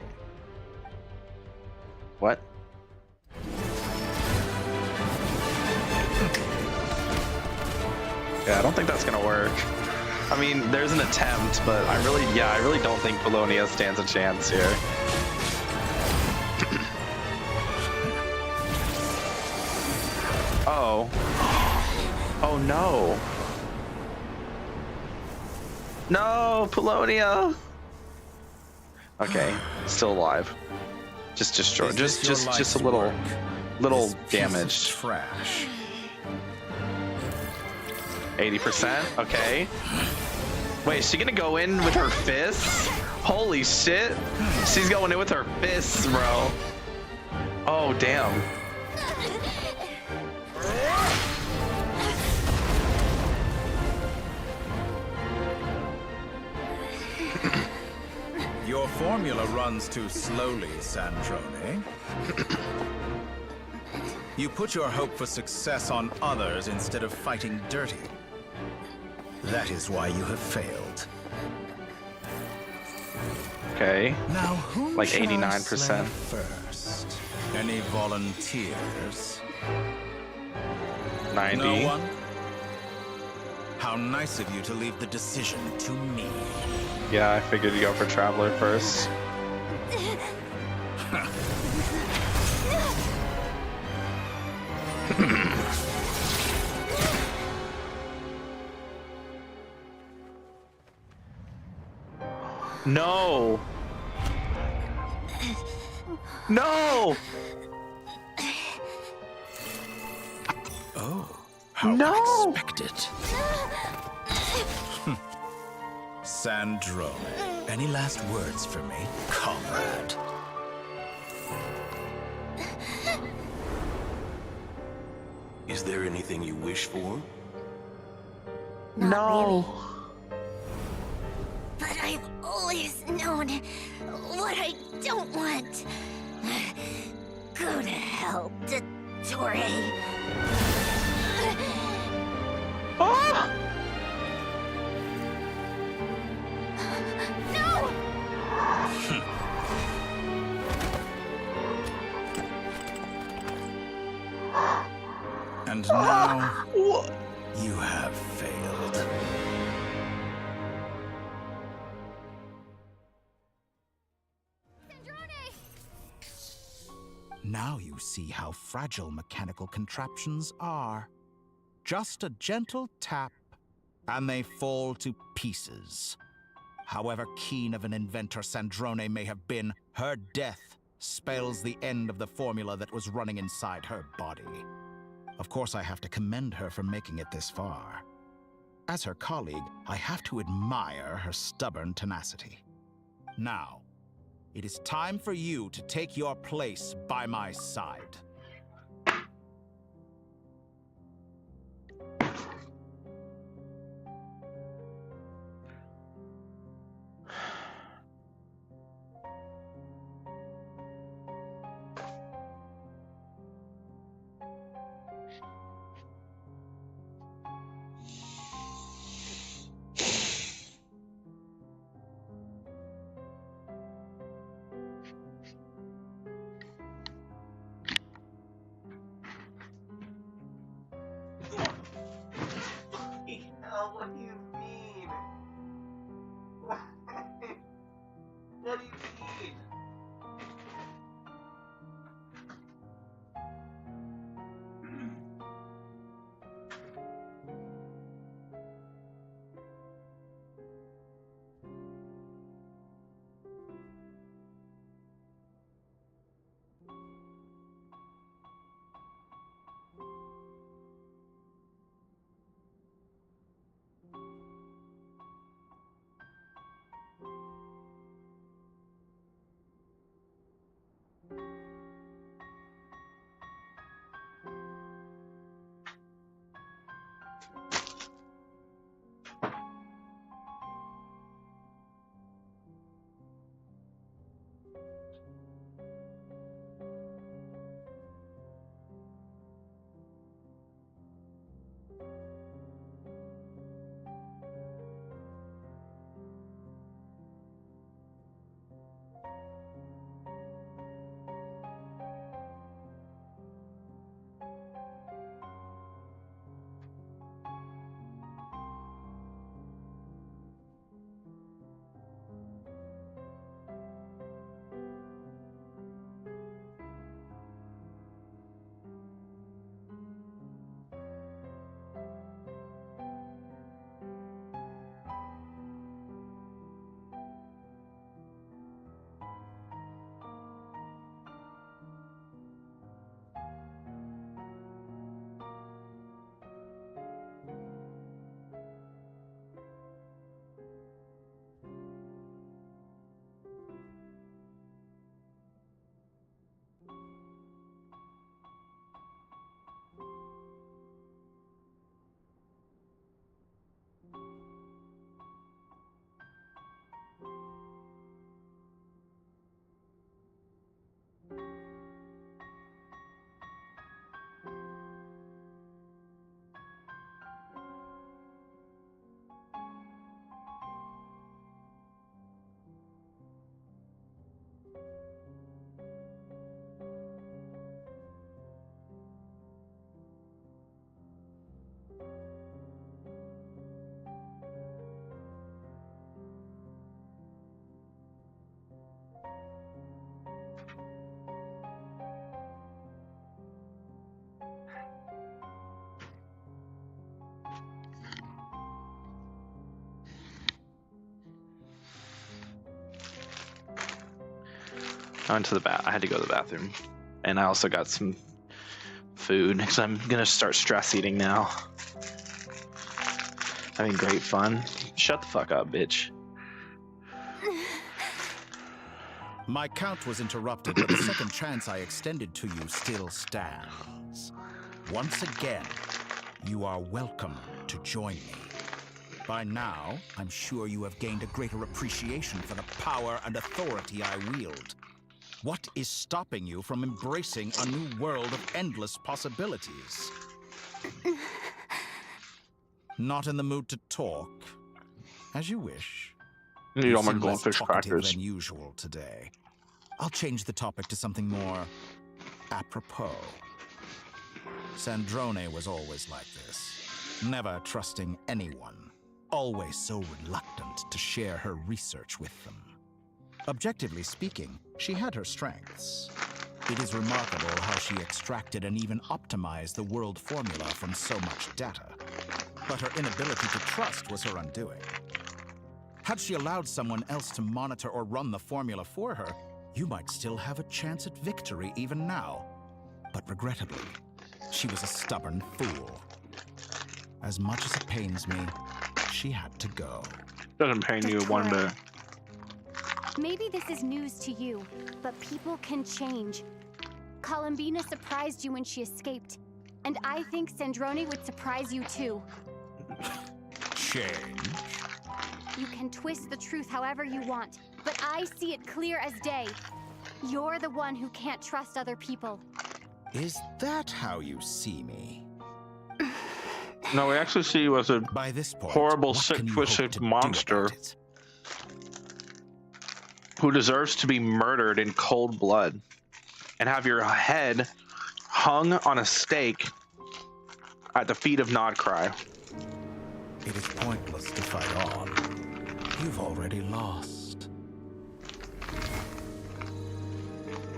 What? Yeah, I don't think that's gonna work. I mean, there's an attempt, but I really don't think Polonia stands a chance here. Oh. Oh no. No, Polonia. Okay, still alive. Just destroy. Just a little damage. Trash. 80%. Okay. Wait, is she gonna go in with her fists? Holy shit! She's going in with her fists, bro. Oh damn. Your formula runs too slowly, Sandrone. You put your hope for success on others instead of fighting dirty. That is why you have failed. Okay. Now, whom like shall I 89%. slay first? Any volunteers? 90. No one? How nice of you to leave the decision to me. Yeah, I figured you'd go for Traveler first. No! No! Oh, how No! unexpected. Sandrone, any last words for me, comrade? Is there anything you wish for? No! But I've always known what I don't want. Go to hell, Dottore. Oh! No! And now, you have failed. Now you see how fragile mechanical contraptions are. Just a gentle tap, and they fall to pieces. However keen of an inventor Sandrone may have been, her death spells the end of the formula that was running inside her body. Of course, I have to commend her for making it this far. As her colleague, I have to admire her stubborn tenacity. Now, it is time for you to take your place by my side. What do you mean? What do you mean? I went to I had to go to the bathroom, and I also got some food because I'm gonna start stress eating now. Having great fun. Shut the fuck up, bitch. My count was interrupted, but the second chance I extended to you still stands. Once again, you are welcome to join me. By now, I'm sure you have gained a greater appreciation for the power and authority I wield. What is stopping you from embracing a new world of endless possibilities? Not in the mood to talk? As you wish. You seem less goldfish talkative crackers. than usual today. I'll change the topic to something more apropos. Sandrone was always like this, never trusting anyone, always so reluctant to share her research with them. Objectively speaking, she had her strengths. It is remarkable how she extracted and even optimized the world formula from so much data. But her inability to trust was her undoing. Had she allowed someone else to monitor or run the formula for her, you might still have a chance at victory even now. But regrettably, she was a stubborn fool. As much as it pains me, she had to go. Doesn't pain you one bit. Maybe this is news to you, but people can change. Columbina surprised you when she escaped, and I think Sandrone would surprise you too. Change? You can twist the truth however you want, but I see it clear as day. You're the one who can't trust other people. Is that how you see me? No, we actually see you as a By this point, horrible, what sick, can you hope twisted to do monster about it? who deserves to be murdered in cold blood and have your head hung on a stake at the feet of Nodcry. It is pointless to fight on. You've already lost.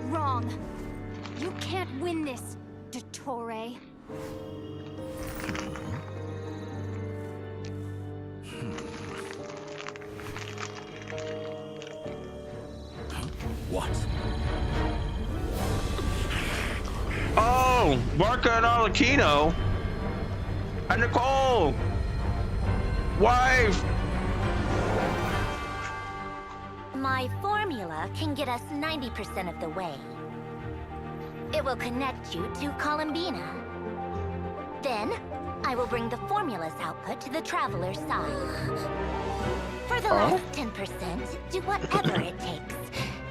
Wrong. You can't win this, Dottore. What? Oh, Varka and Arlecchino. And Nicole. Wife. My formula can get us 90% of the way. It will connect you to Columbina. Then, I will bring the formula's output to the Traveler's side. For the last 10%, do whatever it takes.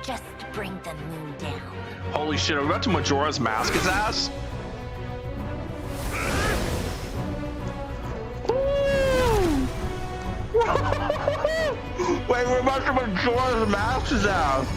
Just bring the moon down. Holy shit, are we about to Majora's Mask his ass? Wait, we're about to Majora's Mask his ass.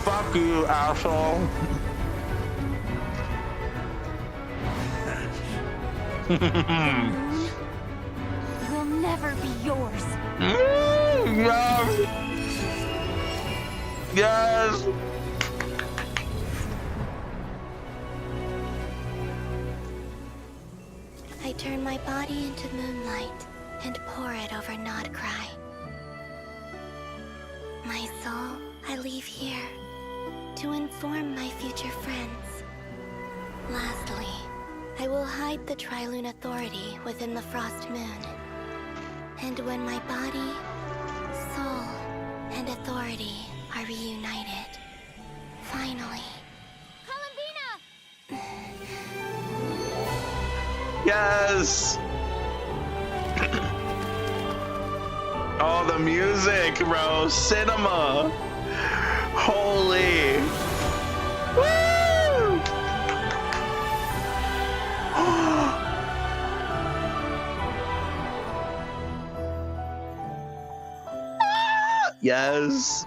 Fuck you, asshole. Will never be yours. Yes. Yes. I turn my body into moonlight and pour it over Nodcry. My soul, I leave here to inform my future friends. Lastly, I will hide the Trilune Authority within the Frost Moon. And when my body, soul, and authority are reunited, finally... Yes. Oh, the music, bro. Cinema. Holy. Woo! Yes.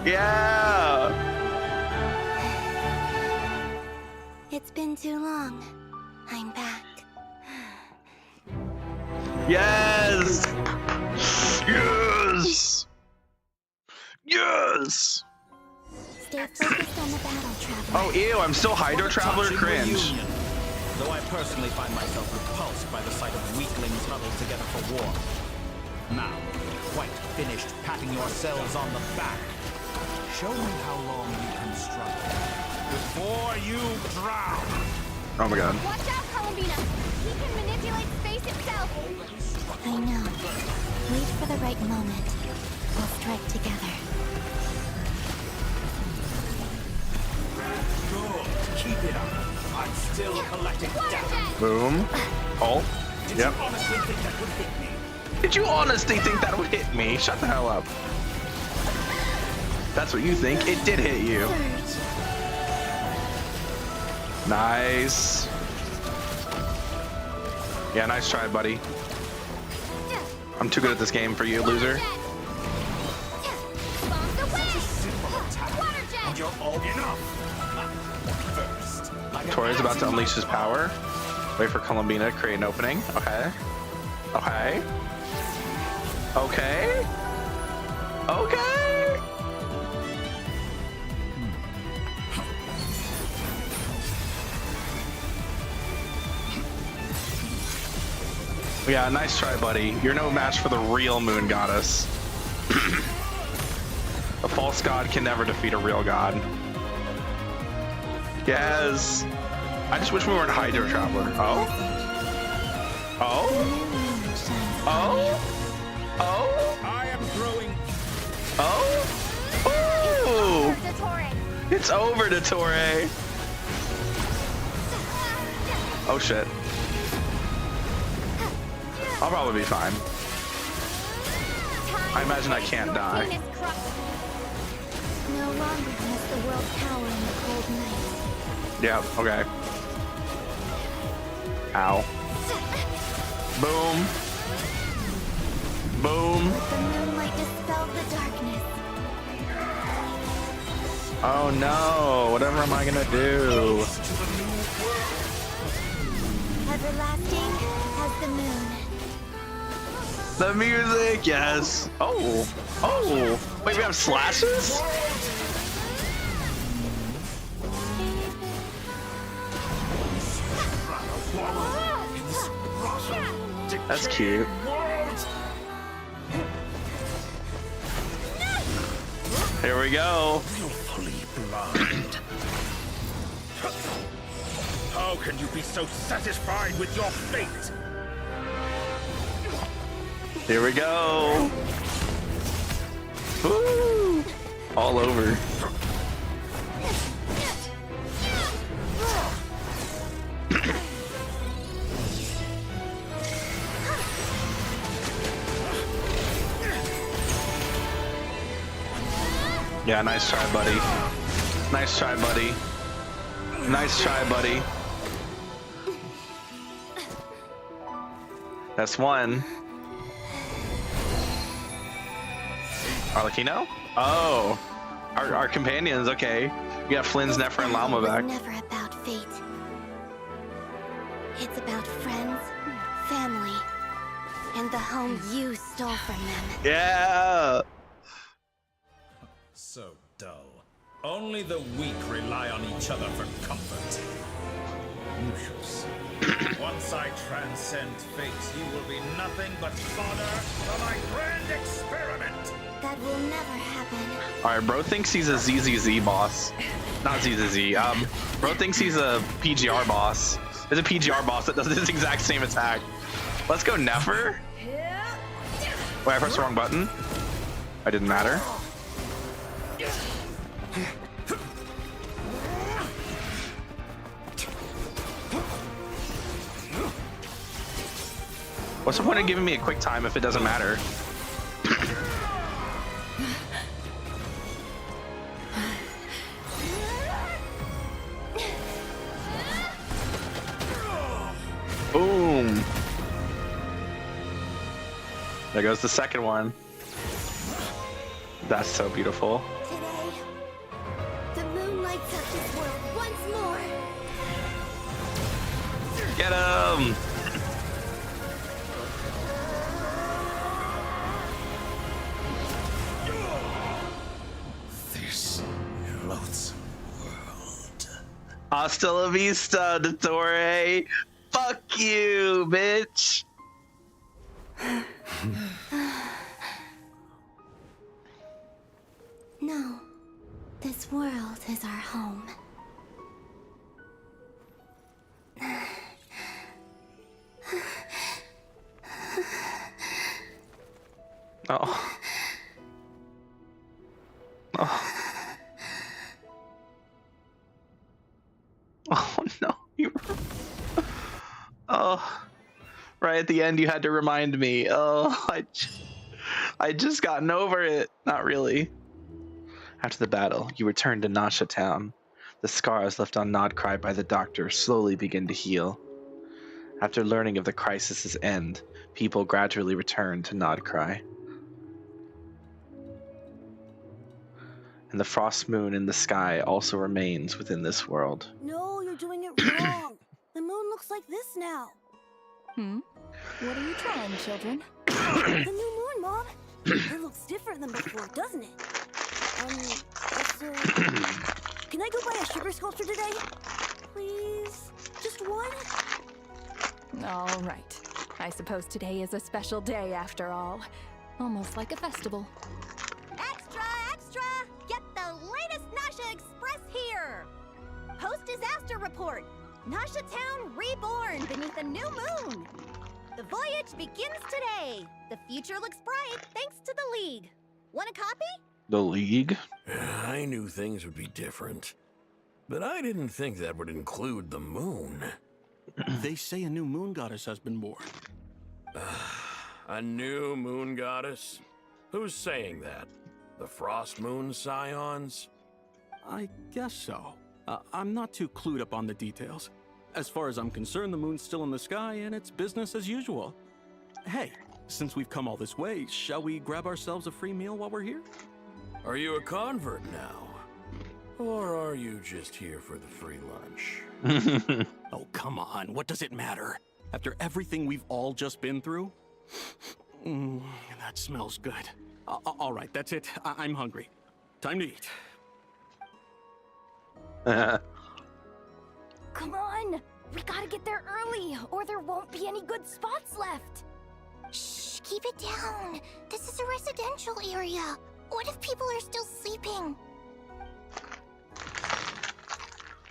Yeah. It's been too long. I'm back. Yes. Yes. Yes. Stay focused on the battle, Traveler. Oh, ew, I'm still Hydro Traveler cringe. Reunion. Though I personally find myself repulsed by the sight of weaklings huddled together for war. Now, quite finished patting yourselves on the back. Show me how long you can struggle before you drown. Oh my god. Watch out, Columbina! He can manipulate space itself! I know. Wait for the right moment. We'll strike together. Good. Keep it up. I'm still collecting data. Boom. Oh. Did Yep. you honestly think that would hit me? Did you honestly think that would hit me? Shut the hell up. That's what you think. It did hit you. Nice. Yeah, nice try, buddy. I'm too good at this game for you, loser. Tori's about to unleash his power. Wait for Columbina to create an opening. Okay. Okay. Okay. Okay. Yeah, nice try, buddy. You're no match for the real moon goddess. A false god can never defeat a real god. Yes. I just wish we weren't Hydro Traveler. Oh? Oh? Oh? Oh? I am growing. Oh? Oh! It's over, Dottore. Oh shit. I'll probably be fine. I imagine I can't die. No longer has the world power in the cold night. Yeah, okay. Ow. Boom. Boom. The moonlight dispelled the darkness. Oh no, whatever am I gonna do? Everlasting as the moon. The music, yes. Oh, oh. Wait, we have slashes? That's cute. Here we go. How can you be so satisfied with your fate? Here we go. Woo! All over. Yeah, nice try, buddy. Nice try, buddy. Nice try, buddy. That's one. Arlecchino? Oh, our companions. Okay, we got Flynn's Nefer and Lalma back. It's never about fate. It's about friends, family, and the home you stole from them. Yeah. So dull. Only the weak rely on each other for comfort. You shall see. Once I transcend fate, you will be nothing but fodder for my grand experiment. That will never happen. All right, bro thinks he's a ZZZ boss. Not ZZZ. Bro thinks he's a PGR boss. There's a PGR boss that does this exact same attack. Let's go, Nefer. Wait, I pressed the wrong button. It didn't matter. What's the point of giving me a quick time if it doesn't matter? Boom. There goes the second one. That's so beautiful. Today, the moon lights up this world once more. Get him! This loathsome world. Hasta la vista, Dottore. Fuck you, bitch. No, this world is our home. Oh. Oh. Oh no. Oh. Right at the end you had to remind me. Oh, I just gotten over it. Not really. After the battle, you return to Nasha Town. The scars left on Nodcry by the doctor slowly begin to heal. After learning of the crisis's end, people gradually return to Nodcry. And the frost moon in the sky also remains within this world. No, you're doing it wrong. The moon looks like this now. What are you trying, children? The new moon, Mom. It looks different than before, doesn't it? Also, can I go buy a sugar sculpture today? Please? Just one? All right. I suppose today is a special day after all. Almost like a festival. Extra, extra! Get the latest Nasha Express here! Post-disaster report. Nasha Town reborn beneath a new moon. The voyage begins today. The future looks bright thanks to the League. Want a copy? The League? I knew things would be different, but I didn't think that would include the moon. They say a new moon goddess has been born. A new moon goddess? Who's saying that? The Frost Moon Scions? I guess so. I'm not too clued up on the details. As far as I'm concerned, the moon's still in the sky and it's business as usual. Hey, since we've come all this way, shall we grab ourselves a free meal while we're here? Are you a convert now? Or are you just here for the free lunch? Oh, come on. What does it matter? After everything we've all just been through? That smells good. All right, that's it. I'm hungry. Time to eat. Come on! We gotta get there early, or there won't be any good spots left. Shh, keep it down. This is a residential area. What if people are still sleeping?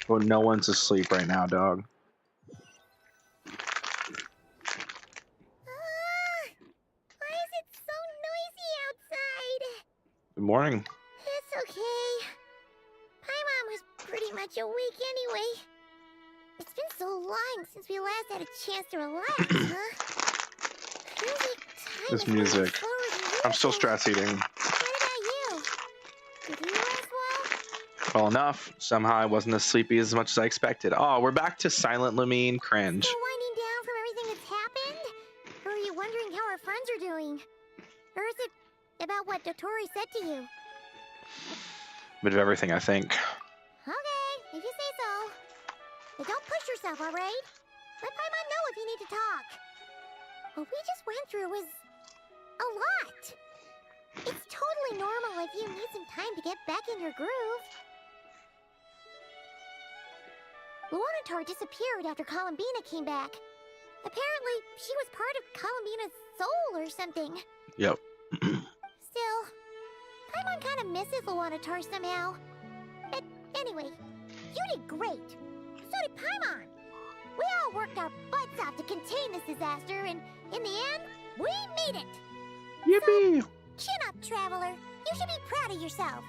Well, no one's asleep right now, dog. Why is it so noisy outside? Good morning. It's okay. Paimon was pretty much awake anyway. It's been so long since we last had a chance to relax, huh? This music. I'm still stress eating. What about you? Did you rest well? Well enough. Somehow I wasn't as sleepy as much as I expected. Oh, we're back to Silent Lumine cringe. Still winding down from everything that's happened? Or are you wondering how our friends are doing? Or is it about what Dotori said to you? Bit of everything, I think. Okay, if you say so. But don't push yourself, alright? Let Paimon know if you need to talk. What we just went through was a lot. It's totally normal if you need some time to get back in your groove. Luanatar disappeared after Columbina came back. Apparently, she was part of Columbina's soul or something. Yep. Still, Paimon kind of misses Luanatar somehow. But anyway, you did great. So did Paimon. We all worked our butts off to contain this disaster, and in the end, we made it. Yippee! So, chin up, Traveler. You should be proud of yourself.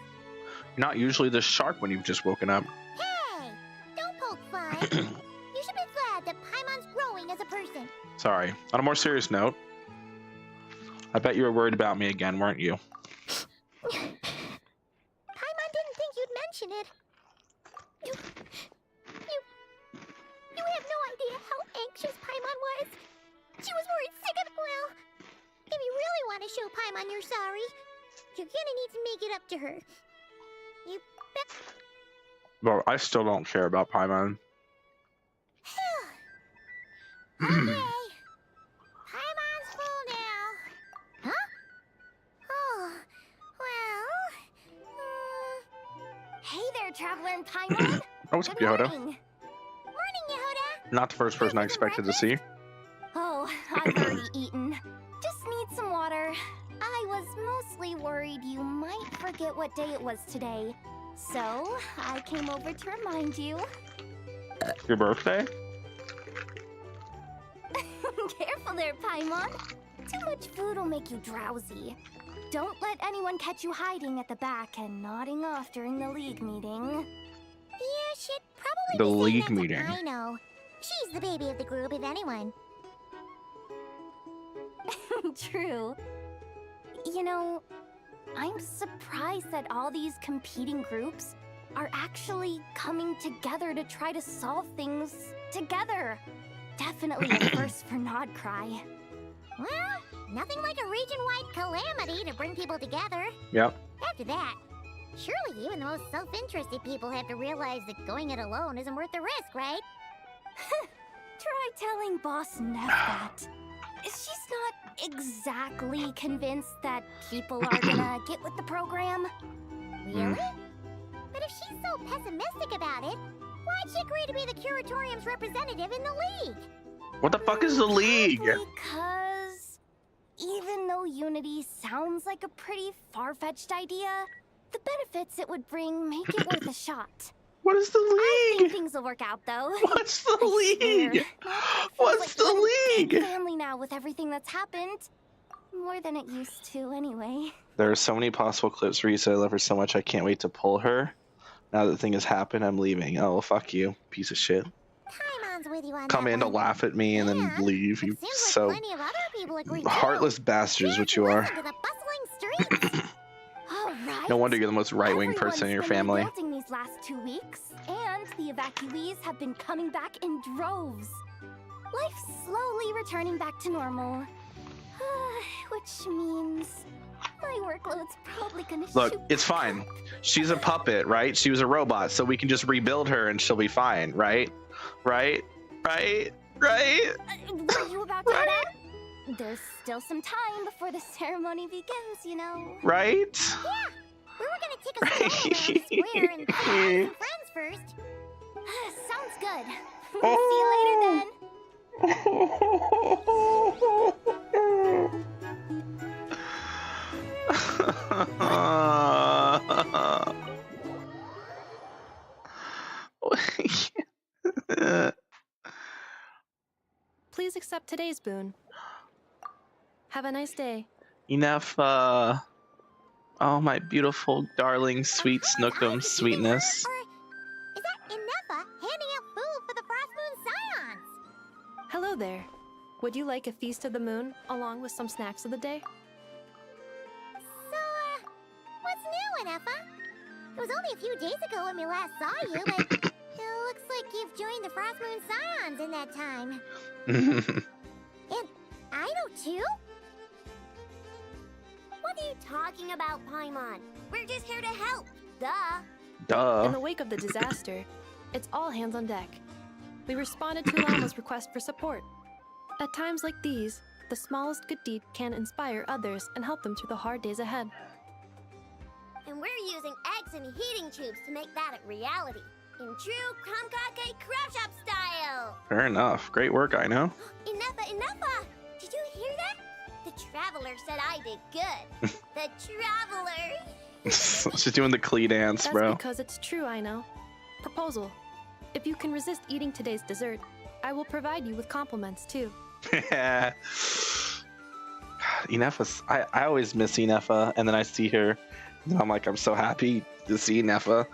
You're not usually this sharp when you've just woken up. Hey, don't poke fun. You should be glad that Paimon's growing as a person. Sorry. On a more serious note, I bet you were worried about me again, weren't you? Paimon didn't think you'd mention it. You have no idea how anxious Paimon was. She was worried sick of, well, if you really want to show Paimon you're sorry, you're gonna need to make it up to her. You bet. Well, I still don't care about Paimon. Okay. Paimon's full now. Huh? Oh, well, Hey there, Traveler and Paimon. Oh, what's up, Yehoda? Morning, Yehoda. Not the first person I expected to see. Oh, I've already eaten. Just need some water. I was mostly worried you might forget what day it was today. So, I came over to remind you. Your birthday? Careful there, Paimon. Too much food will make you drowsy. Don't let anyone catch you hiding at the back and nodding off during the League meeting. Yeah, she'd probably The be saying League that to meeting. I know. She's the baby of the group, if anyone. True. You know, I'm surprised that all these competing groups are actually coming together to try to solve things together. Definitely a first for Nodcry. Well, nothing like a region-wide calamity to bring people together. Yep. After that, surely even the most self-interested people have to realize that going it alone isn't worth the risk, right? Try telling Boss Neff that. She's not exactly convinced that people are gonna get with the program. Really? But if she's so pessimistic about it, why'd she agree to be the Curatorium's representative in the League? What the fuck is the League? Because even though Unity sounds like a pretty far-fetched idea, the benefits it would bring make it worth a shot. What is the I League? think things will work out, though. What's the League? What's the League? Family now with everything that's happened. More than it used to, anyway. There are so many possible clips where you said I love her so much I can't wait to pull her. Now that the thing has happened, I'm leaving. Oh, fuck you, piece of shit. Paimon's with you on Come that in to one. laugh at me and then leave. You Seems so like plenty of other people agree too. heartless bastards, what you are. To the bustling streets. All right. No wonder you're the most right-wing person in your family. Everyone's been rebuilding these last 2 weeks, and the evacuees have been coming back in droves. Life's slowly returning back to normal. Which means my workload's probably gonna Look, shoot it's fine. She's a puppet, right? She was a robot, so we can just rebuild her and she'll be fine, right? Right? Right? Right? Were you about to head out? There's still some time before the ceremony begins, you know. Right? Yeah, we were gonna take a stroll around the square and find some friends first. Sounds good. We'll see you later then. Please accept today's boon. Have a nice day. Enough, oh, my beautiful, darling, sweet Snookum sweetness. Is that Inefa handing out food for the Frost Moon Scions? Hello there. Would you like a feast of the moon along with some snacks of the day? So, what's new, Inefa? It was only a few days ago when we last saw you, but it looks like you've joined the Frost Moon Scions in that time. And I know too? What are you talking about, Paimon? We're just here to help. Duh. In the wake of the disaster, it's all hands on deck. We responded to Llama's request for support. At times like these, the smallest good deed can inspire others and help them through the hard days ahead. And we're using eggs and heating tubes to make that a reality. In true Kromkake Crab Shop style. Fair enough. Great work, I know. Inefa! Did you hear that? The Traveler said I did good. The Traveler! She's doing the Klee dance, That's bro. because it's true, I know. Proposal. If you can resist eating today's dessert, I will provide you with compliments, too. Inefa, I always miss Inefa, and then I see her, and I'm like, I'm so happy to see Inefa.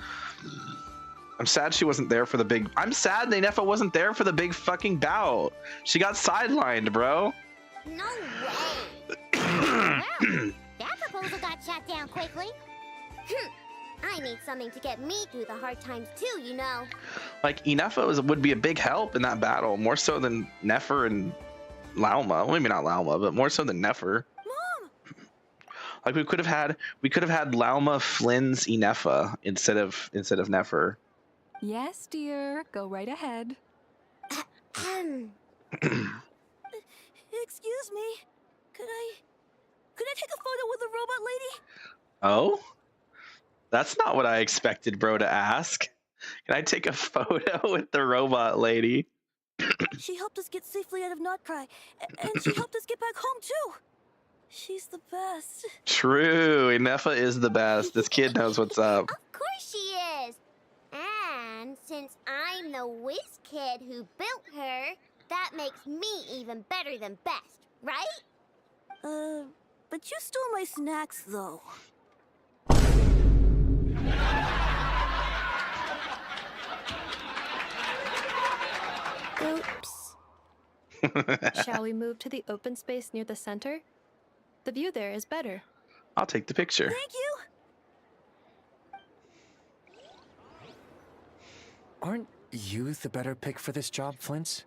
I'm sad she wasn't there for the big... I'm sad Inefa wasn't there for the big fucking bout. She got sidelined, bro. No way! Well, that proposal got shot down quickly. I need something to get me through the hard times too, you know. Like, Inefa would be a big help in that battle, more so than Nefer and Lauma. Well, maybe not Lauma, but more so than Nefer. Mom! Like, we could have had Lauma, Flynn's Inefa instead of Nefer. Yes, dear. Go right ahead. Excuse me. Could I take a photo with the robot lady? Oh? That's not what I expected, bro, to ask. Can I take a photo with the robot lady? She helped us get safely out of Notcry, and she helped us get back home too. She's the best. True, Inefa is the best. This kid knows what's up. Of course she is. And since I'm the whiz kid who built her, that makes me even better than best, right? But you stole my snacks, though. Oops. Shall we move to the open space near the center? The view there is better. I'll take the picture. Thank you. Aren't you the better pick for this job, Flint?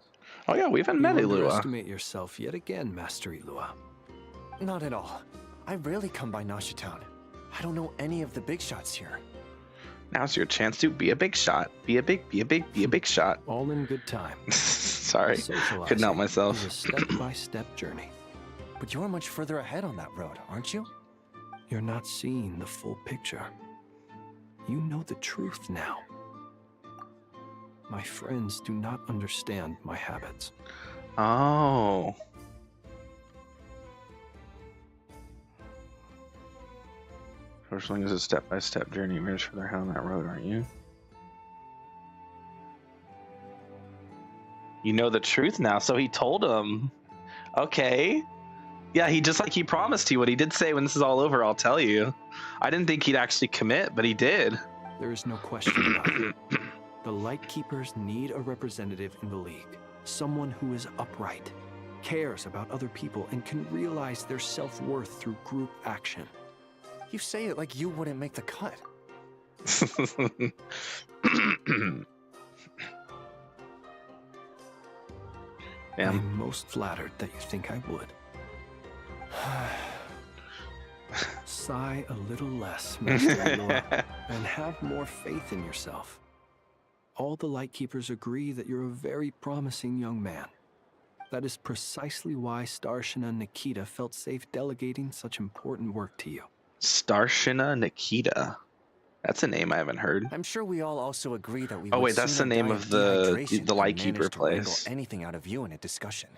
Oh yeah, we haven't met You Ilua. underestimate yourself yet again, Master Ilua. Not at all. I rarely come by Nasha Town. I don't know any of the big shots here. Now's your chance to be a big shot. Be a big shot. All in good time. Sorry, Socializing couldn't help myself. is a step-by-step journey. But you're much further ahead on that road, aren't you? You're not seeing the full picture. You know the truth now. My friends do not understand my habits. Oh. Fortunately, is a step-by-step journey. You're much further ahead on that road, aren't you? You know the truth now, so he told him. Okay. Yeah, he just like he promised he would. He did say when this is all over, I'll tell you. I didn't think he'd actually commit, but he did. There is no question about it. The Lightkeepers need a representative in the League. Someone who is upright, cares about other people, and can realize their self-worth through group action. You say it like you wouldn't make the cut. I'm most flattered that you think I would. Sigh a little less, Master Ilua, and have more faith in yourself. All the Lightkeepers agree that you're a very promising young man. That is precisely why Starshina Nikita felt safe delegating such important work to you. Starshina Nikita. That's a name I haven't heard. I'm sure we all also agree that we. Oh would wait, that's the sooner name die of the dehydration Lightkeeper than manage to wrangle place. anything out of you in a discussion.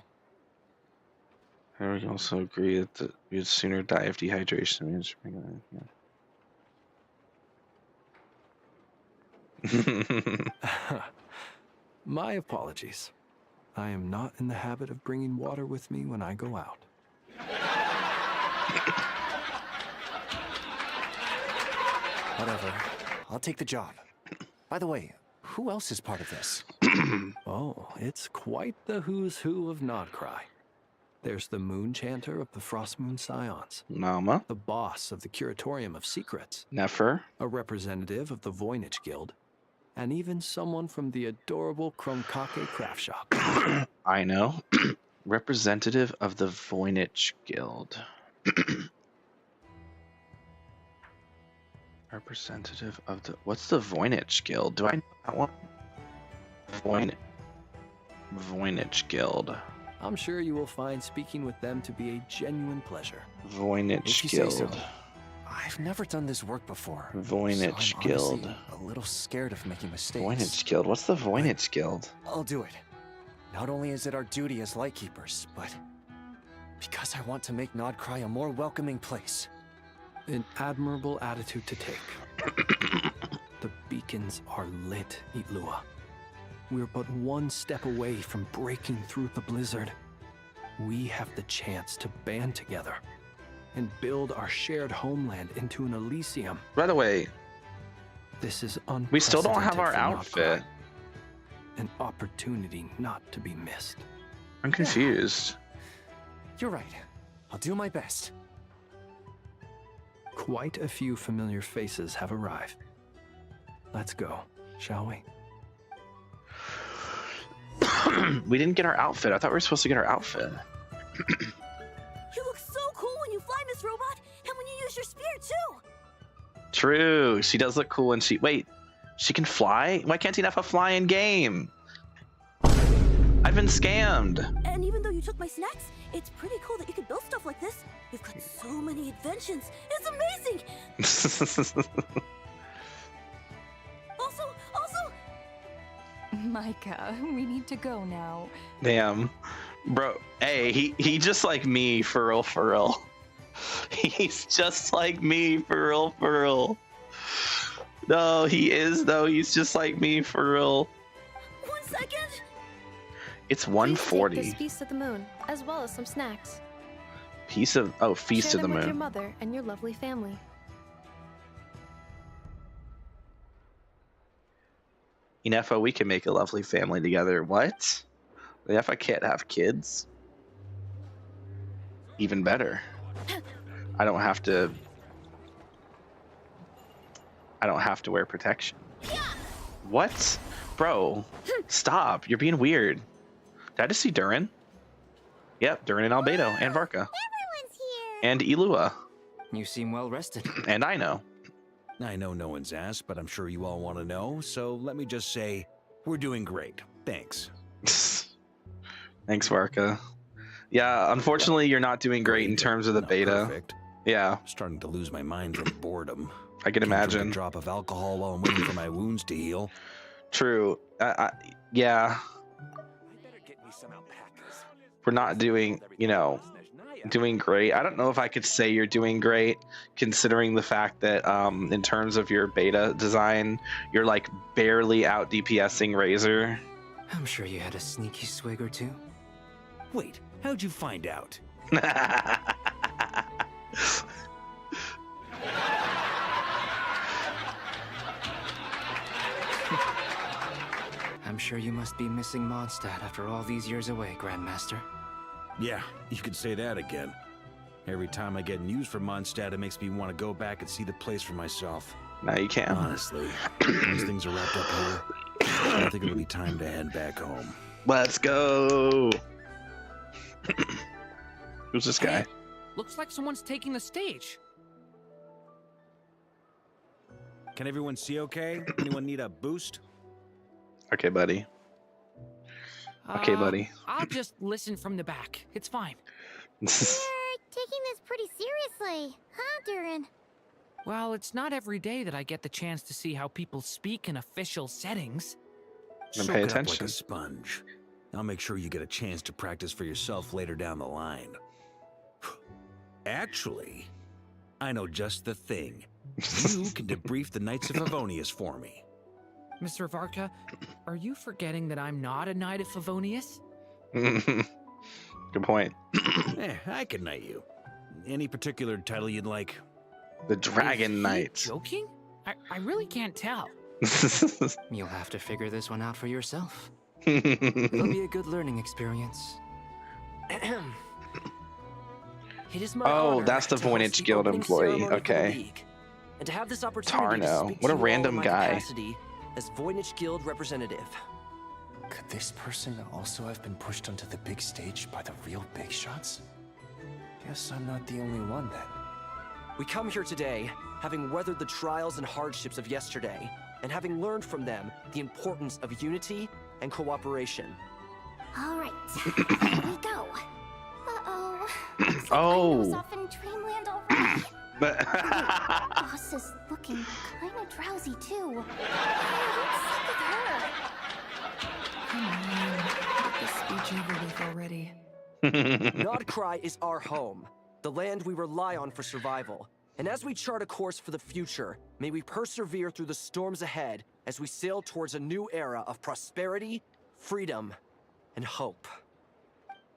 We also agree that we'd sooner die of dehydration. My apologies. I am not in the habit of bringing water with me when I go out. Whatever. I'll take the job. By the way, who else is part of this? Oh, it's quite the who's who of Nodcry. There's the Moon Chanter of the Frostmoon Scions. Nama. The boss of the Curatorium of Secrets. Nefer. A representative of the Voynich Guild. And even someone from the adorable Kromkake Craft Shop. I know. Representative of the Voynich Guild. Representative of the... What's the Voynich Guild? Do I know that one? Voynich Guild. I'm sure you will find speaking with them to be a genuine pleasure. Voynich If you say Guild. so. I've never done this work before. Voynich so I'm Guild. honestly a little scared of making mistakes. Voynich Guild. What's the Voynich Guild? I'll do it. Not only is it our duty as Lightkeepers, but because I want to make Nodcry a more welcoming place. An admirable attitude to take. The beacons are lit, Ilua. We're but one step away from breaking through the blizzard. We have the chance to band together and build our shared homeland into an Elysium. By the way, this is we still don't have our unprecedented for outfit. Nodcry. An opportunity not to be missed. I'm confused. You're right. I'll do my best. Quite a few familiar faces have arrived. Let's go, shall we? We didn't get our outfit. I thought we were supposed to get our outfit. You look so cool when you fly, Miss Robot, and when you use your spear too. True. She does look cool when she... Wait. She can fly? Why can't Inefa fly in game? I've been scammed. And even though you took my snacks, it's pretty cool that you could build stuff like this. You've got so many inventions. It's amazing. Also, Micah, we need to go now. Damn. Bro, hey, he just like me, for real, for real. He's just like me, for real, for real. No, he is, though. He's just like me, for real. 1 second. It's Take 140. this Feast of the Moon, as well as some snacks. Feast of... Oh, Feast Share of the them with your Moon. mother and your lovely family. Inefa, we can make a lovely family together. What? Inefa can't have kids? Even better. I don't have to I don't have to wear protection. What? Bro, stop. You're being weird. Did I just see Durin? Yep, Durin and Albedo and Varka. Everyone's here. And Ilua. You seem well rested. And I know. I know no one's asked, but I'm sure you all want to know, so let me just say, we're doing great. Thanks. Thanks, Varka. Yeah, unfortunately, you're not doing great in terms of the beta. Perfect. Yeah. I'm starting to lose my mind from boredom. I can Can't imagine. drink a drop of alcohol while I'm waiting for my wounds to heal. True. Yeah. We're not doing, doing great. I don't know if I could say you're doing great, considering the fact that in terms of your beta design, you're like barely out DPSing Razor. I'm sure you had a sneaky swig or two. Wait, how'd you find out? I'm sure you must be missing Mondstadt after all these years away, Grandmaster. Yeah, you could say that again. Every time I get news from Mondstadt, it makes me want to go back and see the place for myself. Now you can. Honestly, once things are wrapped up here, I think it'll be time to head back home. Let's go. Who's this guy? Hey, looks like someone's taking the stage. Can everyone see okay? Anyone need a boost? Okay, buddy. Okay, buddy. I'll just listen from the back. It's fine. You're taking this pretty seriously, huh, Durin? Well, it's not every day that I get the chance to see how people speak in official settings. Then Soak pay it up like attention. a sponge. I'll make sure you get a chance to practice for yourself later down the line. Actually, I know just the thing. You can debrief the Knights of Favonius for me. Mr. Varka, are you forgetting that I'm not a Knight of Favonius? Good point. I can knight you. Any particular title you'd like? The Dragon Knight. Joking? I really can't tell. You'll have to figure this one out for yourself. It'll be a good learning experience. It is my Oh, honor that's the to host Voynich the Guild opening employee. ceremony for the Okay. League, and to have this opportunity to Tarno. speak What a to you all random in my guy. capacity as Voynich Guild representative. Could this person also have been pushed onto the big stage by the real big shots? Guess I'm not the only one then. We come here today, having weathered the trials and hardships of yesterday, and having learned from them the importance of unity and cooperation. All right, here we go. Uh-oh. Looks like Oh. Rhino's off in Dreamland already. Boss is looking kind of drowsy too. What's up with her? Come on, get this speech over with already. Nodcry is our home, the land we rely on for survival. And as we chart a course for the future, may we persevere through the storms ahead as we sail towards a new era of prosperity, freedom, and hope.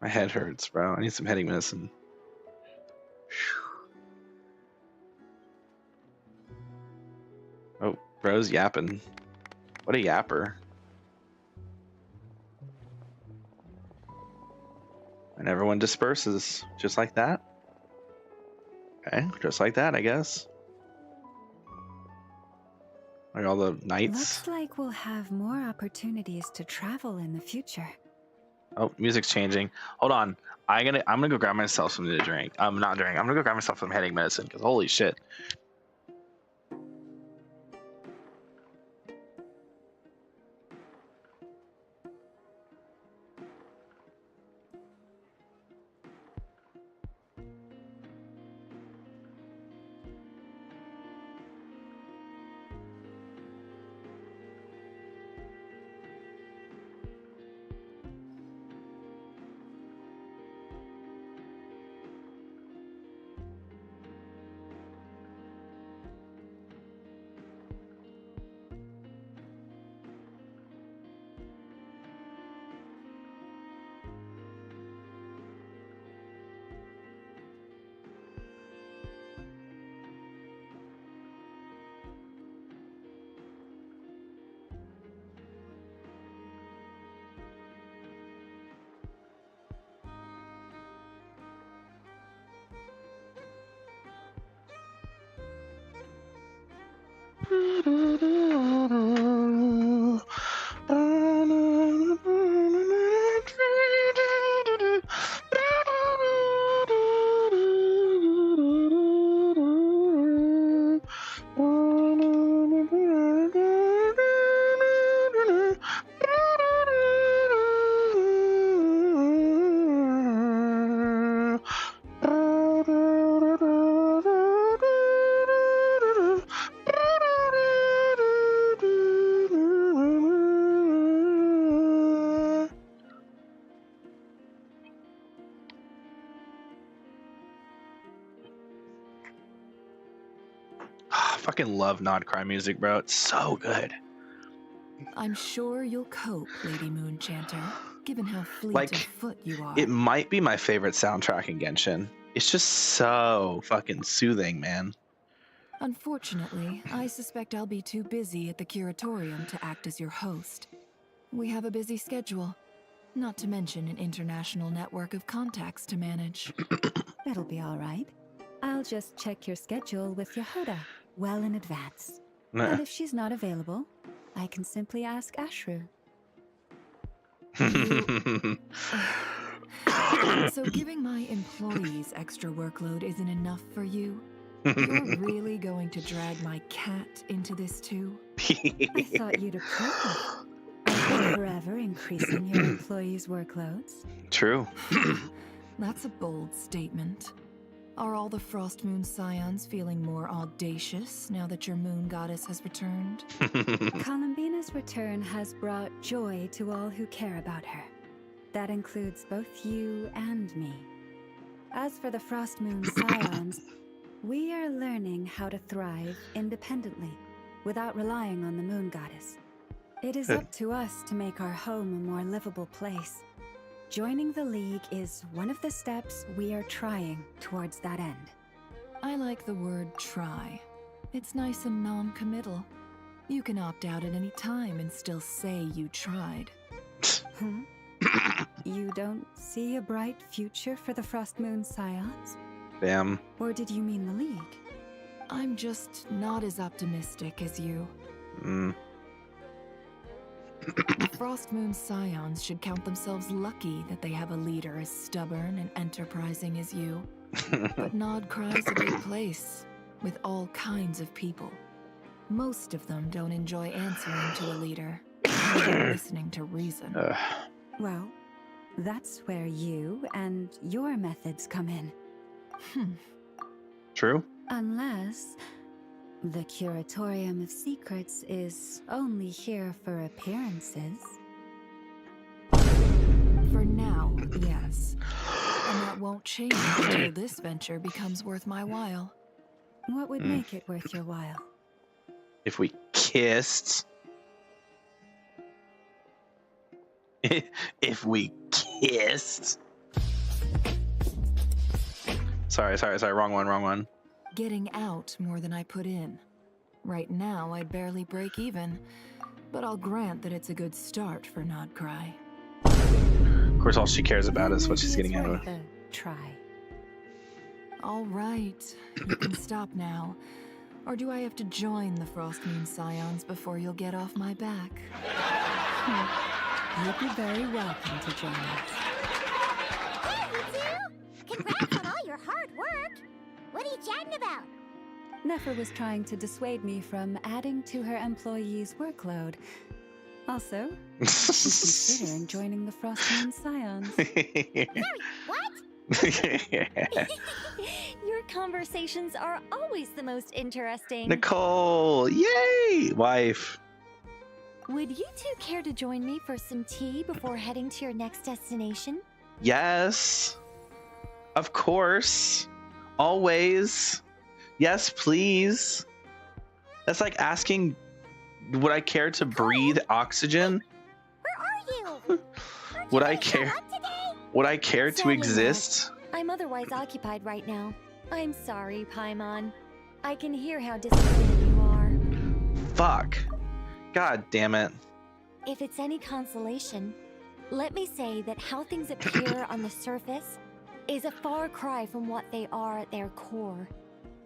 My head hurts, bro. I need some headache medicine. Oh, bro's yapping. What a yapper. And everyone disperses, just like that. Okay, just like that, I guess. Like all the knights. Looks like we'll have more opportunities to travel in the future. Oh, music's changing. Hold on. I'm gonna go grab myself something to drink. I'm gonna go grab myself some headache medicine, because holy shit. I fucking love Nod Cry music, bro. It's so good. I'm sure you'll cope, Lady Moonchanter, given how fleet Like, of foot you are. It might be my favorite soundtrack in Genshin. It's just so fucking soothing, man. Unfortunately, I suspect I'll be too busy at the Curatorium to act as your host. We have a busy schedule, not to mention an international network of contacts to manage. That'll be all right. I'll just check your schedule with Yehuda well in advance. And if she's not available, I can simply ask Ashru. So giving my employees extra workload isn't enough for you? You're really going to drag my cat into this too? I thought you'd approve. Forever increasing your employees' workloads. True. That's a bold statement. Are all the Frost Moon Scions feeling more audacious now that your moon goddess has returned? Columbina's return has brought joy to all who care about her. That includes both you and me. As for the Frost Moon Scions, we are learning how to thrive independently, without relying on the moon goddess. It is up to us to make our home a more livable place. Joining the League is one of the steps we are trying towards that end. I like the word try. It's nice and non-committal. You can opt out at any time and still say you tried. You don't see a bright future for the Frost Moon Scions? Damn. Or did you mean the League? I'm just not as optimistic as you. The Frost Moon Scions should count themselves lucky that they have a leader as stubborn and enterprising as you. But Nod Cry's a big place, with all kinds of people. Most of them don't enjoy answering to a leader, or listening to reason. Well, that's where you and your methods come in. True. Unless the Curatorium of Secrets is only here for appearances. For now, yes. And that won't change until this venture becomes worth my while. What would make it worth your while? If we kissed. If we kissed. Sorry, wrong one. Getting out more than I put in. Right now, I'd barely break even, but I'll grant that it's a good start for Nod Cry. Of course, all she cares about is what she's getting out of it. Try. All right, you can stop now. Or do I have to join the Frost Moon Scions before you'll get off my back? You'd be very welcome to join us. Hey, you two! Congrats on all your hard work! What are you chatting about? Nefer was trying to dissuade me from adding to her employees' workload. Also, she's considering joining the Frost Moon Scions. Sorry, what? Your conversations are always the most interesting. Nicole, yay! Wife. Would you two care to join me for some tea before heading to your next destination? Yes. Of course. Always. Yes, please. That's like asking, would I care to breathe oxygen? Where are you? Would I care? Would I care to Sadly exist? not. I'm otherwise occupied right now. I'm sorry, Paimon. I can hear how disappointed you are. Fuck. God damn it. If it's any consolation, let me say that how things appear on the surface is a far cry from what they are at their core.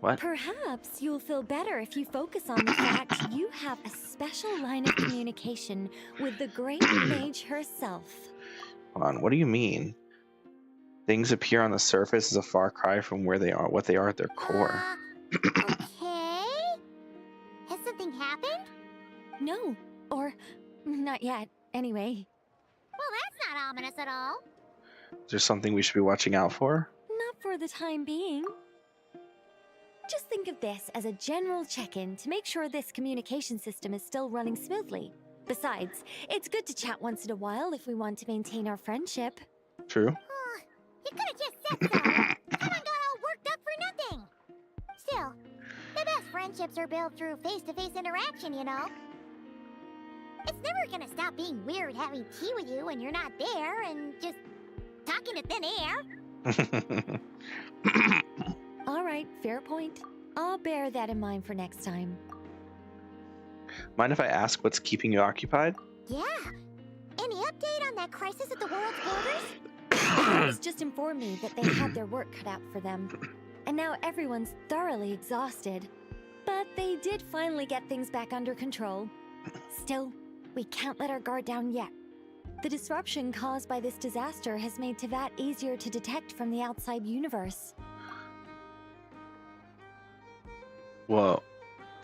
What? Perhaps you'll feel better if you focus on the fact you have a special line of communication with the great mage herself. Hold on, what do you mean? Things appear on the surface as a far cry from where they are, what they are at their core. Okay. Has something happened? No, or not yet, anyway. Well, that's not ominous at all. Is there something we should be watching out for? Not for the time being. Just think of this as a general check-in to make sure this communication system is still running smoothly. Besides, it's good to chat once in a while if we want to maintain our friendship. True. You could have just said so. Haven't got all worked up for nothing. Still, the best friendships are built through face-to-face interaction, you know. It's never gonna stop being weird having tea with you when you're not there and just talking to thin air. All right, fair point. I'll bear that in mind for next time. Mind if I ask what's keeping you occupied? Yeah. Any update on that crisis at the world's borders? Others just informed me that they had their work cut out for them. And now everyone's thoroughly exhausted. But they did finally get things back under control. Still, we can't let our guard down yet. The disruption caused by this disaster has made Teyvat easier to detect from the outside universe. Whoa.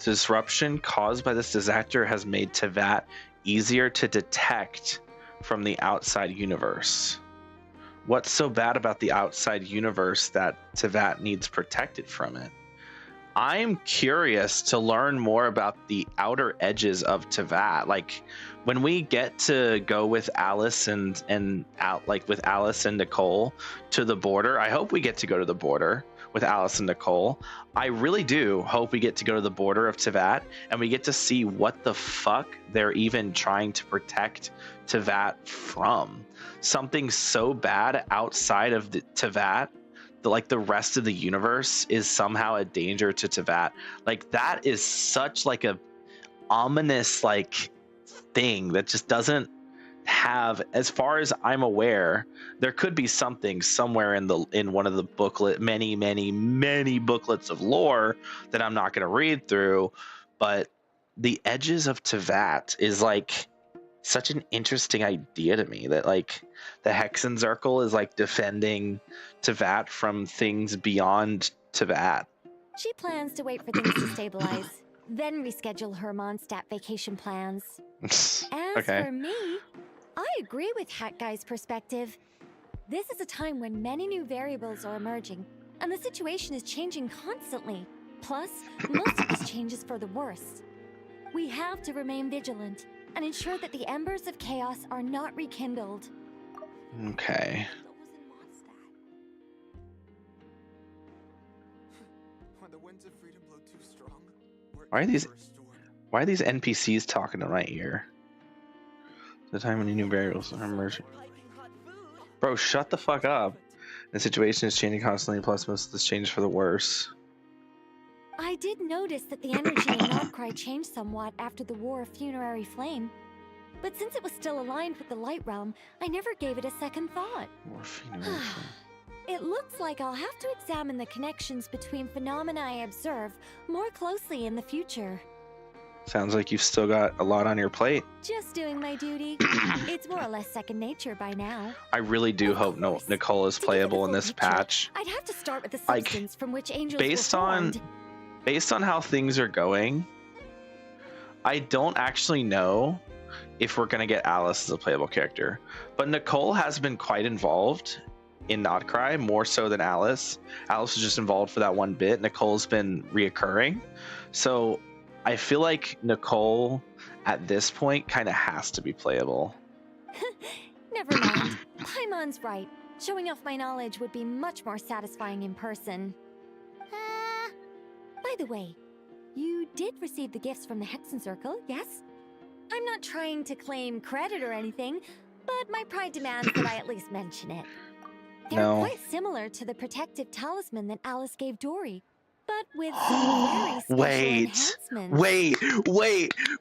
Disruption caused by this disaster has made Teyvat easier to detect from the outside universe. What's so bad about the outside universe that Teyvat needs protected from it? I'm curious to learn more about the outer edges of Teyvat. Like when we get to go with Alice and out like with Alice and Nicole to the border, I hope we get to go to the border with Alice and Nicole. I really do hope we get to go to the border of Teyvat and we get to see what the fuck they're even trying to protect Teyvat from. Something so bad outside of the Teyvat, like the rest of the universe is somehow a danger to Teyvat. Like that is such like a ominous like thing that just doesn't have, as far as I'm aware, there could be something somewhere in one of the many booklets of lore that I'm not going to read through, but the edges of Teyvat is like such an interesting idea to me, that like the Hexenzirkel is like defending Teyvat from things beyond Teyvat. She plans to wait for things to stabilize, then reschedule her Mondstadt vacation plans. As Okay. for me, I agree with Hat Guy's perspective. This is a time when many new variables are emerging, and the situation is changing constantly. Plus, most of this change is for the worse. We have to remain vigilant and ensure that the embers of chaos are not rekindled. Okay. Why are these NPCs talking in my ear? The time when new variables are emerging. Bro, shut the fuck up. The situation is changing constantly, plus most of this change for the worse. I did notice that the energy in Nodcry changed somewhat after the War of Funerary Flame. But since it was still aligned with the Light Realm, I never gave it a second thought. War of Funerary Flame. It looks like I'll have to examine the connections between phenomena I observe more closely in the future. Sounds like you've still got a lot on your plate. Just doing my duty. It's more or less second nature by now. I really do hope Nicole is playable in this patch. I'd have to start with the Like, substance from which angels based were on formed. based on how things are going, I don't actually know if we're gonna get Alice as a playable character. But Nicole has been quite involved in Nodcry, more so than Alice. Alice was just involved for that one bit. Nicole's been reoccurring. So I feel like Nicole at this point kind of has to be playable. Never mind. Paimon's right. Showing off my knowledge would be much more satisfying in person. By the way, you did receive the gifts from the Hexenzirkel, yes? I'm not trying to claim credit or anything, but my pride demands that I at least mention it. They're No. quite similar to the protective talisman that Alice gave Dory, but with some very special enhancements.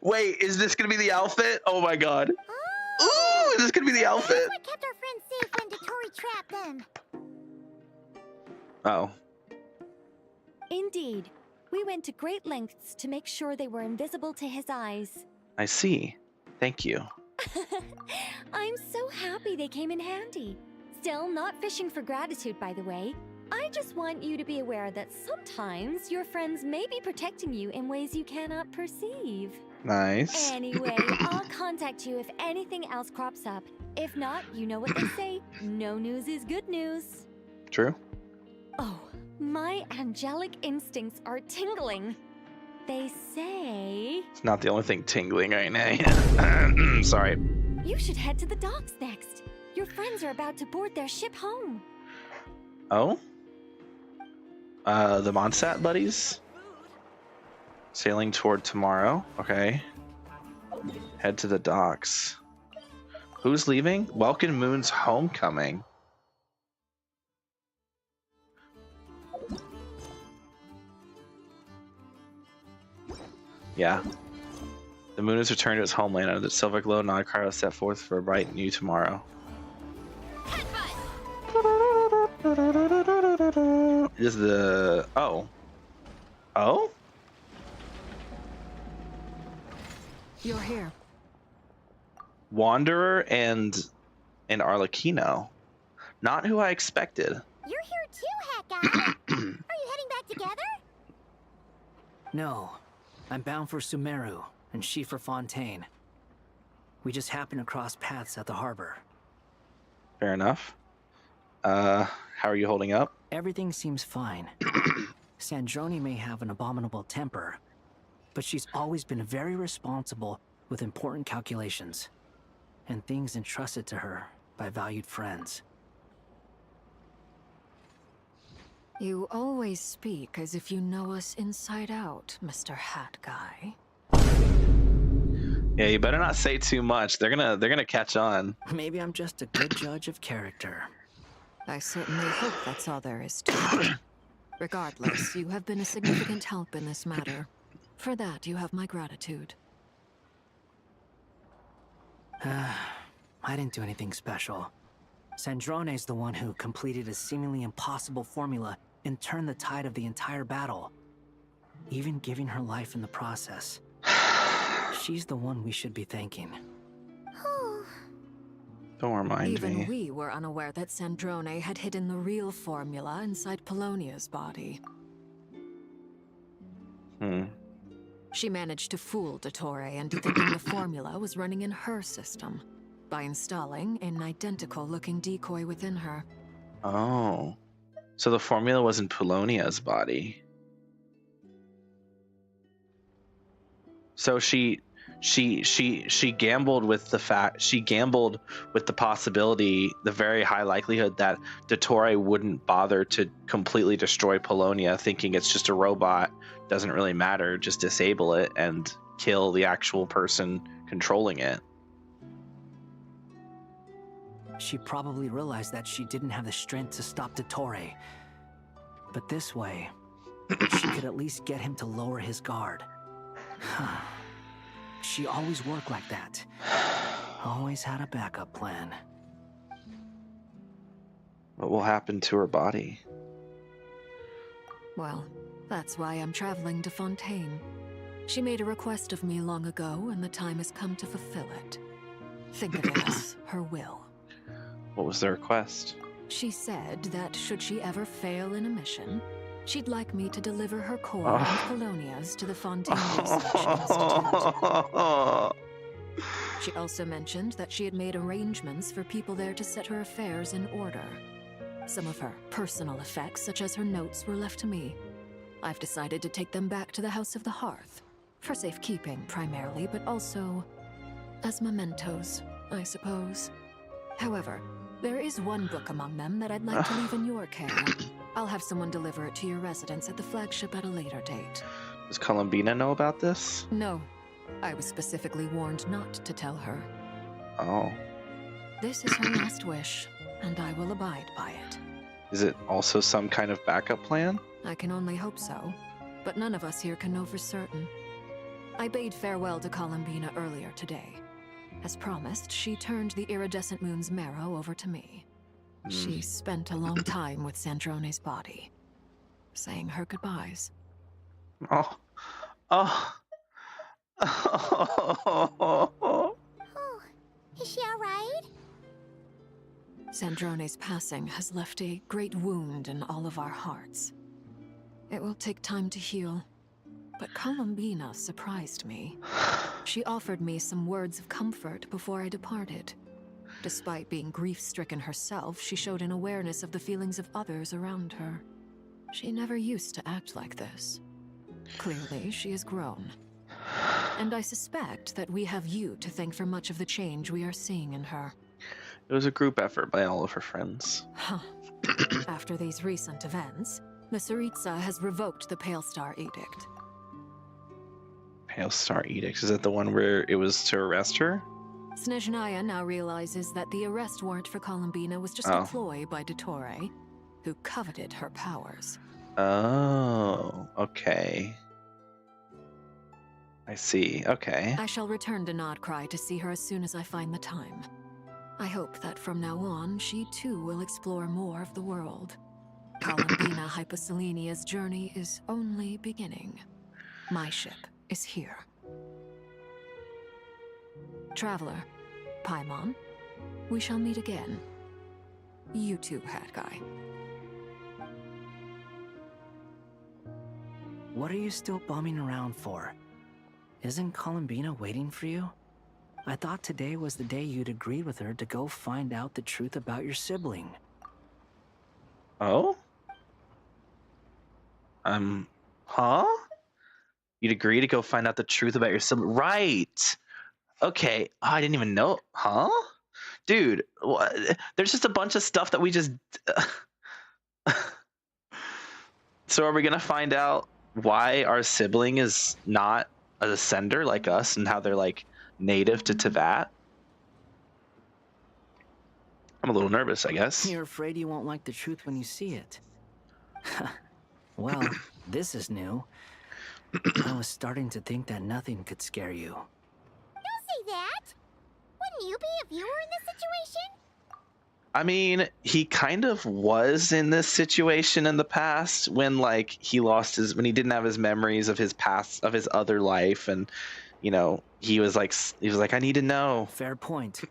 Wait, is this gonna be the outfit? Oh my god. Ooh, is this gonna be the outfit? What kept our friends safe when Dory trapped them? Oh. Indeed. We went to great lengths to make sure they were invisible to his eyes. I see. Thank you. I'm so happy they came in handy. Still, not fishing for gratitude, by the way. I just want you to be aware that sometimes your friends may be protecting you in ways you cannot perceive. Nice. Anyway, I'll contact you if anything else crops up. If not, you know what they say. No news is good news. True. Oh, my angelic instincts are tingling. They say... It's not the only thing tingling right now. Sorry. You should head to the docks next. Your friends are about to board their ship home. Oh? The Mondstadt buddies? Sailing toward tomorrow. Okay. Head to the docks. Who's leaving? Welkin Moon's homecoming. Yeah. The moon has returned to its homeland under the silver glow. Nodcry set forth for a bright new tomorrow. Is the... Oh. Oh? You're here. Wanderer and Arlecchino. Not who I expected. You're here too, Hat Guy. Are you heading back together? No. I'm bound for Sumeru, and she for Fontaine. We just happened to cross paths at the harbor. Fair enough. How are you holding up? Everything seems fine. Sandrone may have an abominable temper, but she's always been very responsible with important calculations, and things entrusted to her by valued friends. You always speak as if you know us inside out, Mr. Hat Guy. Yeah, you better not say too much. They're gonna catch on. Maybe I'm just a good judge of character. I certainly hope that's all there is to it. Regardless, you have been a significant help in this matter. For that, you have my gratitude. I didn't do anything special. Sandrone's the one who completed a seemingly impossible formula and turned the tide of the entire battle, even giving her life in the process. She's the one we should be thanking. Don't remind me. Even we were unaware that Sandrone had hidden the real formula inside Polonia's body. She managed to fool Dottore into thinking the formula was running in her system by installing an identical-looking decoy within her. Oh. So the formula was in Polonia's body. So she gambled with the possibility, the very high likelihood that Dottore wouldn't bother to completely destroy Polonia, thinking it's just a robot, doesn't really matter, just disable it and kill the actual person controlling it. She probably realized that she didn't have the strength to stop Dottore. But this way, she could at least get him to lower his guard. She always worked like that. Always had a backup plan. What will happen to her body? Well, that's why I'm traveling to Fontaine. She made a request of me long ago, and the time has come to fulfill it. Think of it as her will. What was the request? She said that should she ever fail in a mission, she'd like me to deliver her core and Polonia's to the Fontaine Research Institute. She also mentioned that she had made arrangements for people there to set her affairs in order. Some of her personal effects, such as her notes, were left to me. I've decided to take them back to the House of the Hearth. For safekeeping, primarily, but also as mementos, I suppose. However, there is one book among them that I'd like to leave in your care. I'll have someone deliver it to your residence at the flagship at a later date. Does Columbina know about this? No. I was specifically warned not to tell her. Oh. This is her last wish, and I will abide by it. Is it also some kind of backup plan? I can only hope so, but none of us here can know for certain. I bade farewell to Columbina earlier today. As promised, she turned the iridescent moon's marrow over to me. She spent a long time with Sandrone's body. saying her goodbyes. Oh. Oh. Oh, is she alright? Sandrone's passing has left a great wound in all of our hearts. It will take time to heal, but Columbina surprised me. She offered me some words of comfort before I departed. Despite being grief-stricken herself, she showed an awareness of the feelings of others around her. She never used to act like this. Clearly, she has grown. And I suspect that we have you to thank for much of the change we are seeing in her. It was a group effort by all of her friends. Huh. After these recent events, the Tsaritsa has revoked the Pale Star Edict. Pale Star Edict? Is that the one where it was to arrest her? Snezhnaya now realizes that the arrest warrant for Columbina was just a ploy by Dottore, who coveted her powers. Oh, okay. I see, okay. I shall return to Nodcry to see her as soon as I find the time. I hope that from now on, she too will explore more of the world. Columbina Hyposelenia's journey is only beginning. My ship is here. Traveler, Paimon, we shall meet again. You too, Hat Guy. What are you still bumming around for? Isn't Columbina waiting for you? I thought today was the day you'd agreed with her to go find out the truth about your sibling. Oh? Huh? You'd agree to go find out the truth about your sibling? Right! Okay, oh, I didn't even know. Huh? Dude, what? There's just a bunch of stuff that we just... So are we gonna find out why our sibling is not a descender like us and how they're like native to Teyvat? I'm a little nervous, I guess. You're afraid you won't like the truth when you see it. Well, this is new. I was starting to think that nothing could scare you. Don't say that! Wouldn't you be if you were in this situation? I mean, he kind of was in this situation in the past when like when he didn't have his memories of his past, of his other life, and you know, he was like, I need to know. Fair point.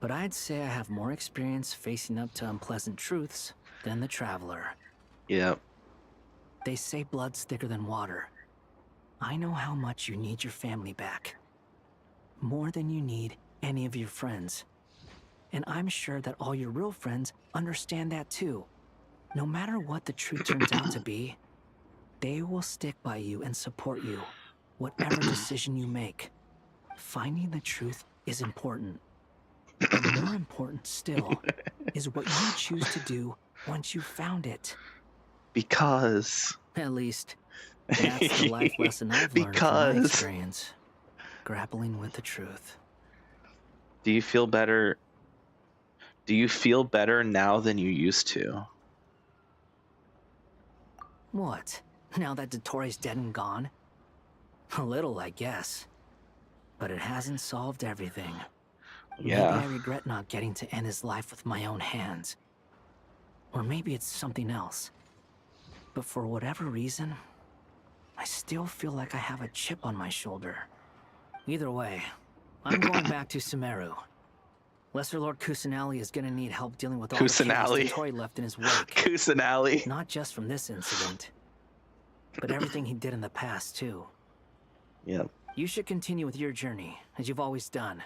But I'd say I have more experience facing up to unpleasant truths than the Traveler. Yep. They say blood's thicker than water. I know how much you need your family back. More than you need any of your friends. And I'm sure that all your real friends understand that too. No matter what the truth turns out to be, they will stick by you and support you, whatever decision you make. Finding the truth is important. But more important still is what you choose to do once you've found it. Because... At least, that's the life lesson I've learned from my experience. Grappling with the truth. Do you feel better? Do you feel better now than you used to? What? Now that Dottore's dead and gone? A little, I guess. But it hasn't solved everything. Yeah. Maybe I regret not getting to end his life with my own hands. Or maybe it's something else. But for whatever reason, I still feel like I have a chip on my shoulder. Either way, I'm going back to Sumeru. Lesser Lord Kusanali is gonna need help dealing with all the chaos Dottore left in his wake. Kusanali. Not just from this incident, but everything he did in the past too. Yep. You should continue with your journey, as you've always done.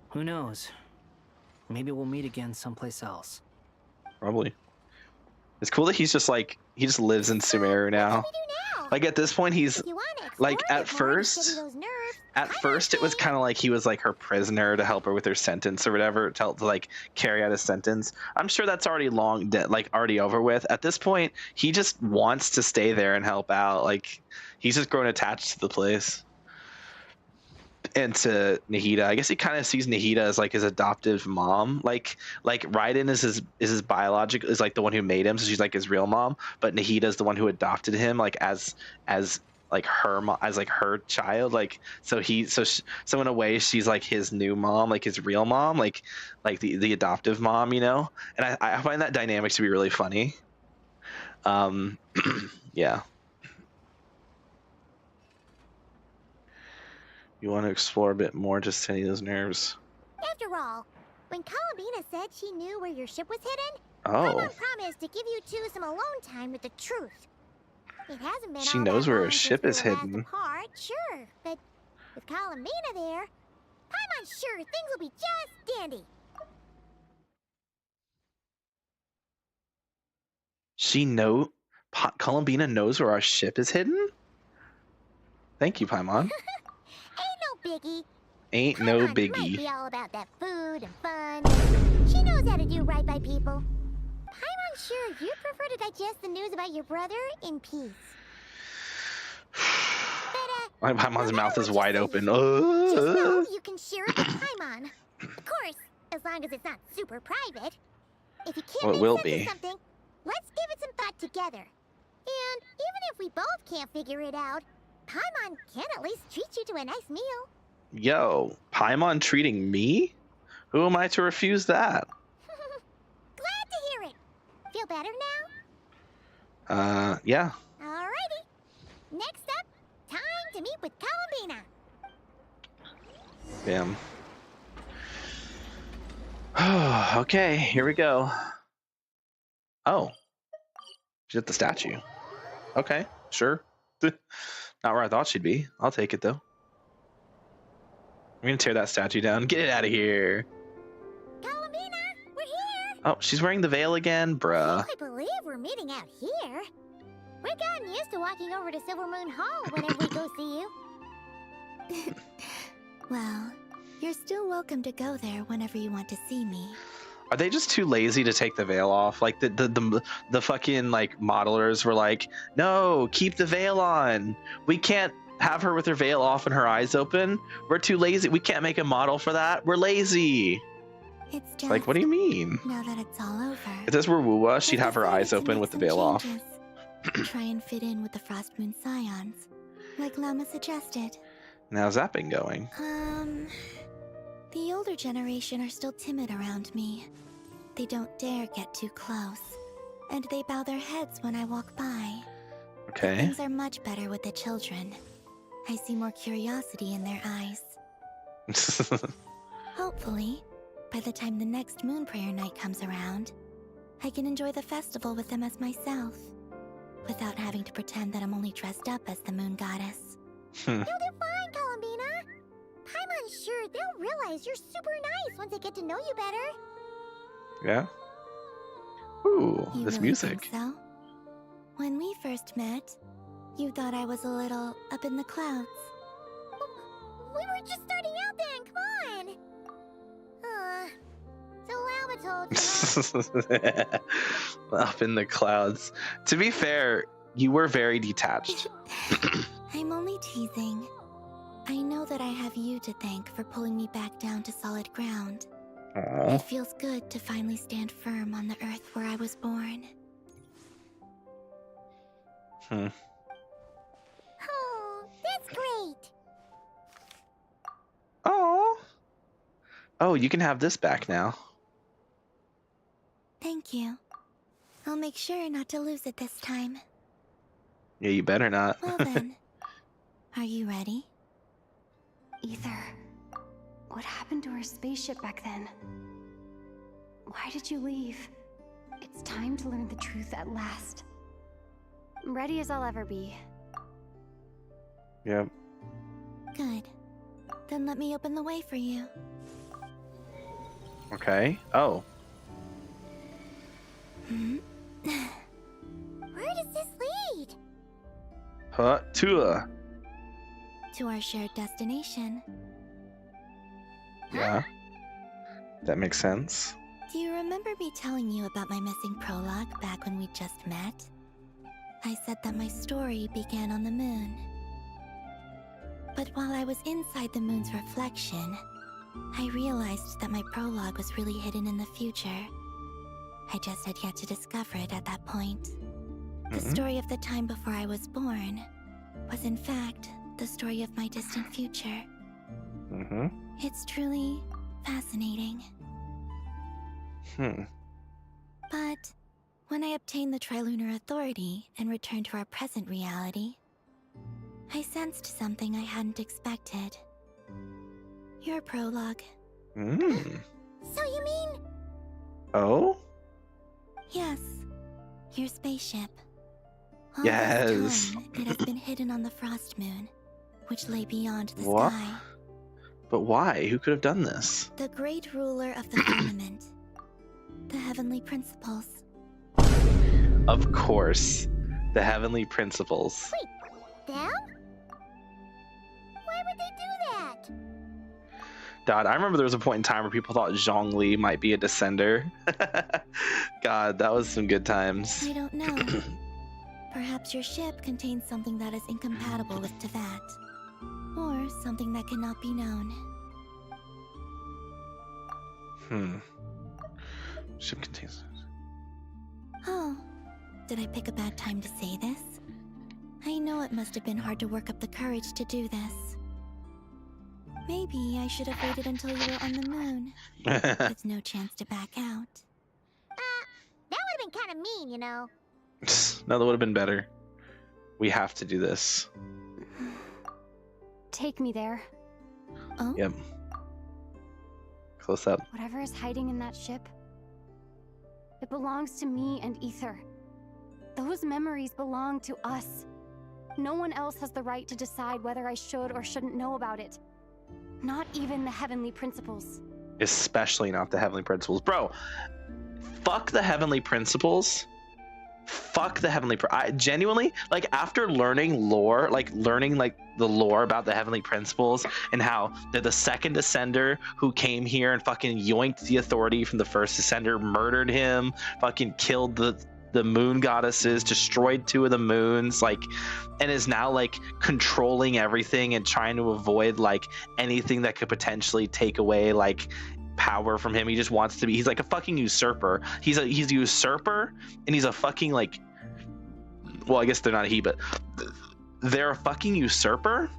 Who knows? Maybe we'll meet again someplace else. Probably. It's cool that he's just like, he just lives in Sumeru now. Like at this point, he's like at first it was kind of like he was like her prisoner to help her with her sentence or whatever, to help to like carry out his sentence. I'm sure that's already already over with. At this point, he just wants to stay there and help out. Like he's just grown attached to the place. And to Nahida, I guess he kind of sees Nahida as like his adoptive mom. Like Raiden is his biological, is like the one who made him, so she's like his real mom. But Nahida is the one who adopted him, like as like her mom, as like her child. Like so in a way she's like his new mom, like his real mom, like the adoptive mom, you know. And I find that dynamic to be really funny. Yeah. You want to explore a bit more, just steady those nerves. After all, when Columbina said she knew where your ship was hidden, Oh. Paimon promised to give you two some alone time with the truth. It hasn't been She all knows that where her long ship since is we were last hidden. apart, sure, but with Columbina there, Paimon's sure things will be just dandy. Columbina knows where our ship is hidden? Thank you, Paimon. Ain't no biggie. Ain't no Might biggie. be all about that food and fun, but she knows how to do right by people. Paimon's sure you'd prefer to digest the news about your brother in peace. Paimon's mouth is wide open. Just know you can share it with Paimon. Of course, as long as it's not super private. If you can't Well, it make will sense be. of something, let's give it some thought together. And even if we both can't figure it out, Paimon can at least treat you to a nice meal. Yo, Paimon treating me? Who am I to refuse that? Glad to hear it. Feel better now? Yeah. Alrighty. Next up, time to meet with Columbina. Damn. Okay, here we go. Oh. She's at the statue. Okay, sure. Not where I thought she'd be. I'll take it, though. I'm gonna tear that statue down. Get it out of here. Columbina, we're here. Oh, she's wearing the veil again? Bruh. I believe we're meeting out here. We've gotten used to walking over to Silver Moon Hall whenever we go see you. Well, you're still welcome to go there whenever you want to see me. Are they just too lazy to take the veil off? Like the fucking like modelers were like, no, keep the veil on. We can't have her with her veil off and her eyes open. We're too lazy. We can't make a model for that. We're lazy. It's just Like, what do you mean? now that it's all over. If this were Wuwa, she'd have her eyes open with the veil off. Try and fit in with the Frost Moon Scions, like Lama suggested. And how's that been going? The older generation are still timid around me. They don't dare get too close, and they bow their heads when I walk by. Okay. Things are much better with the children. I see more curiosity in their eyes. Hopefully, by the time the next Moon Prayer Night comes around, I can enjoy the festival with them as myself, without having to pretend that I'm only dressed up as the Moon Goddess. You'll do fine, Columbina. Paimon's sure they'll realize you're super nice once they get to know you better. Yeah. Ooh, You this really music. think so? When we first met, you thought I was a little up in the clouds. We were just starting out then, come on. So Lama told you. Up in the clouds. To be fair, you were very detached. I'm only teasing. I know that I have you to thank for pulling me back down to solid ground. Aw. It feels good to finally stand firm on the earth where I was born. Hmm. Oh, that's great. Oh, you can have this back now. Thank you. I'll make sure not to lose it this time. Yeah, you better not. Well then, are you ready? Ether, what happened to our spaceship back then? Why did you leave? It's time to learn the truth at last. Ready as I'll ever be. Yep. Good. Then let me open the way for you. Okay. Oh. Where does this lead? Huh? Tua. To our shared destination. Yeah. That makes sense. Do you remember me telling you about my missing prologue back when we just met? I said that my story began on the moon. But while I was inside the moon's reflection, I realized that my prologue was really hidden in the future. I just had yet to discover it at that point. The story of the time before I was born was in fact the story of my distant future. It's truly fascinating. Hmm. But When I obtained the Trilunar Authority and returned to our present reality, I sensed something I hadn't expected. Your prologue. So you mean... Oh? Yes. Your spaceship. All Yes. this time, it has been hidden on the Frost Moon, which lay beyond the What? sky. But why? Who could have done this? The great ruler of the firmament. The Heavenly Principles. Of course. The Heavenly Principles. Them? Why would they do that? God, I remember there was a point in time where people thought Zhongli might be a descender. God, that was some good times. I don't know. Perhaps your ship contains something that is incompatible with Teyvat. Or something that cannot be known. Ship contains... Oh, did I pick a bad time to say this? I know it must have been hard to work up the courage to do this. Maybe I should have waited until you were on the moon. With no chance to back out. That would have been kind of mean, you know. No, that would have been better. We have to do this. Take me there. Oh? Yep. Close up. Whatever is hiding in that ship, it belongs to me and Ether. Those memories belong to us. No one else has the right to decide whether I should or shouldn't know about it. Not even the Heavenly Principles. Especially not the Heavenly Principles. Bro, fuck the Heavenly Principles. Fuck the Heavenly I genuinely, like, after learning lore, like the lore about the Heavenly Principles and how they're the second Descender who came here and fucking yoinked the authority from the first Descender, murdered him, fucking killed the moon goddesses, destroyed 2 of the moons, like, and is now like controlling everything and trying to avoid like anything that could potentially take away like power from him. He just wants to be, he's like a fucking usurper. He's a usurper, and he's a fucking like, well, I guess they're not he, but they're a fucking usurper,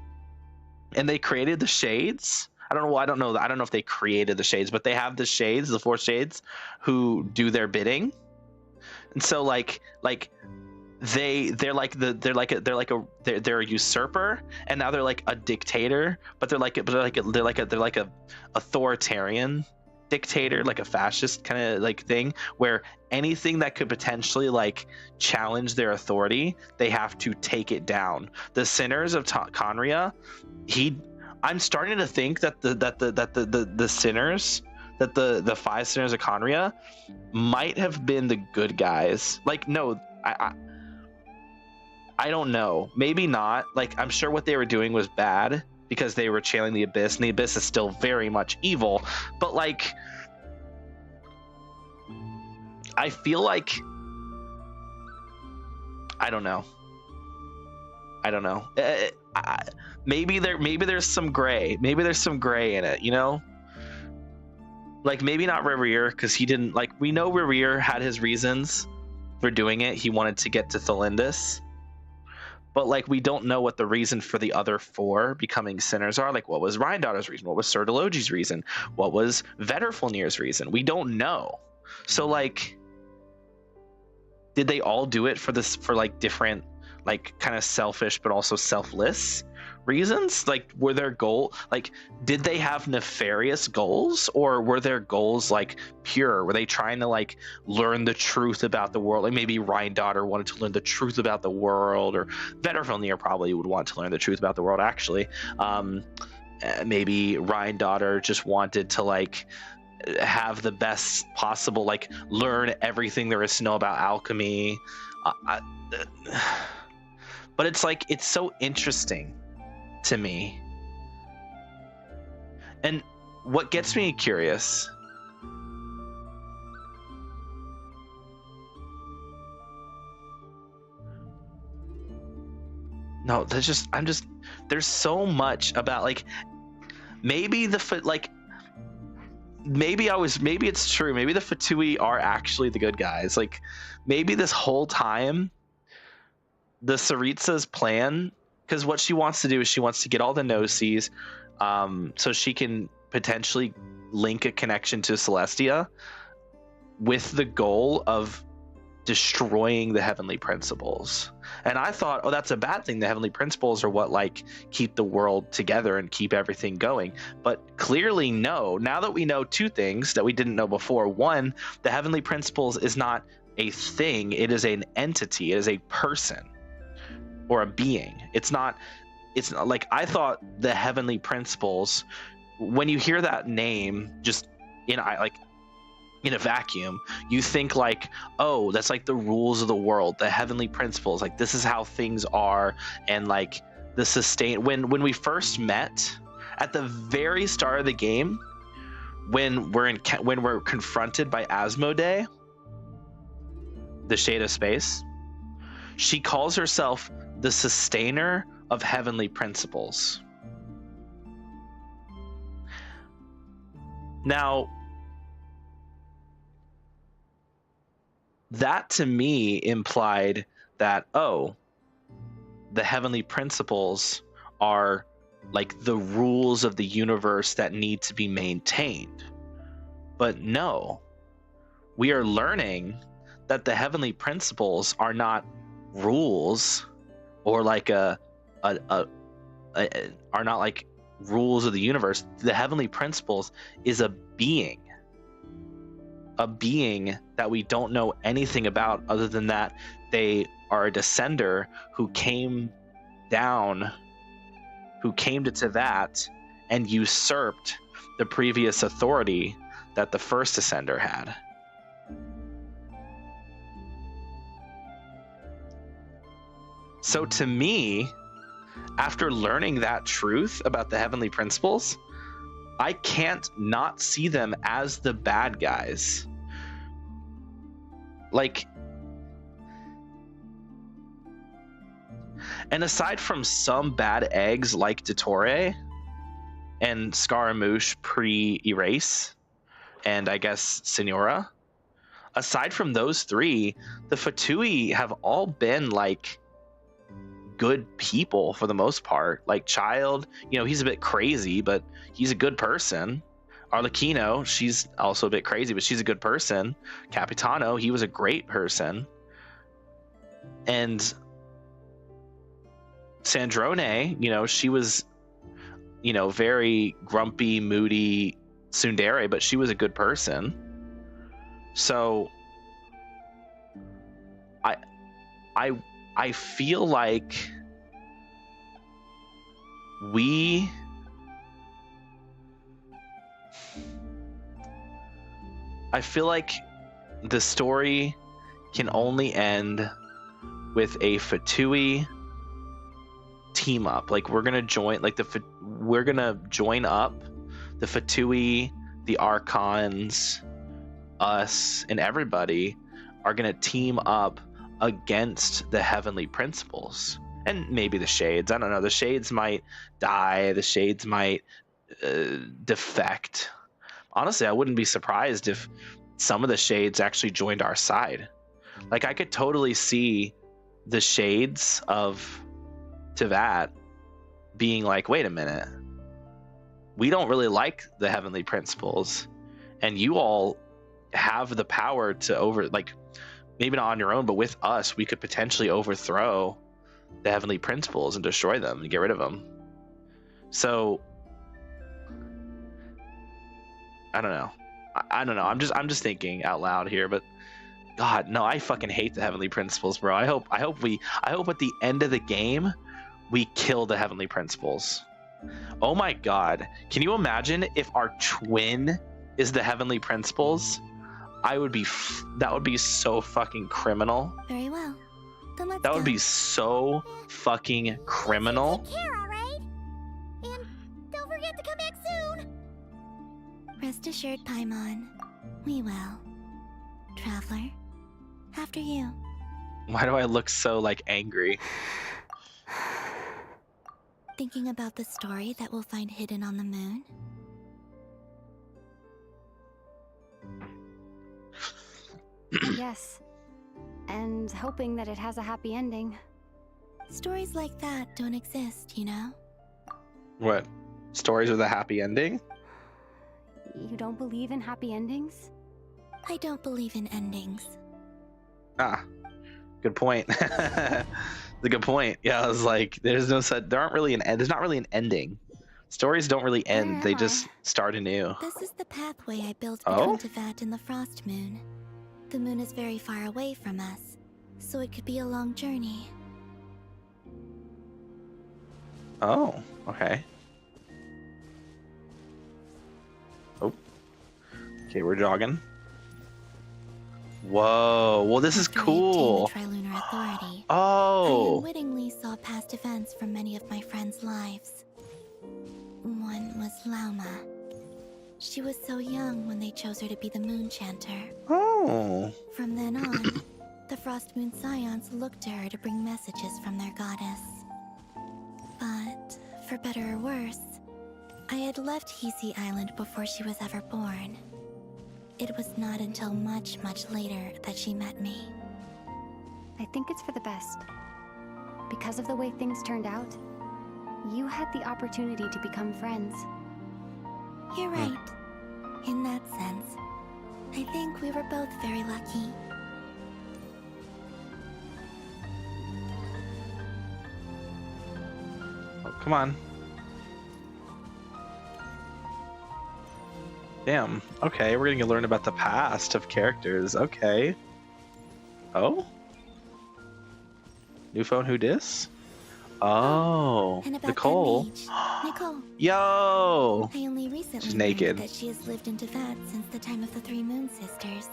and they created the Shades. I don't know if they created the Shades, but they have the Shades, the 4 Shades, who do their bidding. And so they're a usurper, and now they're like a dictator, but they're like a authoritarian dictator, like a fascist kind of like thing, where anything that could potentially like challenge their authority, they have to take it down. The sinners of Conria, I'm starting to think that the sinners, that the 5 sinners of Conria might have been the good guys. Like, no, I don't know. Maybe not. Like, I'm sure what they were doing was bad because they were channeling the Abyss, and the Abyss is still very much evil. But, like, I feel like... I don't know. Maybe there's some gray. Maybe there's some gray in it, you know? Like, maybe not Reverie, because he didn't, like, we know Reverie had his reasons for doing it. He wanted to get to Thelindis. But, like, we don't know what the reason for the other 4 becoming sinners are. Like, what was Rhindaughter's reason? What was Sir Delogi's reason? What was Vedderfulnir's reason? We don't know. So, like, did they all do it for like, different, like, kind of selfish but also selfless reasons? Like, were their goal, like, did they have nefarious goals, or were their goals like pure? Were they trying to like learn the truth about the world? Like, maybe Rhindaughter wanted to learn the truth about the world, or Vedderfulnir probably would want to learn the truth about the world, actually. Maybe Rhindaughter just wanted to like have the best possible, like, learn everything there is to know about alchemy. But it's like, it's so interesting to me. And what gets me curious there's so much about, like, maybe it's true, maybe the Fatui are actually the good guys. Like, maybe this whole time the Tsaritsa's plan, because what she wants to do is she wants to get all the Gnosis, so she can potentially link a connection to Celestia, with the goal of destroying the heavenly principles. And I thought, oh, that's a bad thing. The heavenly principles are what like keep the world together and keep everything going. But clearly, no. Now that we know two things that we didn't know before. One, the heavenly principles is not a thing. It is an entity. It is a person or a being. It's not like, I thought the heavenly principles, when you hear that name, just in a vacuum, you think like, oh, that's like the rules of the world, the heavenly principles, like this is how things are, and like the sustain. When we first met at the very start of the game, when we're confronted by Asmodee, the Shade of Space, she calls herself the sustainer of heavenly principles. Now, that to me implied that, oh, the heavenly principles are like the rules of the universe that need to be maintained. But no, we are learning that the heavenly principles are not rules, or like are not like rules of the universe. The heavenly principles is a being that we don't know anything about, other than that they are a descender who came down, who came to Teyvat and usurped the previous authority that the first descender had. So to me, after learning that truth about the heavenly principles, I can't not see them as the bad guys. Like, and aside from some bad eggs like Dottore and Scaramouche pre-Erase, and I guess Signora, aside from those three, the Fatui have all been like good people for the most part. Like Childe, he's a bit crazy, but he's a good person. Arlecchino, she's also a bit crazy, but she's a good person. Capitano, he was a great person. And Sandrone, she was, very grumpy, moody tsundere, but she was a good person. So I feel like the story can only end with a Fatui team up. Like, we're gonna join up the Fatui, the Archons, us, and everybody are gonna team up against the heavenly principles. And maybe the Shades, I don't know, the Shades might die, the Shades might defect. Honestly, I wouldn't be surprised if some of the Shades actually joined our side. Like, I could totally see the Shades of Teyvat being like, wait a minute, we don't really like the heavenly principles, and you all have the power to maybe not on your own, but with us, we could potentially overthrow the heavenly principles and destroy them and get rid of them. So I don't know. I'm just thinking out loud here, but God, no, I fucking hate the heavenly principles, bro. I hope at the end of the game we kill the heavenly principles. Oh my God. Can you imagine if our twin is the heavenly principles? That would be so fucking criminal. Very well. Then let's That go. would be so fucking criminal. Take care, alright? And don't forget to come back soon. Rest assured, Paimon. We will. Traveler, after you. Why do I look so angry? Thinking about the story that we'll find hidden on the moon? Yes. And hoping that it has a happy ending. Stories like that don't exist, you know? What? Stories with a happy ending? You don't believe in happy endings? I don't believe in endings. Ah, good point. The good point. Yeah, I was like, there's no such. There aren't really an end. There's not really an ending. Stories don't really end. They just start anew. This is the pathway I built Oh? between Tevat and the Frost Moon. The moon is very far away from us, so it could be a long journey. Oh, okay. Oh. Okay, we're jogging. Whoa. Well, this is cool. Trilunar Authority. I Oh. unwittingly saw past events from many of my friends' lives. One was Lauma. She was so young when they chose her to be the Moon Chanter. Oh. From then on, the Frost Moon Scions looked to her to bring messages from their goddess. But, for better or worse, I had left Hisi Island before she was ever born. It was not until much, much later that she met me. I think it's for the best. Because of the way things turned out, you had the opportunity to become friends. You're right. In that sense, I think we were both very lucky. Oh, come on. Damn. Okay, we're gonna learn about the past of characters. Okay. Oh? New phone, who dis? Oh, And about Nicole. that mage, Nicole. Yo! I only recently She's learned naked. that she has lived in Tevat since the time of the Three Moon Sisters.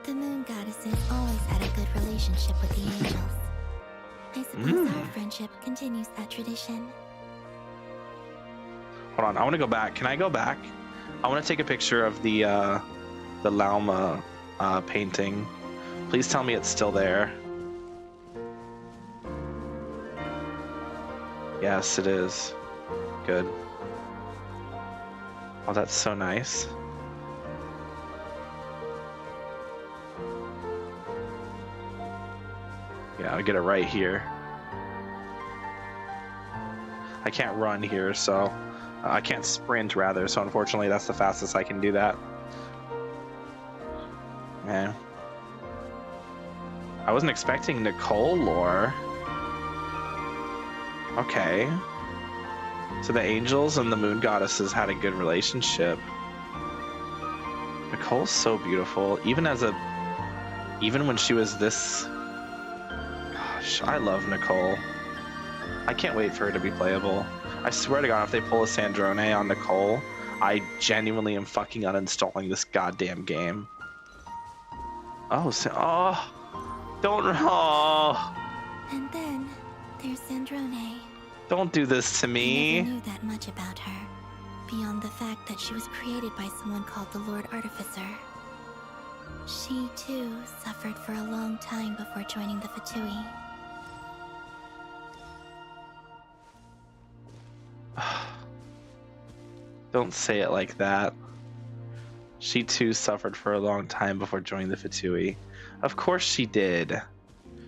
The Moon Goddesses always had a good relationship with the angels. I suppose our friendship continues that tradition. Hold on, I want to go back. Can I go back? I want to take a picture of the Lauma painting. Please tell me it's still there. Yes, it is. Good. Oh, that's so nice. Yeah, I'll get it right here. I can't run here, so I can't sprint rather, so unfortunately that's the fastest I can do that. Yeah. I wasn't expecting Nicole lore. Okay. So the angels and the moon goddesses had a good relationship. Nicole's so beautiful. Even when she was this... Gosh, I love Nicole. I can't wait for her to be playable. I swear to God, if they pull a Sandrone on Nicole, I genuinely am fucking uninstalling this goddamn game. Oh, don't... Oh. And then there's Sandrone. Don't do this to I me. never knew that much about her, beyond the fact that she was created by someone called the Lord Artificer. She, too, suffered for a long time before joining the Fatui. Don't say it like that. She too suffered for a long time before joining the Fatui. Of course she did.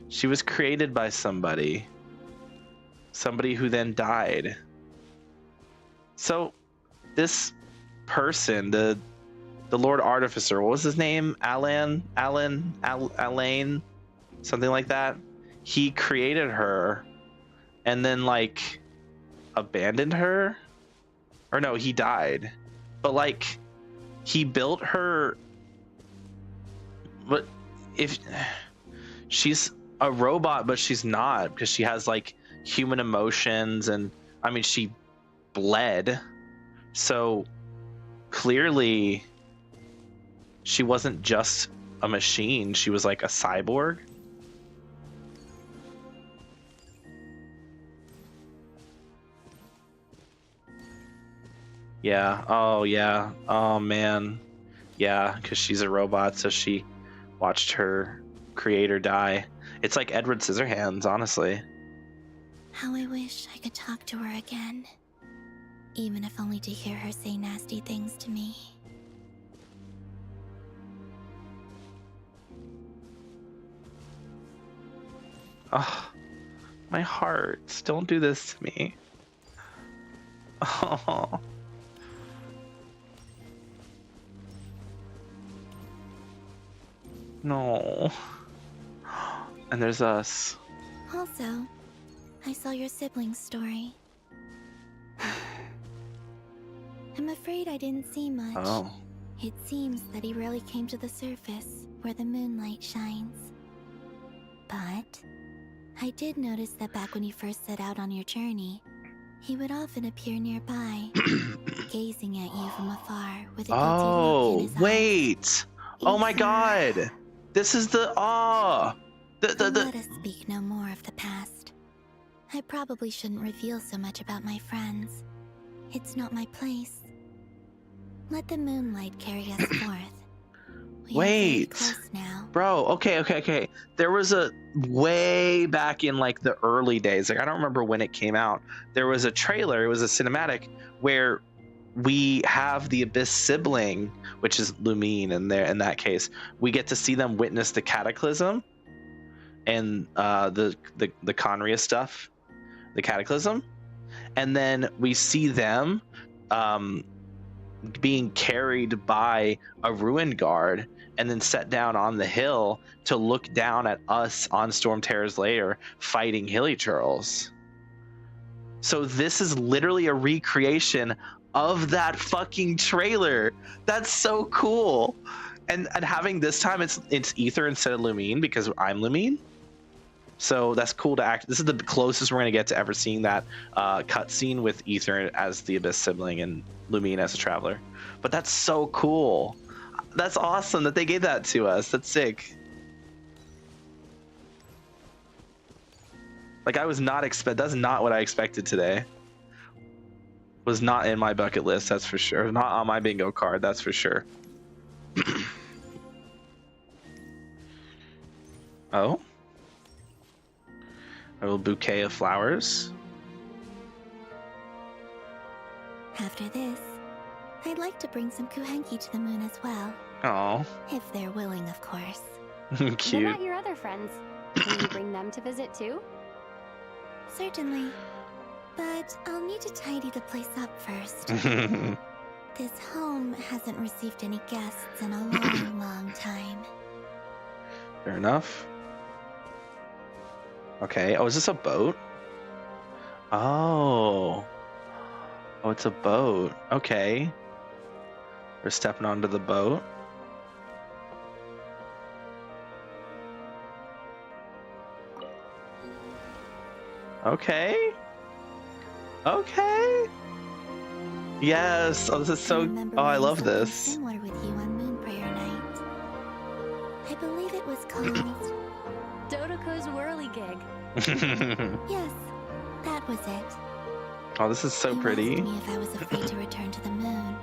She was created by somebody. Somebody who then died. So this person, the Lord Artificer, what was his name? Alain, something like that. He created her and then like abandoned her. Or no, he died. But like he built her. But if she's a robot, but she's not, because she has like human emotions, and I mean she bled, so clearly she wasn't just a machine, she was like a cyborg. Yeah. Oh yeah. Oh man. Yeah, because she's a robot, so she watched her creator die. It's like Edward Scissorhands, honestly. How I wish I could talk to her again. Even if only to hear her say nasty things to me. Oh, my heart. Don't do this to me. Oh. No. And there's us. Also, I saw your sibling's story. I'm afraid I didn't see much. Oh. It seems that he rarely came to the surface where the moonlight shines. But I did notice that back when you first set out on your journey, he would often appear nearby, gazing at you from afar with a guilty look in his eyes. Wait! Oh my god! This is the Let us speak no more of the past. I probably shouldn't reveal so much about my friends. It's not my place. Let the moonlight carry us forth. Wait, bro. Okay. There was a way back in like the early days. Like I don't remember when it came out. There was a trailer. It was a cinematic where we have the Abyss sibling, which is Lumine. In that case, we get to see them witness the Cataclysm and the Conria stuff, the Cataclysm, and then we see them being carried by a ruin guard and then set down on the hill to look down at us on Storm Terror's lair fighting Hilichurls. So this is literally a recreation of that fucking trailer. That's so cool. And having this time it's Aether instead of Lumine because I'm Lumine. So that's cool to act. This is the closest we're gonna get to ever seeing that cutscene with Aether as the Abyss sibling and Lumine as a traveler. But that's so cool. That's awesome that they gave that to us. That's sick. Like I was not that's not what I expected today. Was not in my bucket list, that's for sure. Not on my bingo card, that's for sure. Oh? A little bouquet of flowers. After this, I'd like to bring some Kuhenki to the moon as well. Oh. If they're willing, of course. Cute. What about your other friends? Will you bring them to visit too? Certainly. But I'll need to tidy the place up first. This home hasn't received any guests in a long, long time. Fair enough. Okay. Oh, is this a boat? Oh. Oh, it's a boat. Okay. We're stepping onto the boat. Okay. Okay. Yes. Oh, this is so. Oh, I love this. Similar with you on Moonprayer Night. I believe it was called Dodoko's Whirligig. Yes, that was it. Oh, this is so pretty. He asked me if I was afraid to return to the moon,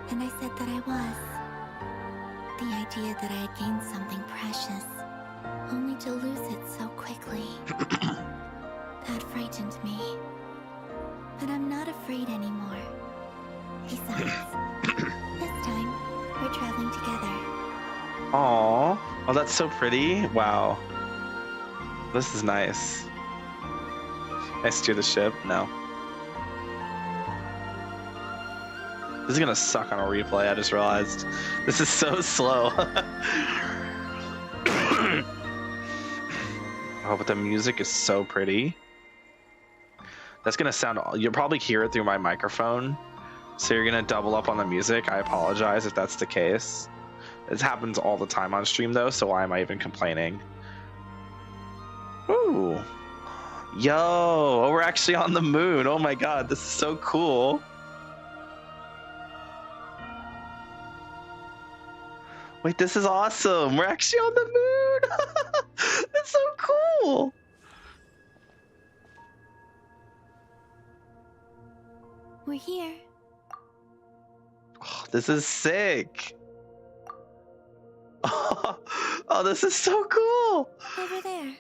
and I said that I was. The idea that I had gained something precious, only to lose it so quickly, that frightened me. But I'm not afraid anymore. Besides, this time, we're traveling together. Aww. Oh, that's so pretty. Wow. This is nice. I steer the ship? No. This is gonna suck on a replay, I just realized. This is so slow. Oh, but the music is so pretty. That's gonna sound, you'll probably hear it through my microphone. So you're gonna double up on the music. I apologize if that's the case. This happens all the time on stream though, so why am I even complaining? Ooh. Yo, oh, we're actually on the moon. Oh my god, this is so cool. Wait, this is awesome. We're actually on the moon. That's so cool. We're here. Oh, this is sick. Oh, this is so cool. Over there.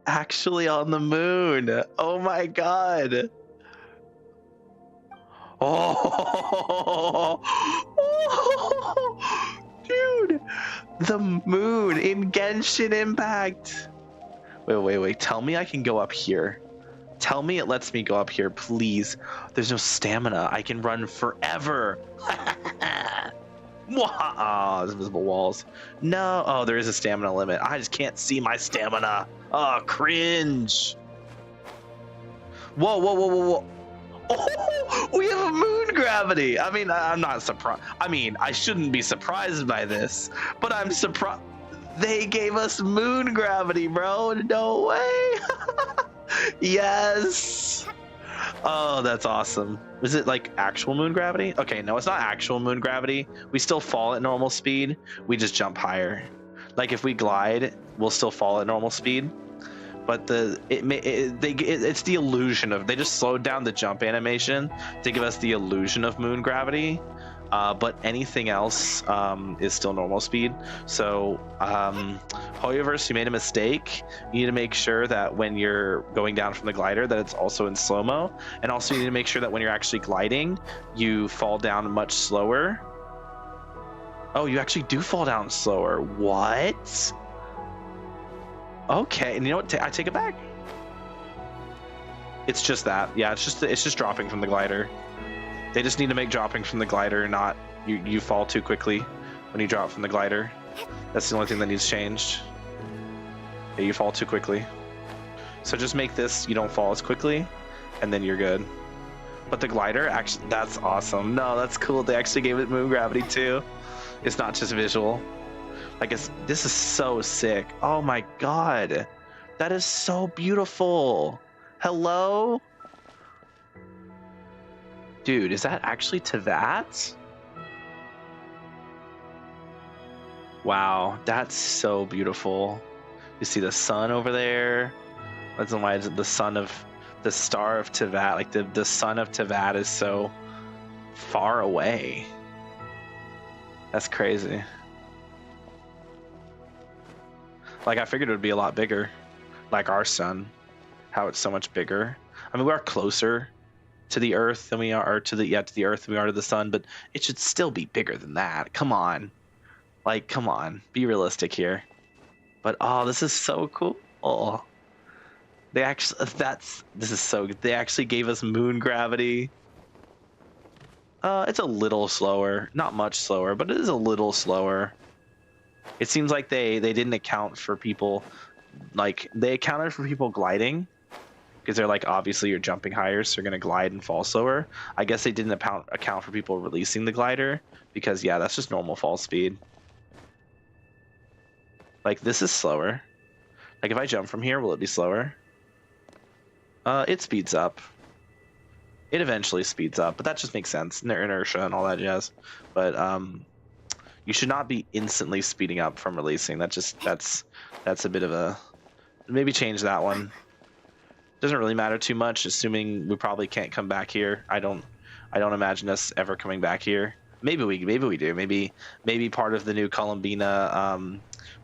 Actually on the moon. Oh my god. Oh, dude, the moon in Genshin Impact. Wait. Tell me I can go up here. Tell me it lets me go up here, please. There's no stamina. I can run forever. Oh, there's invisible walls. No. Oh, there is a stamina limit. I just can't see my stamina. Oh, cringe. Whoa, whoa, whoa, whoa, whoa. Oh, we have a moon gravity. I mean, I'm not surprised. I mean, I shouldn't be surprised by this, but I'm surprised. They gave us moon gravity, bro. No way. Yes. Oh, that's awesome. Is it like actual moon gravity? Okay, no, it's not actual moon gravity. We still fall at normal speed. We just jump higher. Like if we glide, we'll still fall at normal speed. But it's the illusion of, they just slowed down the jump animation to give us the illusion of moon gravity. But anything else is still normal speed. So Hoyoverse, you made a mistake. You need to make sure that when you're going down from the glider that it's also in slow-mo, and also you need to make sure that when you're actually gliding you fall down much slower. Oh, you actually do fall down slower. What? Okay, and you know what, I take it back. It's just that. Yeah, it's just dropping from the glider. They just need to make dropping from the glider not you fall too quickly when you drop from the glider. That's the only thing that needs changed. Yeah, you fall too quickly. So just make this, you don't fall as quickly, and then you're good. But the glider, actually, that's awesome. No, that's cool. They actually gave it moon gravity too. It's not just visual. I guess this is so sick. Oh my god. That is so beautiful. Hello? Dude, is that actually Teyvat? Wow, that's so beautiful. You see the sun over there? That's why the sun of the star of Teyvat, like the sun of Teyvat is so far away. That's crazy. Like I figured it would be a lot bigger, like our sun, how it's so much bigger. I mean, we are closer to the Earth than we are, or to the Earth than we are to the sun, but it should still be bigger than that. Come on, like come on, be realistic here. But oh, this is so cool. Oh, they actually this is so good. They actually gave us moon gravity. It's a little slower, not much slower, but it is a little slower. It seems like they didn't account for people, like they accounted for people gliding, because they're like, obviously you're jumping higher, so you're gonna glide and fall slower. I guess they didn't account for people releasing the glider, because yeah, that's just normal fall speed. Like this is slower. Like if I jump from here, will it be slower? It speeds up. It eventually speeds up, but that just makes sense. Inertia and all that jazz. But you should not be instantly speeding up from releasing. That's a bit of a, maybe change that one. Doesn't really matter too much, assuming we probably can't come back here. I don't imagine us ever coming back here. Maybe we do. Maybe part of the new Columbina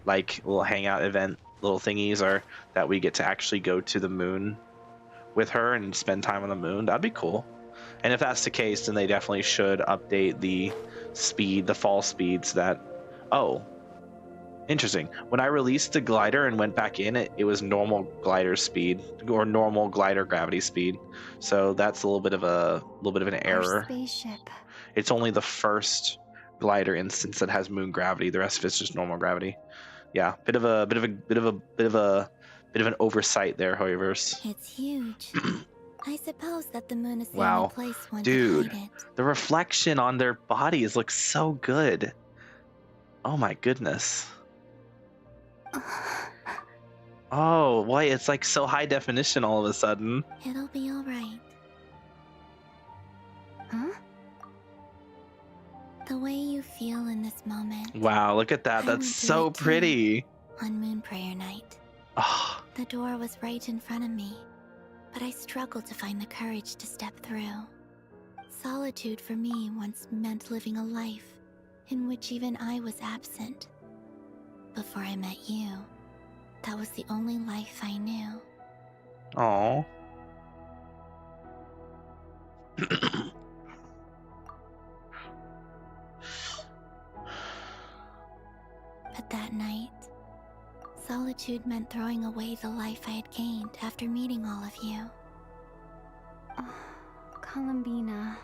like little hangout event little thingies are that we get to actually go to the moon with her and spend time on the moon. That'd be cool. And if that's the case, then they definitely should update the speed, the fall speeds that, oh, interesting. When I released the glider and went back in, it was normal glider speed or normal glider gravity speed. So that's a little bit of an error. Our spaceship. It's only the first glider instance that has moon gravity. The rest of it's just normal gravity. Yeah, bit of an oversight there, Hoyoverse. It's huge. I suppose that the moon is the Wow, only place one dude, could hide it. the reflection on their bodies looks so good. Oh my goodness. Oh, why it's like so high definition all of a sudden. It'll be all right. Huh? The way you feel in this moment. Wow, look at that. I That's went through so it too, pretty. On Moon Prayer Night. Oh, The door was right in front of me, but I struggled to find the courage to step through. Solitude for me once meant living a life in which even I was absent. Before I met you, that was the only life I knew. oh. But that night, solitude meant throwing away the life I had gained after meeting all of you. Columbina.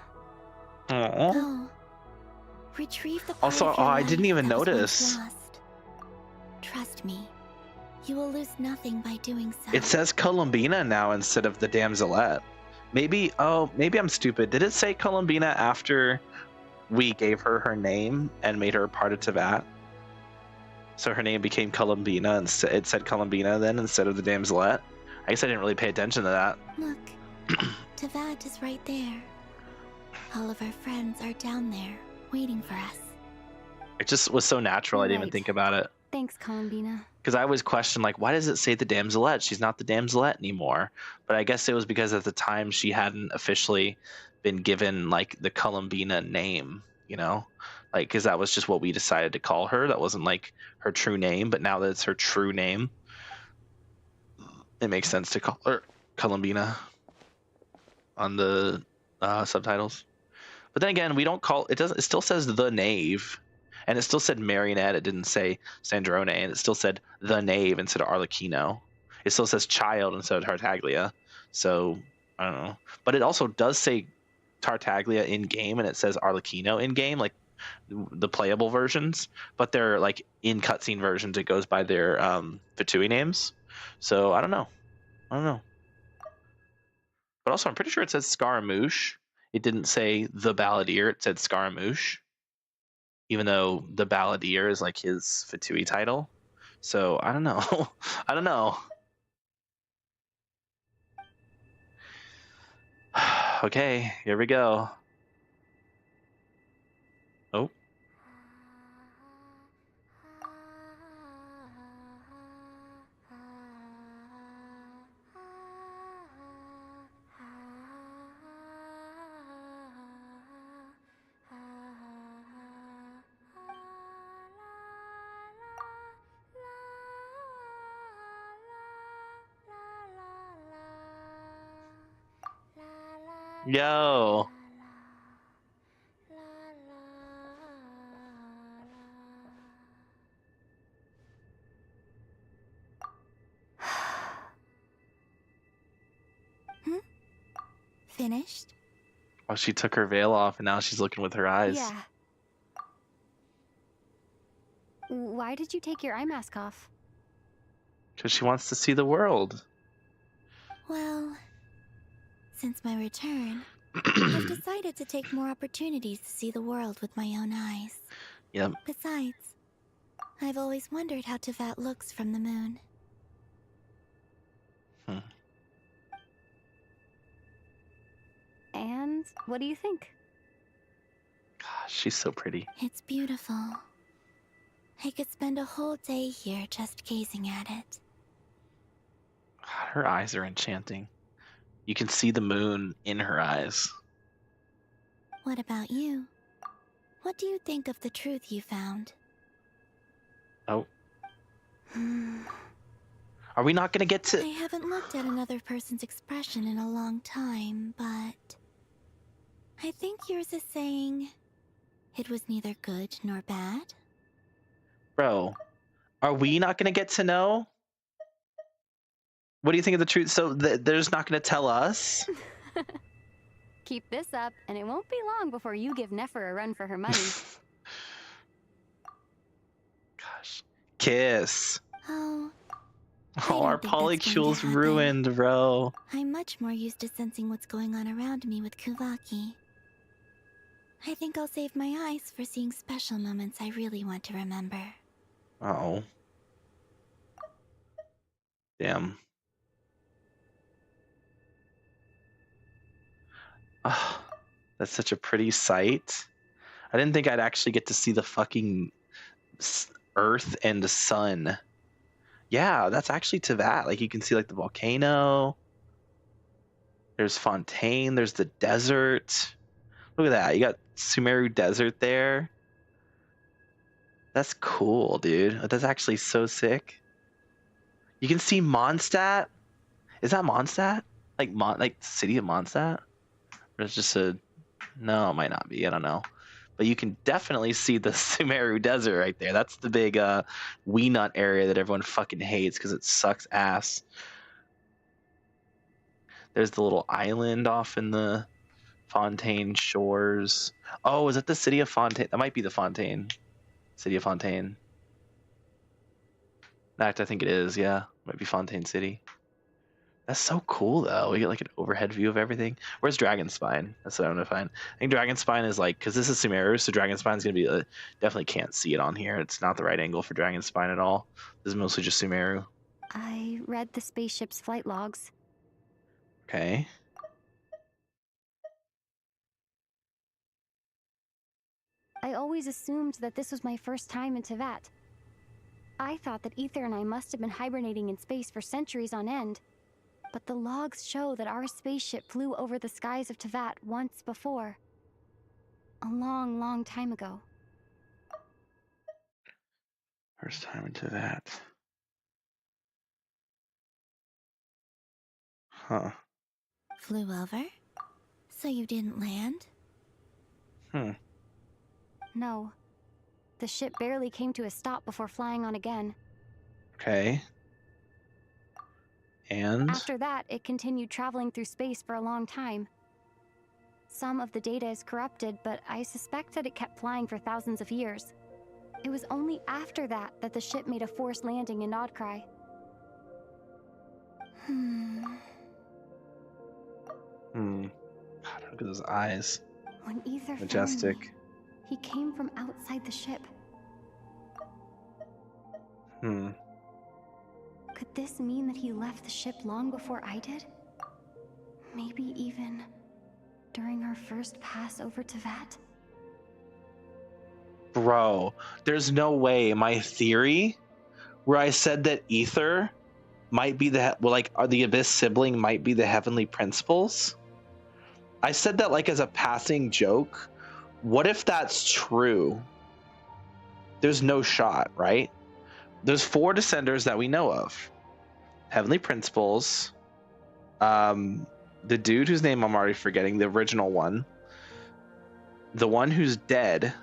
Oh. Oh, Retrieve the part Also, of your I didn't life even that was once notice. lost. Trust me, you will lose nothing by doing so. It says Columbina now instead of the Damselette. Maybe, oh, maybe I'm stupid. Did it say Columbina after we gave her her name and made her a part of Teyvat? So her name became Columbina, and it said Columbina then instead of the Damselette? I guess I didn't really pay attention to that. Look, Teyvat is right there. All of our friends are down there, waiting for us. It just was so natural, I didn't even Right. think about it. Thanks, Columbina. Because I always question, like, why does it say the Damselette? She's not the Damselette anymore. But I guess it was because at the time she hadn't officially been given, like, the Columbina name, you know? Like, because that was just what we decided to call her. That wasn't, like, her true name. But now that it's her true name, it makes sense to call her Columbina on the subtitles. But then again, we don't call it. Doesn't. It still says the Knave. And it still said Marionette. It didn't say Sandrone. And it still said the Knave instead of Arlecchino. It still says Child instead of Tartaglia. So, I don't know. But it also does say Tartaglia in-game, and it says Arlecchino in-game, like the playable versions. But they're, like, in cutscene versions, it goes by their Fatui names. So, I don't know. But also, I'm pretty sure it says Scaramouche. It didn't say the Balladeer. It said Scaramouche. Even though the Balladeer is like his Fatui title. So I don't know. I don't know. Okay, here we go. Oh. Yo. Finished? Oh, she took her veil off and now she's looking with her eyes. Yeah. Why did you take your eye mask off? Because she wants to see the world. Well, since my return, I've decided to take more opportunities to see the world with my own eyes. Yep. Besides, I've always wondered how Teyvat looks from the moon. And what do you think? Gosh, she's so pretty. It's beautiful. I could spend a whole day here just gazing at it. God, her eyes are enchanting. You can see the moon in her eyes. What about you? What do you think of the truth you found? Oh. Are we not going to get to... I haven't looked at another person's expression in a long time, but... I think yours is saying... it was neither good nor bad. Bro, are we not going to get to know? What do you think of the truth? So they're just not going to tell us? Keep this up, and it won't be long before you give Nefer a run for her money. Gosh. Kiss. Oh, Oh, our polycule's ruined, bro. I'm much more used to sensing what's going on around me with Kuvaki. I think I'll save my eyes for seeing special moments I really want to remember. Uh-oh. Damn. Oh, that's such a pretty sight. I didn't think I'd actually get to see the fucking earth and the sun. Yeah, that's actually Teyvat. Like, you can see, like, the volcano. There's Fontaine. There's the desert. Look at that. You got Sumeru Desert there. That's cool, dude. That's actually so sick. You can see Mondstadt. Is that Mondstadt? Like, like the city of Mondstadt? Or it's just a... No, it might not be. I don't know. But you can definitely see the Sumeru Desert right there. That's the big Weenut area that everyone fucking hates because it sucks ass. There's the little island off in the Fontaine Shores. Oh, is it the city of Fontaine? That might be the Fontaine. City of Fontaine. In fact, I think it is. Yeah, might be Fontaine City. That's so cool, though. We get like an overhead view of everything. Where's Dragonspine? That's what I'm gonna find. I think Dragonspine is like, because this is Sumeru, so Dragonspine's gonna be definitely can't see it on here. It's not the right angle for Dragonspine at all. This is mostly just Sumeru. I read the spaceship's flight logs. Okay. I always assumed that this was my first time in Teyvat. I thought that Ether and I must have been hibernating in space for centuries on end. But the logs show that our spaceship flew over the skies of Teyvat once before. A long, long time ago. First time into that. Huh. Flew over? So you didn't land? No. The ship barely came to a stop before flying on again. Okay. And? After that, it continued traveling through space for a long time. Some of the data is corrupted, but I suspect that it kept flying for thousands of years. It was only after that that the ship made a forced landing in Nodcry. God, look at those eyes. When Ether Majestic. found me, he came from outside the ship. Could this mean that he left the ship long before I did? Maybe even during our first pass over Teyvat? Bro, there's no way my theory where I said that Ether might be the the Abyss sibling might be the Heavenly Principles. I said that like as a passing joke. What if that's true? There's no shot, right? There's 4 Descenders that we know of. Heavenly Principles. The dude whose name I'm already forgetting, the original one. The one who's dead.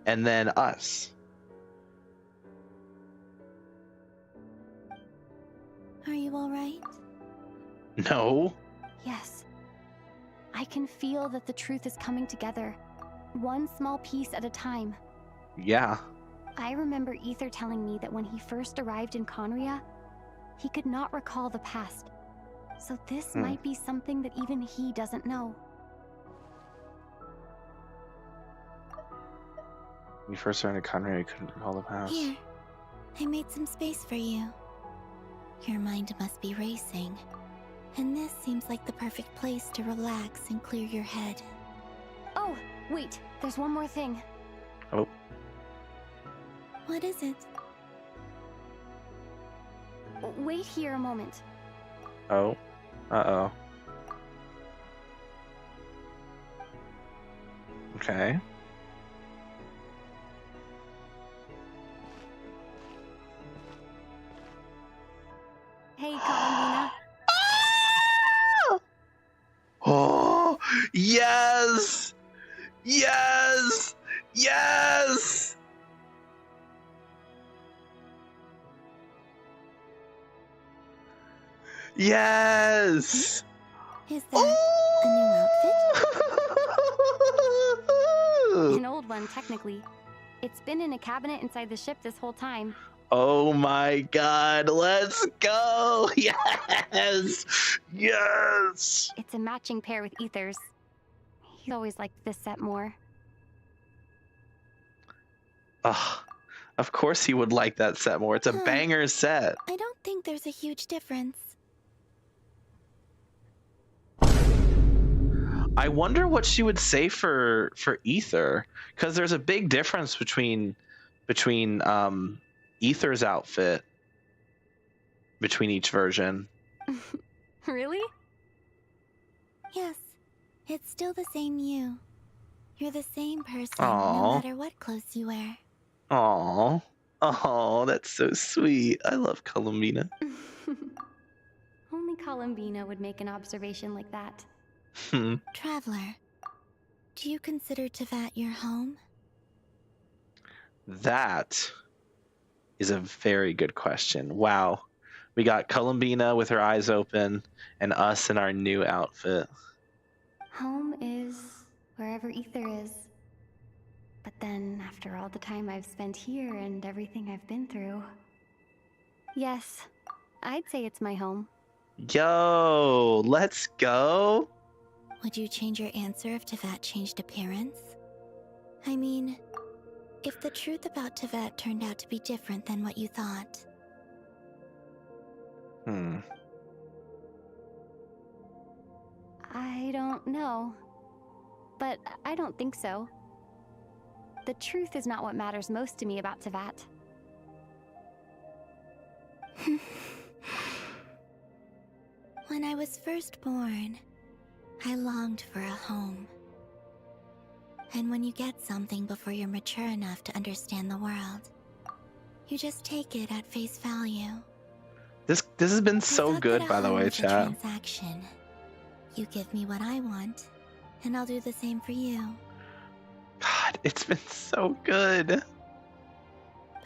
And then us. Are you alright? No. Yes. I can feel that the truth is coming together. One small piece at a time. Yeah. I remember Ether telling me that when he first arrived in Conria, he could not recall the past. So this might be something that even he doesn't know. When you first started Conrad, you couldn't recall the past. Here, I made some space for you. Your mind must be racing. And this seems like the perfect place to relax and clear your head. Oh, wait, there's one more thing. Oh. What is it? Wait here a moment. Oh. Uh-oh. Okay. Hey, Columbina. Oh, yes! Yes! Yes! Yes! Is that a new outfit? An old one, technically. It's been in a cabinet inside the ship this whole time. Oh my god, let's go! Yes! Yes! It's a matching pair with Ether's. He's always liked this set more. Ugh, of course he would like that set more. It's a banger set. I don't think there's a huge difference. I wonder what she would say for Ether, because there's a big difference between Ether's outfit between each version. Really? Yes, it's still the same you. You're the same person Aww. no matter what clothes you wear. Aww. Oh, that's so sweet. I love Columbina. Only Columbina would make an observation like that. Traveler, do you consider Teyvat your home? That is a very good question. Wow. We got Columbina with her eyes open and us in our new outfit. Home is wherever Ether is. But then, after all the time I've spent here and everything I've been through... Yes, I'd say it's my home. Yo, let's go. Would you change your answer if Teyvat changed appearance? I mean, if the truth about Teyvat turned out to be different than what you thought. I don't know. But I don't think so. The truth is not what matters most to me about Teyvat. When I was first born, I longed for a home. And when you get something before you're mature enough to understand the world, you just take it at face value. This has been so thought good, that a by the home way, was a chat. transaction. You give me what I want, and I'll do the same for you. God, it's been so good.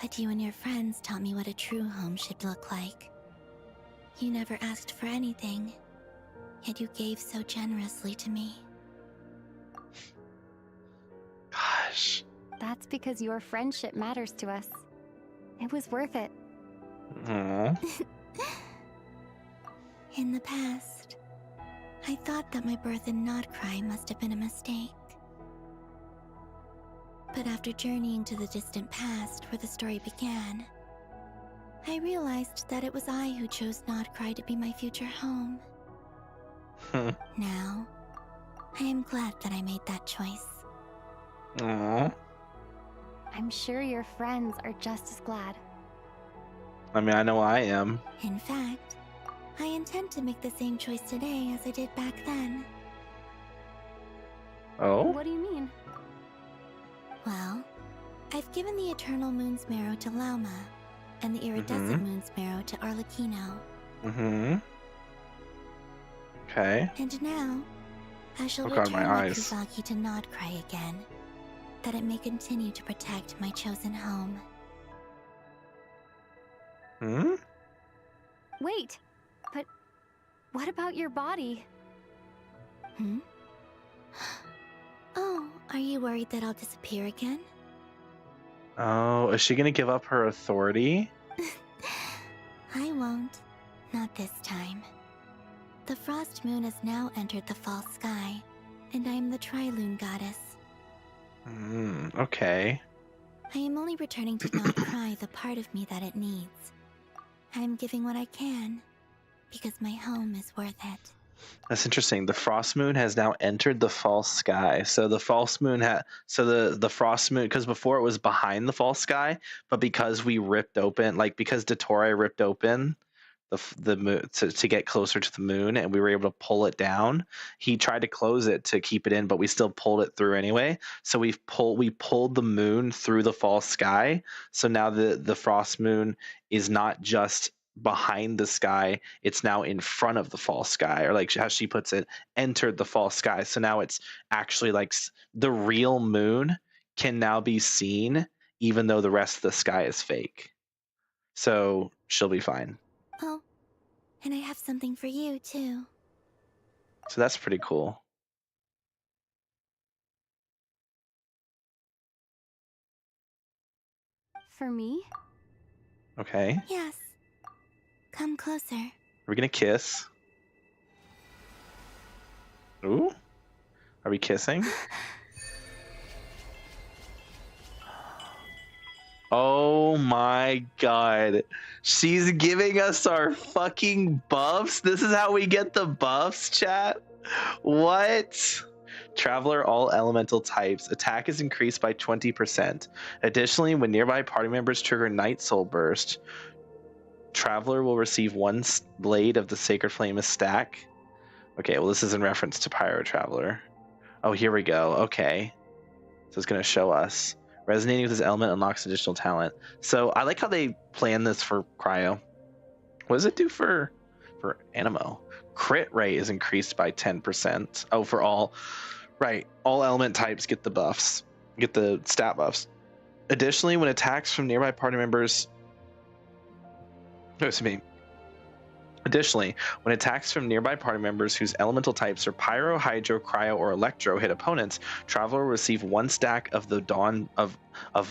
But you and your friends taught me what a true home should look like. You never asked for anything, yet you gave so generously to me. Gosh. That's because your friendship matters to us. It was worth it. Aww. In the past, I thought that my birth in Notcry must have been a mistake. But after journeying to the distant past where the story began, I realized that it was I who chose Notcry to be my future home. Now, I am glad that I made that choice. Aww. I'm sure your friends are just as glad. I mean, I know I am. In fact, I intend to make the same choice today as I did back then. Oh? What do you mean? Well, I've given the Eternal Moon's Marrow to Lauma, and the Iridescent Moon's Marrow to Arlecchino. Okay. And now, I shall Oh God, return my eyes. Wakuzaki to Notcry again, that it may continue to protect my chosen home. Wait, but what about your body? Oh, are you worried that I'll disappear again? Oh, is she gonna give up her authority? I won't. Not this time. The Frost Moon has now entered the false sky, and I am the Trilune Goddess. Okay. I am only returning to Notcry the part of me that it needs. I am giving what I can, because my home is worth it. That's interesting. The frost moon has now entered the false sky. So the false moon the frost moon, because before it was behind the false sky, but because we ripped open, like because Dottore ripped open the moon to get closer to the moon, and we were able to pull it down. He tried to close it to keep it in, but we still pulled it through anyway. So we pulled the moon through the false sky. So now the frost moon is not just behind the sky, it's now in front of the false sky, or like how she puts it, entered the false sky. So now it's actually like the real moon can now be seen, even though the rest of the sky is fake. So she'll be fine. Oh, and I have something for you too. So that's pretty cool. For me? Okay. Yes. Come closer. Are we gonna kiss? Ooh. Are we kissing? Oh my god. She's giving us our fucking buffs? This is how we get the buffs, chat? What? Traveler, all elemental types. Attack is increased by 20%. Additionally, when nearby party members trigger Night Soul Burst, Traveler will receive one blade of the Sacred Flame as stack. Okay, well, this is in reference to Pyro Traveler. Oh, here we go. Okay. So it's going to show us. Resonating with this element unlocks additional talent. So I like how they plan this for Cryo. What does it do for Animo? Crit rate is increased by 10%. Oh, for all. Right. All element types get the buffs. Get the stat buffs. Additionally, when attacks from nearby party members... Additionally, when attacks from nearby party members whose elemental types are Pyro, Hydro, Cryo, or Electro hit opponents, Traveler will receive 1 stack of the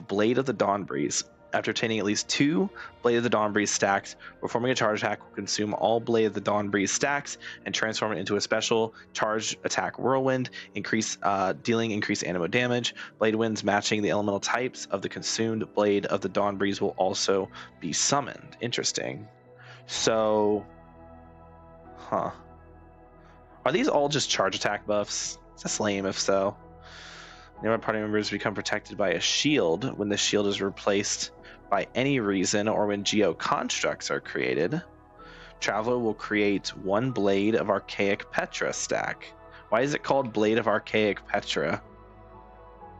Blade of the Dawn Breeze. After obtaining at least 2 Blade of the Dawn Breeze stacks, performing a charge attack will consume all Blade of the Dawn Breeze stacks and transform it into a special charge attack Whirlwind, dealing increased anemo damage. Blade winds matching the elemental types of the consumed Blade of the Dawn Breeze will also be summoned. Interesting. So... Huh. Are these all just charge attack buffs? That's lame if so. Nearby party members become protected by a shield when the shield is replaced by any reason or when Geo constructs are created. Traveler will create 1 Blade of Archaic Petra stack. Why is it called Blade of Archaic Petra?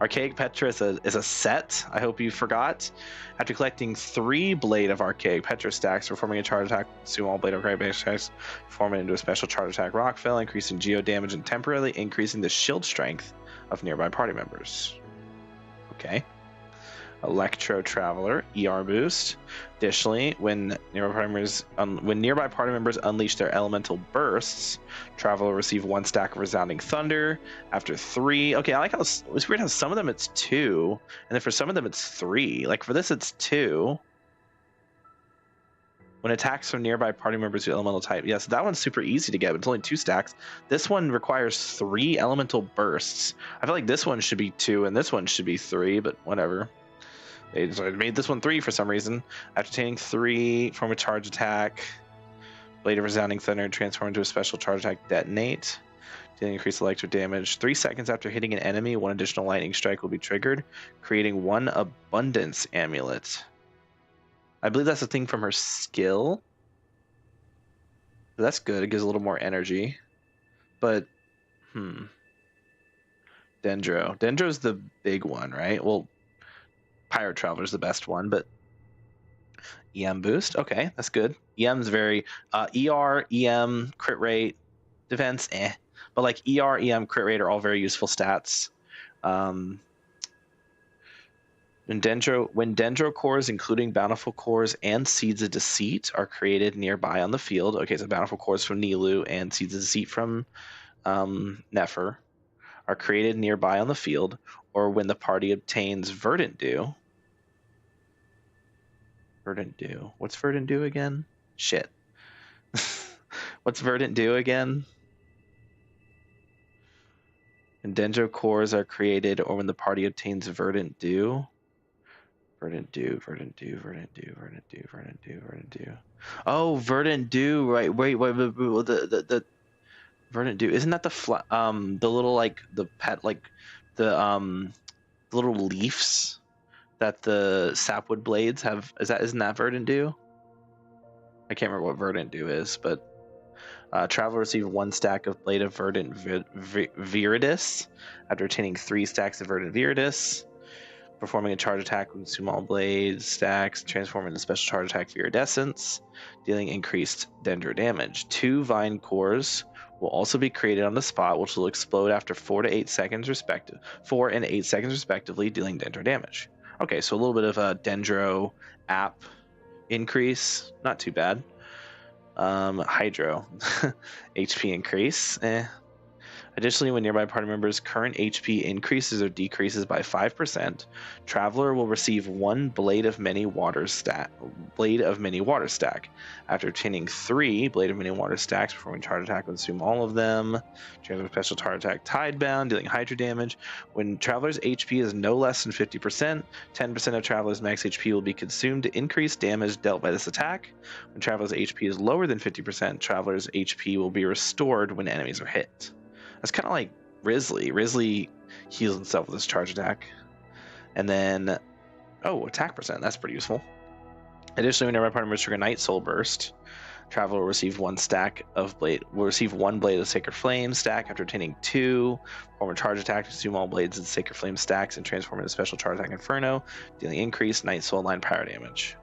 Archaic Petra is a set, I hope you forgot. After collecting 3 Blade of Archaic Petra stacks, performing a charge attack, consume all Blade of Archaic Petra stacks, form it into a special charge attack Rockfell, increasing Geo damage and temporarily increasing the shield strength of nearby party members. Okay. Electro Traveler, ER boost. Additionally, when nearby party members unleash their elemental bursts, Traveler will receive 1 stack of Resounding Thunder. After 3, okay, I like how it's weird how some of them it's 2, and then for some of them it's 3. Like for this, it's 2. When attacks from nearby party members with elemental type, yes, that one's super easy to get, but it's only 2 stacks. This one requires 3 elemental bursts. I feel like this one should be 2, and this one should be 3, but whatever. They made this one 3 for some reason. After obtaining 3, form a charge attack. Blade of Resounding Thunder transform into a special charge attack detonate. Dealing increased electric damage. 3 seconds after hitting an enemy, 1 additional lightning strike will be triggered, creating 1 abundance amulet. I believe that's a thing from her skill. That's good. It gives a little more energy. But, Dendro. Dendro's the big one, right? Well, Pirate Traveler's the best one, but EM boost. Okay, that's good. EM's very ER, EM, crit rate, defense, but like ER, EM, crit rate are all very useful stats. When Dendro cores, including Bountiful cores and Seeds of Deceit, are created nearby on the field. Okay, so Bountiful cores from Nilou and Seeds of Deceit from Nefer are created nearby on the field, or when the party obtains Verdant Dew. Verdant Dew. What's Verdant Dew again? Shit. What's Verdant Dew again? When Dendro cores are created, or when the party obtains Verdant Dew. Verdant Dew, Verdant Dew, Verdant Dew, Verdant Dew, Verdant Dew, Verdant Dew. Oh, Verdant Dew, right? Wait, the Verdant Dew. Isn't that the little like the pet like the little leaves that the sapwood blades have? Isn't that Verdant Dew? I can't remember what Verdant Dew is, but Traveler received 1 stack of Blade of Verdant Viridis after obtaining 3 stacks of Verdant Viridis. Performing a charge attack with consume all blades stacks, transform into special charge attack Viridescence, dealing increased Dendro damage. 2 Vine cores will also be created on the spot, which will explode after 4 and 8 seconds respectively, dealing Dendro damage. Okay, so a little bit of a Dendro app increase, not too bad. Hydro, HP increase, Additionally, when nearby party members' current HP increases or decreases by 5%, Traveler will receive 1 Blade of Many Water stack. After obtaining 3 Blade of Many Water stacks, performing charge attack, consume all of them. Traveler special charge attack Tidebound, dealing Hydro damage. When Traveler's HP is no less than 50%, 10% of Traveler's max HP will be consumed to increase damage dealt by this attack. When Traveler's HP is lower than 50%, Traveler's HP will be restored when enemies are hit. That's kind of like Risley. Risley heals himself with his charge attack. And then, attack percent. That's pretty useful. Additionally, whenever party members trigger Night Soul Burst, Traveler will receive 1 stack of Blade. Will receive 1 Blade of Sacred Flame stack after obtaining 2. Perform a charge attack to consume all blades of Sacred Flame stacks and transform into special charge attack Inferno, dealing increased Night Soul line power damage.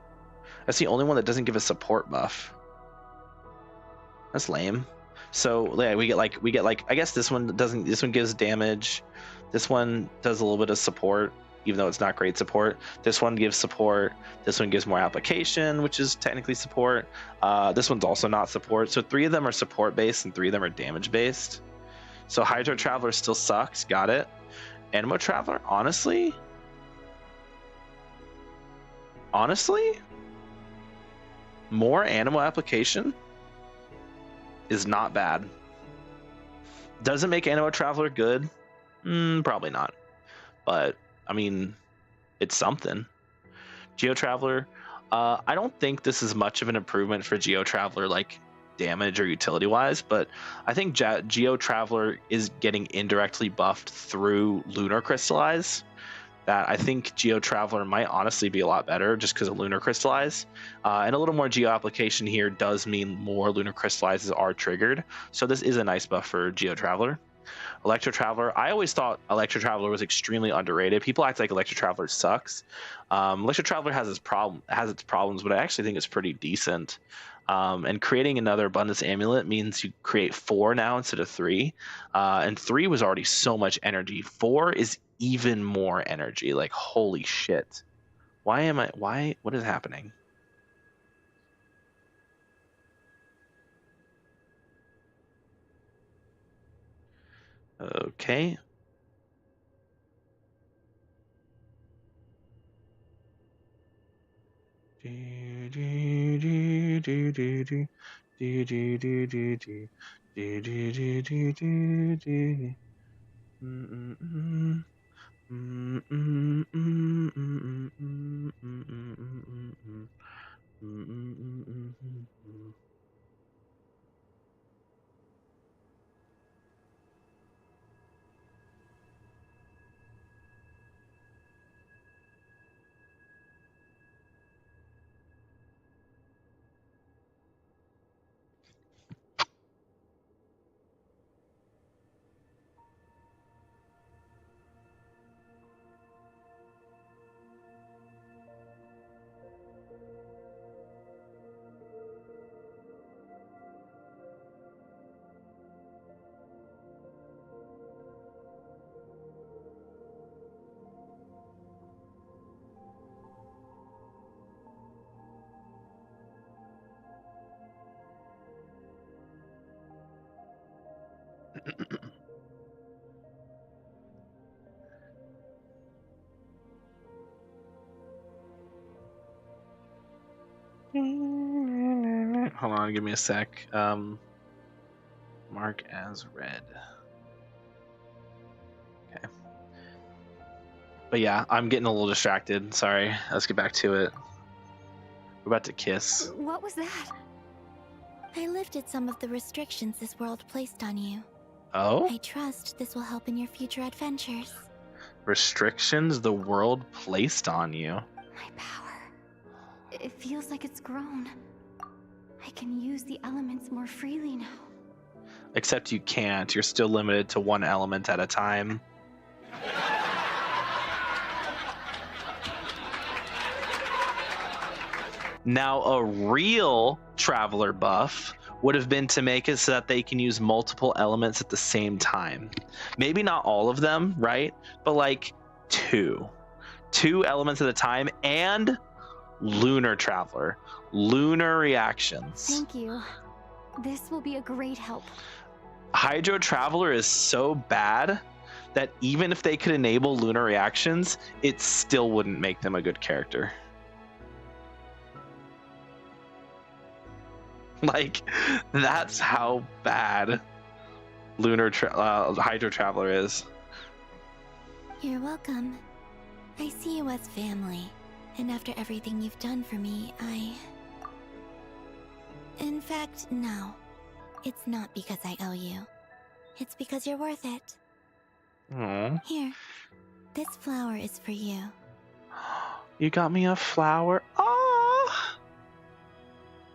That's the only one that doesn't give a support buff. That's lame. So yeah, we get like I guess this one doesn't. This one gives damage. This one does a little bit of support. even though it's not great support. This one gives support. This one gives more application, which is technically support. This one's also not support. So 3 of them are support based and 3 of them are damage based. So Hydro Traveler still sucks. Got it. Anemo Traveler, honestly, more Anemo application is not bad. Does it make Anemo Traveler good? Probably not. But, I mean, it's something. Geo Traveler, I don't think this is much of an improvement for Geo Traveler, like damage or utility wise, but I think Geo Traveler is getting indirectly buffed through Lunar Crystallize. That I think Geo Traveler might honestly be a lot better just because of Lunar Crystallize. And a little more Geo application here does mean more Lunar Crystallizes are triggered. So this is a nice buff for Geo Traveler. Electro Traveler, I always thought Electro Traveler was extremely underrated. People act like Electro Traveler sucks. Electro Traveler has its problems, but I actually think it's pretty decent. And creating another Abundance Amulet means you create 4 now instead of 3. And 3 was already so much energy. 4 is even more energy. Like, holy shit. What is happening? Okay. Hold on, give me a sec. Mark as red. Okay. But yeah, I'm getting a little distracted. Sorry. Let's get back to it. We're about to kiss. What was that? I lifted some of the restrictions this world placed on you. Oh? I trust this will help in your future adventures. Restrictions the world placed on you. My power. It feels like it's grown. I can use the elements more freely now. Except you can't. You're still limited to 1 element at a time. Now, a real Traveler buff would have been to make it so that they can use multiple elements at the same time. Maybe not all of them, right? But like 2. 2 elements at a time, and Lunar Traveler. Lunar reactions. Thank you. This will be a great help. Hydro Traveler is so bad that even if they could enable lunar reactions, it still wouldn't make them a good character. Like, that's how bad Hydro Traveler is. You're welcome. I see you as family, and after everything you've done for me, In fact, no. It's not because I owe you. It's because you're worth it. Aww. Here, this flower is for you. You got me a flower. Oh!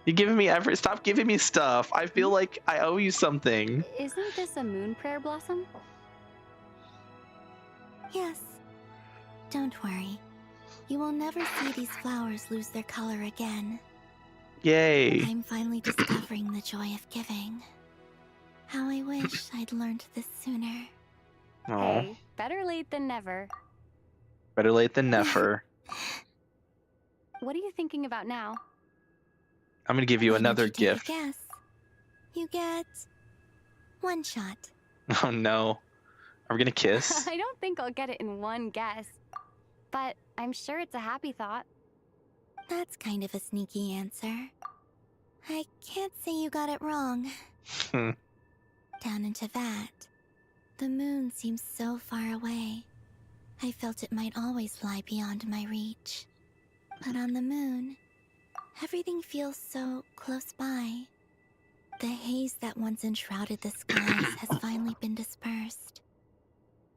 You're giving me Stop giving me stuff. I feel like I owe you something. Isn't this a moon prayer blossom? Yes. Don't worry. You will never see these flowers lose their color again. Yay. I'm finally discovering the joy of giving. How I wish I'd learned this sooner. Aww. Hey, better late than never. Better late than never. What are you thinking about now? I'm gonna give you Why don't another you take a gift. guess? You get one shot. Oh no. Are we gonna kiss? I don't think I'll get it in one guess. But I'm sure it's a happy thought. That's kind of a sneaky answer. I can't say you got it wrong. Down in Teyvat, the moon seems so far away. I felt it might always lie beyond my reach. But on the moon, everything feels so close by. The haze that once enshrouded the skies has finally been dispersed.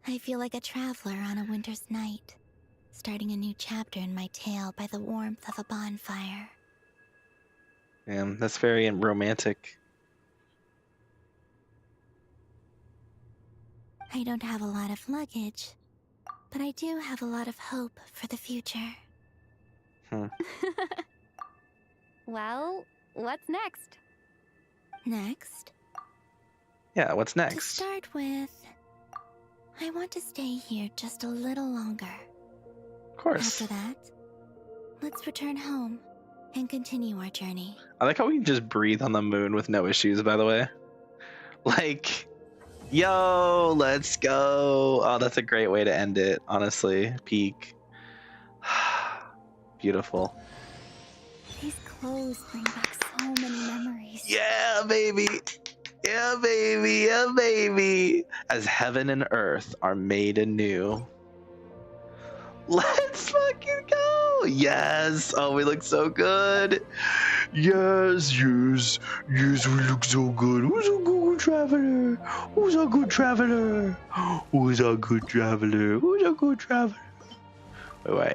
I feel like a traveler on a winter's night, starting a new chapter in my tale by the warmth of a bonfire. Damn, that's very romantic. I don't have a lot of luggage, but I do have a lot of hope for the future. Well, what's next? Next? Yeah, what's To next? start with, I want to stay here just a little longer. Of course. After that, let's return home and continue our journey. I like how we can just breathe on the moon with no issues, by the way. Like, yo, let's go. Oh, that's a great way to end it, honestly. Peak. Beautiful. These clothes bring back so many memories. Yeah, baby. Yeah, baby. Yeah, baby. As heaven and earth are made anew. Let's fucking go. Yes. Oh, we look so good. Yes, yes. Yes, we look so good. Who's a good traveler? Who's a good traveler? Who's a good traveler? Who's a good traveler? Wait.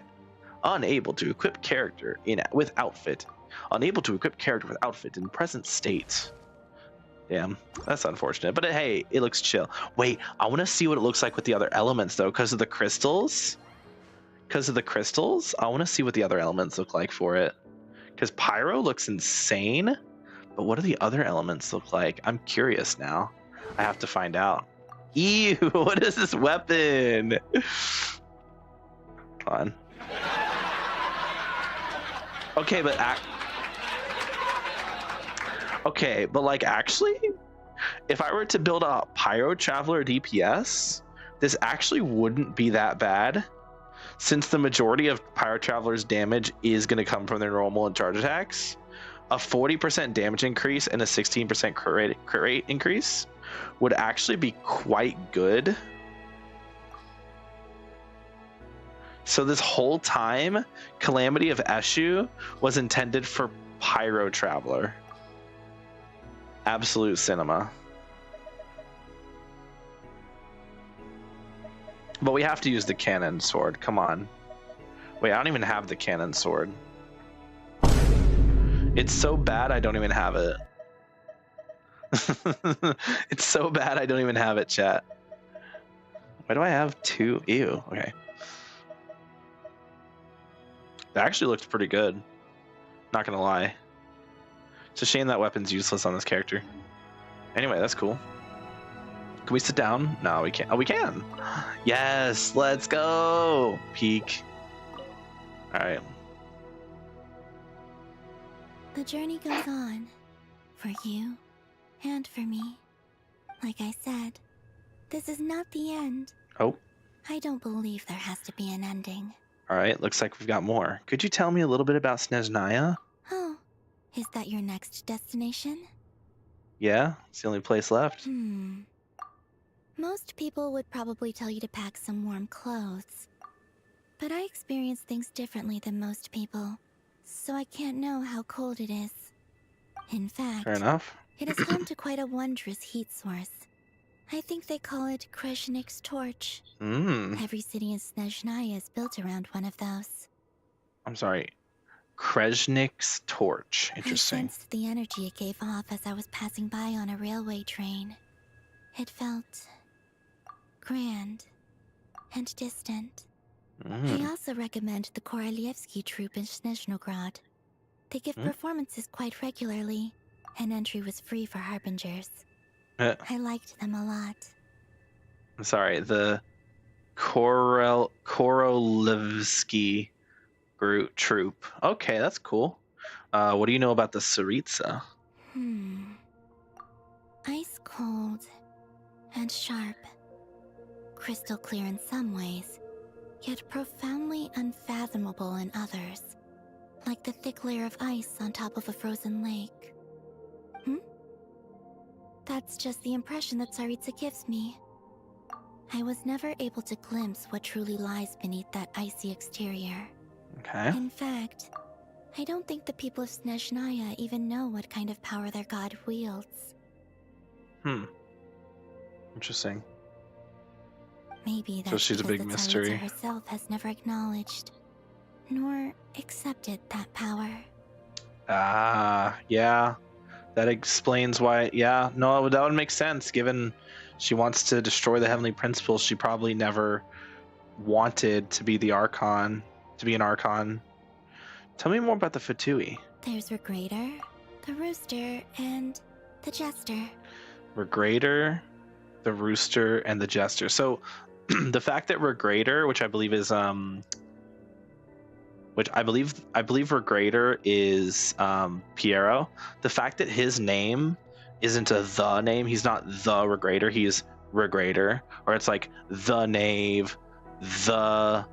Unable to equip character with outfit. Unable to equip character with outfit in present state. Damn, that's unfortunate. But hey, it looks chill. Wait, I want to see what it looks like with the other elements though, because of the crystals. I want to see what the other elements look like for it. Because Pyro looks insane, but what do the other elements look like? I'm curious now. I have to find out. Ew, what is this weapon? Come on. Okay, but like actually, if I were to build a Pyro Traveler DPS, this actually wouldn't be that bad, since the majority of Pyro Traveler's damage is going to come from their normal and charge attacks. A 40% damage increase and a 16% crit rate increase would actually be quite good. So this whole time, Calamity of Eshu was intended for Pyro Traveler. Absolute cinema. But we have to use the cannon sword. Come on. Wait, I don't even have the cannon sword. It's so bad I don't even have it. It's so bad I don't even have it, chat. Why do I have two? Ew. Okay. That actually looks pretty good. Not gonna lie. It's a shame that weapon's useless on this character. Anyway, that's cool. Can we sit down? No, we can't. Oh, we can. Yes, let's go. Peak. All right. The journey goes on. For you and for me. Like I said, this is not the end. Oh. I don't believe there has to be an ending. All right, looks like we've got more. Could you tell me a little bit about Snezhnaya? Oh, is that your next destination? Yeah, it's the only place left. Most people would probably tell you to pack some warm clothes. But I experience things differently than most people, so I can't know how cold it is. In fact, Fair enough. it is home to quite a wondrous heat source. I think they call it Krezhnik's torch. Every city in Snezhnaya is built around one of those. I'm sorry. Krezhnik's torch. Interesting. I sensed the energy it gave off as I was passing by on a railway train. It felt grand and distant. I also recommend the Korolievsky troupe in Snezhnograd. They give performances quite regularly, and entry was free for harbingers. I liked them a lot. I'm sorry, the Korolevsky troop. Okay, that's cool. What do you know about the Tsaritsa? Ice cold and sharp. Crystal clear in some ways, yet profoundly unfathomable in others. Like the thick layer of ice on top of a frozen lake. That's just the impression that Tsaritsa gives me. I was never able to glimpse what truly lies beneath that icy exterior. Okay. In fact, I don't think the people of Snezhnaya even know what kind of power their god wields. Interesting. Maybe that's So she's a because big the mystery. Tsaritsa herself has never acknowledged, nor accepted that power. Yeah. That explains why. Yeah, no, that would make sense. Given she wants to destroy the heavenly principles, she probably never wanted to be the Archon, to be an Archon. Tell me more about the Fatui. There's Regrator, the Rooster, and the Jester. Regrator, the Rooster, and the Jester. So the fact that Regrator, which I believe is Regrator is Piero. The fact that his name isn't a the name, he's not the Regrator, he's Regrator, or it's like the Knave, the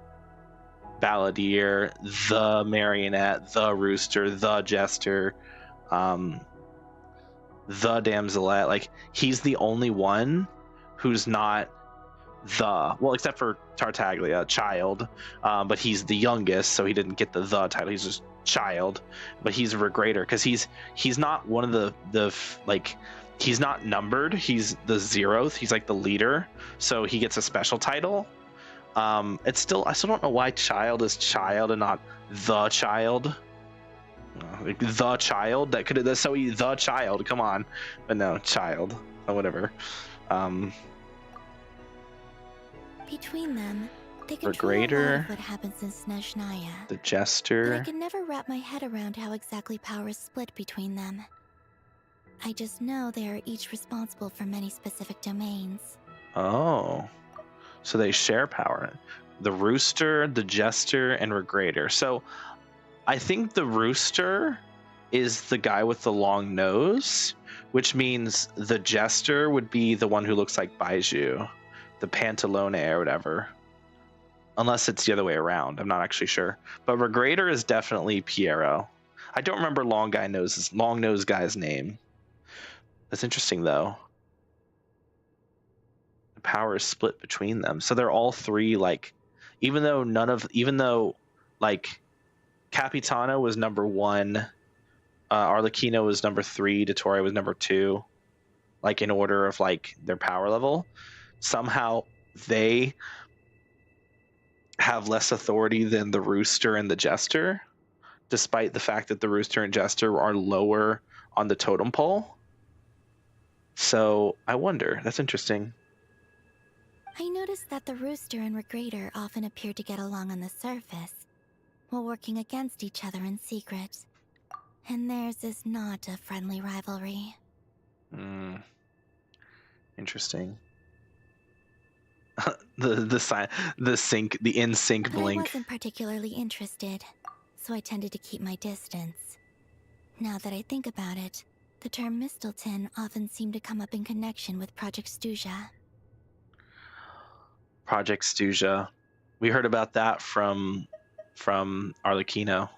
Balladeer, the Marionette, the Rooster, the Jester, the Damselette. Like, he's the only one who's not except for Tartaglia, child, but he's the youngest, so he didn't get the title. He's just child, but he's a Regrator because he's not one of the he's not numbered. He's the 0th. He's like the leader, so he gets a special title. I still don't know why child is child and not the child. Like the child, that's so the child. Come on, but no, child or whatever. Between them, they control a lot of what happens in Snezhnaya. The Jester. But I can never wrap my head around how exactly power is split between them. I just know they are each responsible for many specific domains. Oh, so they share power. The Rooster, the Jester, and Regrator. So I think the Rooster is the guy with the long nose, which means the Jester would be the one who looks like Baiju. The Pantalone or whatever, unless it's the other way around. I'm not actually sure, but Regrator is definitely Piero. I don't remember long nose guy's name. That's interesting though. The power is split between them, so they're all three like, even though like Capitano was number 1, Arlecchino was number 3, Dottore was number 2, like in order of like their power level. Somehow they have less authority than the Rooster and the Jester, despite the fact that the Rooster and Jester are lower on the totem pole. So I wonder, that's interesting. I noticed that the Rooster and Regrator often appear to get along on the surface, while working against each other in secret. And theirs is not a friendly rivalry. Interesting. the in sync blink. I wasn't particularly interested, so I tended to keep my distance. Now that I think about it, the term Mistelton often seemed to come up in connection with Project Stuja. Project Stuja. We heard about that from Arlecchino.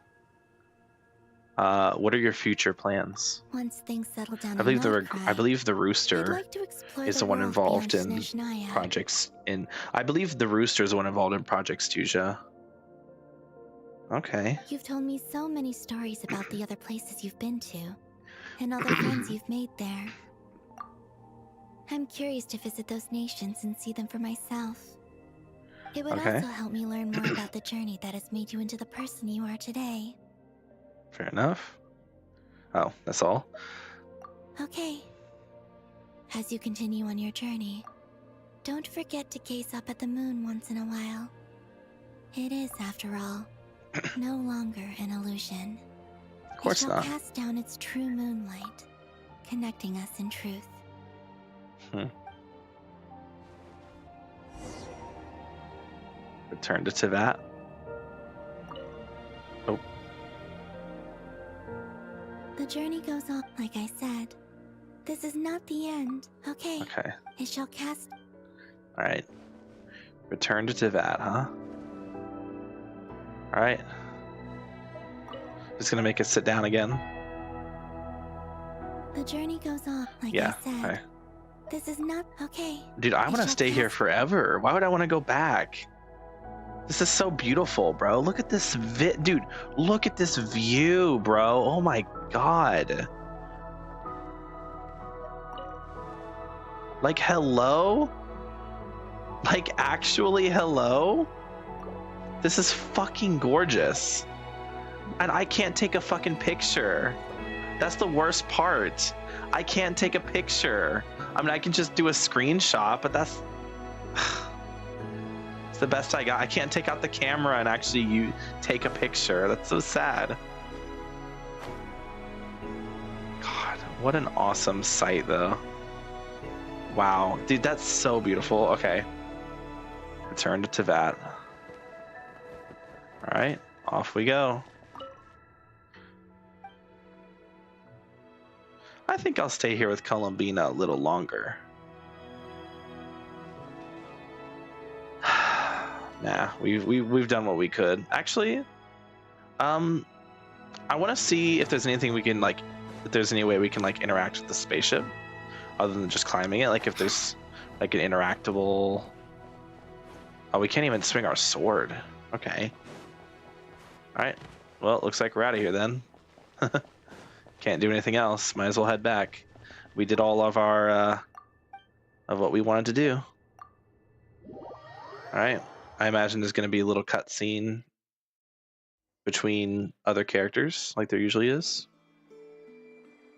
What are your future plans? Once things settle down, I believe the Rooster is the one involved in Snezhnaya. projects. I believe the Rooster is the one involved in Project Stuja. Okay. You've told me so many stories about the other places you've been to, and all the friends you've made there. I'm curious to visit those nations and see them for myself. It would also help me learn more about the journey that has made you into the person you are today. Fair enough. Oh, that's all? Okay. As you continue on your journey, don't forget to gaze up at the moon once in a while. It is, after all, no longer an illusion. Of course it shall not. cast down its true moonlight, connecting us in truth. Return to Teyvat. Oh. The journey goes on, like I said. This is not the end, okay? Okay. It shall cast. All right. Return to Teyvat, huh? All right. Just gonna make it sit down again. The journey goes on, like Yeah. I said. Okay. This is not okay. Dude, I want to stay here forever. Why would I want to go back? This is so beautiful, bro. Look at this dude, look at this view, bro. Oh my god. Like, hello? Like, actually, hello? This is fucking gorgeous. And I can't take a fucking picture. That's the worst part. I can't take a picture. I mean, I can just do a screenshot, but that's... It's the best I got. I can't take out the camera and actually take a picture. That's so sad. God, what an awesome sight, though. Wow. Dude, that's so beautiful. Okay. Return to Teyvat. All right, off we go. I think I'll stay here with Columbina a little longer. Nah, we've done what we could. Actually, I want to see if there's anything we can like, if there's any way we can like interact with the spaceship, other than just climbing it. Like if there's like an interactable. Oh, we can't even swing our sword. Okay. All right. Well, it looks like we're out of here then. Can't do anything else. Might as well head back. We did all of our of what we wanted to do. All right. I imagine there's going to be a little cutscene between other characters, like there usually is.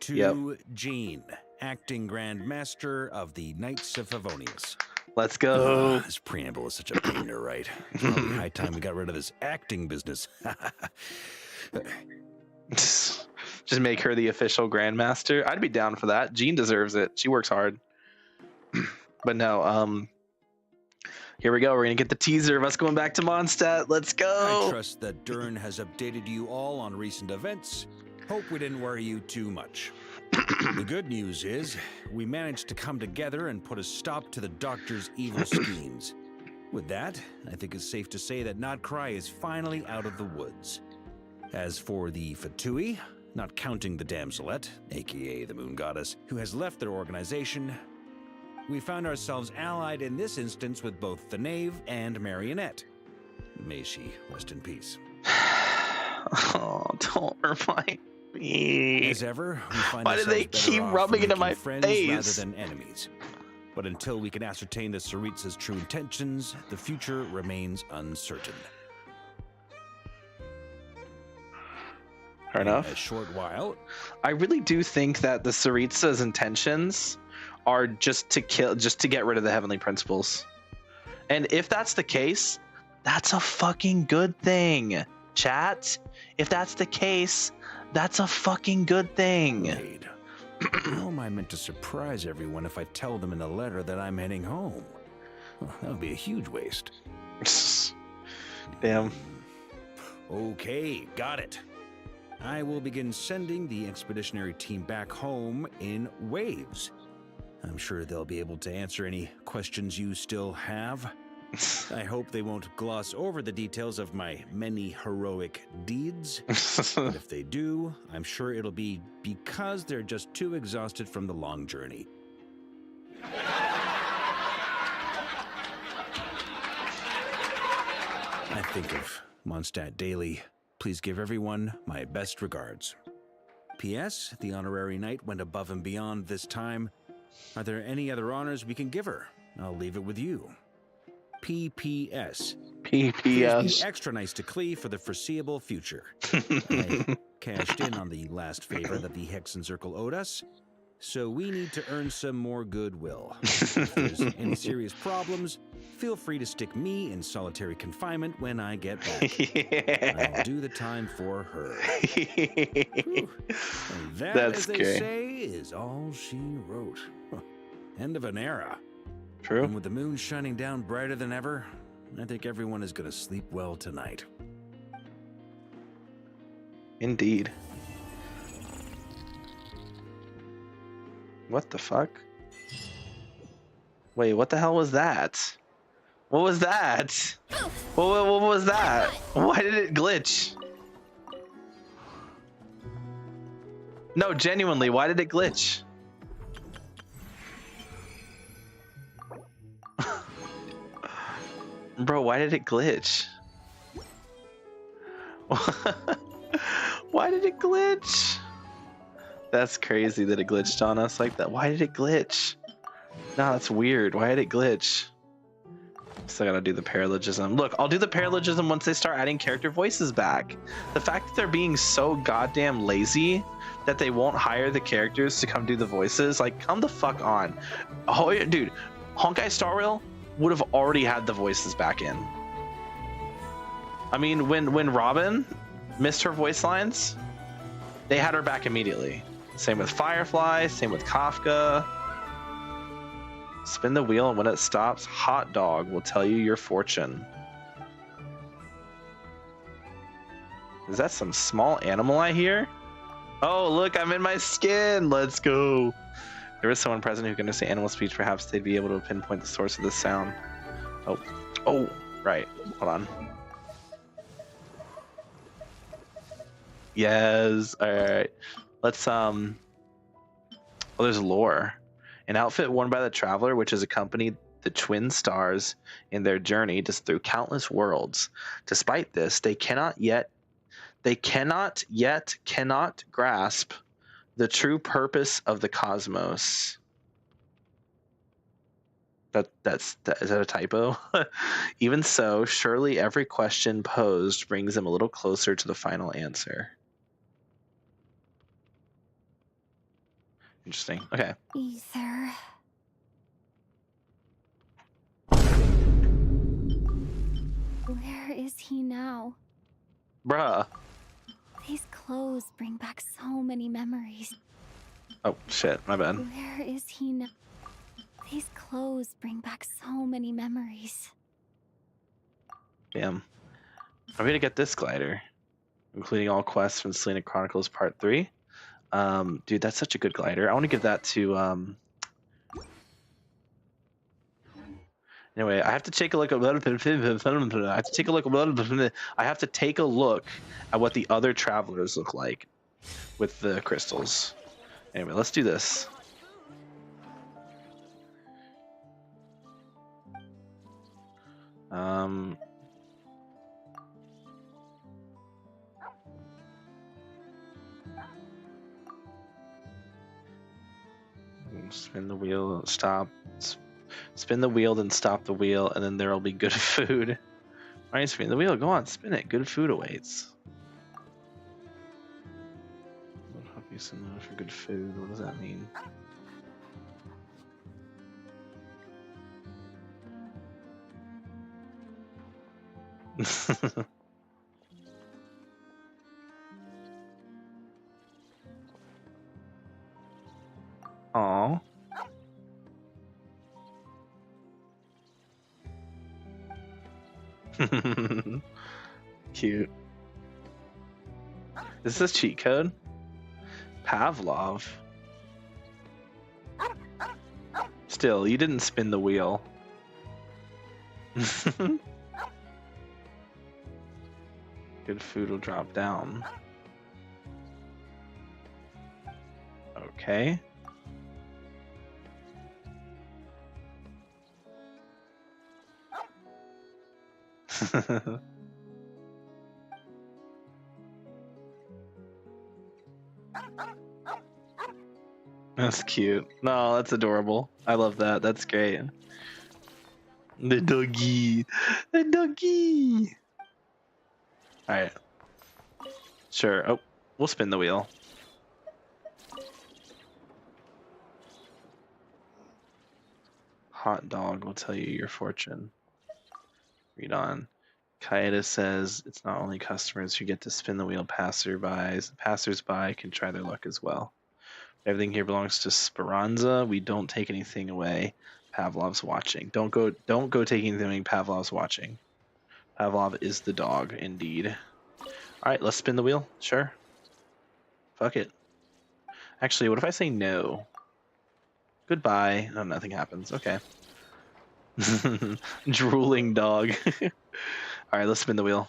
To Jean, acting Grand Master of the Knights of Favonius. Let's go. This preamble is such a pain to write. It's probably high time we got rid of this acting business. Just make her the official Grandmaster. I'd be down for that. Jean deserves it. She works hard. But no, here we go. We're gonna get the teaser of us going back to Mondstadt. Let's go. I trust that Dern has updated you all on recent events. Hope we didn't worry you too much. The good news is, we managed to come together and put a stop to the Doctor's evil schemes. With that, I think it's safe to say that Notcry is finally out of the woods. As for the Fatui, not counting the Damselette, aka the Moon Goddess, who has left their organization, we found ourselves allied in this instance with both the Knave and Marionette. May she rest in peace. Oh, don't remind me. As ever, we find why do they keep rubbing it in my face? Rather than enemies. But until we can ascertain the Tsaritsa's true intentions, the future remains uncertain. Fair enough. In a short while, I really do think that the Tsaritsa's intentions are just to get rid of the Heavenly Principles. And if that's the case, that's a fucking good thing. Chat, if that's the case, that's a fucking good thing. How am I meant to surprise everyone if I tell them in a letter that I'm heading home? Well, that would be a huge waste. Damn. Okay, got it. I will begin sending the expeditionary team back home in waves. I'm sure they'll be able to answer any questions you still have. I hope they won't gloss over the details of my many heroic deeds. But if they do, I'm sure it'll be because they're just too exhausted from the long journey. I think of Mondstadt daily. Please give everyone my best regards. P.S. The honorary knight went above and beyond this time. Are there any other honors we can give her? I'll leave it with you. P.P.S. P.P.S. Please be extra nice to Klee for the foreseeable future. I cashed in on the last favor that the Hexen Circle owed us, so we need to earn some more goodwill. If there's any serious problems, feel free to stick me in solitary confinement when I get back. Yeah. I'll do the time for her. And that, That's as they great. say, is all she wrote. End of an era. True. And with the moon shining down brighter than ever, I think everyone is going to sleep well tonight. Indeed. What the fuck? Wait, what the hell was that? What was that? What was that? Why did it glitch? No, genuinely, why did it glitch? Bro, why did it glitch? Why did it glitch? That's crazy that it glitched on us like that. Why did it glitch? No, that's weird. Why did it glitch? Still gotta do the paralogism. Look, I'll do the paralogism once they start adding character voices back. The fact that they're being so goddamn lazy that they won't hire the characters to come do the voices, like, come the fuck on. Oh, dude, Honkai Star Rail would have already had the voices back in. I mean, when Robin missed her voice lines, they had her back immediately. Same with Firefly, same with Kafka. Spin the wheel, and when it stops, Hot Dog will tell you your fortune. Is that some small animal I hear? Oh, look, I'm in my skin. Let's go. If there was someone present who can understand animal speech, perhaps they'd be able to pinpoint the source of this sound. Oh, right. Hold on. Yes. All right. Let's Oh, there's lore. An outfit worn by the traveler, which has accompanied the twin stars in their journey just through countless worlds. Despite this, they cannot yet grasp the true purpose of the cosmos. Is that a typo? Even so, surely every question posed brings them a little closer to the final answer. Interesting. Okay. Ether. Where is he now? Bruh. These clothes bring back so many memories. Oh, shit. My bad. Where is he now? These clothes bring back so many memories. Damn. I'm gonna get this glider, including all quests from Selena Chronicles Part 3. Dude, that's such a good glider. I want to give that to anyway, I have to take a look at I have to take a look at what the other travelers look like with the crystals. Anyway, let's do this. Spin the wheel, stop. Spin the wheel, then stop the wheel, and then there will be good food. Why are you spinning the wheel? Go on, spin it. Good food awaits. What help you spin for good food? What does that mean? Aww. Cute. Is this cheat code? Pavlov. Still, you didn't spin the wheel. Good food will drop down. Okay. That's cute. No, that's adorable. I love that. That's great. The doggy. The doggy. Alright. Sure. Oh, we'll spin the wheel. Hot dog will tell you your fortune. Read on. Kaeda says it's not only customers who get to spin the wheel, passers-by can try their luck as well. Everything here belongs to Speranza. We don't take anything away. Pavlov's watching. Don't go taking anything Pavlov's watching. Pavlov is the dog, indeed. Alright, let's spin the wheel. Sure. Fuck it. Actually, what if I say no? Goodbye. Oh, nothing happens. Okay. Drooling dog. Alright, let's spin the wheel.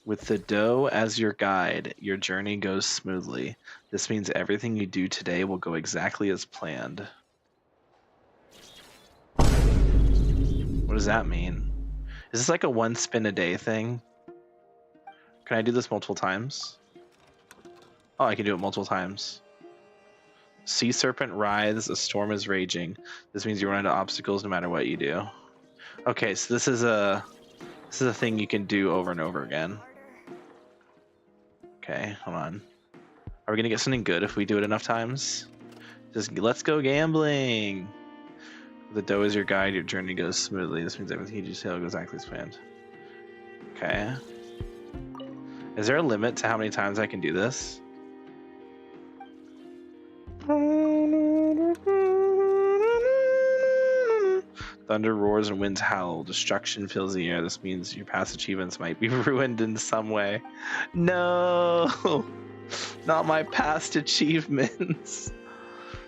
With the dough as your guide, your journey goes smoothly. This means everything you do today will go exactly as planned. What does that mean? Is this like a one spin a day thing? Can I do this multiple times? Oh, I can do it multiple times. Sea serpent writhes, a storm is raging. This means you run into obstacles no matter what you do. Okay, so this is a thing you can do over and over again. Okay, hold on. Are we gonna get something good if we do it enough times? Just let's go gambling. The dough is your guide, your journey goes smoothly. This means everything you do goes exactly as planned. Okay. Is there a limit to how many times I can do this? Thunder roars and winds howl. Destruction fills the air. This means your past achievements might be ruined in some way. No! Not my past achievements.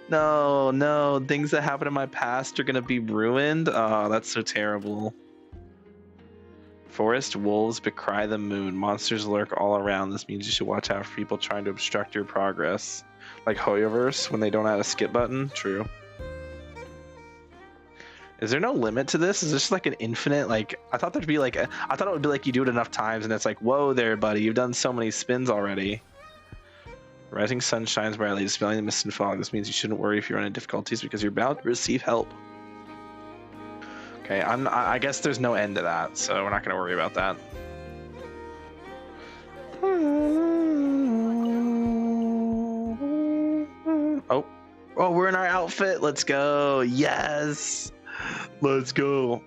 No. Things that happened in my past are gonna be ruined? Oh, that's so terrible. Forest wolves becry the moon. Monsters lurk all around. This means you should watch out for people trying to obstruct your progress. Like Hoyoverse, when they don't add a skip button? True. Is there no limit to this? Is this like an infinite, like, I thought there'd be like, I thought it would be like you do it enough times and it's like, whoa there, buddy, you've done so many spins already. Rising sun shines brightly, dispelling the mist and fog. This means you shouldn't worry if you run into difficulties because you're about to receive help. Okay, I guess there's no end to that, so we're not going to worry about that. Oh, we're in our outfit. Let's go. Yes. Let's go.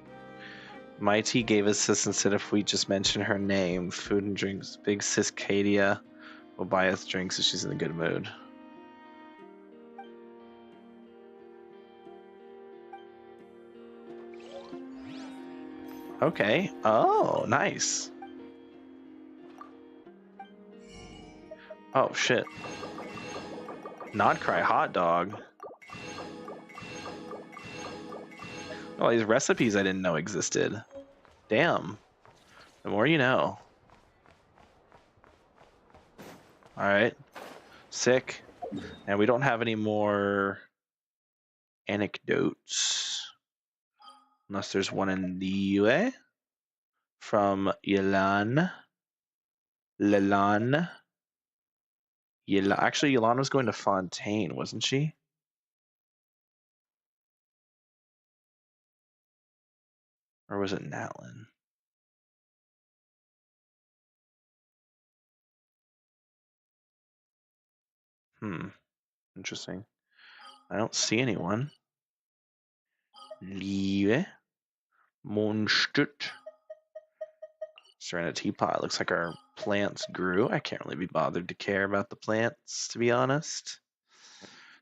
Mighty gave us and said if we just mention her name, food and drinks, Big Sis Cadia will buy us drinks if she's in a good mood. Okay. Oh, nice. Oh, shit. Nodcry hot dog. Oh, these recipes I didn't know existed. Damn. The more you know. Alright. Sick. And we don't have any more anecdotes. Unless there's one in the UA. From Yelan. Lelan. Actually, Yelan was going to Fontaine, wasn't she? Or was it Natlin? Interesting. I don't see anyone. Liebe. Mondstadt. Serena Teapot. Looks like our plants grew. I can't really be bothered to care about the plants, to be honest.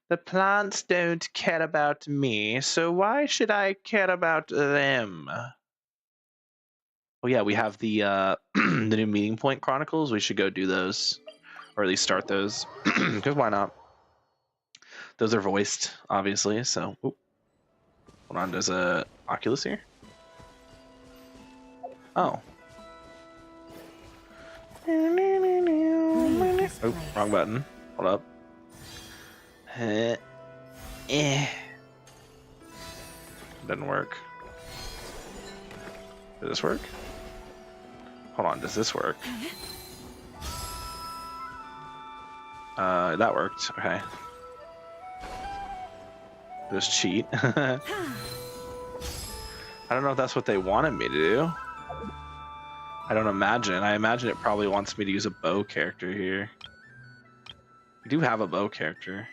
The plants don't care about me, so why should I care about them? Oh yeah, we have the the new Meeting Point Chronicles. We should go do those, or at least start those, because why not? Those are voiced, obviously. So, hold on. There's a Oculus here. Oh. Oh, wrong button. Hold up. Doesn't work. Does this work? Hold on, does this work? That worked. Okay. Just cheat. I don't know if that's what they wanted me to do. I don't imagine. I imagine it probably wants me to use a bow character here. We do have a bow character.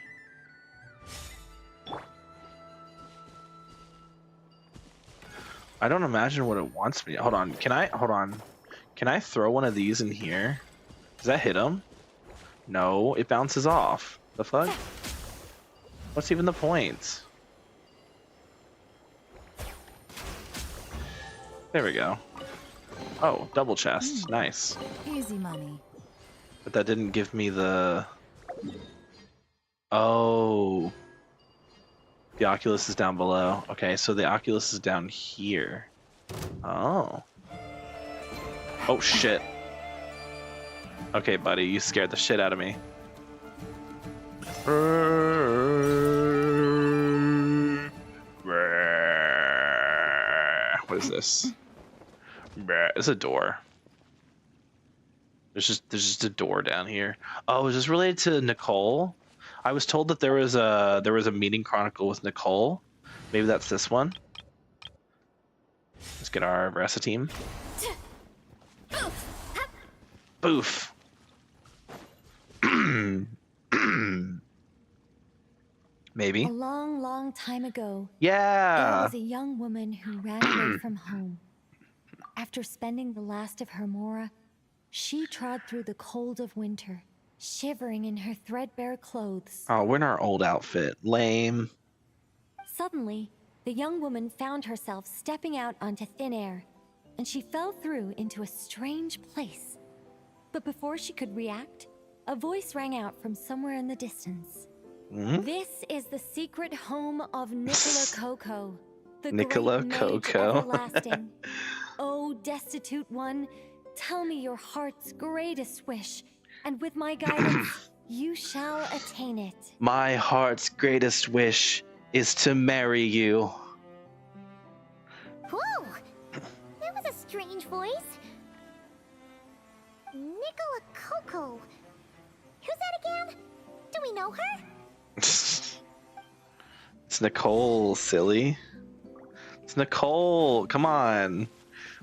I don't imagine what it wants me. Hold on. Can I throw one of these in here Does that hit him? No, it bounces off. The fuck? What's even the point? There we go. Oh, double chest. Nice. Easy money. But that didn't give me the... Oh. The Oculus is down below. Okay, so the Oculus is down here. Oh. Oh, shit. Okay, buddy, you scared the shit out of me. What is this? It's a door. There's just a door down here. Oh, is this related to Nicole? I was told that there was a meeting chronicle with Nicole. Maybe that's this one. Let's get our Versa team. Boof. Maybe. A long, long time ago, Yeah. there was a young woman who ran away from home. After spending the last of her mora, she trod through the cold of winter, shivering in her threadbare clothes. Oh, we're in our old outfit. Lame. Suddenly, the young woman found herself stepping out onto thin air, and she fell through into a strange place. But before she could react, a voice rang out from somewhere in the distance. Mm-hmm. This is the secret home of Nicola Coco, the Nicola great mage Coco. everlasting. Oh, destitute one, tell me your heart's greatest wish, and with my guidance, you shall attain it. My heart's greatest wish is to marry you. Whoa! That was a strange voice. Nicola Coco. Who's that again? Do we know her? It's Nicole, silly. It's Nicole. Come on.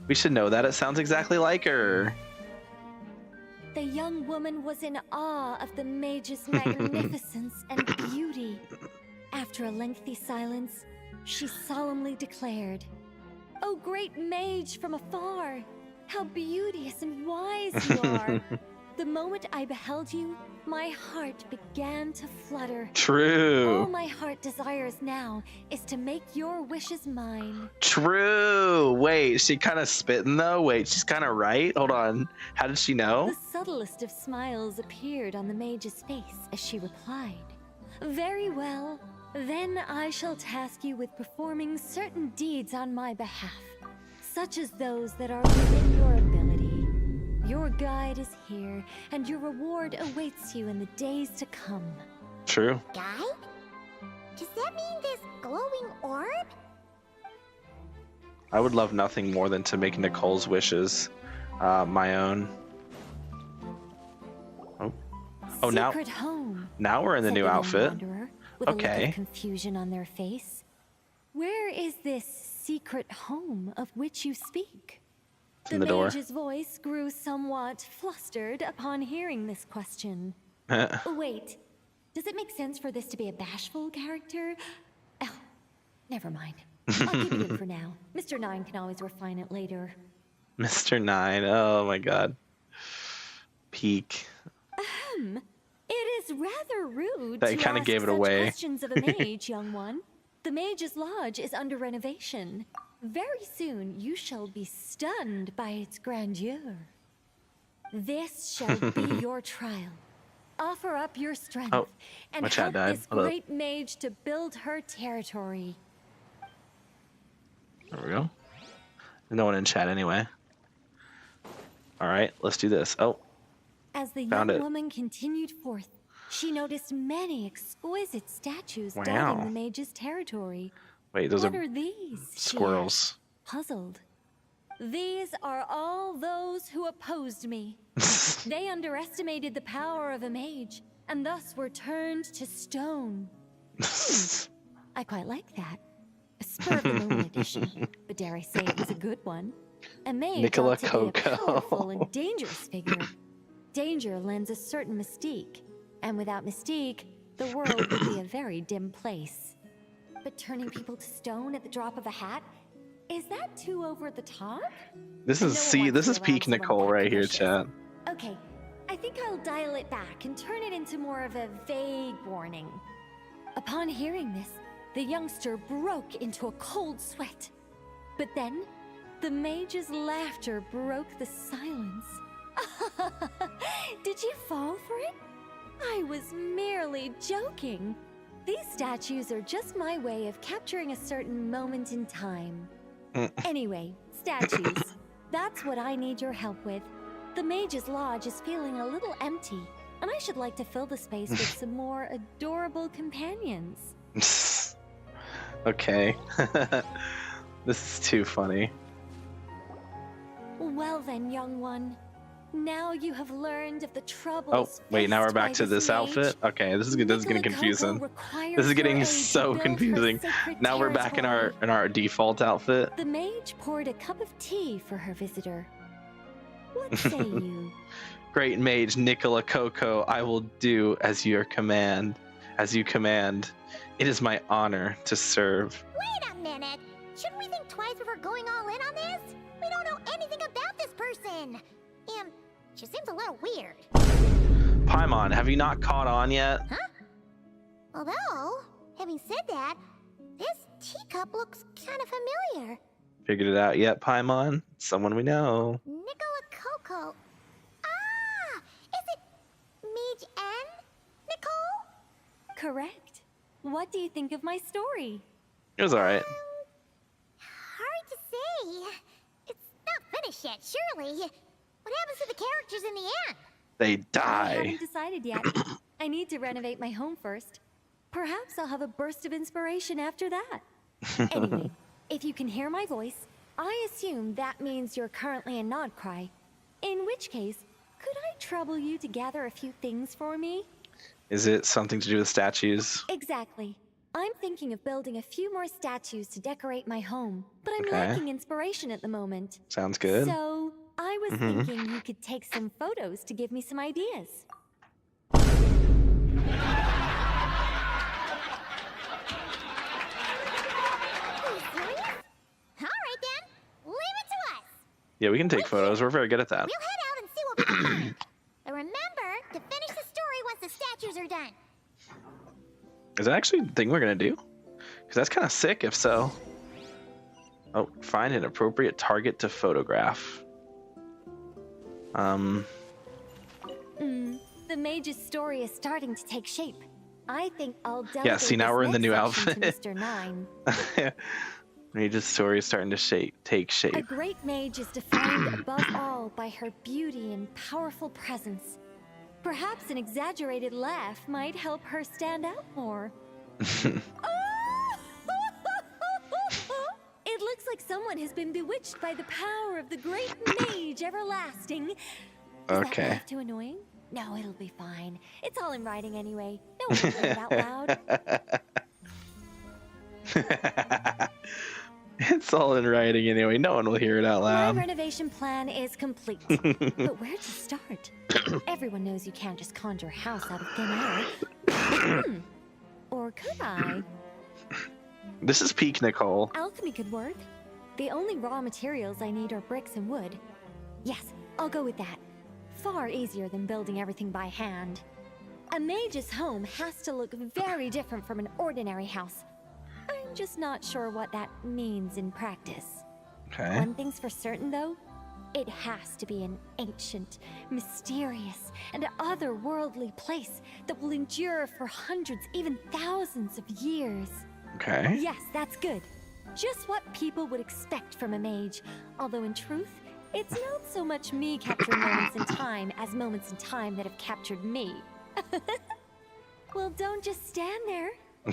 We should know that. It sounds exactly like her. The young woman was in awe of the mage's magnificence and beauty. After a lengthy silence, she solemnly declared, "O great mage from afar, how beauteous and wise you are! The moment I beheld you, my heart began to flutter. True. All my heart desires now is to make your wishes mine." True. Wait, she kind of spitting though? Wait, she's kind of right? Hold on. How did she know? The subtlest of smiles appeared on the mage's face as she replied, "Very well. Then I shall task you with performing certain deeds on my behalf, such as those that are within your ability. Your guide is here, and your reward awaits you in the days to come." True. Guide? Does that mean this glowing orb? I would love nothing more than to make Nicole's wishes my own. Oh, now, Secret home, now we're in the said new young outfit. wanderer, with a look Okay. of confusion on their face. "Where is this secret home of which you speak?" It's in the door. mage's voice grew somewhat flustered upon hearing this question. Wait, does it make sense for this to be a bashful character? Oh, never mind. I'll keep it in for now. Mr. Nine can always refine it later. Mr. Nine. Oh my god. Peak. It is rather rude That to kinda ask gave it such away. questions of a mage, young one. The mage's lodge is under renovation. Very soon you shall be stunned by its grandeur. This shall be your trial. Offer up your strength Oh, and my chat help died. this Hold up. great mage to build her territory. There we go. There's no one in chat anyway. Alright, let's do this. Oh, As the Found young it. woman continued forth, she noticed many exquisite statues Wow. dotting the mage's territory. wait, those What are are these? she squirrels. asked, puzzled. "These are all those who opposed me. They underestimated the power of a mage, and thus were turned to stone." I quite like that. A spur of the moment edition, but dare I say it was a good one. A mage Nicola ought to be a Coco. powerful and dangerous figure. Danger lends a certain mystique, and without mystique, the world would be a very dim place. But turning people to stone at the drop of a hat, is that too over the top? This is No one wants this to is be around peak someone Nicole that right here, vicious. chat. Okay, I think I'll dial it back and turn it into more of a vague warning. Upon hearing this, the youngster broke into a cold sweat. But then, the mage's laughter broke the silence. Did you fall for it? I was merely joking. These statues are just my way of capturing a certain moment in time. Anyway, statues. That's what I need your help with. The Mage's Lodge is feeling a little empty, and I should like to fill the space with some more adorable companions. Okay. This is too funny. Well then, young one. Now you have learned of the troubles. Oh, wait, now we're back to this outfit? Okay, this is getting confusing. This is getting so confusing. Now we're back in our default outfit. The mage poured a cup of tea for her visitor. What say you? Great mage Nicola Coco, I will do as you command. It is my honor to serve. Wait a minute! Shouldn't we think twice before going all in on this? We don't know anything about this person! And she seems a little weird. Paimon, have you not caught on yet? Huh? Although, having said that, this teacup looks kind of familiar. Figured it out yet, Paimon? Someone we know. Nicola Coco. Ah! Is it Mage N? Nicole? Correct. What do you think of my story? It was alright. Hard to say. It's not finished yet, surely. What happens to the characters in the end? They I die. haven't decided yet. I need to renovate my home first. Perhaps I'll have a burst of inspiration after that. Anyway, if you can hear my voice, I assume that means you're currently in Nodcry. In which case, could I trouble you to gather a few things for me? Is it something to do with statues? Exactly. I'm thinking of building a few more statues to decorate my home, but I'm Okay. lacking inspiration at the moment. Sounds good. So, I was Mhm. thinking you could take some photos to give me some ideas. Alright then, leave it to us. Yeah, we can take photos. We're very good at that. We'll head out and see what we can find. But remember to finish the story once the statues are done. Is that actually the thing we're gonna do? Because that's kind of sick if so. Oh, find an appropriate target to photograph. The mage's story is starting to take shape. I think I'll delegate Yeah, see, now this we're in the next new section outfit. to Mr. Nine. Mage's story is starting to take shape. A great mage is defined above all by her beauty and powerful presence. Perhaps an exaggerated laugh might help her stand out more. It looks like someone has been bewitched by the power of the great mage everlasting. Is that Okay. laugh too annoying? No, it'll be fine. It's all in writing anyway. No one will hear it out loud. It's all in writing anyway. No one will hear it out My loud. renovation plan is complete. But where to start? Everyone knows you can't just conjure a house out of thin air. Or could I? This is peak Nicole. Alchemy could work. The only raw materials I need are bricks and wood. Yes, I'll go with that. Far easier than building everything by hand. A mage's home has to look very different from an ordinary house. I'm just not sure what that means in practice. Okay. One thing's for certain, though. It has to be an ancient, mysterious, and otherworldly place that will endure for hundreds, even thousands of years. Okay. Yes, that's good. Just what people would expect from a mage. Although in truth, it's not so much me capturing moments in time as moments in time that have captured me. Well, don't just stand there. Go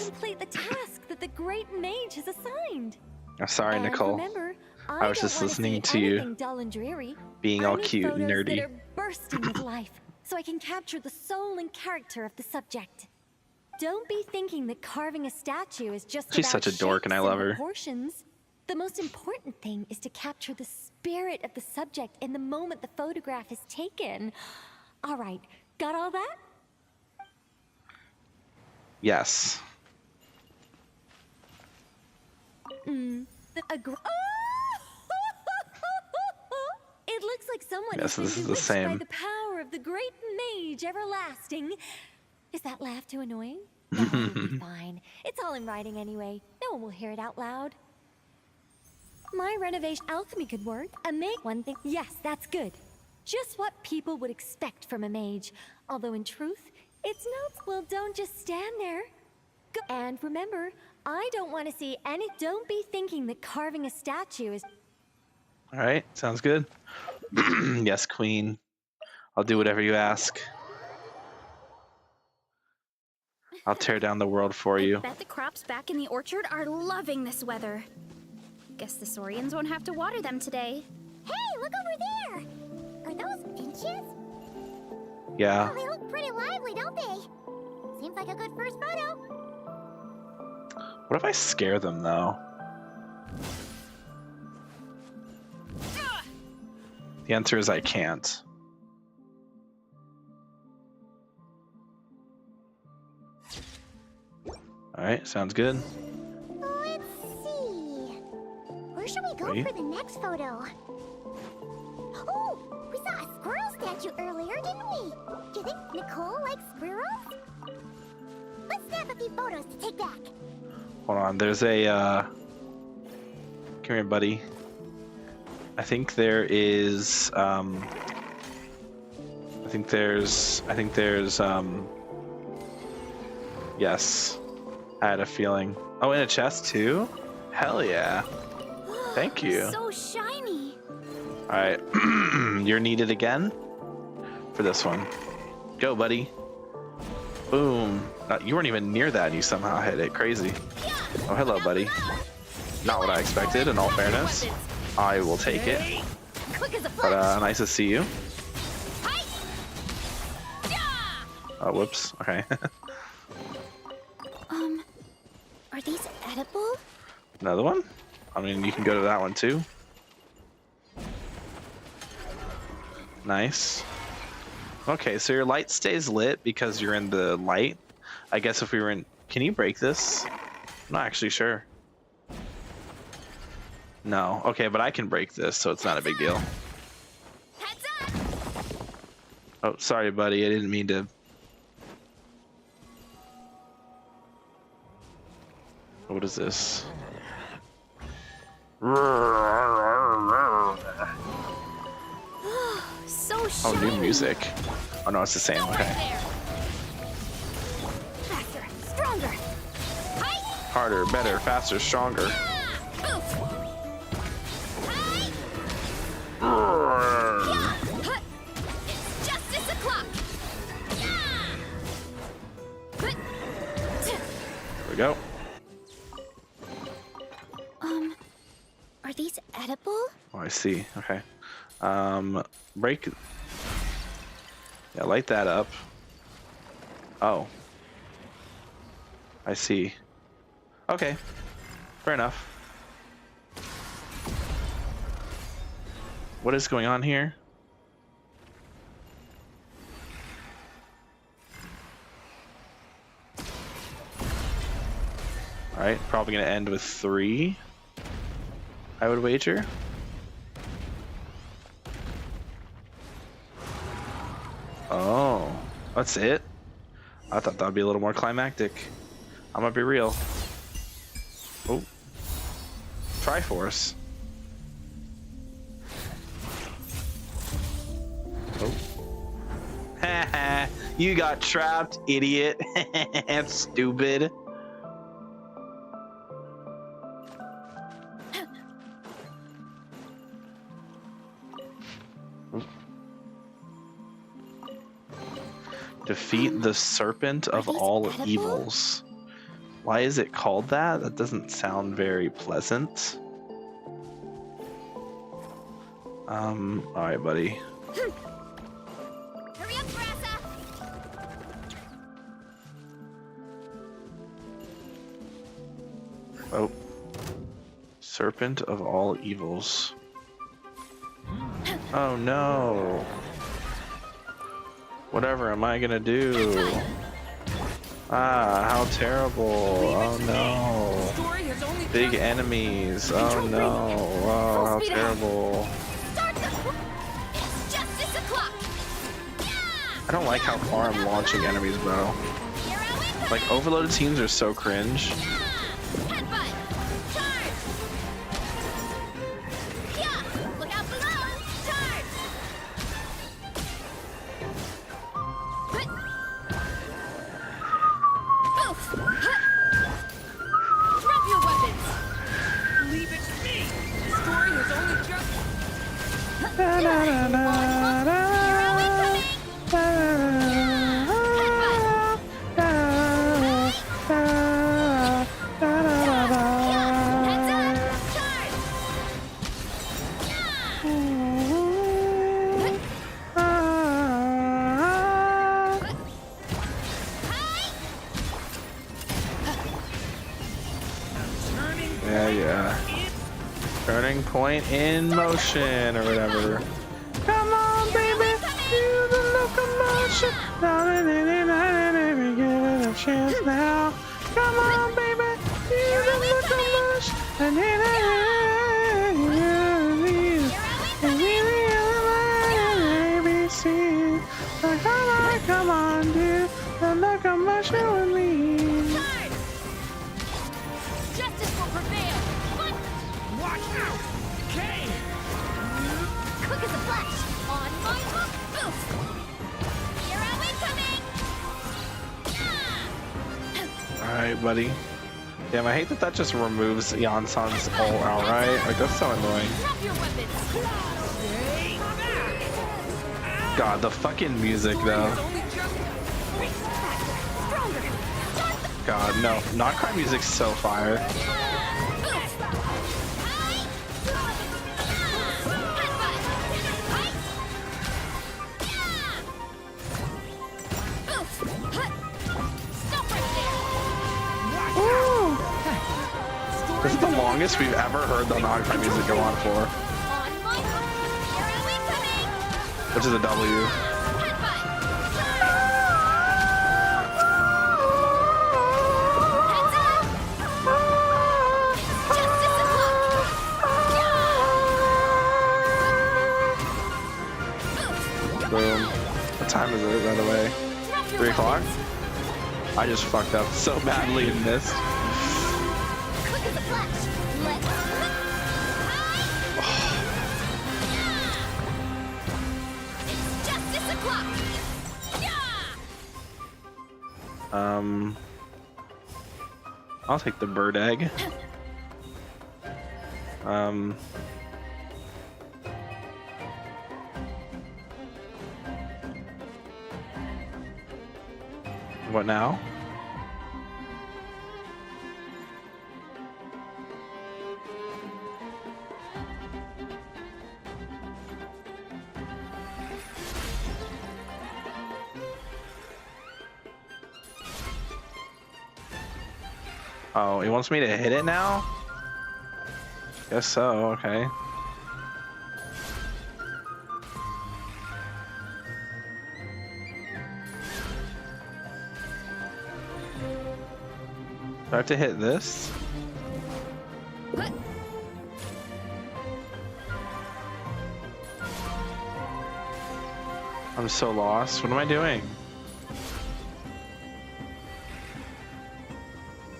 complete the task that the great mage has assigned. I'm sorry, And Nicole. remember, I was don't just wanna listening see to you anything dull and dreary. being I all need cute and photos nerdy. that are bursting with life, so I can capture the soul and character of the subject. Don't be thinking that carving a statue is just She's about such a dork and I shapes love her. proportions. The most important thing is to capture the spirit of the subject in the moment the photograph is taken. All right, got all that? Yes. It looks like someone Yes, has been this is the bewitched by same. the power of the great mage everlasting. Is that laugh too annoying? No, it'll be fine. It's all in writing anyway. No one will hear it out loud. My renovation alchemy could work. A mage, one thing. Yes, that's good. Just what people would expect from a mage. Although in truth, it's not. Well, don't just stand there. Go. And remember, I don't want to see any. Don't be thinking that carving a statue is. All right, sounds good. Yes, Queen. I'll do whatever you ask. I'll tear down the world for you. Bet the crops back in the orchard are loving this weather. Guess the Saurians won't have to water them today. Hey, look over there! Are those finches? Yeah. Oh, they look pretty lively, don't they? Seems like a good first photo. What if I scare them, though? The answer is I can't. Alright, sounds good. Let's see. Where should we go for the next photo? Oh, we saw a squirrel statue earlier, didn't we? Do you think Nicole likes squirrels? Let's snap a few photos to take back. Hold on, there's a, come here, buddy. I think there is, yes. I had a feeling. Oh, in a chest too? Hell yeah. Thank you. So shiny. Alright, you're needed again for this one. Go, buddy. Boom. You weren't even near that and you somehow hit it. Crazy. Oh, hello, buddy. Not what I expected, in all fairness. I will take it. But, nice to see you. Oh, whoops. Okay. Are these edible? Another one? I mean, you can go to that one too. Nice. Okay, so your light stays lit because you're in the light. I guess if we were in... Can you break this? I'm not actually sure. No. Okay, but I can break this, so it's not a big deal. Oh, sorry, buddy. I didn't mean to... What is this? So Oh, new music. Oh no, it's the same. Okay. Faster, stronger. Harder, better, faster, stronger. It's justice o'clock. There we go. Are these edible? Oh, I see. Okay. Break. Yeah, light that up. Oh. I see. Okay. Fair enough. What is going on here? Alright, probably gonna end with 3. I would wager. Oh, that's it? I thought that would be a little more climactic. I'm gonna be real. Oh. Triforce. Oh. Haha, you got trapped, idiot. Stupid. Defeat the serpent of all evils. Why is it called that? That doesn't sound very pleasant. Alright, buddy. Hurry up, Brassa. Oh. Serpent of all evils. Oh no. Whatever am I gonna do? Ah, how terrible. Oh no. Big enemies. Oh no. Oh, how terrible. It's justice o'clock. I don't like how far I'm launching enemies, bro. Like, overloaded teams are so cringe. Yeah. Turning point in motion or whatever. Come on, baby, do the locomotion. Baby, give it a chance now. Come on, baby, do the locomotion. ABC. Come on, do the locomotion with me. Justice will prevail. Watch out! Kane! Quick as a flash. On my hook. Boost. Hero incoming. Alright, buddy. Damn, I hate that just removes Yansan's ult outright. Like, that's so annoying. Drop your weapons. God, the fucking music, though. God, no. Not Cry music's so fire. This is the longest we've ever heard the non-Cry music go on for. Which is a W. Boom. What time is it, by the way? 3 o'clock? I just fucked up so badly and missed. I'll take the bird egg. What now? Oh, he wants me to hit it now? Guess so, okay. Do I have to hit this? I'm so lost. What am I doing?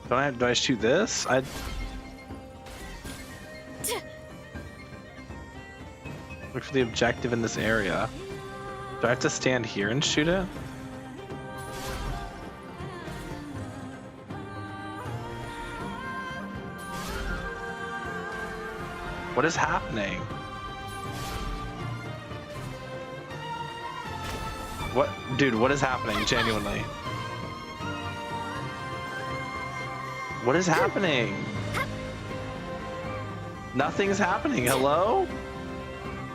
Do I shoot this? Look for the objective in this area. Do I have to stand here and shoot it? What is happening? What? Dude, what is happening? Genuinely. What is happening? Nothing's happening. Hello?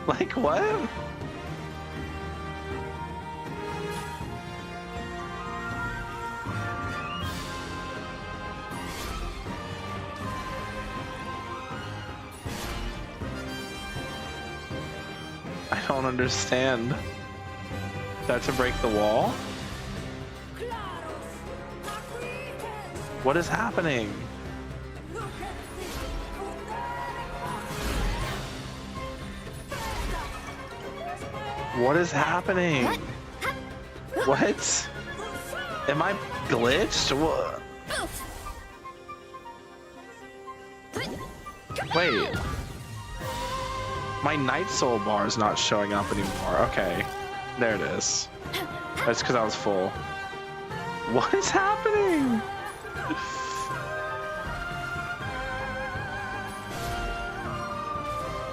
Like what? I don't understand. That to break the wall? What is happening? What is happening? What? Am I glitched? What? Wait. My Night Soul bar is not showing up anymore. Okay. There it is. That's because I was full. What is happening?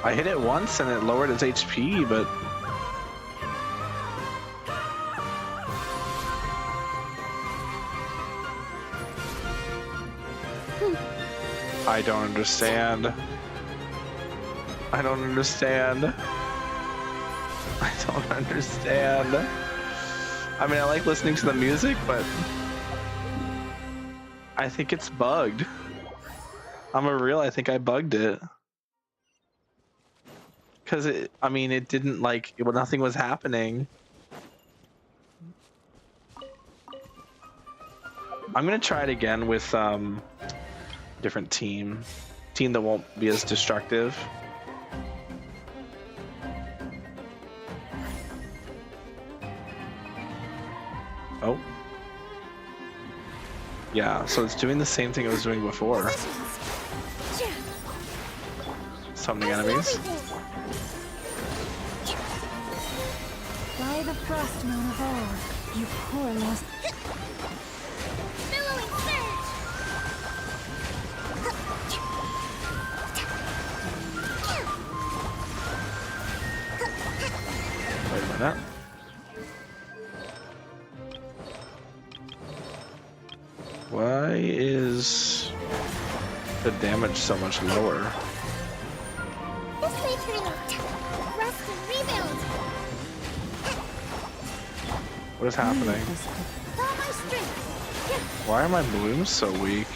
I hit it once and it lowered its HP, but... I don't understand. I don't understand. I don't understand. I mean, I like listening to the music, but I think it's bugged. I think I bugged it. Because I mean, it didn't like, nothing was happening. I'm gonna try it again with different team that won't be as destructive. Oh. Yeah, so it's doing the same thing it was doing before. Summoning enemies. By the frost moon of all, you poor lost. Wait a minute. Why is the damage so much lower? This way, Trina. Rest and rebuild. What is happening? Follow my strength. Why are my blooms so weak?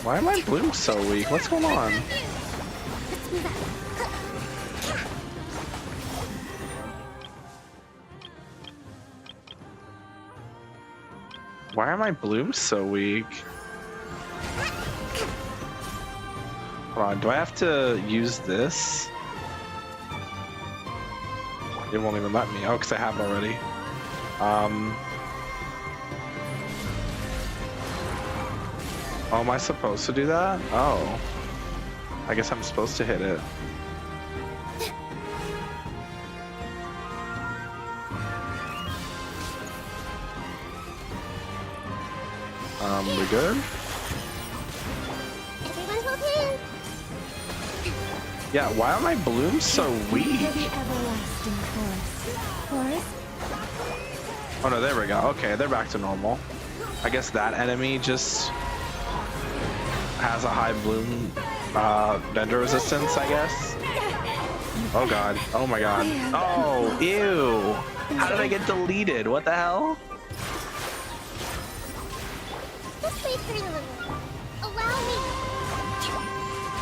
Why are my blooms so weak? What's going on? Let's move out. Why are my blooms so weak? Hold on, do I have to use this? It won't even let me. Oh, because I have it already. Oh, am I supposed to do that? Oh. I guess I'm supposed to hit it. We good? Everyone hold hands. Yeah, why are my blooms so weak? Everlasting forest. Oh no, there we go. Okay, they're back to normal. I guess that enemy just has a high bloom bender resistance, I guess. Oh god. Oh my god. Oh, ew. How did I get deleted? What the hell? This way, Trina. Allow me.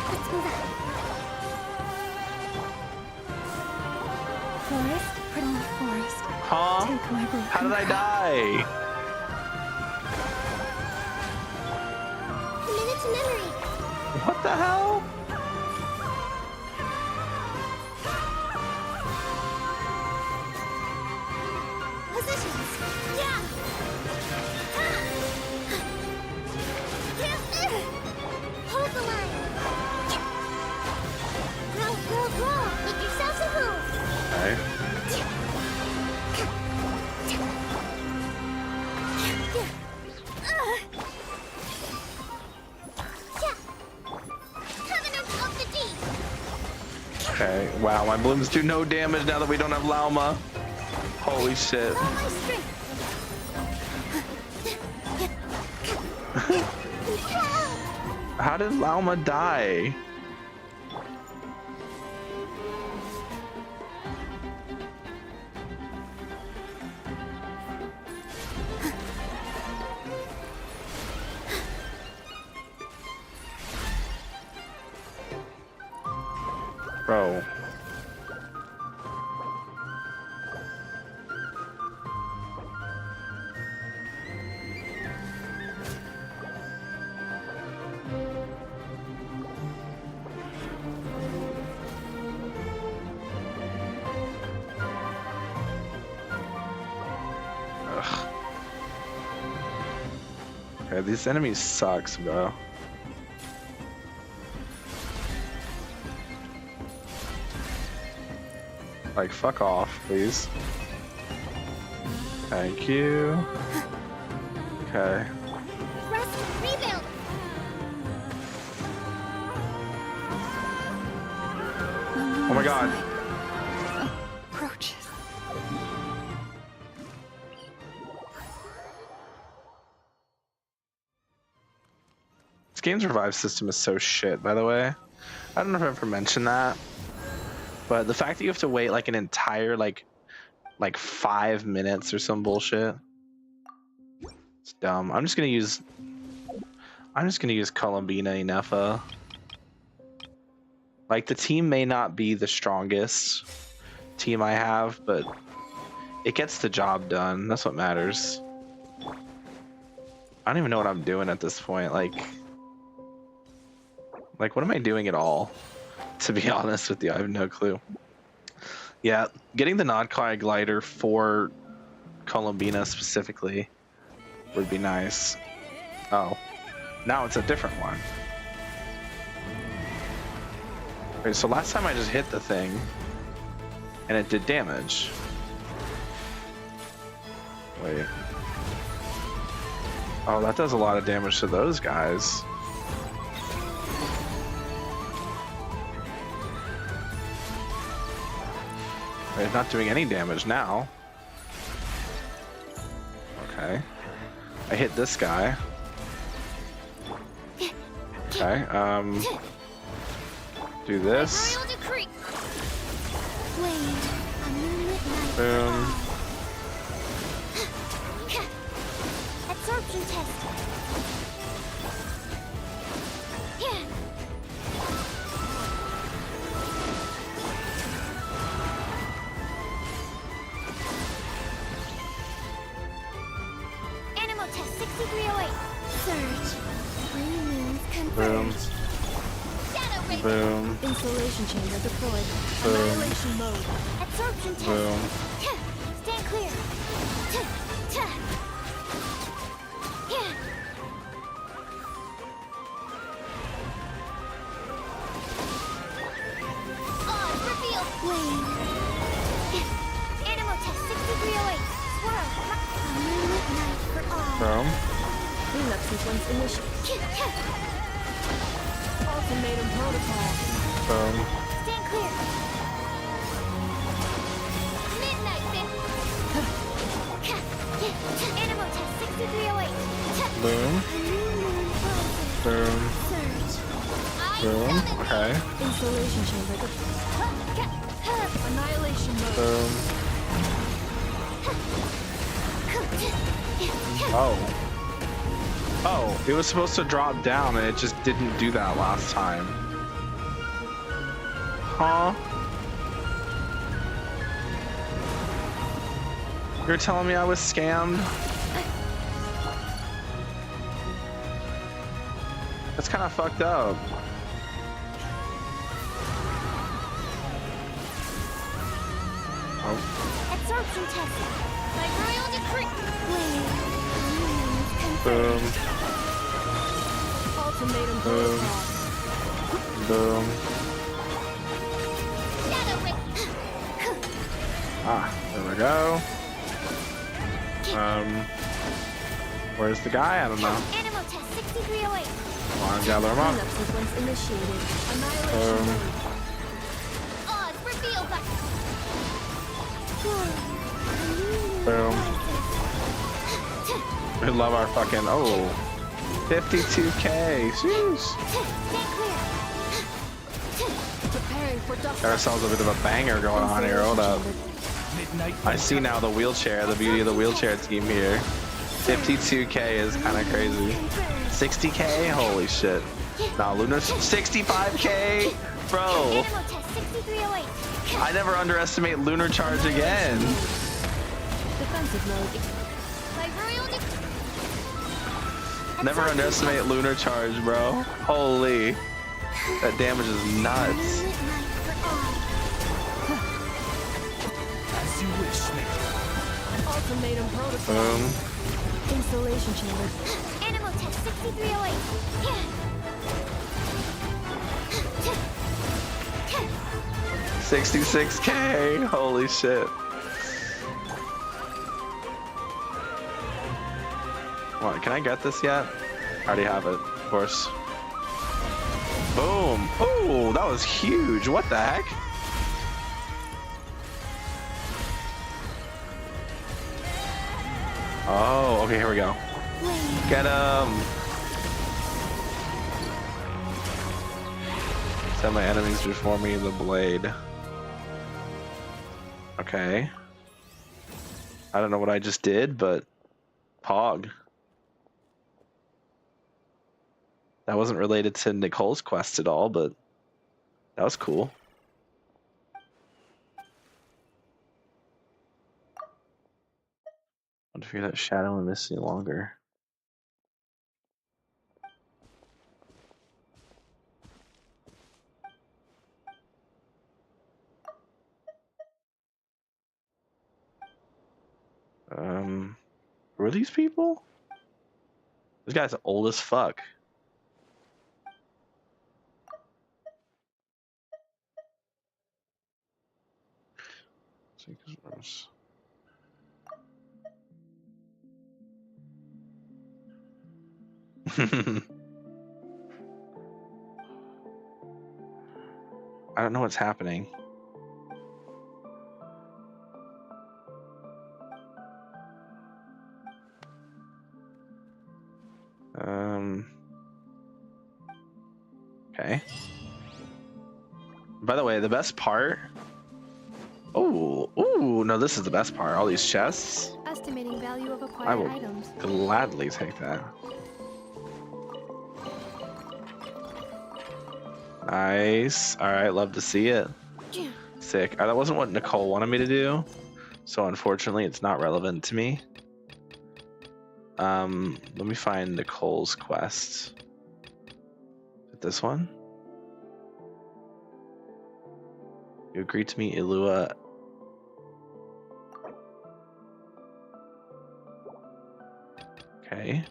Let's move out. Forest, pretty forest. Huh? Take my broken How did I die? Commit it to memory. What the hell? Positions. Yeah. Hold the line. Grow, grow, grow. Make yourselves a home. Okay. Covenant of the Deep. Okay. Wow, my blooms do no damage now that we don't have Lauma. Holy shit. Follow my strength. How did Lauma die? Bro. Okay, these enemies sucks, bro. Like, fuck off, please. Thank you. Okay. Rest, rebuild. Oh my god. Approaches. This game's revive system is so shit, by the way. I don't know if I've ever mentioned that, but the fact that you have to wait like an entire like 5 minutes or some bullshit, it's dumb. I'm just gonna use Columbina Inefa. Like, the team may not be the strongest team I have, but it gets the job done. That's what matters. I don't even know what I'm doing at this point. Like what am I doing at all? To be honest with you, I have no clue. Yeah, getting the Nodcry glider for Columbina specifically would be nice. Oh, now it's a different one. Okay, so last time I just hit the thing and it did damage. Wait. Oh, that does a lot of damage to those guys. It's not doing any damage now. Okay. I hit this guy. Okay, do this. Boom. Absorption test. Animal test 6308. Surge. 3 moons confirmed. Boom. Installation chamber deployed. Boom. Annihilation mode. Absorption test. Boom. Stand clear. Reveal. Wayne. Animal test 6308. Swirl. A moonlit night for all. Boom. Cleanup sequence initiated. Ultimatum protocol. Boom. Stand clear. Midnight then. Animal test 6308. Boom. Boom. Boom. Okay. Installation chamber deployed. Annihilation mode. Boom. Oh. Oh, it was supposed to drop down and it just didn't do that last time. Huh? You're telling me I was scammed? That's kind of fucked up. Oh. Absorption test. By royal decree. Boom. Ultimatum Boom. protocol. Boom. Ah, there we go. Where's the guy? I don't know. Animal test 6308. Come on, gather him up. Cleanup sequence initiated. Annihilation Boom. mode. Oz reveal button. Boom. We love our fucking 52K. Sheesh. Preparing for dust. Got ourselves a bit of a banger going on here. Hold up. I see now the wheelchair, the beauty of the wheelchair team here. 52K is kind of crazy. 60K? Holy shit. Nah, Lunar 65K? Bro. Animal test 6308. I never underestimate Lunar Charge again. Defensive mode. By royal decree. Never underestimate Lunar Charge, bro. Holy. That damage is nuts. As you wish, Nick. Ultimatum protocol. Boom. Installation chamber. Dynamo test 6308. 66K. Holy shit. What, can I get this yet? I already have it, of course. Boom. Oh, that was huge. What the heck? Oh, okay, here we go. Get him. Set my enemies before me the blade. Okay. I don't know what I just did, but Pog. That wasn't related to Nicole's quest at all, but that was cool. I want to figure that Shadow and Misty longer. Who are these people? This guy's old as fuck. I don't know what's happening. Okay. By the way, the best part. Oh, no, this is the best part. All these chests. Estimating value of I acquired will items. gladly take that. Nice. All right, love to see it. Sick. That wasn't what Nicole wanted me to do, so unfortunately, it's not relevant to me. Let me find Nicole's quest. Is it this one? You agreed to meet Ilua. Okay.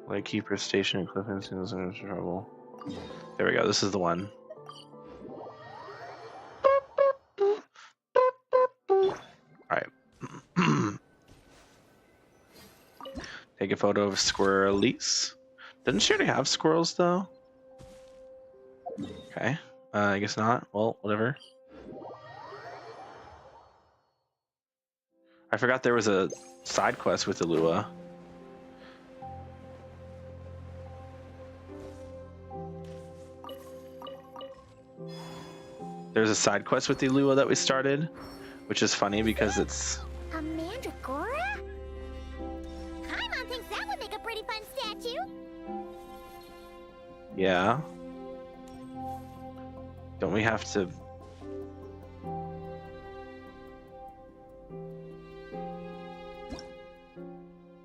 Lightkeeper station and Clifton seems in trouble. There we go. This is the one. Alright. Take a photo of Squirrelies. Didn't she already have squirrels though? Okay. I guess not. Well, whatever. I forgot there was a side quest with Ilua. There's a side quest with Ilua that we started, which is funny because it's... A mandragora? Paimon thinks that would make a pretty fun statue. Yeah. Don't we have to...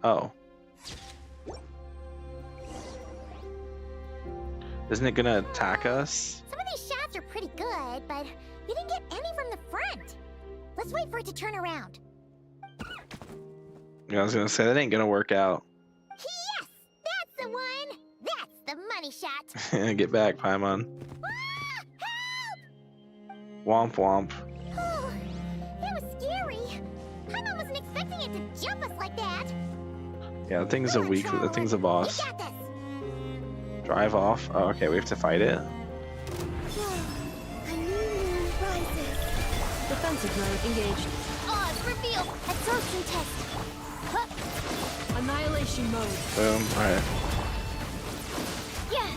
Oh. Isn't it gonna attack us? Some of these shots are pretty good, but we didn't get any from the front. Let's wait for it to turn around. Yeah, I was gonna say, that ain't gonna work out. Yes! That's the one! That's the money shot! Get back, Paimon. Womp womp. Oh, that was scary. Paimon wasn't expecting it to jump us like that. Yeah, the thing's a weak, the thing's a boss. Drive off. Oh, okay, we have to fight it. Defensive mode engaged. Odds revealed. Absorption test. Huh. Annihilation mode. Boom. Alright. Yeah.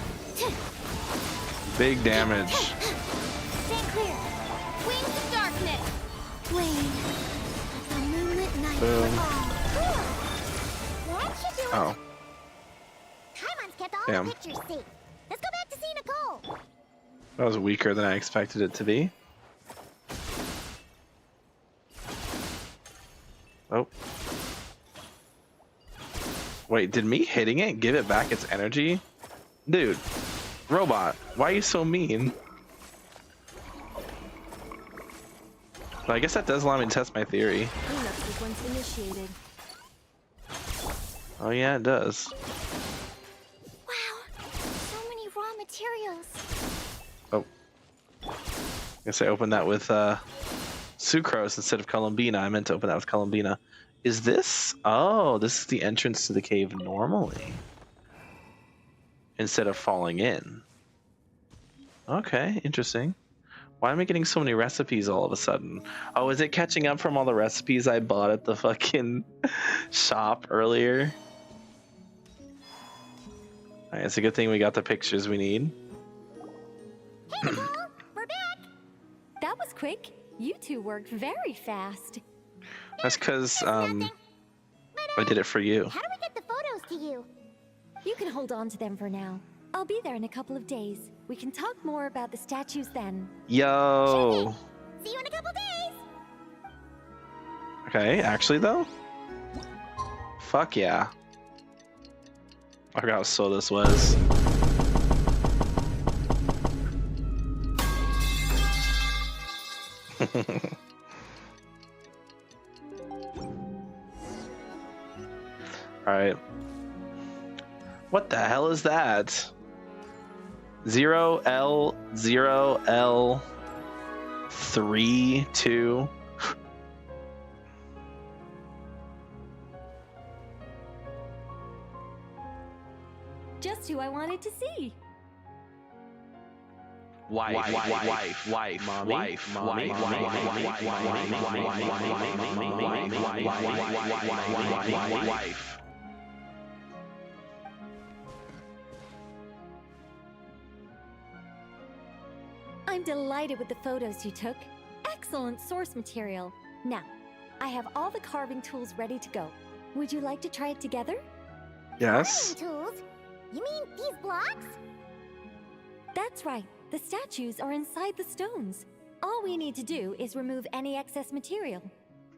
Big damage. Stand clear. Wings of darkness. Wayne. A moonlit night Boom. for all. That should do it. Oh. Paimon's kept all Damn. the pictures safe. Let's go back to see Nicole. That was weaker than I expected it to be. Oh. Wait, did me hitting it give it back its energy? Dude, robot, why are you so mean? But I guess that does allow me to test my theory. Cleanup sequence initiated. Oh yeah, it does. Wow, so many raw materials. Oh. Guess I opened that with Sucrose instead of Columbina. I meant to open that with Columbina. Is this? Oh, this is the entrance to the cave normally. Instead of falling in. Okay, interesting. Why am I getting so many recipes all of a sudden? Oh, is it catching up from all the recipes I bought at the fucking shop earlier? Alright, it's a good thing we got the pictures we need. Hey, Nicole, we're back. That was quick. You two worked very fast. That's because I did it for you. How do we get the photos to you? You can hold on to them for now. I'll be there in a couple of days. We can talk more about the statues then. Yo. See you in a couple days. Okay, actually though? Fuck yeah. I forgot how slow this was. Alright. What the hell is that? 0L0L32. Just who I wanted to see. Wife. I'm delighted with the photos you took. Excellent source material. Now, I have all the carving tools ready to go. Would you like to try it together? Yes. Tools? You mean these blocks? That's right. The statues are inside the stones. All we need to do is remove any excess material.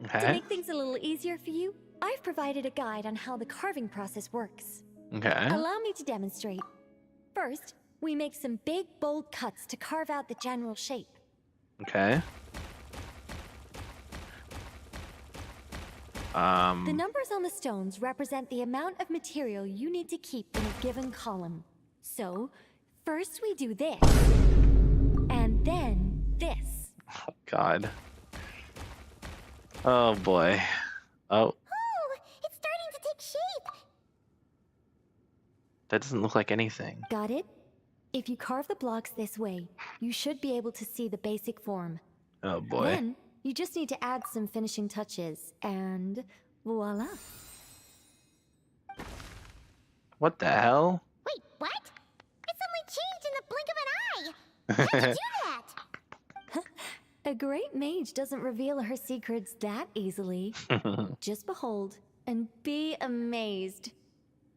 Okay. To make things a little easier for you, I've provided a guide on how the carving process works. Okay. Allow me to demonstrate. First, we make some big, bold cuts to carve out the general shape. Okay. The numbers on the stones represent the amount of material you need to keep in a given column. So, first we do this, and then this. Oh, God. Oh, boy. Oh. Oh, it's starting to take shape. That doesn't look like anything. Got it? If you carve the blocks this way, you should be able to see the basic form. Oh, boy. Then, you just need to add some finishing touches, and voila. What the hell? Wait, what? It suddenly changed in the blink of an eye. How'd you do that? A great mage doesn't reveal her secrets that easily. Just behold and be amazed.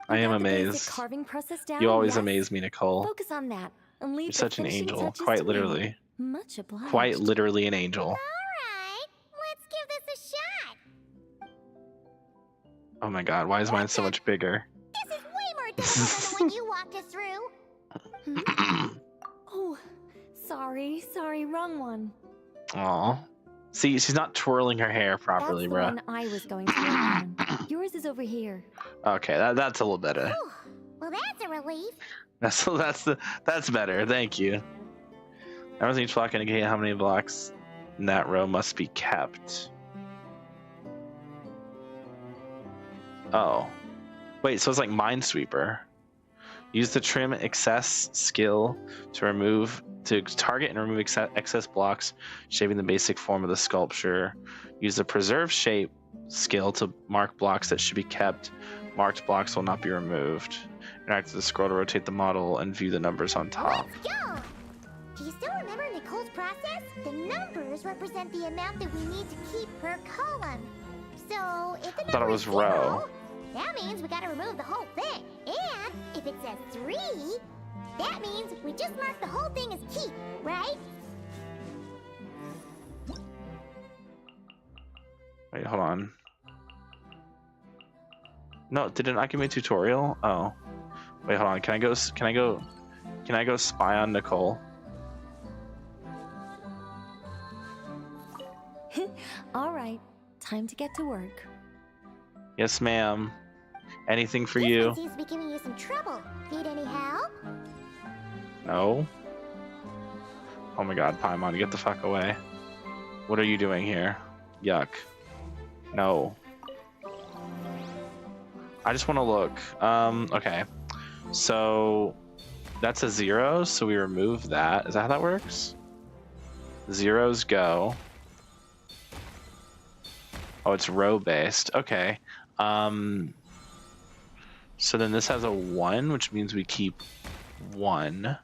I am Got the basic amazed. Carving process down? You always Yes. amaze me, Nicole. Focus on that and leave You're the such an finishing angel. touches Quite to me. literally. Much obliged. Quite literally an angel. Alright, let's give this a shot. Oh my god, why is mine so much bigger? This is way more difficult than the one you walked us through. Oh, sorry, wrong one. Aw. See, she's not twirling her hair properly, That's the bruh. one I was going to work on. Yours is over here. Okay, that's a little better. Well, that's a relief. That's better. Thank you. That was each block indicate how many blocks in that row must be kept. Oh. Wait, so it's like Minesweeper. Use the trim excess skill to target and remove excess blocks, shaping the basic form of the sculpture. Use the preserve shape skill to mark blocks that should be kept. Marked blocks will not be removed. Interact with the scroll to rotate the model and view the numbers on top. Let's go. Do you still remember Nicole's process? The numbers represent the amount that we need to keep per column. So if the I thought it number was is row. 0, that means we gotta remove the whole thing. And if it says 3, that means we just mark the whole thing as keep, right? Wait, hold on. No, did it not give me a tutorial? Oh. Wait, hold on. Can I go spy on Nicole? All right, time to get to work. Yes, ma'am. Anything for This you? one seems to be giving you some trouble. Need any help? No. Oh my god, Paimon, get the fuck away. What are you doing here? Yuck. No. I just want to look. Okay. So that's a 0, so we remove that. Is that how that works? Zeros go. Oh, it's row based. Okay. So then this has a 1, which means we keep 1.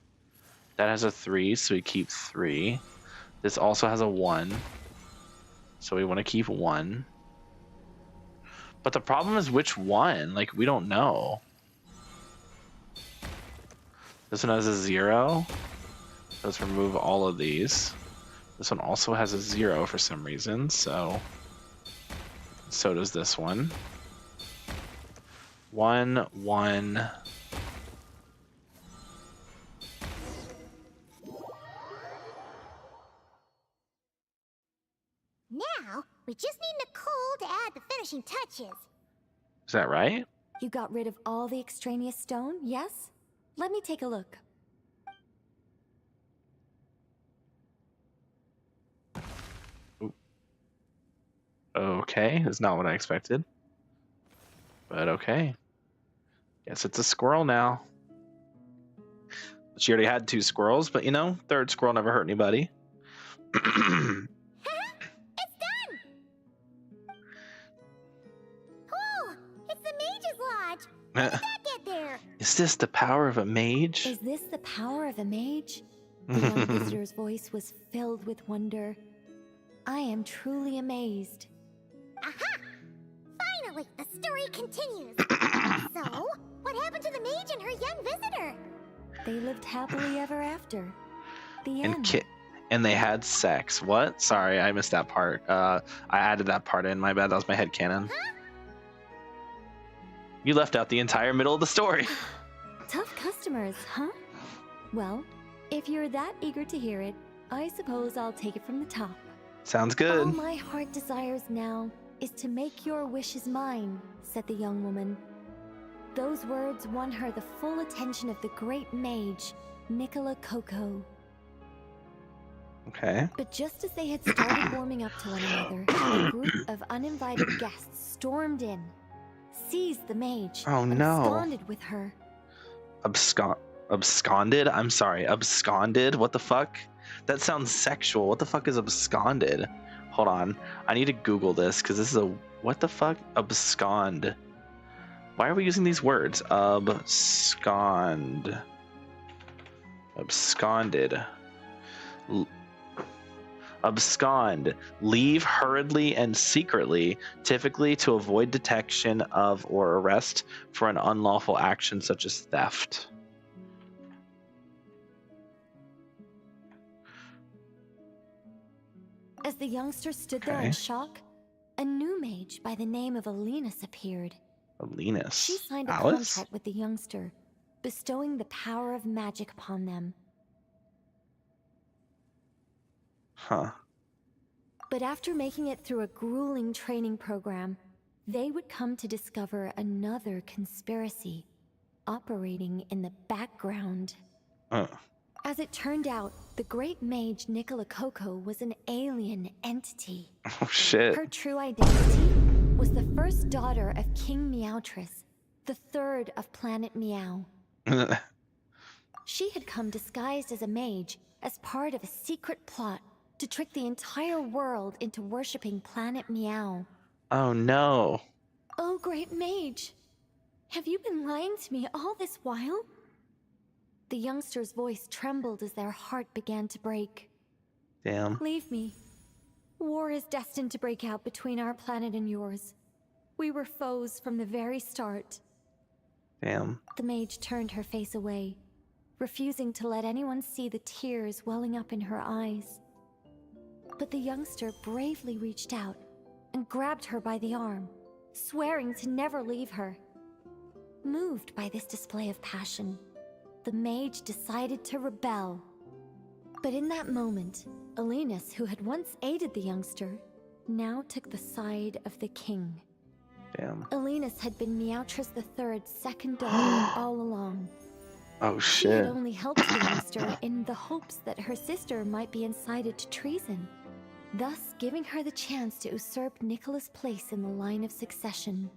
That has a 3, so we keep 3. This also has a 1, so we want to keep 1. But the problem is which one? Like, we don't know. This one has a 0. Let's remove all of these. This one also has a 0 for some reason, so does this one. 1, 1. Now, we just need Nicole to add the finishing touches. Is that right? You got rid of all the extraneous stone, yes? Let me take a look. Okay, that's not what I expected. But okay. Guess it's a squirrel now. She already had 2 squirrels, but you know, 3rd squirrel never hurt anybody. It's done! Oh, it's the Mage's Lodge! How did that get there? Is this the power of a mage? Is this the power of a mage? The young visitor's voice was filled with wonder. I am truly amazed. Aha! Finally, the story continues. So, what happened to the mage and her young visitor? They lived happily ever after. The end. And they had sex. What? Sorry, I missed that part. I added that part in. My bad. That was my headcanon. Huh? You left out the entire middle of the story. Tough customers, huh? Well, if you're that eager to hear it, I suppose I'll take it from the top. Sounds good. All my heart desires now is to make your wishes mine, said the young woman. Those words won her the full attention of the great mage, Nicola Coco. Okay. But just as they had started warming up to one another, a group of uninvited guests stormed in, seized the mage, Oh, and no. absconded with her. Absconded? I'm sorry. Absconded? What the fuck? That sounds sexual. What the fuck is absconded? Hold on. I need to Google this because this is a... What the fuck? Abscond. Why are we using these words? Abscond. Absconded. Abscond. Leave hurriedly and secretly, typically to avoid detection of or arrest for an unlawful action such as theft. As the youngster stood there in shock, a new mage by the name of Alinus appeared. Alinus. She signed a Alice? contract with the youngster, bestowing the power of magic upon them. Huh. But after making it through a grueling training program, they would come to discover another conspiracy operating in the background. As it turned out, the great mage Nicola Coco was an alien entity. Oh shit. Her true identity was the first daughter of King Meowtress, the 3rd of Planet Meow. She had come disguised as a mage as part of a secret plot to trick the entire world into worshipping Planet Meow. Oh no. Oh, great mage! Have you been lying to me all this while? The youngster's voice trembled as their heart began to break. Damn. Leave me. War is destined to break out between our planet and yours. We were foes from the very start. Damn. The mage turned her face away, refusing to let anyone see the tears welling up in her eyes. But the youngster bravely reached out and grabbed her by the arm, swearing to never leave her. Moved by this display of passion, the mage decided to rebel. But in that moment, Alinus, who had once aided the youngster, now took the side of the king. Damn. Alenus had been Meowtrus III's second daughter all along. Oh She had shit. only helped the youngster in the hopes that her sister might be incited to treason, thus giving her the chance to usurp Nicholas' place in the line of succession.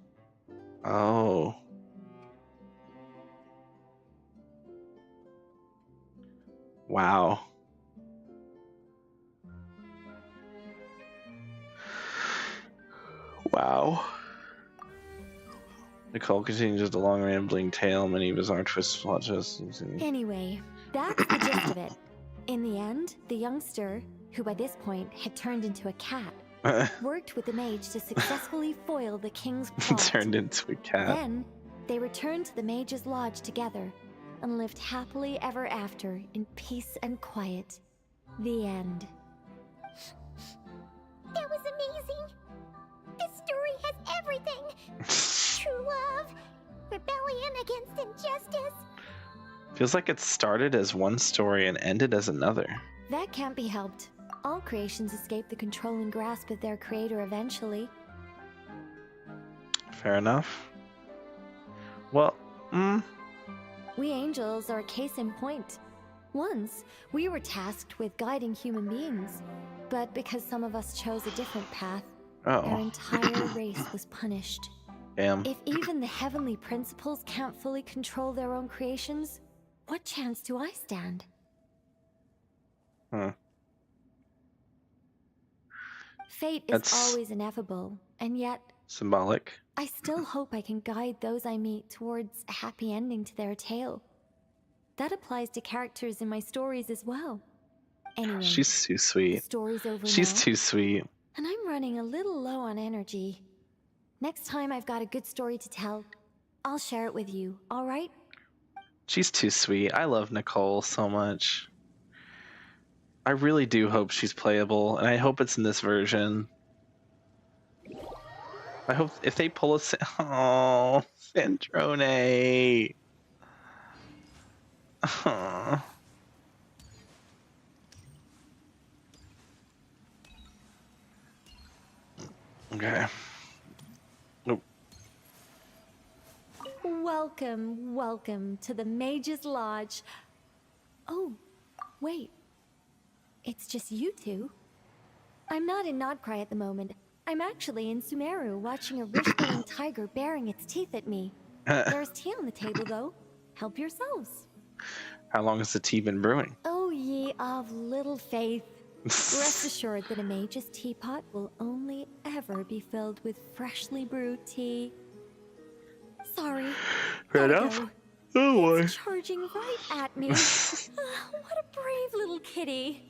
Oh. Wow. Wow. Nicole continues the long rambling tale, many bizarre twists, plot twists. Anyway, that's the gist of it. In the end, the youngster, who by this point had turned into a cat, worked with the mage to successfully foil the king's plot. Turned into a cat. Then, they returned to the mage's lodge together and lived happily ever after in peace and quiet. The end. That was amazing. This story has everything. True love, rebellion against injustice. Feels like it started as one story and ended as another. That can't be helped. All creations escape the controlling grasp of their creator eventually. Fair enough. Well, We angels are a case in point. Once, we were tasked with guiding human beings, but because some of us chose a different path, our entire race was punished. Damn. If even the heavenly principles can't fully control their own creations, what chance do I stand? Fate is always ineffable, and yet Symbolic. I still hope I can guide those I meet towards a happy ending to their tale. That applies to characters in my stories as well. Anyway, She's too sweet. story's over She's now, too sweet. and I'm running a little low on energy. Next time I've got a good story to tell, I'll share it with you, all right? She's too sweet. I love Nicole so much. I really do hope she's playable, and I hope it's in this version. I hope if they pull us. Oh, Centrone. Aw. Okay. Nope. Welcome, welcome to the Mage's Lodge. Oh, wait. It's just you two. I'm not in Nodcry at the moment. I'm actually in Sumeru watching a rich-looking tiger baring its teeth at me. There's tea on the table, though. Help yourselves. How long has the tea been brewing? Oh, ye of little faith. Rest assured that a mage's teapot will only ever be filled with freshly brewed tea. Sorry. Fair enough. Oh boy. It's charging right at me. What a brave little kitty.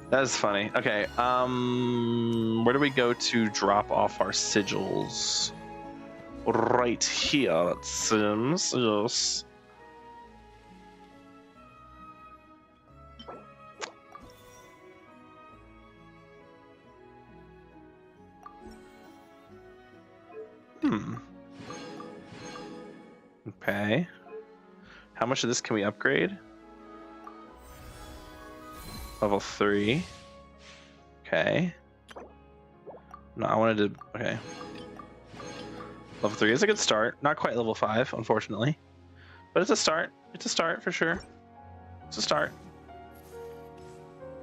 That is funny. Okay, where do we go to drop off our sigils? Right here, it seems. Yes. Okay. How much of this can we upgrade? Level 3. Okay. No, I wanted to. Okay. Level 3 is a good start. Not quite level 5, unfortunately. But it's a start. It's a start for sure. It's a start.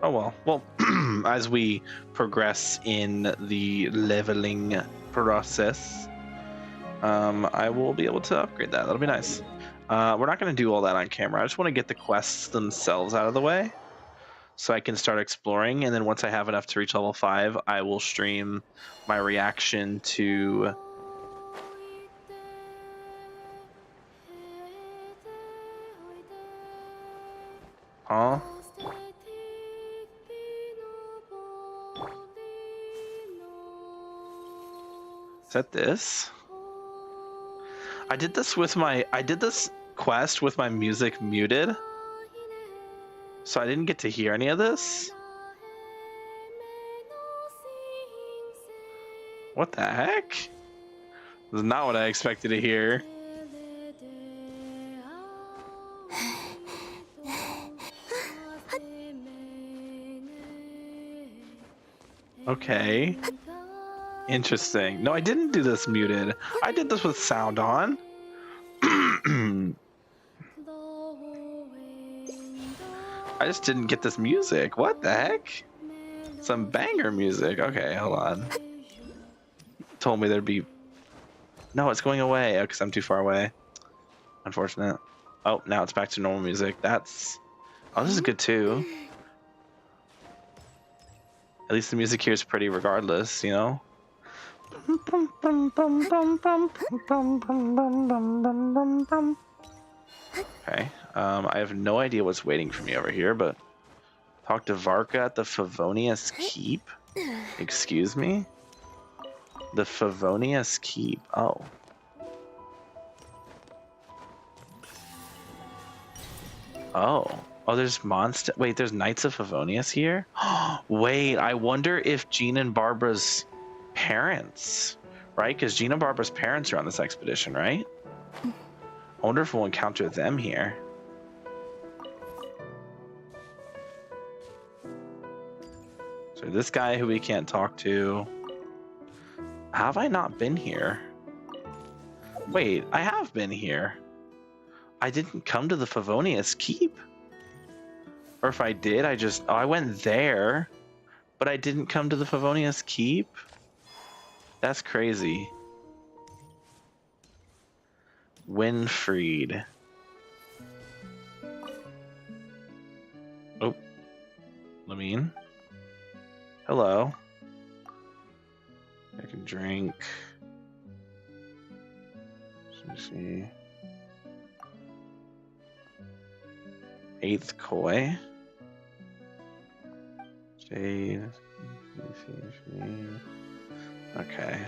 Oh well. Well, as we progress in the leveling process, I will be able to upgrade that. That'll be nice. We're not going to do all that on camera. I just want to get the quests themselves out of the way, so I can start exploring, and then once I have enough to reach level 5, I will stream my reaction to... Huh? Is that this? I did this quest with my music muted. So I didn't get to hear any of this. What the heck? This is not what I expected to hear. Okay. Interesting. No, I didn't do this muted. I did this with sound on. I just didn't get this music. What the heck? Some banger music. Okay, hold on. Told me there'd be... No, it's going away because I'm too far away. Unfortunate. Oh, now it's back to normal music. That's... Oh, this is good too. At least the music here is pretty regardless, you know? Okay, I have no idea what's waiting for me over here, but talk to Varka at the Favonius Keep? Excuse me? The Favonius Keep. Oh. Oh, there's monster. Wait, there's Knights of Favonius here? Wait, I wonder if Jean and Barbara's parents, right? Because Jean and Barbara's parents are on this expedition, right? I wonder if we'll encounter them here. So this guy who we can't talk to. Have I not been here? Wait, I have been here. I didn't come to the Favonius Keep. Or if I did, I went there, but I didn't come to the Favonius Keep. That's crazy. Winfried. Oh, Lamine. Hello. I can drink. Let me see. 8th Koi. Jade. Okay.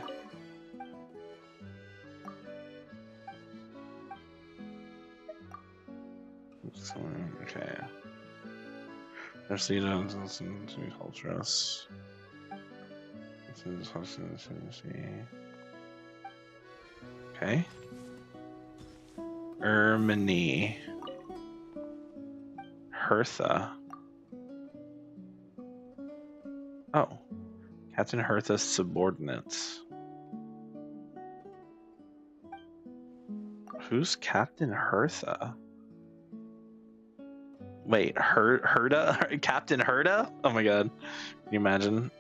Okay. Mercedes, listen to Ultras. Okay. Ermini. Hertha. Oh. Captain Hertha's subordinates. Who's Captain Hertha? Wait, Herta? Captain Herta? Oh my god. Can you imagine?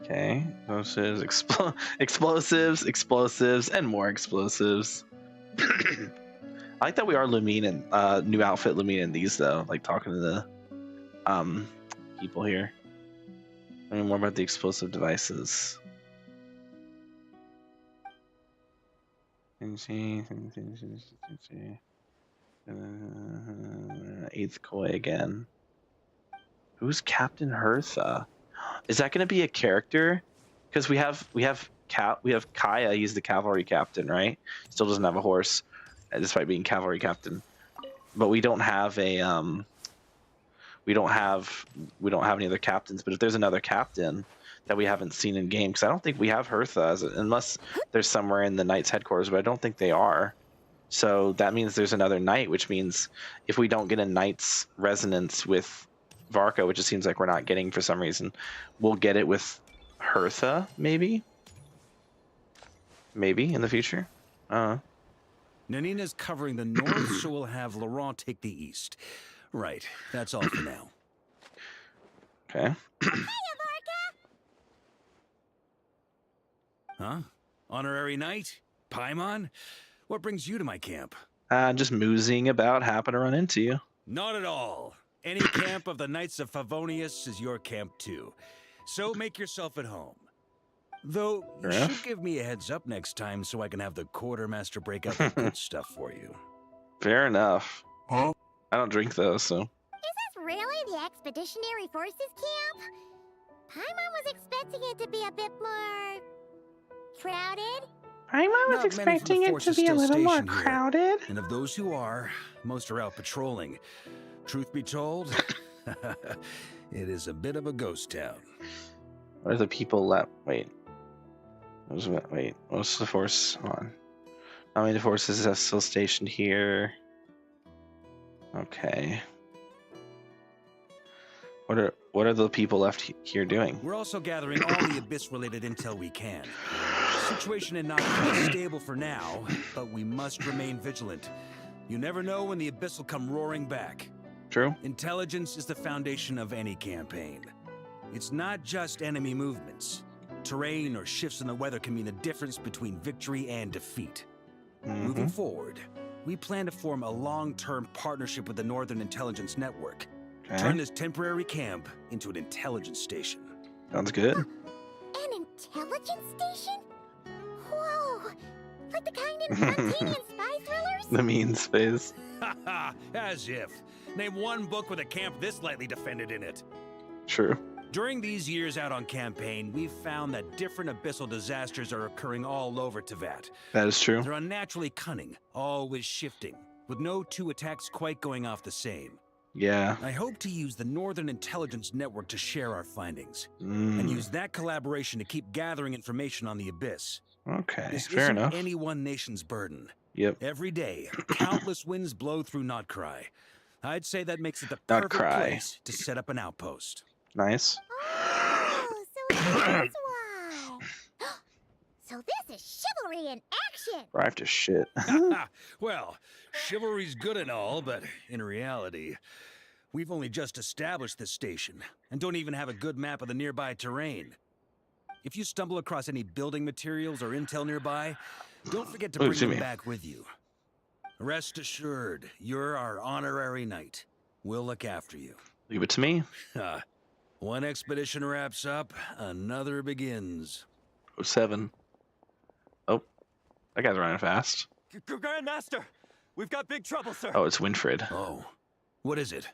Okay. Those is explosives, and more explosives. I like that we are Lumine and new outfit Lumine in these though, like talking to the people here. Learning more about the explosive devices. 8th Koi again. Who's Captain Hertha? Is that going to be a character? Because we have Kaya. He's the cavalry captain, right? Still doesn't have a horse, despite being cavalry captain. But we don't have a we don't have any other captains. But if there's another captain that we haven't seen in game, because I don't think we have Hertha, unless there's somewhere in the Knights headquarters, but I don't think they are. So that means there's another Knight, which means if we don't get a Knight's resonance with Varka, which it seems like we're not getting for some reason, we'll get it with Hertha, maybe in the future. Nanina's covering the north, so we'll have Laurent take the east. Right, that's all for now. Okay. Huh? Honorary Knight? Paimon? What brings you to my camp? Just moozing about, happen to run into you. Not at all. Any camp of the Knights of Favonius is your camp too. So make yourself at home. Though, you should give me a heads up next time so I can have the quartermaster break out the good stuff for you. Fair enough. Huh? I don't drink those, so. Is this really the Expeditionary Forces camp? Paimon was expecting it to be a bit more... crowded? Paimon was expecting it to be a little more crowded. And of those who are, most are out patrolling. Truth be told, it is a bit of a ghost town. What are the people left? Wait, what's the force on? How many forces are still stationed here? Okay. What are the people left here doing? We're also gathering all the Abyss-related intel we can. The situation in Nocturne is stable for now, but we must remain vigilant. You never know when the Abyss will come roaring back. True. Intelligence is the foundation of any campaign. It's not just enemy movements. Terrain or shifts in the weather can mean the difference between victory and defeat. Moving forward, we plan to form a long-term partnership with the Northern Intelligence Network. Turn this temporary camp into an intelligence station. Sounds good. An intelligence station? Whoa! Like the kind in Montanian spy thrillers? The mean space. Haha, as if. Name one book with a camp this lightly defended in it. True. During these years out on campaign, we've found that different abyssal disasters are occurring all over Teyvat. That is true. They're unnaturally cunning, always shifting, with no two attacks quite going off the same. Yeah. I hope to use the Northern Intelligence Network to share our findings, and use that collaboration to keep gathering information on the Abyss. Okay, This fair isn't enough. any one nation's burden. Yep. Every day, countless winds blow through Notcry. I'd say that makes it the Notcry. perfect place to set up an outpost. Nice. Oh, so that's why. So this is chivalry in action. Drive to shit. Well, chivalry's good and all, but in reality, we've only just established this station and don't even have a good map of the nearby terrain. If you stumble across any building materials or intel nearby, don't forget to bring them back with you. Rest assured, you're our honorary knight. We'll look after you. Leave it to me. One expedition wraps up, another begins. 07. Oh, that guy's running fast. Grandmaster! We've got big trouble, sir. Oh, it's Winfred. Oh, what is it?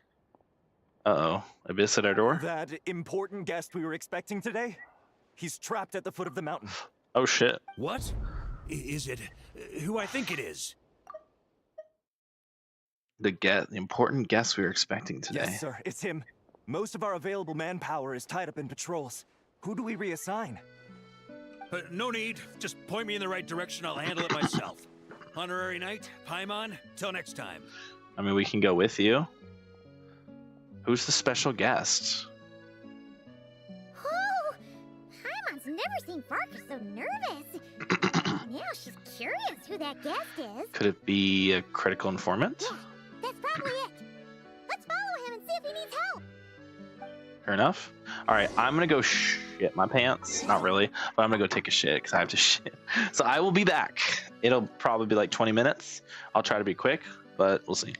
Uh-oh. Abyss at our door? That important guest we were expecting today? He's trapped at the foot of the mountain. Oh, shit. What? Is it who I think it is? The important guest we were expecting today. Yes, sir. It's him. Most of our available manpower is tied up in patrols. Who do we reassign? No need. Just point me in the right direction. I'll handle it myself. Honorary Knight, Paimon, till next time. I mean, we can go with you. Who's the special guest? Oh, Paimon's never seen Varka so nervous. Now she's curious who that guest is. Could it be a critical informant? Yeah, that's probably it. Let's follow him and see if he needs help. Fair enough. All right, I'm gonna go shit my pants. Not really, but I'm gonna go take a shit because I have to shit. So I will be back. It'll probably be like 20 minutes. I'll try to be quick, but we'll see.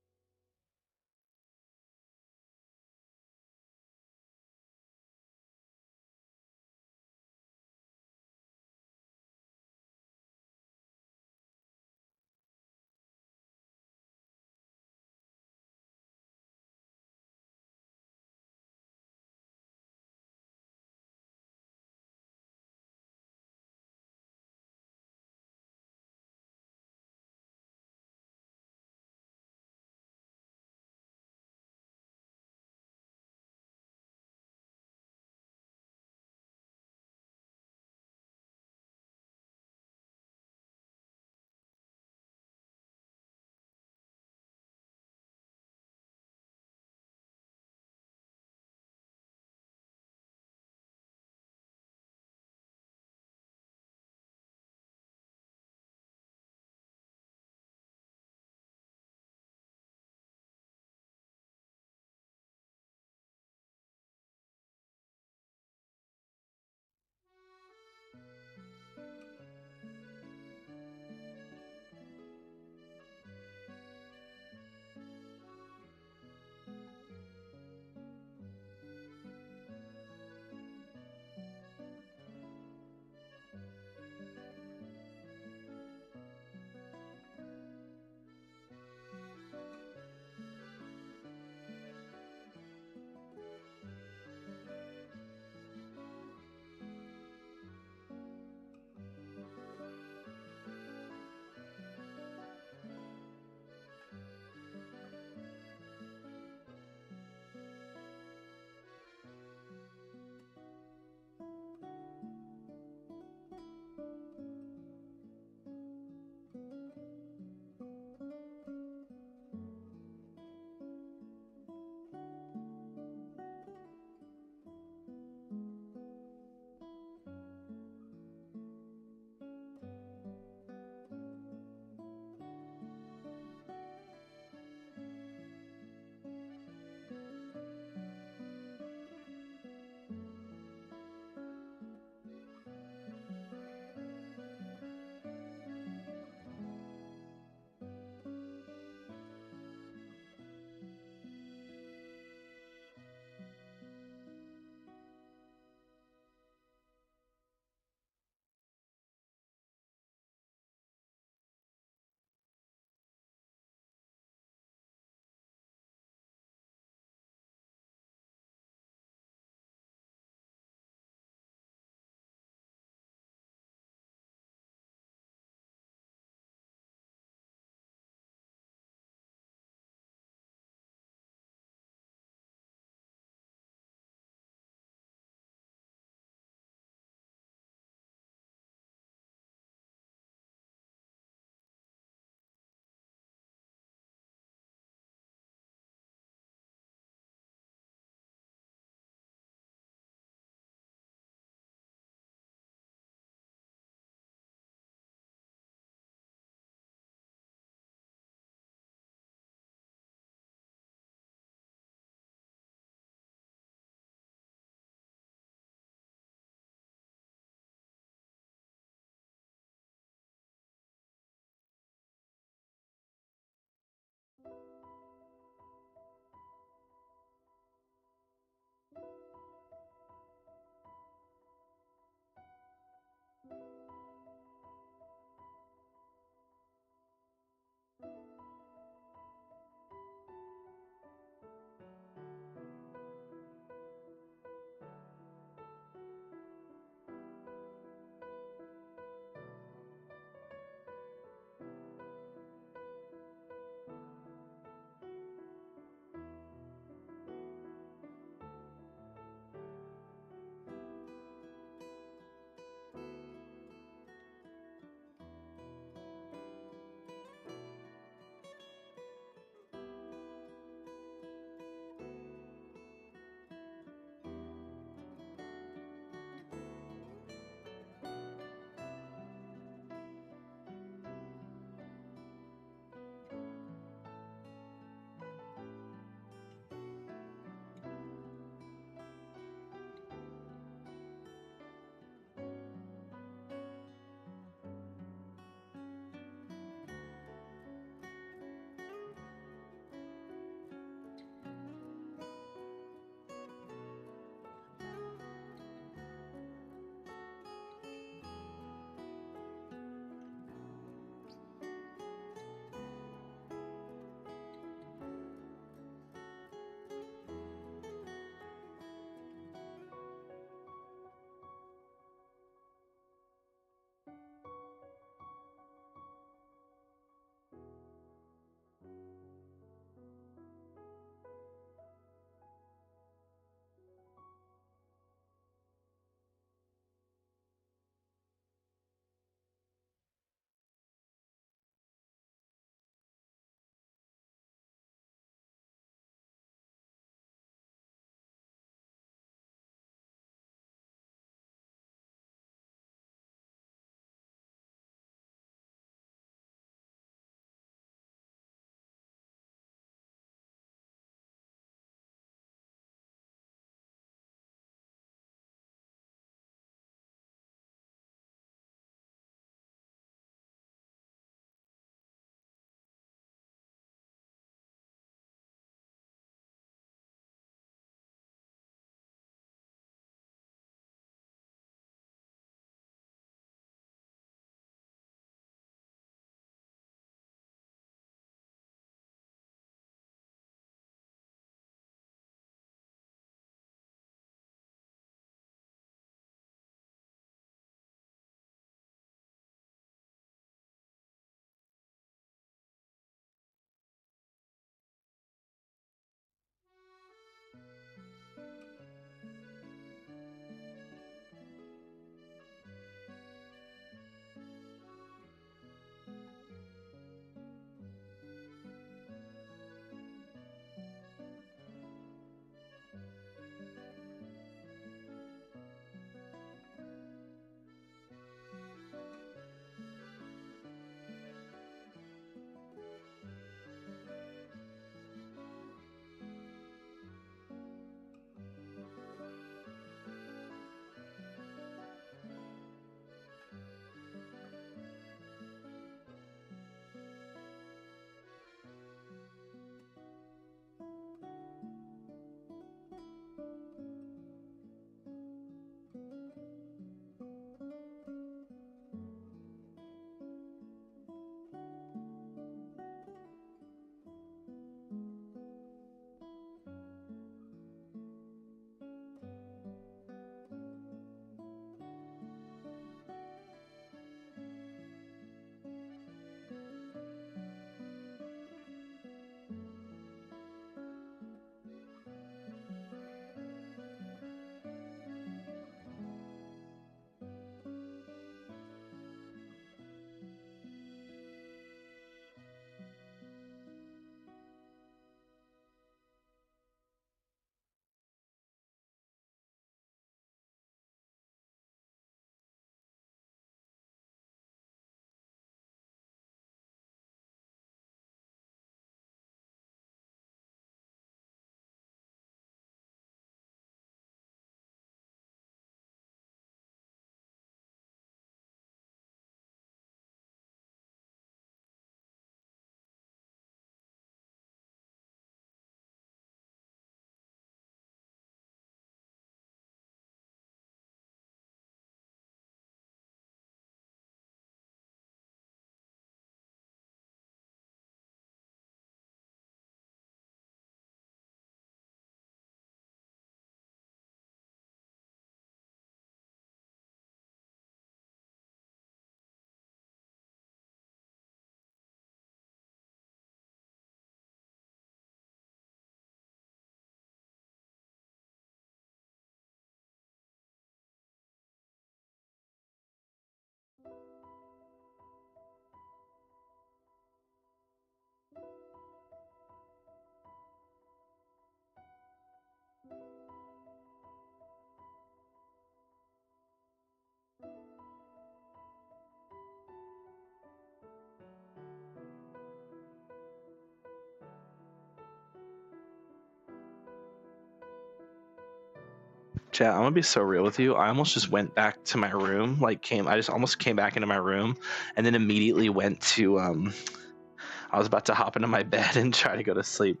Chat, I'm gonna be so real with you. I almost just went back to my room, I just almost came back into my room and then immediately went to I was about to hop into my bed and try to go to sleep.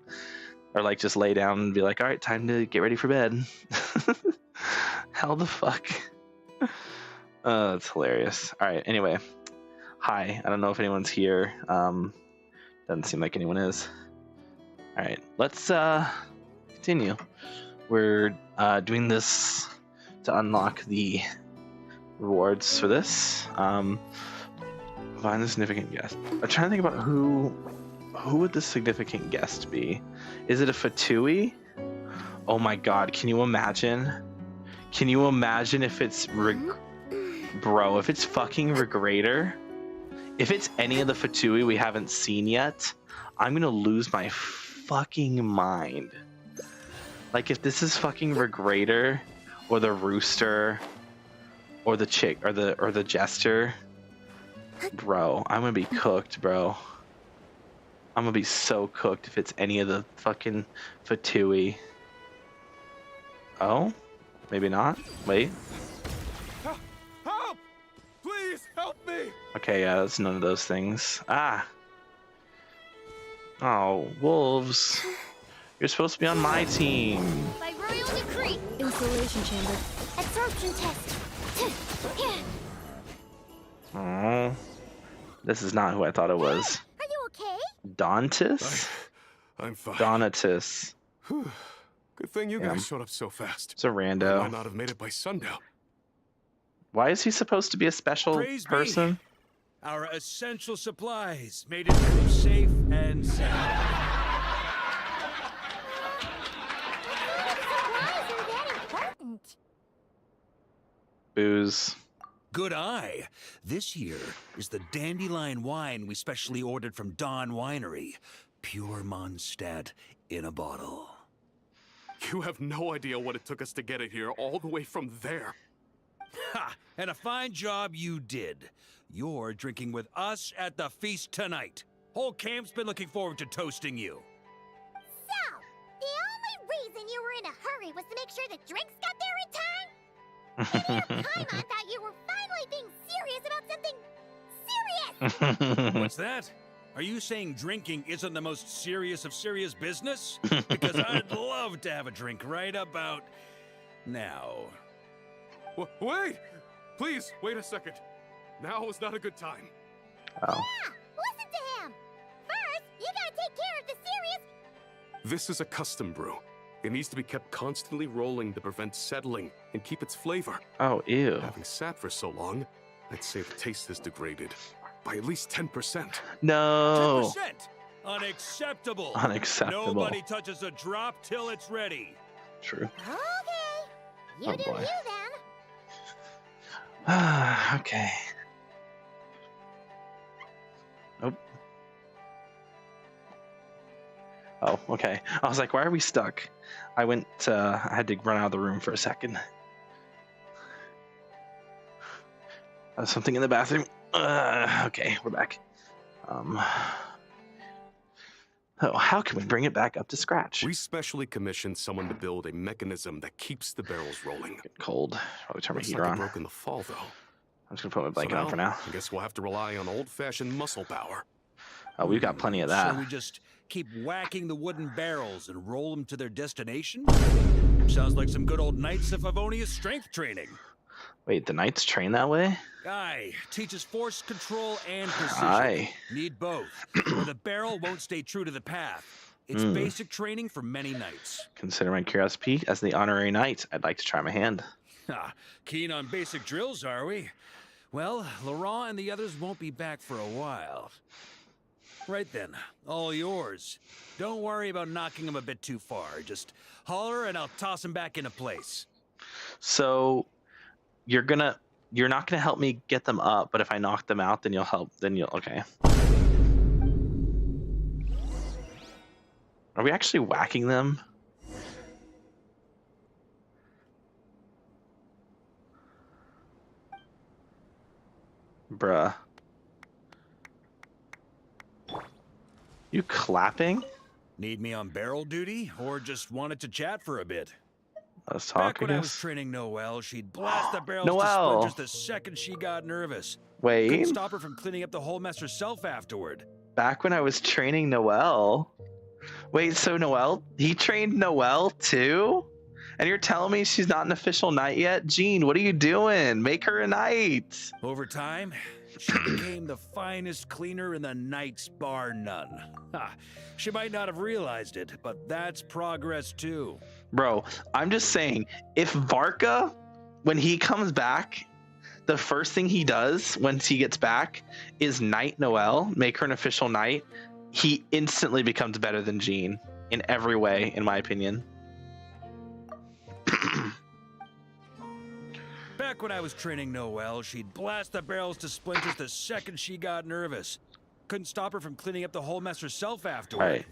Or like just lay down and be like, all right, time to get ready for bed. Hell the fuck. It's hilarious. All right, anyway. Hi, I don't know if anyone's here. Doesn't seem like anyone is. All right, let's continue. We're doing this to unlock the rewards for this. Find the significant guest. I'm trying to think about who would the significant guest be? Is it a Fatui? Oh my god, can you imagine? Can you imagine if it's bro, if it's fucking Regrator? If it's any of the Fatui we haven't seen yet, I'm gonna lose my fucking mind. Like if this is fucking Regrator or the Rooster or the chick or the Jester, bro, I'm gonna be cooked, bro. I'm gonna be so cooked if it's any of the fucking Fatui. Oh? Maybe not? Wait. Help! Please help me! Okay, yeah, that's none of those things. Ah! Oh, wolves. You're supposed to be on my team. By royal decree. Installation chamber. Absorption test. Oh. This is not who I thought it was. Are you okay? Dontus? I'm fine. Donatus. Good thing you guys showed up so fast. It's a rando. I might not have made it by sundown. Why is he supposed to be a special Praise person? be. Our essential supplies made it through safe and sound. Booze. Good eye. This here is the dandelion wine we specially ordered from Dawn Winery. Pure Mondstadt in a bottle. You have no idea what it took us to get it here, all the way from there. Ha! And a fine job you did. You're drinking with us at the feast tonight. Whole camp's been looking forward to toasting you. So, the only reason you were in a hurry was to make sure the drinks got there in time? Paimon thought you were finally being serious about something serious! What's that? Are you saying drinking isn't the most serious of serious business? Because I'd love to have a drink right about now. Wait! Please, wait a second. Now is not a good time. Oh. Yeah, listen to him! First, you gotta take care of the serious... This is a custom brew. It needs to be kept constantly rolling to prevent settling and keep its flavor. Oh, ew. Having sat for so long, I'd say the taste has degraded by at least 10%. No. 10%? Unacceptable. Unacceptable. Nobody touches a drop till it's ready. True. Okay. You Oh, do boy. you then. Okay. Nope. Oh, okay. I was like, why are we stuck? I had to run out of the room for a second. Something in the bathroom. Okay, we're back. Oh, how can we bring it back up to scratch? We specially commissioned someone to build a mechanism that keeps the barrels rolling. Getting cold. Probably turn my Looks heater like on. it broke in the fall, though. I'm just gonna put my blanket on for now. I guess we'll have to rely on old-fashioned muscle power. Oh, we've got plenty of that. So we just keep whacking the wooden barrels and roll them to their destination? Sounds like some good old Knights of Favonius strength training. Wait, the knights train that way? Aye, teaches force control and precision. Aye. Need both, or the barrel won't stay true to the path. It's basic training for many knights. Consider my curiosity as the honorary knight. I'd like to try my hand. Ha, keen on basic drills, are we? Well, Laurent and the others won't be back for a while. Right then, all yours. Don't worry about knocking them a bit too far. Just holler and I'll toss them back into place. So you're not gonna help me get them up, but if I knock them out, then you'll help. Okay. Are we actually whacking them? Bruh. You clapping? Need me on barrel duty, or just wanted to chat for a bit? Let's talk, Back when I was training Noelle, she'd blast the barrels to splinters the second she got nervous. Wait. Couldn't stop her from cleaning up the whole mess herself afterward. Back when I was training Noelle. Wait, so Noelle, he trained Noelle too? And you're telling me she's not an official knight yet? Jean, what are you doing? Make her a knight. Over time, she became the finest cleaner in the Knights, bar none. Ha, she might not have realized it, but that's progress too. Bro, I'm just saying, if Varka, when he comes back, the first thing he does once he gets back is knight Noelle, make her an official knight, he instantly becomes better than Jean in every way, in my opinion. Back when I was training Noelle, she'd blast the barrels to splinters the second she got nervous. Couldn't stop her from cleaning up the whole mess herself afterward. Right.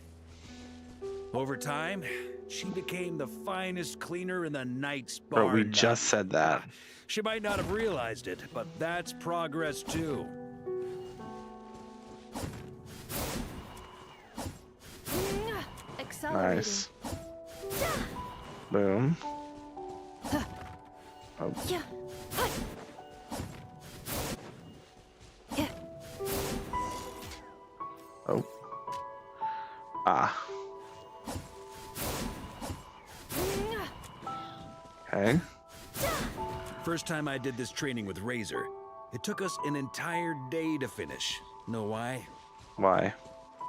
Over time, she became the finest cleaner in the Knights, bar Bro, we none. just said that. She might not have realized it, but that's progress too. Accelerating. Nice. Boom. Oh. Yeah. Oh. Ah. Okay. First time I did this training with Razor, it took us an entire day to finish. Know why? Why?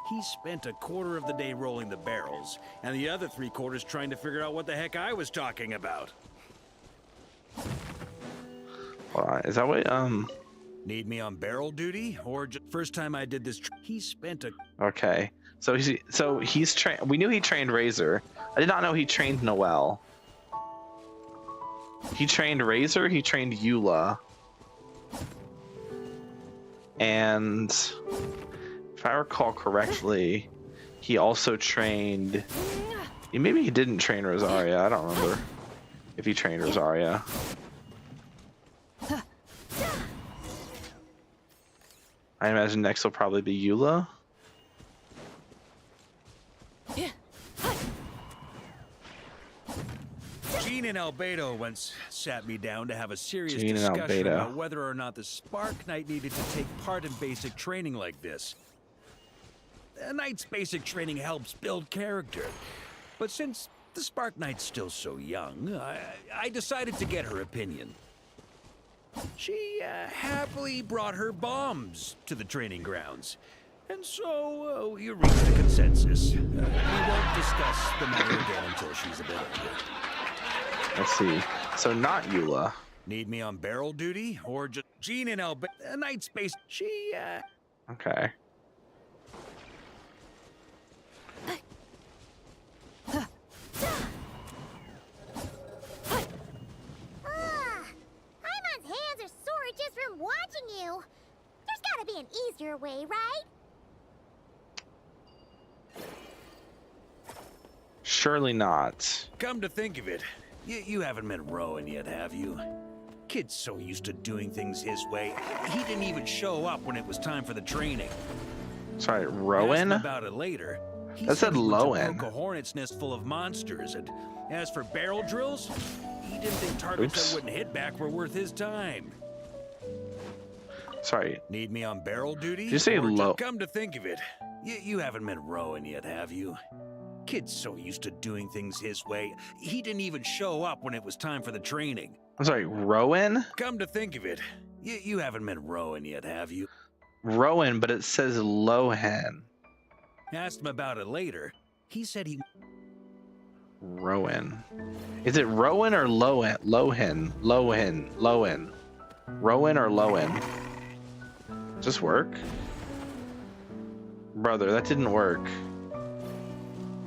He spent a quarter of the day rolling the barrels, and the other 3/4 trying to figure out what the heck I was talking about. Why? Is that what, Need me on barrel duty, or first time I did this, he spent a... Okay. So he's trained, we knew he trained Razor. I did not know he trained Noelle. He trained Razor, he trained Eula. And if I recall correctly, he also trained, maybe he didn't train Rosaria, I don't remember if he trained Rosaria. I imagine next will probably be Eula. Jean and Albedo once sat me down to have a serious Jean and discussion Albedo. about whether or not the Spark Knight needed to take part in basic training like this. A Knight's basic training helps build character. But since the Spark Knight's still so young, I decided to get her opinion. She happily brought her bombs to the training grounds. And so we reached a consensus. We won't discuss the matter again until she's a bit older. Let's see. So not Eula. Need me on barrel duty, or just Jean and a Knight's base? She, Okay. Paimon's hands are sore just from watching you. There's gotta be an easier way, right? Surely not. Come to think of it, you haven't met Rowan yet, have you? Kid's so used to doing things his way, he didn't even show up when it was time for the training. Sorry, Asked Rowan? him about it later. He That said he went to Lowen. broke a hornet's nest full of monsters, and as for barrel drills, he didn't think targets Oops. that wouldn't hit back were worth his time. Sorry. Need me on barrel duty? Did you say Or just Lo- Come to think of it, you haven't met Rowan yet, have you? Kid's so used to doing things his way, he didn't even show up when it was time for the training. I'm sorry, Rowan? Come to think of it, you haven't met Rowan yet, have you? Rowan, but it says Lohan. Asked him about it later. He said he... Rowan. Is it Rowan or Lohan? Lohan. Rowan or Lowen? Does this work? Brother, that didn't work.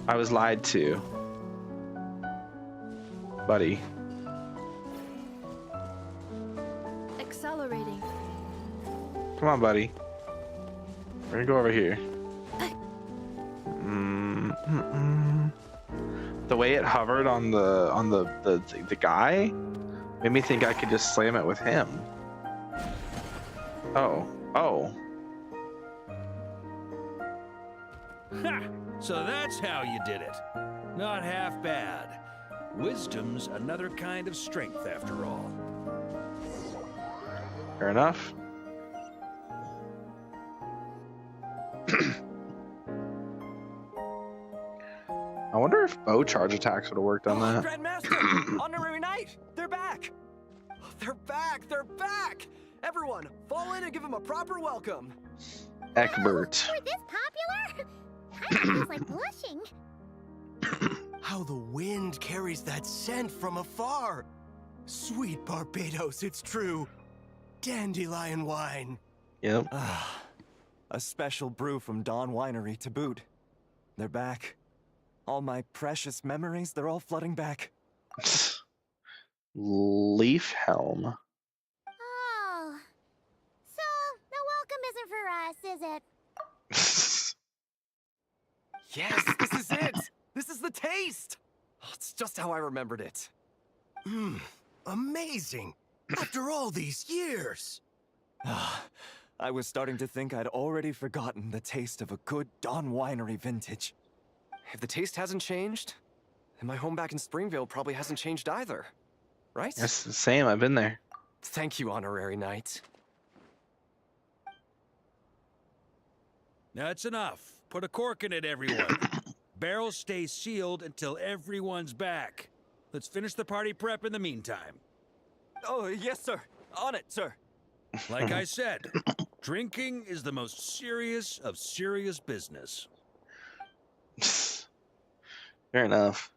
I was lied to. Buddy. Accelerating. Come on, buddy. We're gonna go over here. The way it hovered on the guy made me think I could just slam it with him. Oh. Ha! So that's how you did it. Not half bad. Wisdom's another kind of strength, after all. Fair enough. I wonder if bow charge attacks would have worked on that. Grandmaster! Honorary Knight! They're back! They're back! They're back! Everyone, fall in and give them a proper welcome. Egbert. We're this popular? Kinda feels like blushing. How the wind carries that scent from afar. Sweet Barbados, it's true. Dandelion wine. Yep. A special brew from Dawn Winery to boot. They're back. All my precious memories, they're all flooding back. Leaf Helm. Oh. So, the welcome isn't for us, is it? Yes, this is it! This is the taste! Oh, it's just how I remembered it. Amazing! After all these years! I was starting to think I'd already forgotten the taste of a good Dawn Winery vintage. If the taste hasn't changed, then my home back in Springville probably hasn't changed either. Right? That's the same. I've been there. Thank you, Honorary Knight. That's enough. Put a cork in it, everyone. Barrels stay sealed until everyone's back. Let's finish the party prep in the meantime. Oh, yes, sir. On it, sir. Like I said, drinking is the most serious of serious business. Fair enough.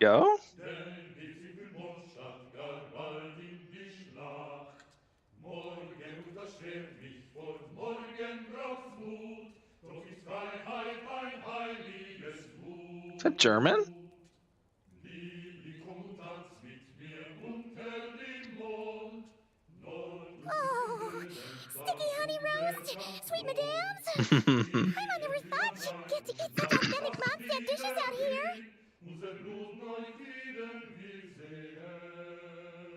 Go? Is that German? Oh, sticky honey roast, sweet madams. I never thought you'd get to eat such authentic Mondstadt dishes out here.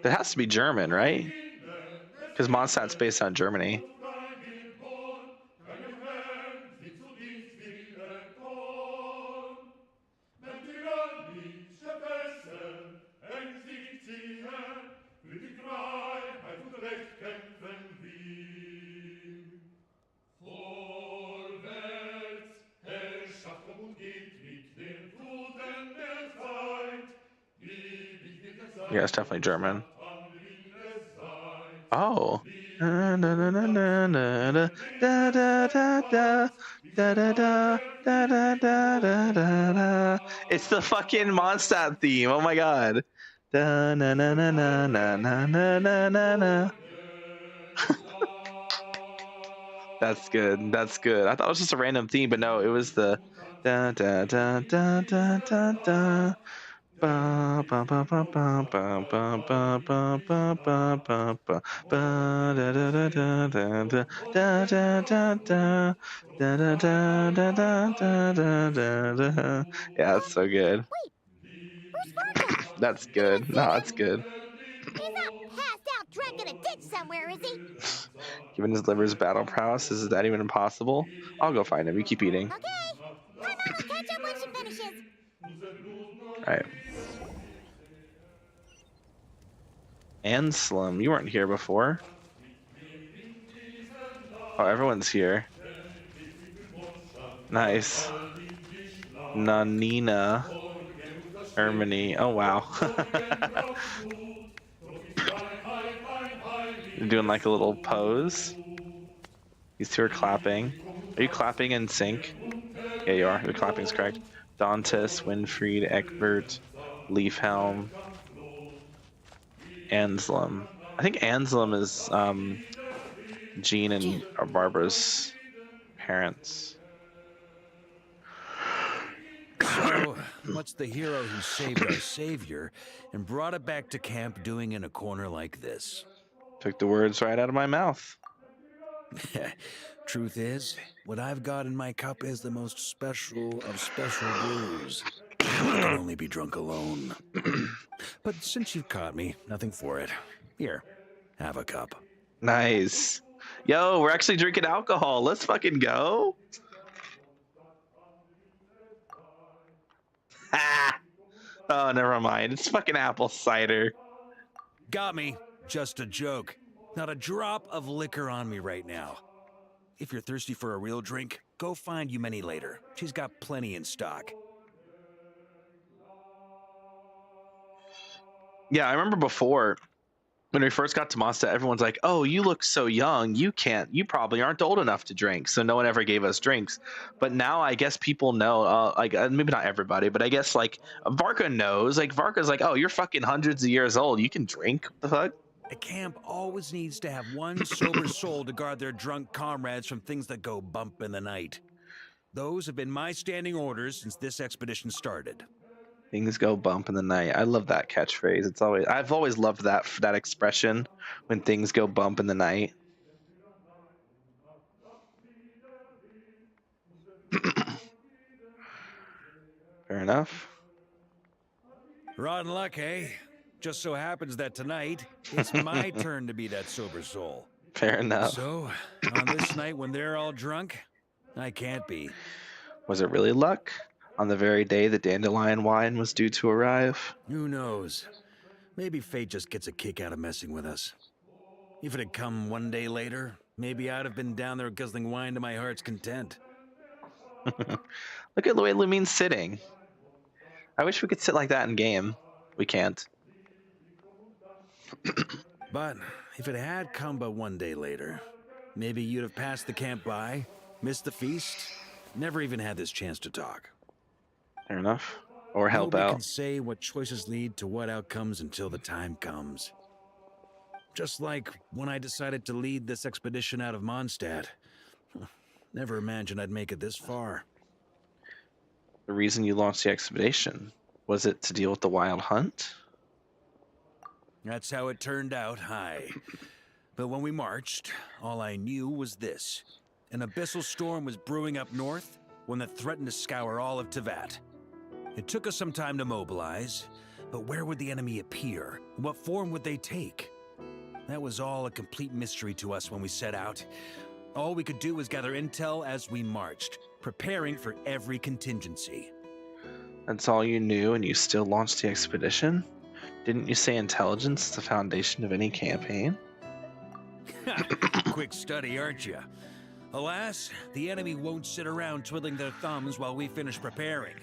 That has to be German, right? Because Mondstadt's based on Germany. Yeah, it's definitely German. Oh. Da, da, da, da, da, da, da, da, da, da, da, da, da, da, da, da. It's the fucking Mondstadt theme. Oh my god. Da, na, na, na, na, na, na, na, na, na, na. That's good. That's good. I thought it was just a random theme, but no, it was the da da da da da da da. Ba ba ba ba ba ba ba ba ba ba ba ba ba ba da da da da da da da da da da da da da da da da da. Yeah, that's so good. That's good. No, that's good. He's not passed out drunk in a ditch somewhere, is he? Given his liver's battle prowess, is that even impossible? I'll go find him. You keep eating. Okay. My mom will catch up when she finishes. Alright. Anselm, you weren't here before. Oh, everyone's here. Nice. Nanina. Ermini. Oh, wow. You're doing like a little pose. These two are clapping. Are you clapping in sync? Yeah, you are. Your clapping's correct. Dantis, Winfried, Egbert, Leafhelm, Anselm. I think Anselm is Jean and Barbara's parents. So, what's the hero who saved our savior and brought it back to camp doing in a corner like this? Took the words right out of my mouth. Truth is, what I've got in my cup is the most special of special brews. I can only be drunk alone. But since you've caught me, nothing for it. Here, have a cup. Nice. Yo, we're actually drinking alcohol. Let's fucking go. Oh, never mind. It's fucking apple cider. Got me. Just a joke. Not a drop of liquor on me right now. If you're thirsty for a real drink, go find Yumeni later. She's got plenty in stock. Yeah, I remember before when we first got to Mondstadt, everyone's like, "Oh, you look so young. You probably aren't old enough to drink." So no one ever gave us drinks. But now I guess people know, maybe not everybody, but I guess like Varka knows. Like Varka's like, "Oh, you're fucking hundreds of years old. You can drink." What the fuck? A camp always needs to have one sober soul to guard their drunk comrades from things that go bump in the night. Those have been my standing orders since this expedition started. Things go bump in the night. I love that catchphrase. I've always loved that expression, when things go bump in the night. Fair enough. Rotten luck, eh? Just so happens that tonight, it's my turn to be that sober soul. Fair enough. So, on this night when they're all drunk, I can't be. Was it really luck? On the very day the dandelion wine was due to arrive? Who knows? Maybe fate just gets a kick out of messing with us. If it had come one day later, maybe I'd have been down there guzzling wine to my heart's content. Look at the way Lumine's sitting. I wish we could sit like that in game. We can't. But if it had come but one day later, maybe you'd have passed the camp by, missed the feast, never even had this chance to talk. Fair enough. Or help Nobody out. can say what choices lead to what outcomes until the time comes. Just like when I decided to lead this expedition out of Mondstadt. Never imagined I'd make it this far. The reason you launched the expedition, was it to deal with the wild hunt? That's how it turned out, aye. But when we marched, all I knew was this. An abyssal storm was brewing up north, one that threatened to scour all of Teyvat. It took us some time to mobilize, but where would the enemy appear? What form would they take? That was all a complete mystery to us when we set out. All we could do was gather intel as we marched, preparing for every contingency. That's all you knew and you still launched the expedition? Didn't you say intelligence is the foundation of any campaign? Quick study, aren't you? Alas, the enemy won't sit around twiddling their thumbs while we finish preparing.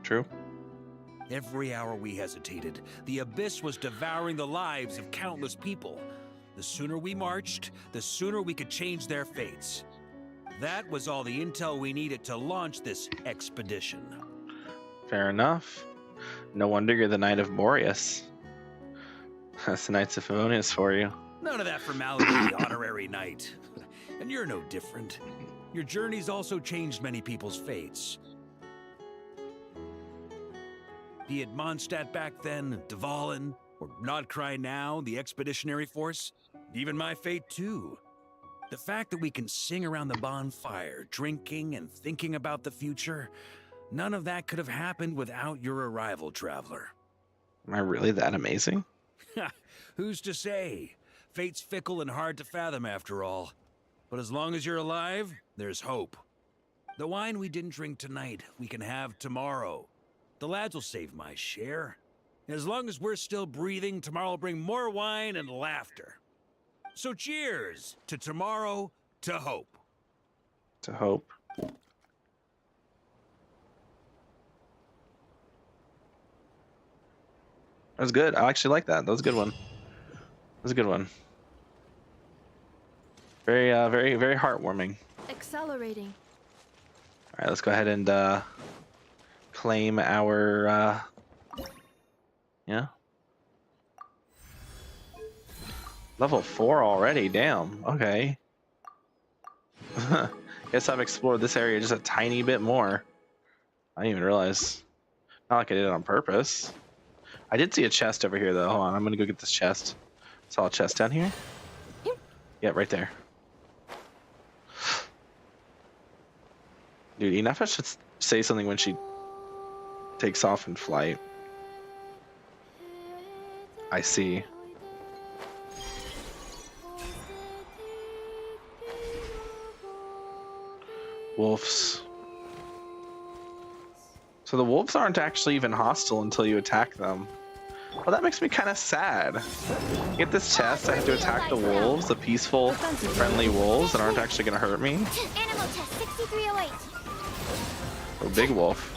True. Every hour we hesitated, the abyss was devouring the lives of countless people. The sooner we marched, the sooner we could change their fates. That was all the intel we needed to launch this expedition. Fair enough. No wonder you're the Knight of Boreas. That's the Knights of Favonius for you. None of that formality, honorary knight. And you're no different. Your journey's also changed many people's fates. Be it Mondstadt back then, Dvalin, or Nodcry now, the expeditionary force, even my fate too. The fact that we can sing around the bonfire, drinking and thinking about the future, none of that could have happened without your arrival, traveler. Am I really that amazing? Who's to say? Fate's fickle and hard to fathom after all. But as long as you're alive, there's hope. The wine we didn't drink tonight, we can have tomorrow. The lads will save my share. As long as we're still breathing, tomorrow will bring more wine and laughter. So cheers to tomorrow, to hope. To hope. That was good. I actually like that. That was a good one. That was a good one. Very, very heartwarming. Accelerating. All right, let's go ahead and claim our. Yeah. Level 4 already. Damn. Okay. Guess I've explored this area just a tiny bit more. I didn't even realize. Not like I did it on purpose. I did see a chest over here, though. Hold on, I'm gonna go get this chest. Saw a chest down here? Yeah, right there. Dude, Inafa should say something when she takes off in flight. I see. Wolves. So the wolves aren't actually even hostile until you attack them. Well, that makes me kind of sad. Get this chest, I have to attack the wolves, the peaceful, friendly wolves that aren't actually gonna hurt me. Animal test 6308. A big wolf.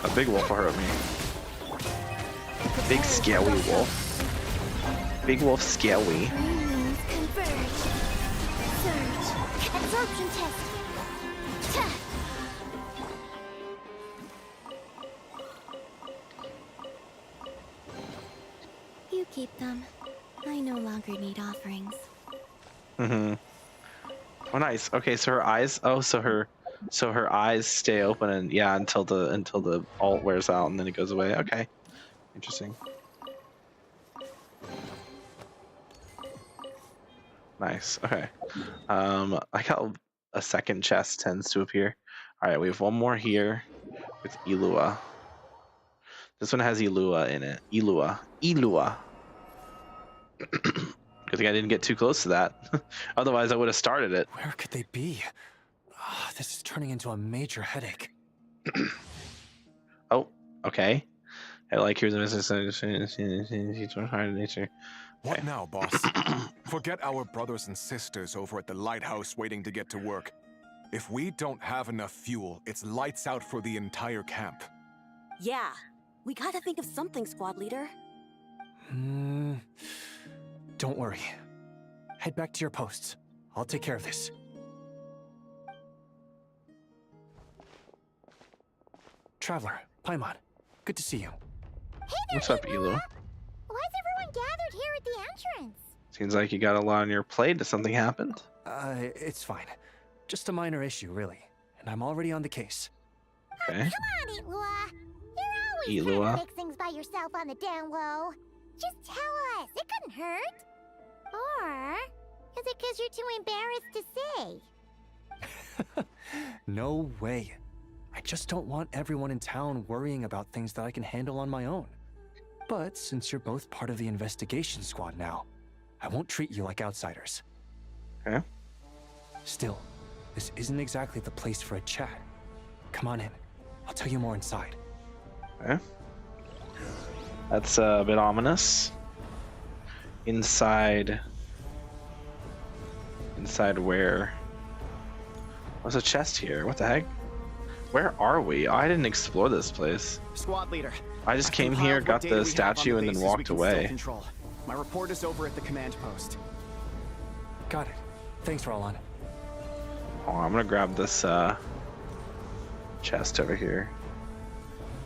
A big wolf will hurt me. Big scary wolf. Big wolf scary. Converge. Surge. Absorption test. You keep them. I no longer need offerings. Mm-hmm. Oh, nice. Okay, so her eyes. Oh, so her eyes stay open, and yeah, until the alt wears out, and then it goes away. Okay, interesting. Nice. Okay. I got a second chest tends to appear. All right, we have one more here with Elua. This one has Elua in it. Elua. Good thing I didn't get too close to that. Otherwise, I would have started it. Where could they be? This is turning into a major headache. Oh, okay. I like here's a nature. What now, boss? Forget our brothers and sisters over at the lighthouse waiting to get to work. If we don't have enough fuel, it's lights out for the entire camp. Yeah, we gotta think of something, squad leader. Don't worry. Head back to your posts. I'll take care of this. Traveler, Paimon, good to see you. Hey there, What's up, Elu? Why is everyone gathered here at the entrance? Seems like you got a lot on your plate. Did something happen? It's fine. Just a minor issue, really. And I'm already on the case. Okay. Come on, Elua. You're always trying to fix things by yourself on the down low. Just tell us. It couldn't hurt. Or is it because you're too embarrassed to say? No way. I just don't want everyone in town worrying about things that I can handle on my own. But since you're both part of the investigation squad now, I won't treat you like outsiders. Okay. Still, this isn't exactly the place for a chat. Come on in. I'll tell you more inside. Okay. That's a bit ominous. Inside where? There's a chest here. What the heck? Where are we? I didn't explore this place. Squad leader. I just came here, got the statue, and then walked away. My report is over at the command post. Got it. Thanks, Roland. Oh, I'm gonna grab this chest over here.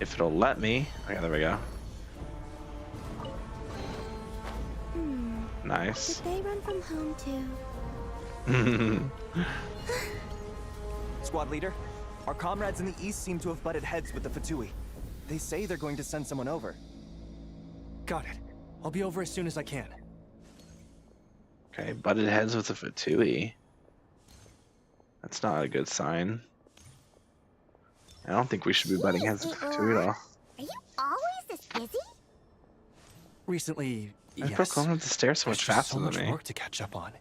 If it'll let me. Okay, there we go. Nice. Did they run from home too? Squad leader, our comrades in the east seem to have butted heads with the Fatui. They say they're going to send someone over. Got it. I'll be over as soon as I can. Okay, butted heads with the Fatui. That's not a good sign. I don't think we should be butting heads with the Fatui at all. Are you always this busy? Recently, I yes. feel going up the stairs so much There's just faster so much than me. work to catch up on.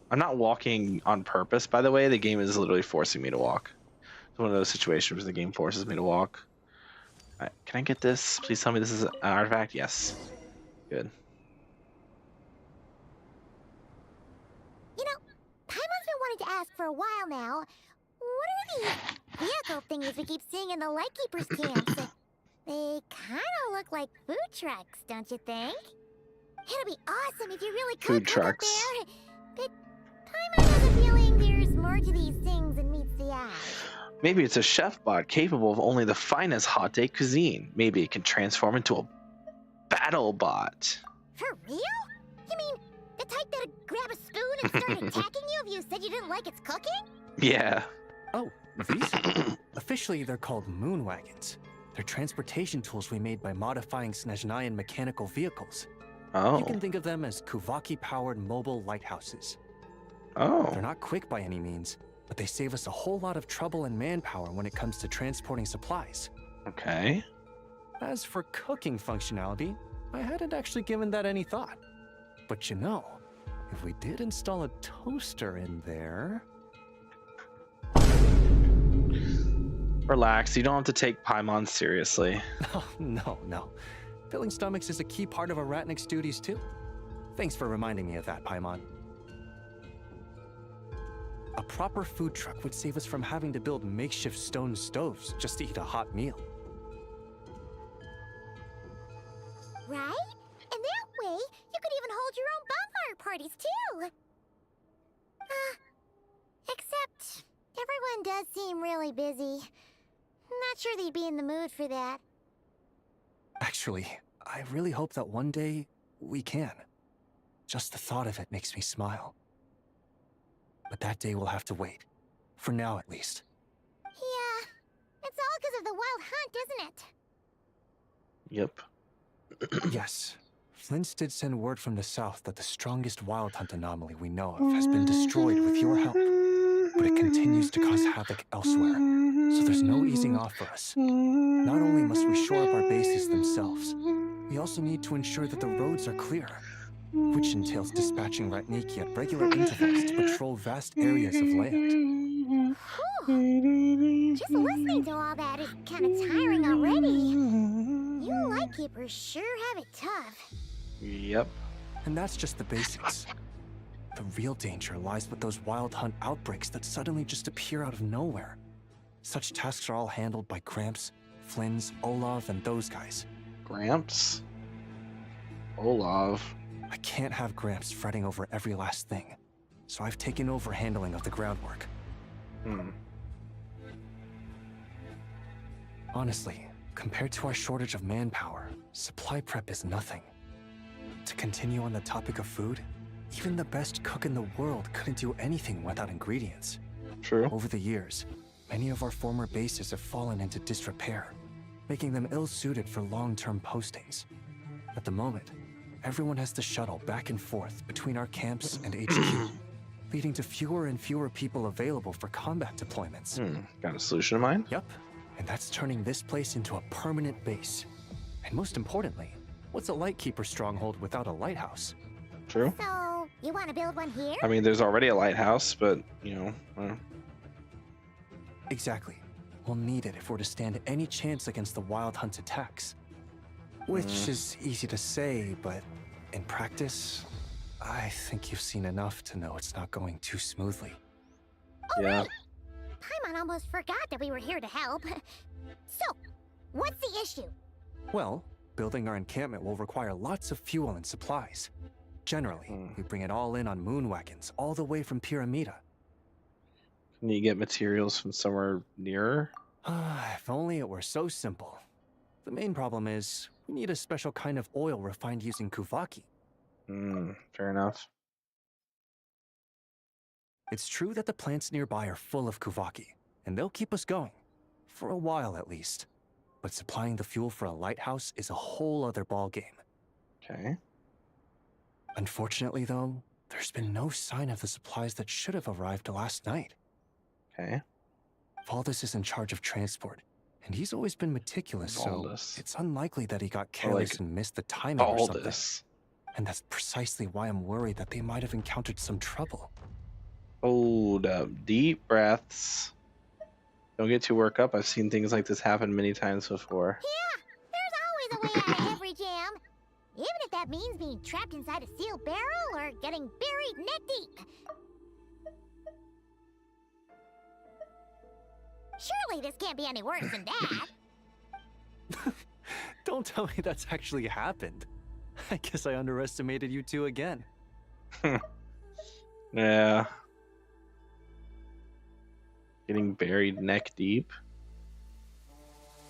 I'm not walking on purpose, by the way. The game is literally forcing me to walk. It's one of those situations where the game forces me to walk. Alright, can I get this? Please tell me this is an artifact. Yes. Good. You know, Paimon's been wanting to ask for a while now. What are these vehicle thingies we keep seeing in the Lightkeepers camps? They kind of look like food trucks, don't you think? It'd be awesome if you really could Food come trucks. up there. But Paimon has a feeling there's more to these things than meets the eye. Maybe it's a chef bot capable of only the finest hot day cuisine. Maybe it can transform into a battle bot. For real? You mean the type that'd grab a spoon and start attacking you if you said you didn't like its cooking? Yeah. Oh, these? Officially, they're called moon wagons. They're transportation tools we made by modifying Snezhnayan mechanical vehicles. Oh. You can think of them as Kuvaki-powered mobile lighthouses. Oh. They're not quick by any means, but they save us a whole lot of trouble and manpower when it comes to transporting supplies. Okay. As for cooking functionality, I hadn't actually given that any thought. But you know, if we did install a toaster in there... Relax, you don't have to take Paimon seriously. Oh, no. Filling stomachs is a key part of a Ratnik's duties too. Thanks for reminding me of that, Paimon. A proper food truck would save us from having to build makeshift stone stoves just to eat a hot meal. Right? And that way, you could even hold your own bonfire parties too. Except, everyone does seem really busy. Not sure they'd be in the mood for that. Actually, I really hope that one day we can. Just the thought of it makes me smile. But that day will have to wait. For now, at least. Yeah, it's all because of the wild hunt, isn't it? Yep. Yes. Flint's did send word from the south that the strongest wild hunt anomaly we know of has been destroyed with your help. But it continues to cause havoc elsewhere, so there's no easing off for us. Not only must we shore up our bases themselves, we also need to ensure that the roads are clear, which entails dispatching Ratniki at regular intervals to patrol vast areas of land. Just listening to all that is kind of tiring already. You Lightkeepers sure have it tough. Yep. And that's just the basics. The real danger lies with those wild hunt outbreaks that suddenly just appear out of nowhere. Such tasks are all handled by Gramps, Flynn's, Olav, and those guys. Gramps? Olav? I can't have Gramps fretting over every last thing, so I've taken over handling of the groundwork. Honestly, compared to our shortage of manpower, supply prep is nothing. To continue on the topic of food, even the best cook in the world couldn't do anything without ingredients. True. Over the years, many of our former bases have fallen into disrepair, making them ill-suited for long-term postings. At the moment, everyone has to shuttle back and forth between our camps and HQ, leading to fewer and fewer people available for combat deployments. Got a solution in mind? Yep, and that's turning this place into a permanent base. And most importantly, what's a Lightkeeper stronghold without a lighthouse? True. So, you want to build one here? I mean, there's already a lighthouse, but, you know. Exactly. We'll need it if we're to stand any chance against the Wild Hunt's attacks. Which is easy to say, but in practice, I think you've seen enough to know it's not going too smoothly. Oh, yeah. Right. Paimon almost forgot that we were here to help. So, what's the issue? Well, building our encampment will require lots of fuel and supplies. Generally, we bring it all in on moon wagons, all the way from Pyramida. Can you get materials from somewhere nearer? If only it were so simple. The main problem is, we need a special kind of oil refined using Kuvaki. Fair enough. It's true that the plants nearby are full of Kuvaki, and they'll keep us going. For a while, at least. But supplying the fuel for a lighthouse is a whole other ballgame. Okay. Unfortunately, though, there's been no sign of the supplies that should have arrived last night. Okay. Valdis is in charge of transport, and he's always been meticulous, so it's unlikely that he got careless and missed the timing or something. And that's precisely why I'm worried that they might have encountered some trouble. Hold up. Deep breaths. Don't get too worked up. I've seen things like this happen many times before. Yeah, there's always a way out of every jam. Even if that means being trapped inside a sealed barrel or getting buried neck deep. Surely this can't be any worse than that. Don't tell me that's actually happened. I guess I underestimated you two again. Yeah. Getting buried neck deep.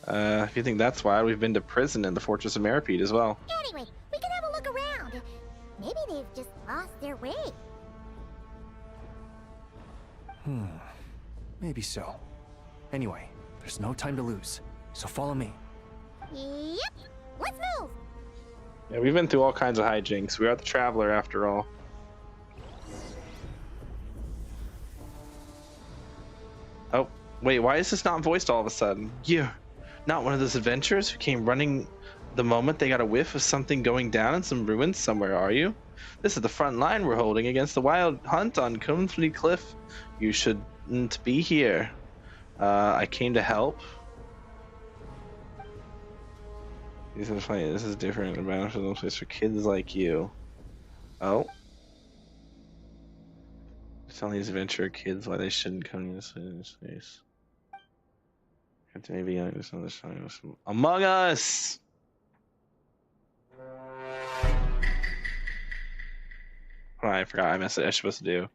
If you think that's why, we've been to prison in the Fortress of Meropide as well. Anyway, we can have a look around. Maybe they've just lost their way. Maybe so. Anyway, there's no time to lose, so follow me. Yep, let's move. Yeah, we've been through all kinds of hijinks. We are the Traveler after all. Oh, wait, why is this not voiced all of a sudden? You're not one of those adventurers who came running the moment they got a whiff of something going down in some ruins somewhere, are you? This is the front line we're holding against the wild hunt on Cumfley Cliff. You shouldn't be here. I came to help. This is funny. This is different. A battlefield place for kids like you. Oh. Telling these adventurer kids why they shouldn't come to this space. Maybe Among Us. Oh, I forgot. I messed it. I was supposed to do.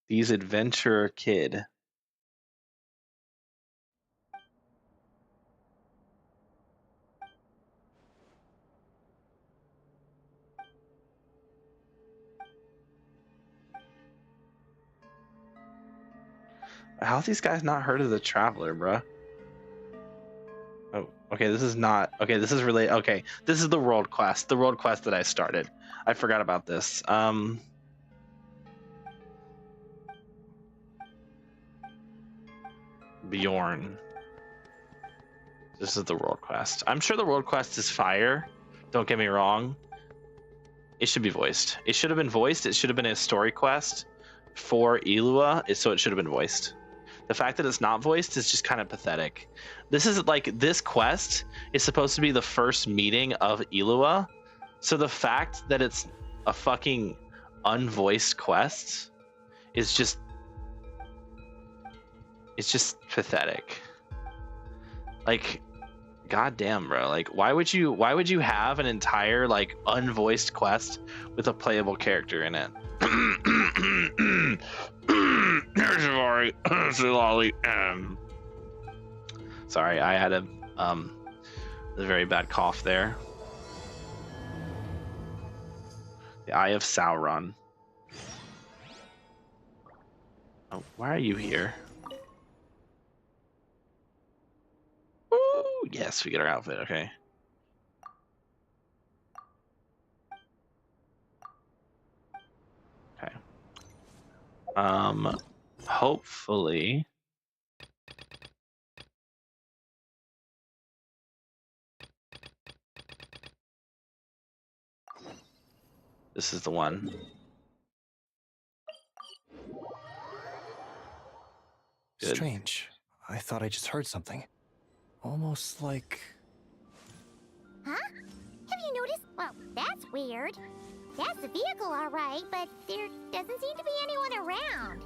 These adventurer kid. How have these guys not heard of the Traveler, bruh? Oh, okay, this is not... Okay, this is really... Okay, this is the world quest. The world quest that I started. I forgot about this. Bjorn. This is the world quest. I'm sure the world quest is fire. Don't get me wrong. It should be voiced. It should have been voiced. It should have been a story quest for Elua, so it should have been voiced. The fact that it's not voiced is just kind of pathetic. This is like, this quest is supposed to be the first meeting of Elua, so the fact that it's a fucking unvoiced quest is just... It's just pathetic. Like, goddamn, bro. Like, why would you have an entire like unvoiced quest with a playable character in it? Sorry, I had a very bad cough there. The Eye of Sauron. Oh, why are you here? Ooh, yes, we get our outfit, okay. Okay. Hopefully... This is the one. Good. Strange. I thought I just heard something. Almost like... Huh? Have you noticed? Well, that's weird. That's the vehicle, all right, but there doesn't seem to be anyone around.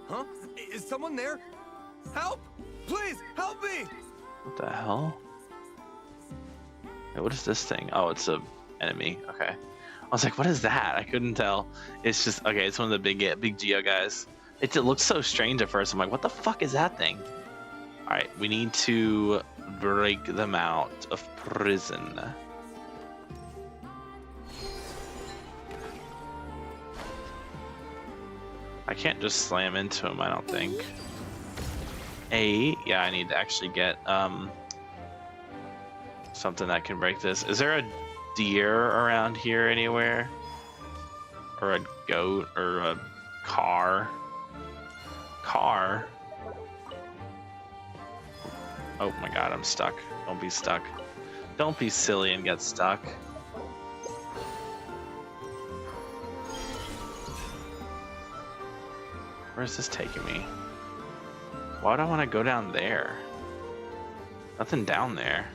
Huh? Is someone there? Help! Please, help me! What the hell? Wait, what is this thing? Oh, it's a enemy. Okay. I was like, what is that? I couldn't tell. It's just, okay, it's one of the big Geo guys. It looks so strange at first. I'm like, what the fuck is that thing? All right, we need to break them out of prison. I can't just slam into him, I don't think. Yeah, I need to actually get something that can break this. Is there a deer around here anywhere? Or a goat or a car? Oh my god, I'm stuck. Don't be stuck. Don't be silly and get stuck. Where's this taking me? Why do I want to go down there? Nothing down there.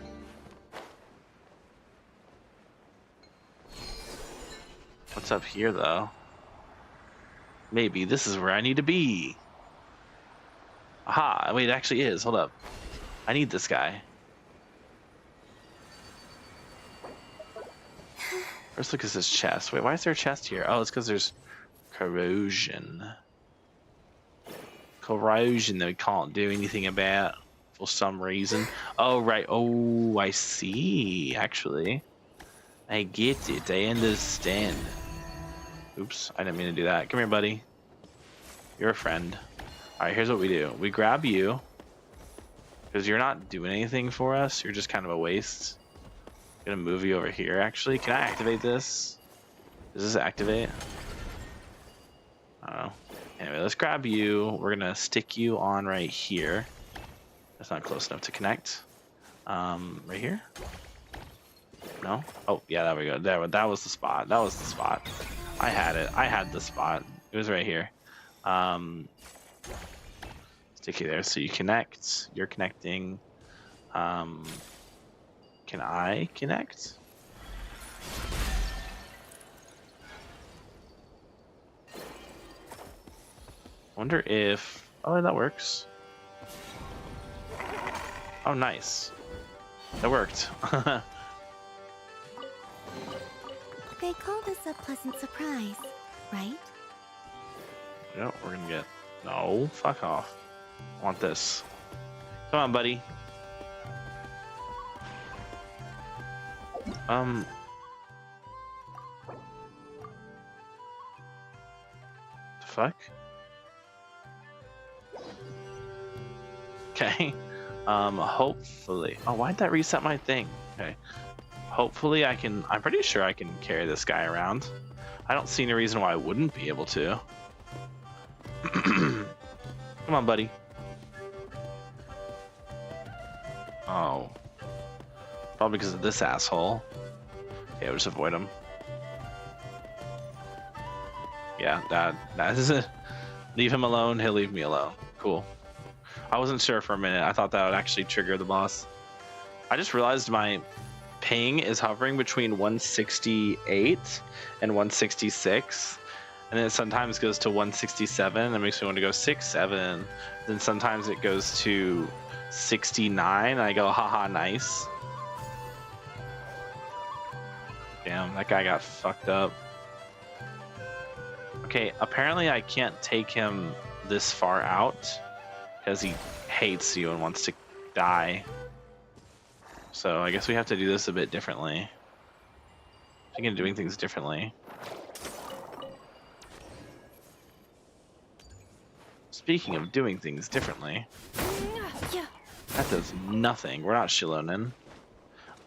What's up here, though? Maybe this is where I need to be. Aha! Wait, it actually is. Hold up. I need this guy. First look at this chest. Wait, why is there a chest here? Oh, it's because there's corrosion. Corrosion that we can't do anything about for some reason. Oh, right. Oh, I see, actually. I get it. I understand. Oops, I didn't mean to do that. Come here, buddy. You're a friend. Alright, here's what we do. We grab you. Because you're not doing anything for us. You're just kind of a waste. I'm gonna move you over here, actually. Can I activate this? Does this activate? I don't know. Anyway, let's grab you. We're gonna stick you on right here. That's not close enough to connect. Right here? No? Oh, yeah, there we go. There, that was the spot. That was the spot. I had it. I had the spot. It was right here. Stick you there so you connect. You're connecting. Can I connect? Wonder if... Oh, that works. Oh, nice. That worked. They call this a pleasant surprise, right? No, we're gonna get... No, fuck off. I want this. Come on, buddy. The fuck? Okay. Hopefully. Oh, why'd that reset my thing? Okay. Hopefully I can... I'm pretty sure I can carry this guy around. I don't see any reason why I wouldn't be able to. Come on, buddy. Oh. Probably because of this asshole. Okay, I'll just avoid him. Yeah, that is it. Leave him alone, he'll leave me alone. Cool. I wasn't sure for a minute. I thought that would actually trigger the boss. I just realized my ping is hovering between 168 and 166. And then it sometimes goes to 167. That makes me want to go 6-7. Then sometimes it goes to 69. And I go, haha, nice. Damn, that guy got fucked up. Okay, apparently I can't take him this far out because he hates you and wants to die. So I guess we have to do this a bit differently. I'm thinking of doing things differently. Speaking of doing things differently, that does nothing. We're not Shilonen.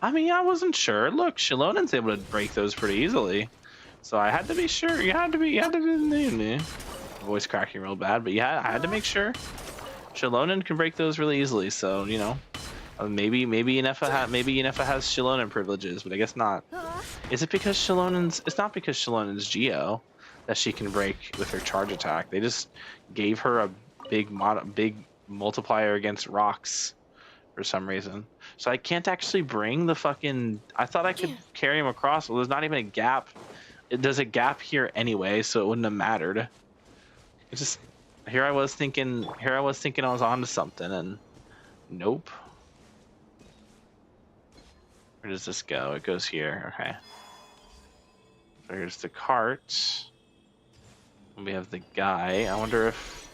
I mean, I wasn't sure. Look, Shilonen's able to break those pretty easily. So I had to be sure. You had to be. Voice cracking real bad, but yeah, I had to make sure. Shilonen can break those really easily. So you know, maybe Yennefer has Shilonen privileges, but I guess not. Is it because Shilonen's? It's not because Shilonen's Geo that she can break with her charge attack. They just gave her a big multiplier against rocks for some reason. So I can't actually bring the fucking... I thought I could carry him across. Well, there's not even a gap. There's a gap here anyway, so it wouldn't have mattered. It's just... Here I was thinking I was onto something, and... Nope. Where does this go? It goes here. Okay. So here's the cart. We have the guy. I wonder if...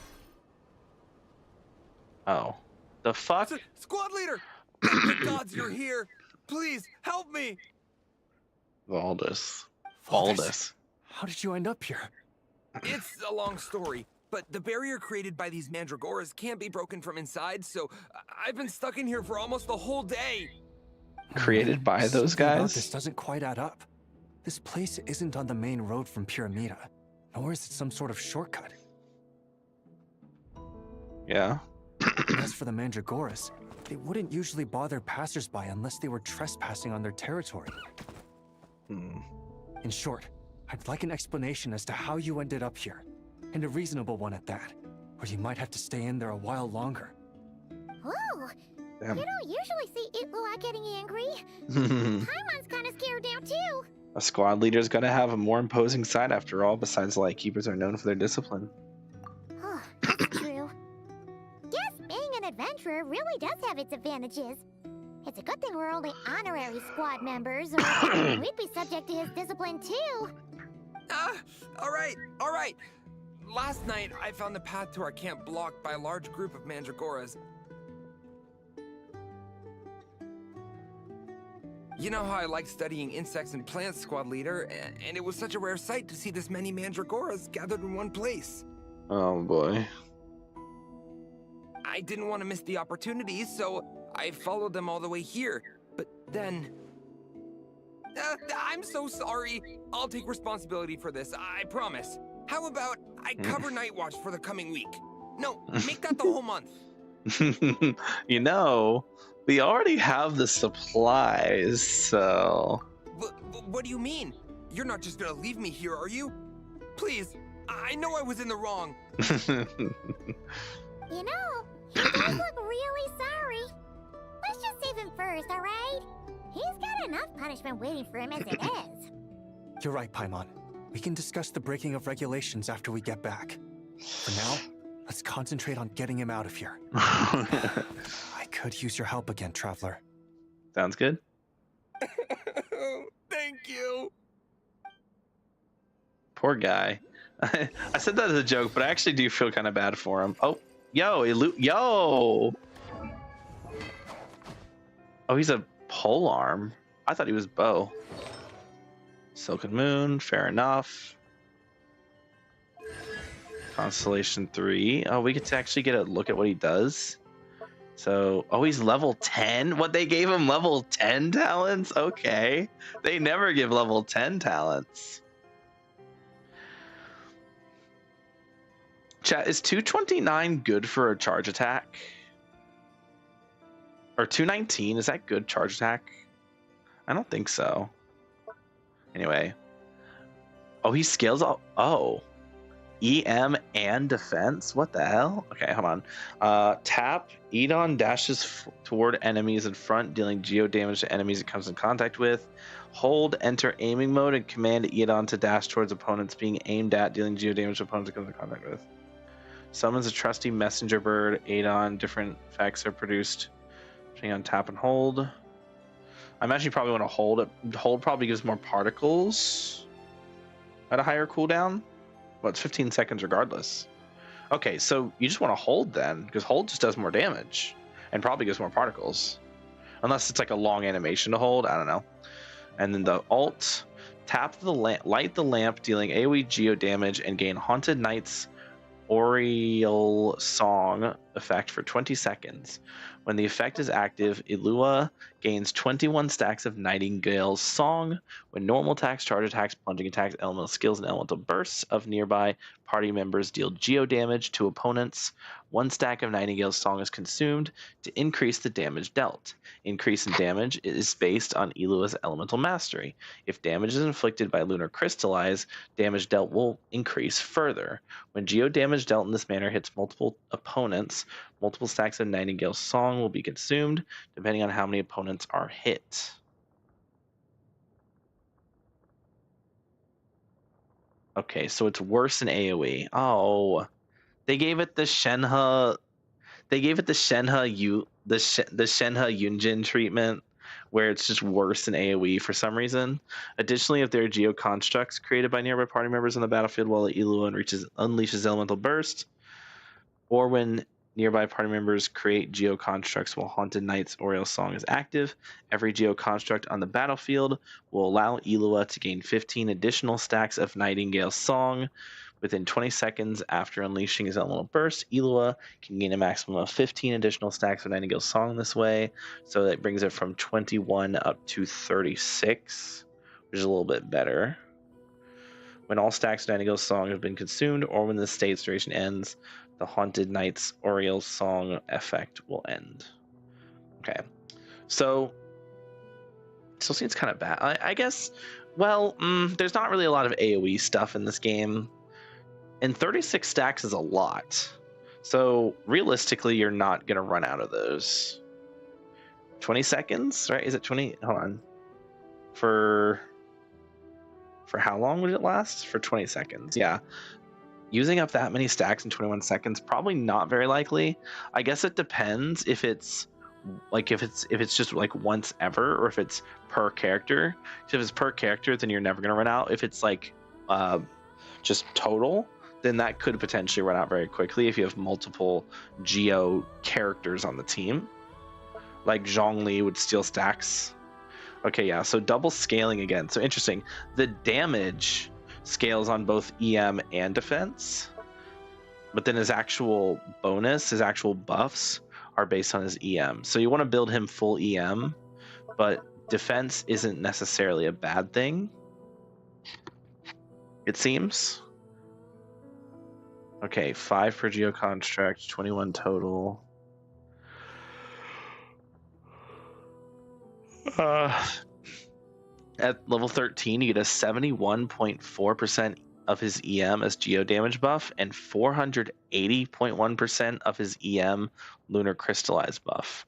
Oh. The fuck? Squad leader! Thank the gods you're here! Please, help me! Valdis. How did you end up here? It's a long story, but the barrier created by these mandragoras can't be broken from inside, so I've been stuck in here for almost the whole day. Created by those Something about guys? This doesn't quite add up. This place isn't on the main road from Pyramida, nor is it some sort of shortcut. Yeah. As for the mandragoras, they wouldn't usually bother passersby unless they were trespassing on their territory. In short, I'd like an explanation as to how you ended up here, and a reasonable one at that, or you might have to stay in there a while longer. Ooh, Damn. you don't usually see Itlua getting angry. Paimon's kind of scared now too. A squad leader's gotta have a more imposing side after all, besides Lightkeepers are known for their discipline. Oh, that's true. Guess being an adventurer really does have its advantages. It's a good thing we're only honorary squad members, or we'd be subject to his discipline too. All right. Last night, I found the path to our camp blocked by a large group of mandragoras. You know how I like studying insects and plants, Squad Leader, and it was such a rare sight to see this many mandragoras gathered in one place. Oh boy. I didn't want to miss the opportunity, so I followed them all the way here. But then... I'm so sorry. I'll take responsibility for this, I promise. How about I cover Night Watch for the coming week? No, make that the whole month. You know, we already have the supplies, so... What do you mean? You're not just gonna leave me here, are you? Please, I know I was in the wrong. You know, he does look really sorry. Let's just save him first, alright? He's got enough punishment waiting for him as it is. You're right, Paimon. We can discuss the breaking of regulations after we get back. For now, let's concentrate on getting him out of here. I could use your help again, Traveler. Sounds good. Thank you. Poor guy. I said that as a joke, but I actually do feel kind of bad for him. Oh, yo, yo! Oh, he's a pole arm. I thought he was bow. Silken Moon, fair enough. Constellation 3. Oh, we get to actually get a look at what he does. So, oh, he's level 10? What, they gave him level 10 talents? Okay. They never give level 10 talents. Chat, is 229 good for a charge attack? Or 219, is that good charge attack? I don't think so. Anyway. Oh, he scales up. Oh. EM and defense? What the hell? Okay, hold on. Tap. Edon dashes toward enemies in front, dealing geo damage to enemies it comes in contact with. Hold, enter aiming mode, and command Edon to dash towards opponents being aimed at, dealing geo damage to opponents it comes in contact with. Summons a trusty messenger bird. Edon. Different effects are produced depending on tap and hold. I imagine you probably want to hold it. Hold probably gives more particles at a higher cooldown. Well, it's 15 seconds regardless. Okay, so you just want to hold then, because hold just does more damage and probably gives more particles. Unless it's like a long animation to hold, I don't know. And then the alt, tap the lamp, light the lamp, dealing AoE geo damage, and gain Haunted Knight's Aureole Song effect for 20 seconds. When the effect is active, Ilua gains 21 stacks of Nightingale's Song. When normal attacks, charge attacks, plunging attacks, elemental skills, and elemental bursts of nearby party members deal geo damage to opponents, 1 stack of Nightingale's Song is consumed to increase the damage dealt. Increase in damage is based on Ilua's elemental mastery. If damage is inflicted by Lunar Crystallize, damage dealt will increase further. When geo damage dealt in this manner hits multiple opponents, multiple stacks of Nightingale's Song will be consumed, depending on how many opponents are hit. Okay, so it's worse than AoE. Oh, they gave it the Shenhe. They gave it the Shenhe the Shenhe Yunjin treatment, where it's just worse than AoE for some reason. Additionally, if there are geo constructs created by nearby party members on the battlefield while Ilua unleashes elemental burst, or when nearby party members create geo constructs while Haunted Knight's Aureole Song is active, every geo construct on the battlefield will allow Ilua to gain 15 additional stacks of Nightingale's Song. Within 20 seconds after unleashing his elemental burst, Ilua can gain a maximum of 15 additional stacks of Nightingale's Song this way, so that brings it from 21 up to 36, which is a little bit better. When all stacks of Nightingale's Song have been consumed, or when the state's duration ends, the Haunted Knight's Aureole Song effect will end. Okay, so still seems kind of bad. I guess, well, there's not really a lot of AoE stuff in this game, and 36 stacks is a lot. So realistically, you're not going to run out of those. 20 seconds, right? Is it 20? Hold on. For how long would it last? For 20 seconds, yeah. Using up that many stacks in 21 seconds, probably not very likely. I guess it depends if it's like if it's just like once ever, or if it's per character. So if it's per character, then you're never gonna run out. If it's like just total, then that could potentially run out very quickly if you have multiple geo characters on the team. Like Zhongli would steal stacks. Okay, yeah, so double scaling again. So interesting. The damage scales on both EM and defense, but then his actual bonus, his actual buffs are based on his EM. So you want to build him full EM, but defense isn't necessarily a bad thing. It seems. Okay, 5 per geo construct, 21 total. At level 13, you get a 71.4% of his EM as geo damage buff and 480.1% of his EM lunar crystallized buff.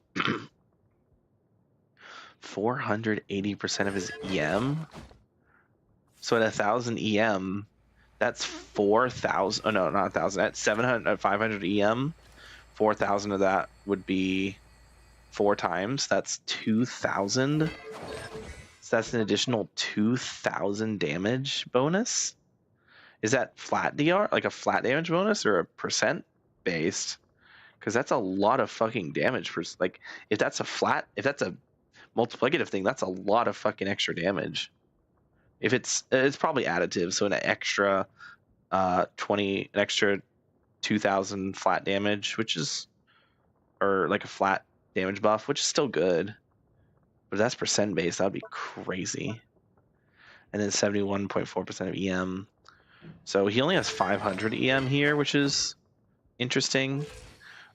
480% of his EM? So at 1,000 EM, that's 4,000. Oh no, not 1,000. At 500 EM, 4,000 of that would be 4 times. That's 2,000. So that's an additional 2,000 damage bonus. Is that flat DR, like a flat damage bonus, or a percent based? Because that's a lot of fucking damage. Like, if that's a multiplicative thing, that's a lot of fucking extra damage. If it's probably additive, so an extra 2,000 flat damage, which is, or like a flat damage buff, which is still good. But if that's percent based, that'd be crazy. And then 71.4% of EM. So he only has 500 EM here, which is interesting.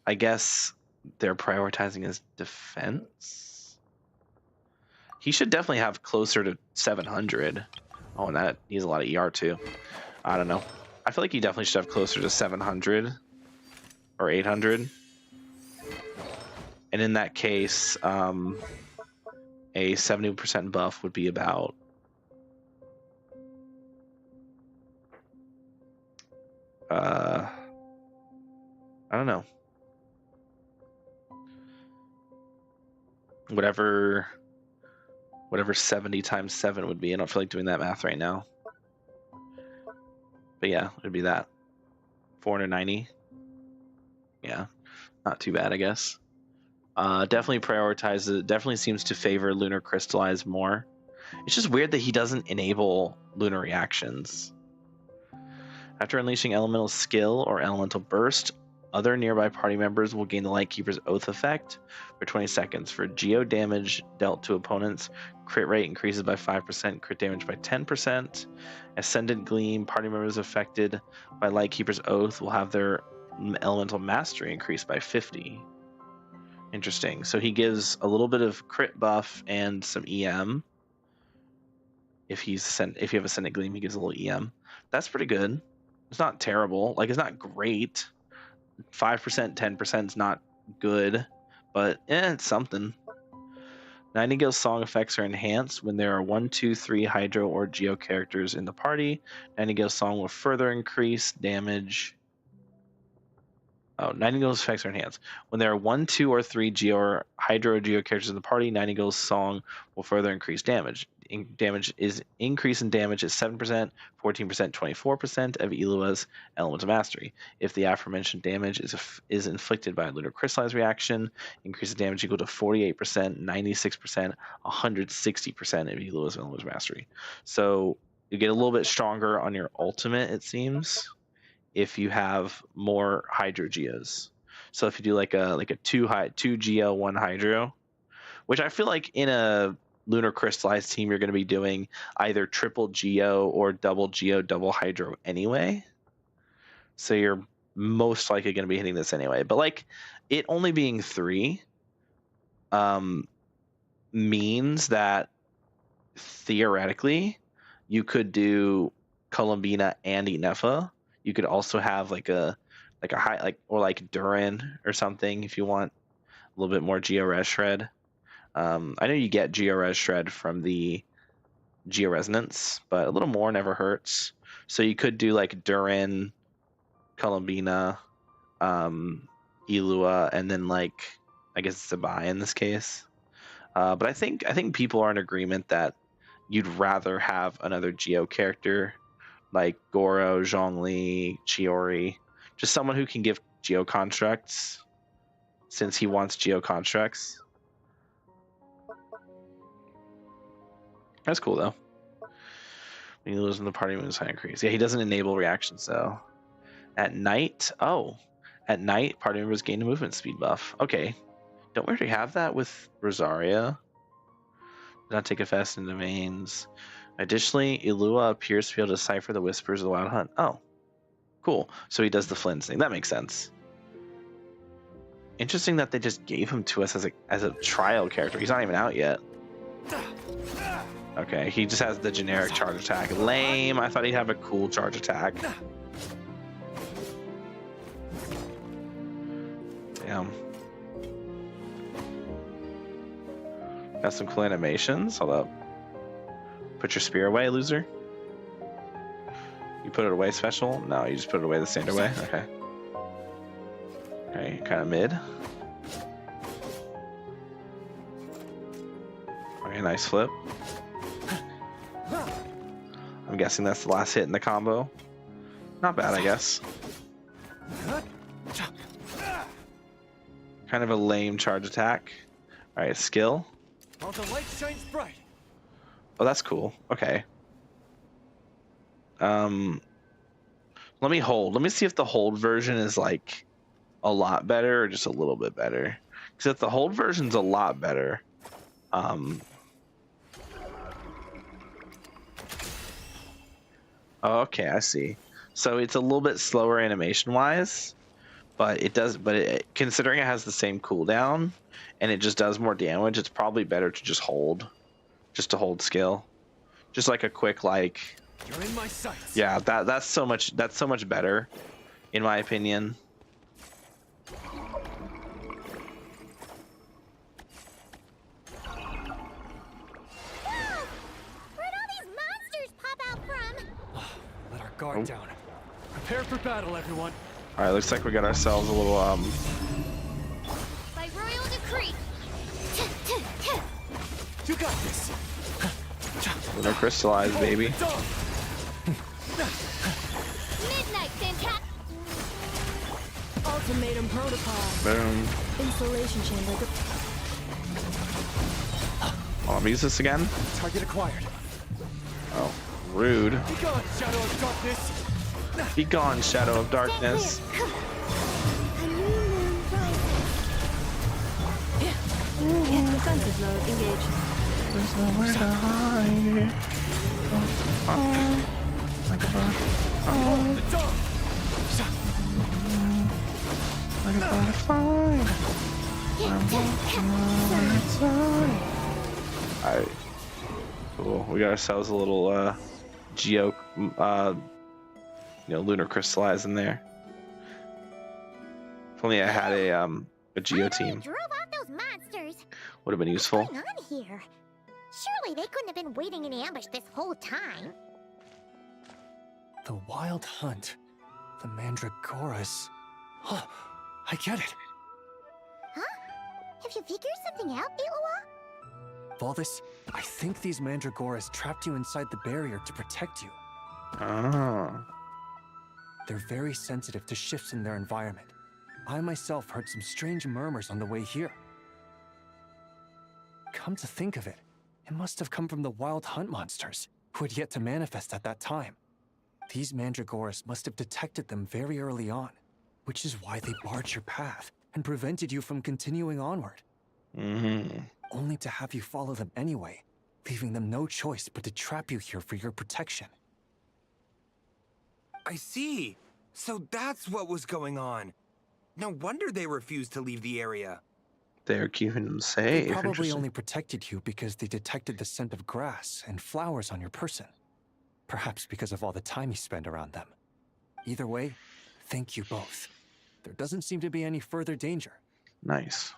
I guess they're prioritizing his defense. He should definitely have closer to 700. Oh, and that needs a lot of ER too. I don't know. I feel like he definitely should have closer to 700 or 800. And in that case, a 70% buff would be about I don't know. Whatever 70 times 7 would be. I don't feel like doing that math right now. But yeah, it'd be that. 490. Yeah, not too bad, I guess. Definitely prioritizes. Definitely seems to favor lunar crystallize more. It's just weird that he doesn't enable lunar reactions. After unleashing elemental skill or elemental burst, other nearby party members will gain the Lightkeeper's Oath effect for 20 seconds. For geo damage dealt to opponents, crit rate increases by 5%, crit damage by 10%. Ascendant Gleam, party members affected by Lightkeeper's Oath will have their elemental mastery increased by 50. Interesting. So he gives a little bit of crit buff and some EM. If you have Ascendant Gleam, he gives a little EM. That's pretty good. It's not terrible. Like, it's not great. 5%, 10% is not good, but it's something. Nightingale's song effects are enhanced when there are 1, 2, 3 Hydro or Geo characters in the party. Nightingale's song will further increase damage. Oh, Nightingale's effects are enhanced. When there are 1, 2, or 3 Geo or Hydro or Geo characters in the party, Nightingale's song will further increase damage. Damage is increase in damage is 7%, 14%, 24% of Elua's Elemental Mastery. If the aforementioned damage is inflicted by a lunar crystallized reaction, increase in damage equal to 48%, 96%, 160% of Elua's Elemental Mastery. So you get a little bit stronger on your ultimate, it seems, if you have more Hydro Geos. So if you do like a 2 Geo 1 Hydro, which I feel like in a lunar crystallized team you're going to be doing either triple Geo or double Geo double Hydro anyway, so you're most likely going to be hitting this anyway. But like, it only being 3 means that theoretically you could do Columbina and Inefa. You could also have like a high, or like Durin or something if you want a little bit more Geo Res Shred. I know you get Geo Res Shred from the Geo Resonance, but a little more never hurts. So you could do like Durin, Columbina, Elua, and then like, I guess Zabai in this case. But I think people are in agreement that you'd rather have another Geo character like Goro, Zhongli, Chiori, just someone who can give Geo constructs, since he wants Geo constructs. That's cool though. When you lose in the party, moves high increase. Yeah, he doesn't enable reactions though. At night, at night, party members gain a movement speed buff. Okay, don't we already have that with Rosaria? Not take a fast into veins. Additionally, Ilua appears to be able to decipher the whispers of the Wild Hunt. Oh, cool. So he does the Flynn thing. That makes sense. Interesting that they just gave him to us as a trial character. He's not even out yet. Okay, he just has the generic charge attack. Lame. I thought he'd have a cool charge attack. Damn. Got some cool animations. Hold up. Put your spear away, loser. You put it away special? No, you just put it away the standard way? Okay. Okay, kind of mid. Okay, nice flip. I'm guessing that's the last hit in the combo. Not bad, I guess. Kind of a lame charge attack. Alright, skill. While the light shines bright. Oh, that's cool. Okay. Let me hold. Let me see if the hold version is like a lot better or just a little bit better. Because if the hold version's a lot better, okay, I see. So it's a little bit slower animation wise, but considering it has the same cooldown and it just does more damage, it's probably better to just hold. Just to hold skill. Just like a quick like You're in my sights. yeah, that's so much better in my opinion. Where'd all these monsters pop out from? Let our guard down. Prepare for battle, everyone. All right, looks like we got ourselves a little By royal decree. You got this. lunar crystallize, baby. Midnight, fantastic. Ultimatum protocol. Boom. Insulation chamber. Oh, I'm use this again. Target acquired. Oh, rude. Be gone, shadow of darkness. Be gone, shadow of darkness. Defensive mode engaged. There's nowhere to hide. Like a butterfly. I'm walking on outside. Alright. Cool. We got ourselves a little lunar crystallize in there. If only I had a geo team. Drove off those monsters. Would have been useful. What's going on here? Surely they couldn't have been waiting in ambush this whole time. The Wild Hunt. The Mandragoras. Huh, I get it. Huh? Have you figured something out, Ilua? Valdis, I think these Mandragoras trapped you inside the barrier to protect you. Ah. They're very sensitive to shifts in their environment. I myself heard some strange murmurs on the way here. Come to think of it, it must have come from the Wild Hunt monsters, who had yet to manifest at that time. These Mandragoras must have detected them very early on, which is why they barred your path and prevented you from continuing onward. Only to have you follow them anyway, leaving them no choice but to trap you here for your protection. I see. So that's what was going on. No wonder they refused to leave the area. They're keeping them safe. They probably only protected you because they detected the scent of grass and flowers on your person. Perhaps because of all the time you spend around them. Either way, thank you both. There doesn't seem to be any further danger. Nice.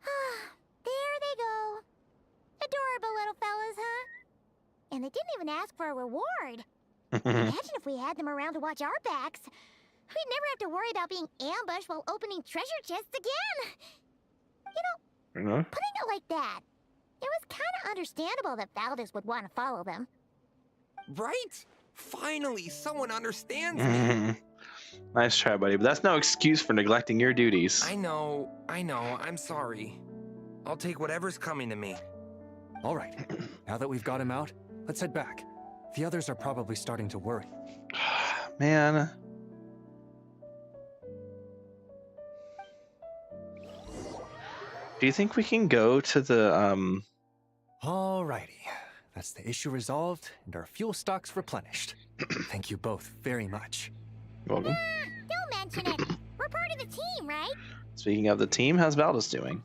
There they go. Adorable little fellas, huh? And they didn't even ask for a reward. Imagine if we had them around to watch our backs. We'd never have to worry about being ambushed while opening treasure chests again. You know, putting it like that, it was kind of understandable that Valdis would want to follow them. Right? Finally, someone understands me. Nice try, buddy, but that's no excuse for neglecting your duties. I know. I'm sorry. I'll take whatever's coming to me. All right. Now that we've got him out, let's head back. The others are probably starting to worry. Man. Do you think we can go to the Alrighty. That's the issue resolved and our fuel stocks replenished. Thank you both very much. Welcome. Don't mention it. We're part of the team, right? Speaking of the team, how's Baldus doing?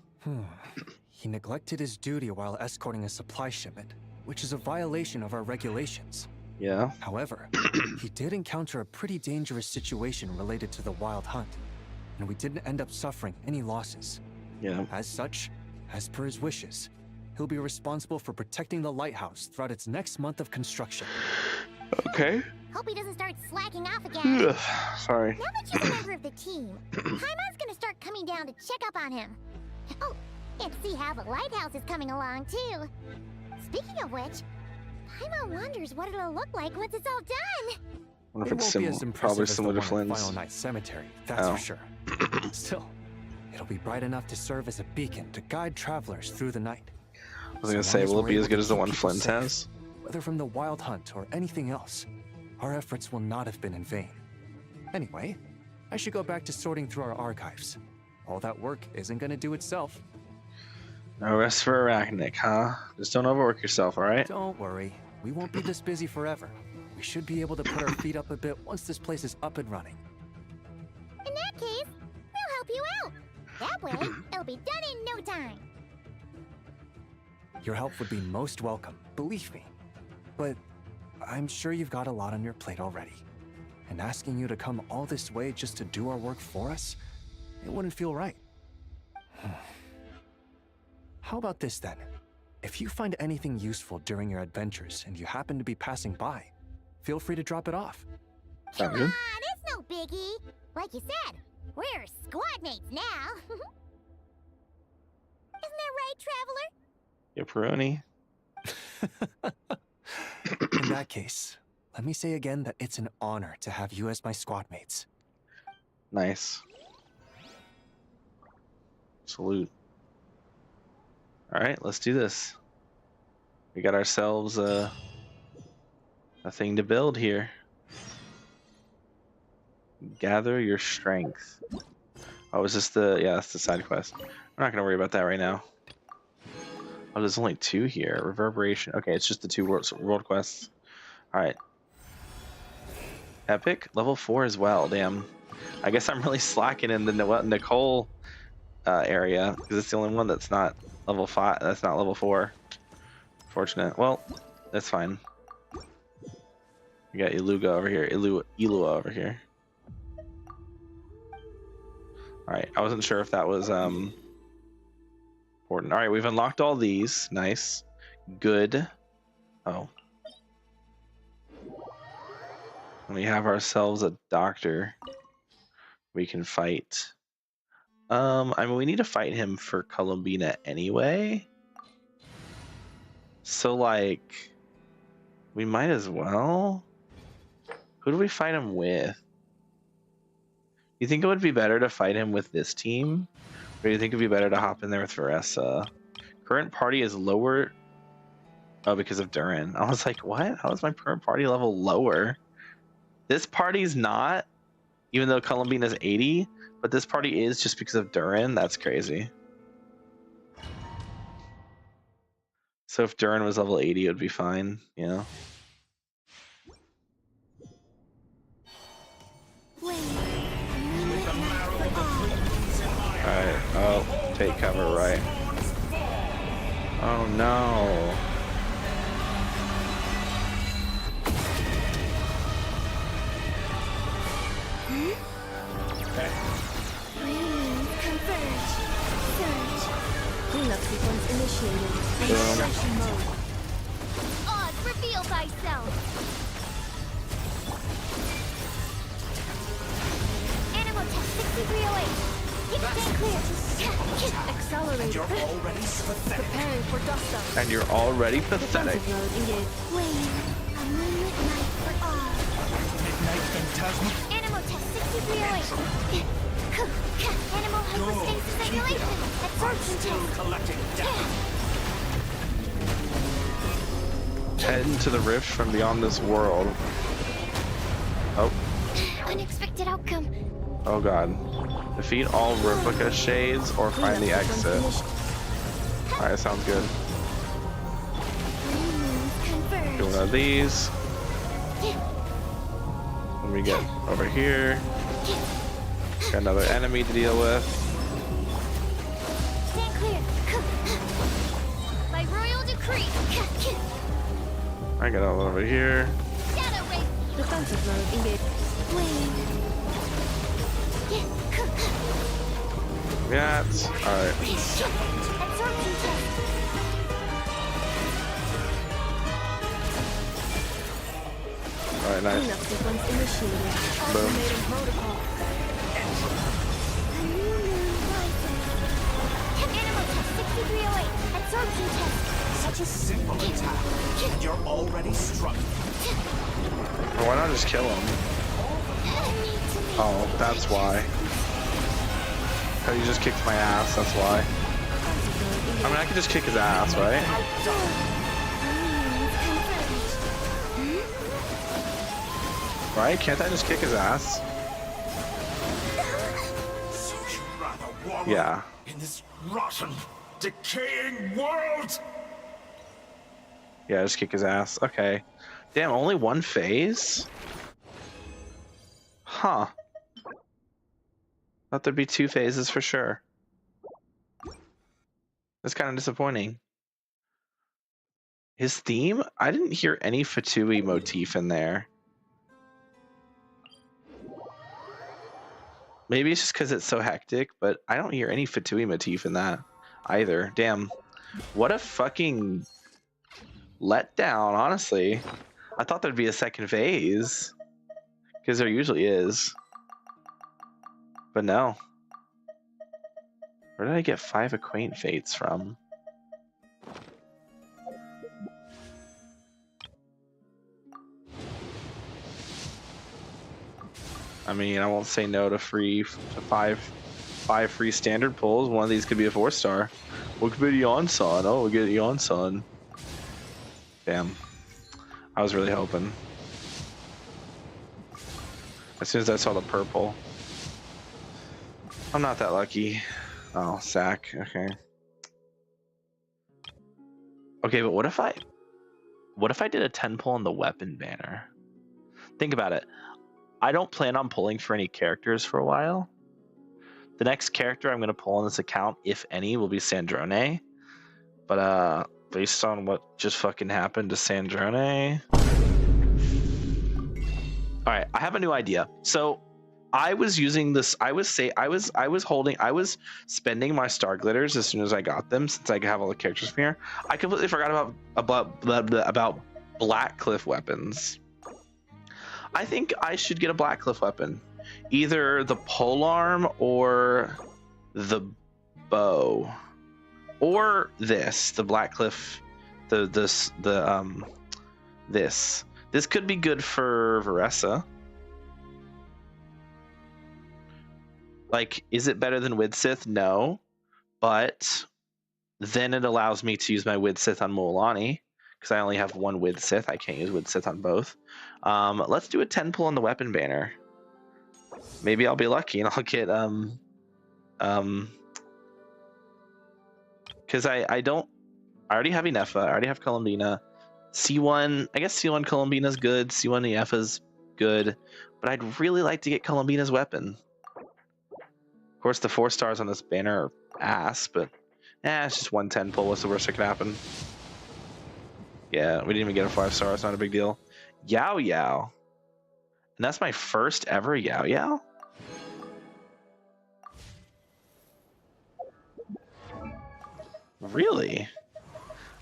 He neglected his duty while escorting a supply shipment, which is a violation of our regulations. Yeah. However, he did encounter a pretty dangerous situation related to the wild hunt, and we didn't end up suffering any losses. Yeah. As such, as per his wishes, he'll be responsible for protecting the lighthouse throughout its next month of construction. Okay. Hope he doesn't start slacking off again. Sorry. Now that he's a member of the team, Paimon's gonna start coming down to check up on him. Oh, and see how the lighthouse is coming along, too. Speaking of which, Paimon wonders what it'll look like once it's all done. I wonder if It it's won't be similar, as impressive probably as the similar to one at Flynn's. Final Night Cemetery, that's for sure. Still, it'll be bright enough to serve as a beacon to guide travelers through the night. I was gonna say, will it be as good as the one Flynn's has? Whether from the wild hunt or anything else, our efforts will not have been in vain. Anyway, I should go back to sorting through our archives. All that work isn't gonna do itself. No rest for Arachnic, huh? Just don't overwork yourself, alright? Don't worry, we won't be this busy forever. We should be able to put our feet up a bit once this place is up and running. In that case, we'll help you out. That way, it'll be done in no time. Your help would be most welcome, believe me. But I'm sure you've got a lot on your plate already. And asking you to come all this way just to do our work for us, it wouldn't feel right. How about this then? If you find anything useful during your adventures and you happen to be passing by, feel free to drop it off. Sounds good. It's no biggie. Like you said, we're squad mates now. Isn't that right, Traveler? You're Peroni. In that case, let me say again that it's an honor to have you as my squad mates. Nice. Salute. Alright, let's do this. We got ourselves a thing to build here. Gather your strength. Oh, is this the... yeah, that's the side quest. We're not going to worry about that right now. Oh, there's only 2 here. Reverberation. Okay, it's just the 2 world quests. Alright. Epic? Level 4 as well, damn. I guess I'm really slacking in the Nicole area, because it's the only one that's not level 5. That's not level 4. Fortunate. Well, that's fine. We got Iluga over here. Ilua over here. Alright, I wasn't sure if that was important. Alright, we've unlocked all these. Nice. Good. Oh. And we have ourselves a doctor we can fight. I mean, we need to fight him for Columbina anyway. So, like, we might as well. Who do we fight him with? You think it would be better to fight him with this team? Or do you think it would be better to hop in there with Veressa? Current party is lower. Oh, because of Durin. I was like, what? How is my current party level lower? This party's not, even though Columbina's 80, but this party is just because of Durin. That's crazy. So if Durin was level 80, it would be fine, you know? Alright, oh, take cover, right. Oh no. Converge. Surge. Cleanup sequence initiated. Extraction mode. Oz, reveal thyself. Animal test 6308. Stay clear. Accelerate. And you're already pathetic. Preparing for dust up. And you're already pathetic. Defensive mode engaged. Wayne, a moonlit night for all. Midnight Phantasma. Animal test 6308. Animal hypostasis simulation. Absorption test. Collecting data. Head into the rift from beyond this world. Oh. Unexpected outcome. Oh god. Defeat all replica shades or find the exit. Alright, sounds good. Do one of these. When we get over here, got another enemy to deal with. Stand clear. By royal decree. I got all over here. Shadow wave. Defensive mode engaged. That. Alright. Absorption test. Alright, nice. Cleanup sequence initiated. Boom. Automated protocol. A new moon rises. Animal test 6308. Absorption test. Such a simple attack. And you're already struggling. Well, why not just kill him? Oh, that's why. Cause he just kicked my ass, that's why. I mean, I could just kick his ass, right? Right? Can't I just kick his ass? So you'd rather wallow Yeah. in this rotten, decaying world? Yeah, just kick his ass. Okay. Damn, only one phase? Huh. Thought there'd be 2 phases for sure. That's kind of disappointing. His theme? I didn't hear any Fatui motif in there. Maybe it's just because it's so hectic, but I don't hear any Fatui motif in that either. Damn. What a fucking letdown, honestly. I thought there'd be a second phase. Because there usually is. But no. Where did I get 5 Acquaint Fates from? I mean, I won't say no to five free standard pulls. One of these could be a 4-star. What could be Yon-san? Oh, we'll get Yon-san. Damn. I was really hoping. As soon as I saw the purple. I'm not that lucky. Oh, sack. Okay. Okay, but what if I did a 10 pull on the weapon banner? Think about it. I don't plan on pulling for any characters for a while. The next character I'm going to pull on this account, if any, will be Sandrone. But based on what just fucking happened to Sandrone. All right, I have a new idea. So I was using this. I was spending my star glitters as soon as I got them, since I have all the characters from here. I completely forgot about Blackcliff weapons. I think I should get a Blackcliff weapon, either the polearm or the bow, or this, the Blackcliff, this. This could be good for Veressa. Like, is it better than Widsith? No. But then it allows me to use my Widsith on Mualani, because I only have one Widsith. I can't use Widsith on both. Let's do a 10 pull on the weapon banner. Maybe I'll be lucky and I'll get because I already have Inefa, I already have Columbina. C1, I guess C1 Columbina's good, C1 Inefa's good, but I'd really like to get Columbina's weapon. Of course, the 4 stars on this banner are ass, but it's just 1 10 pull. What's the worst that could happen? Yeah, we didn't even get a 5-star. It's not a big deal. Yao Yao. And that's my first ever Yao Yao? Really?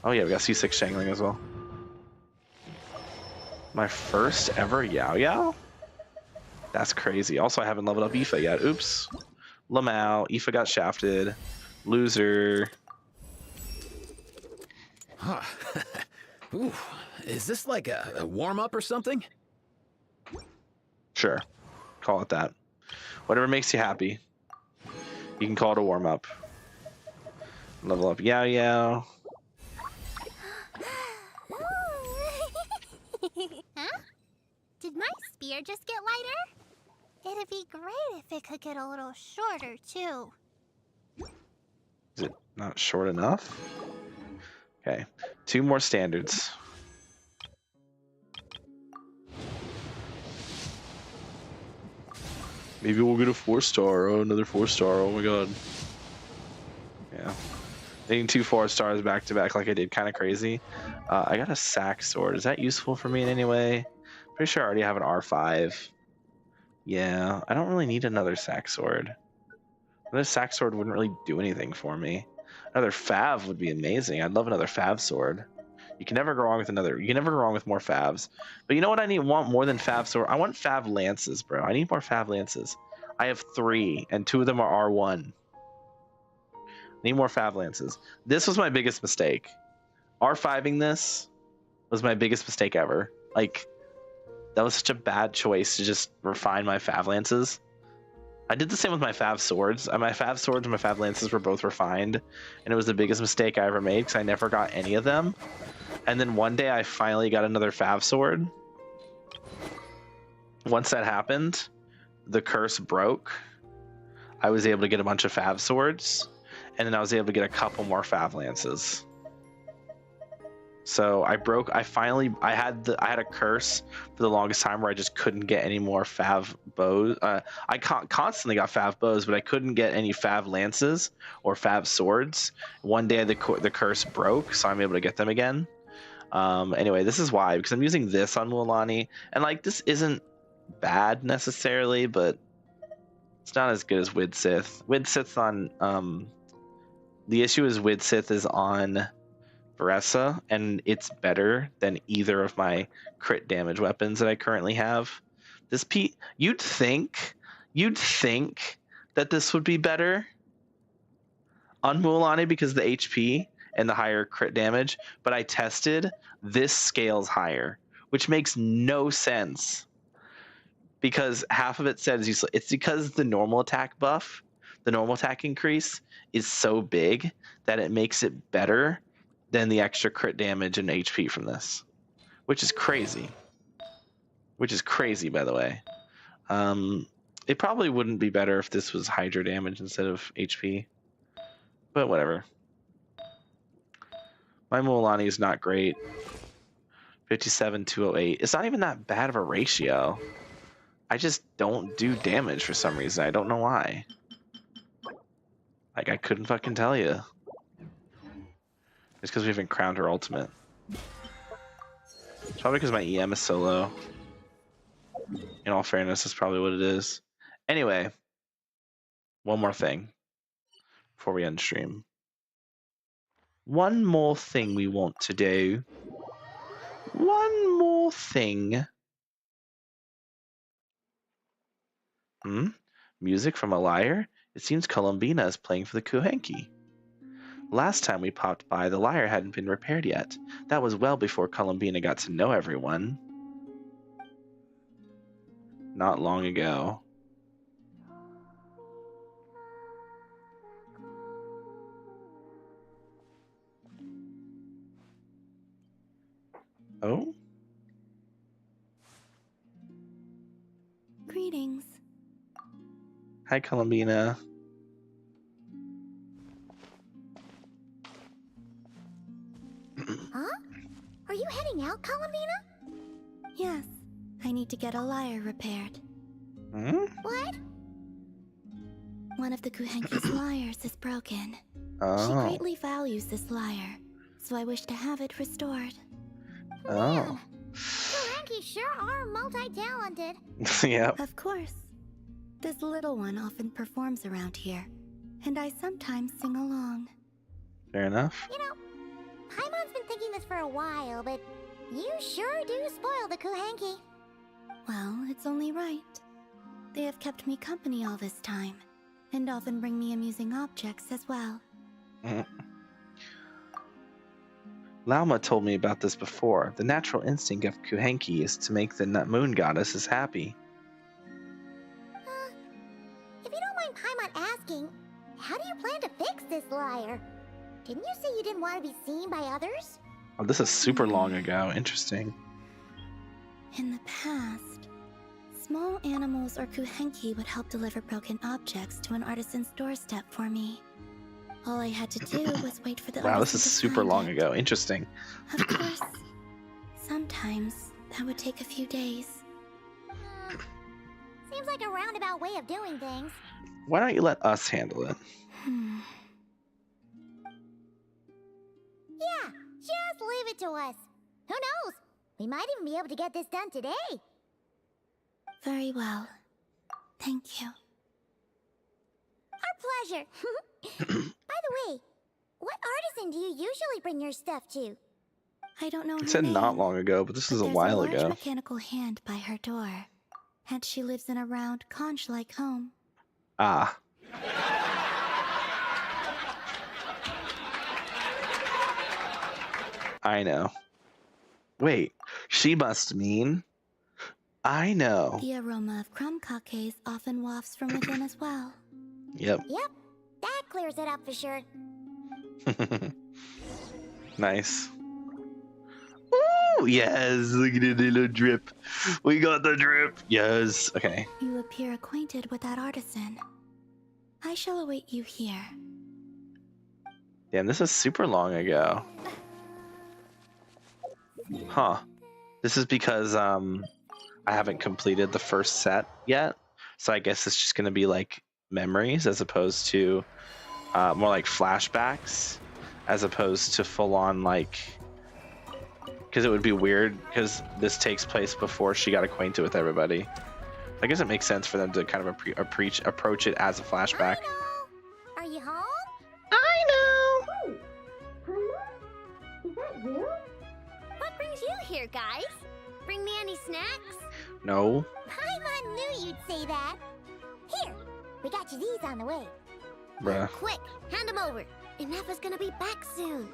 Oh yeah, we got C6 Shangling as well. My first ever Yao Yao? That's crazy. Also, I haven't leveled up Aoife yet. Oops. Lamau. Aoife got shafted. Loser. Huh. Ooh, is this like a warm-up or something? Sure. Call it that. Whatever makes you happy. You can call it a warm-up. Level up Yao Yao. Huh? Did my spear just get lighter? It'd be great if it could get a little shorter, too. Is it not short enough? Okay, 2 more standards. Maybe we'll get a 4-star. Oh, another 4-star. Oh my god. Yeah. Getting 2 4-stars back to back like I did, kind of crazy. I got a sack sword. Is that useful for me in any way? Pretty sure I already have an R5. Yeah, I don't really need another sack sword. Another sack sword wouldn't really do anything for me. Another Fav would be amazing. I'd love another Fav sword. You can never go wrong with another. You can never go wrong with more Favs. But you know what I want more than Fav sword? I want Fav lances, bro. I need more Fav lances. I have 3, and 2 of them are R1. Need more Fav lances. This was my biggest mistake. R5ing this was my biggest mistake ever. Like, that was such a bad choice to just refine my Fav lances. I did the same with my Fav swords. My Fav swords and my Fav lances were both refined, and it was the biggest mistake I ever made because I never got any of them. And then one day I finally got another Fav sword. Once that happened, the curse broke. I was able to get a bunch of Fav swords, and then I was able to get a couple more Fav lances. So I had a curse for the longest time where I just couldn't get any more Fav bows. I constantly got Fav bows, but I couldn't get any Fav lances or Fav swords. One day the curse broke, so I'm able to get them again. Anyway, this is why, because I'm using this on Mualani, and like this isn't bad necessarily, but it's not as good as Widsith. Widsith's on the issue is Widsith is on Veressa, and it's better than either of my crit damage weapons that I currently have. This you'd think that this would be better on Mualani because of the HP and the higher crit damage, but I tested, this scales higher, which makes no sense because half of it says it's because the normal attack buff, the normal attack increase is so big that it makes it better than the extra crit damage and HP from this, which is crazy. Which is crazy, by the way. It probably wouldn't be better if this was Hydra damage instead of HP, but whatever. My Mualani is not great. 57-208. It's not even that bad of a ratio. I just don't do damage for some reason. I don't know why. Like, I couldn't fucking tell you. It's because we haven't crowned her ultimate. It's probably because my EM is so low. In all fairness, that's probably what it is. Anyway, one more thing before we end stream. One more thing we want to do. One more thing. Music from a lyre? It seems Columbina is playing for the Kuhenki. Last time we popped by, the lyre hadn't been repaired yet. That was well before Columbina got to know everyone. Not long ago. Oh? Greetings. Hi, Columbina. Huh? Are you heading out, Columbina? Yes, I need to get a lyre repaired. What? One of the Kuhenki's lyres is broken. Oh. She greatly values this lyre, so I wish to have it restored. Oh. Kuhenki sure are multi-talented. Yep. Of course. This little one often performs around here, and I sometimes sing along. Fair enough. You know, Paimon's been thinking this for a while, but you sure do spoil the Kuhenki. Well, it's only right. They have kept me company all this time, and often bring me amusing objects as well. Lauma told me about this before. The natural instinct of Kuhenki is to make the moon goddesses happy. If you don't mind Paimon asking, how do you plan to fix this lyre? Didn't you say you didn't want to be seen by others? Oh, this is super long ago. Interesting. In the past, Small animals or kuhenki would help deliver broken objects to an artisan's doorstep for me. All I had to do was wait for the Wow, this artisan is to super find long it. ago. Interesting. Of course, sometimes that would take a few days. Seems like a roundabout way of doing things. Why don't you let us handle it? Yeah, just leave it to us. Who knows? We might even be able to get this done today. Very well. Thank you. Our pleasure. By the way, what artisan do you usually bring your stuff to? I don't know her It said name, not long ago, but this is a there's while a large ago. mechanical hand by her door, and she lives in a round, conch-like home. Ah. I know. Wait, she must mean... I know. The aroma of crumb cakes often wafts from within as well. Yep. Yep, that clears it up for sure. Nice. Ooh, yes, look at the little drip. We got the drip. Yes. Okay. You appear acquainted with that artisan. I shall await you here. Damn, this is super long ago. Huh. This is because I haven't completed the first set yet. So I guess it's just gonna be like memories as opposed to more like flashbacks as opposed to full on like, because it would be weird because this takes place before she got acquainted with everybody. I guess it makes sense for them to kind of approach it as a flashback. Are you home? I know. Is that you? What brings you here, guys? Bring me any snacks? No. Paimon knew you'd say that. Here, we got you these on the way. Bruh. Quick, hand them over. Ineppa's gonna be back soon.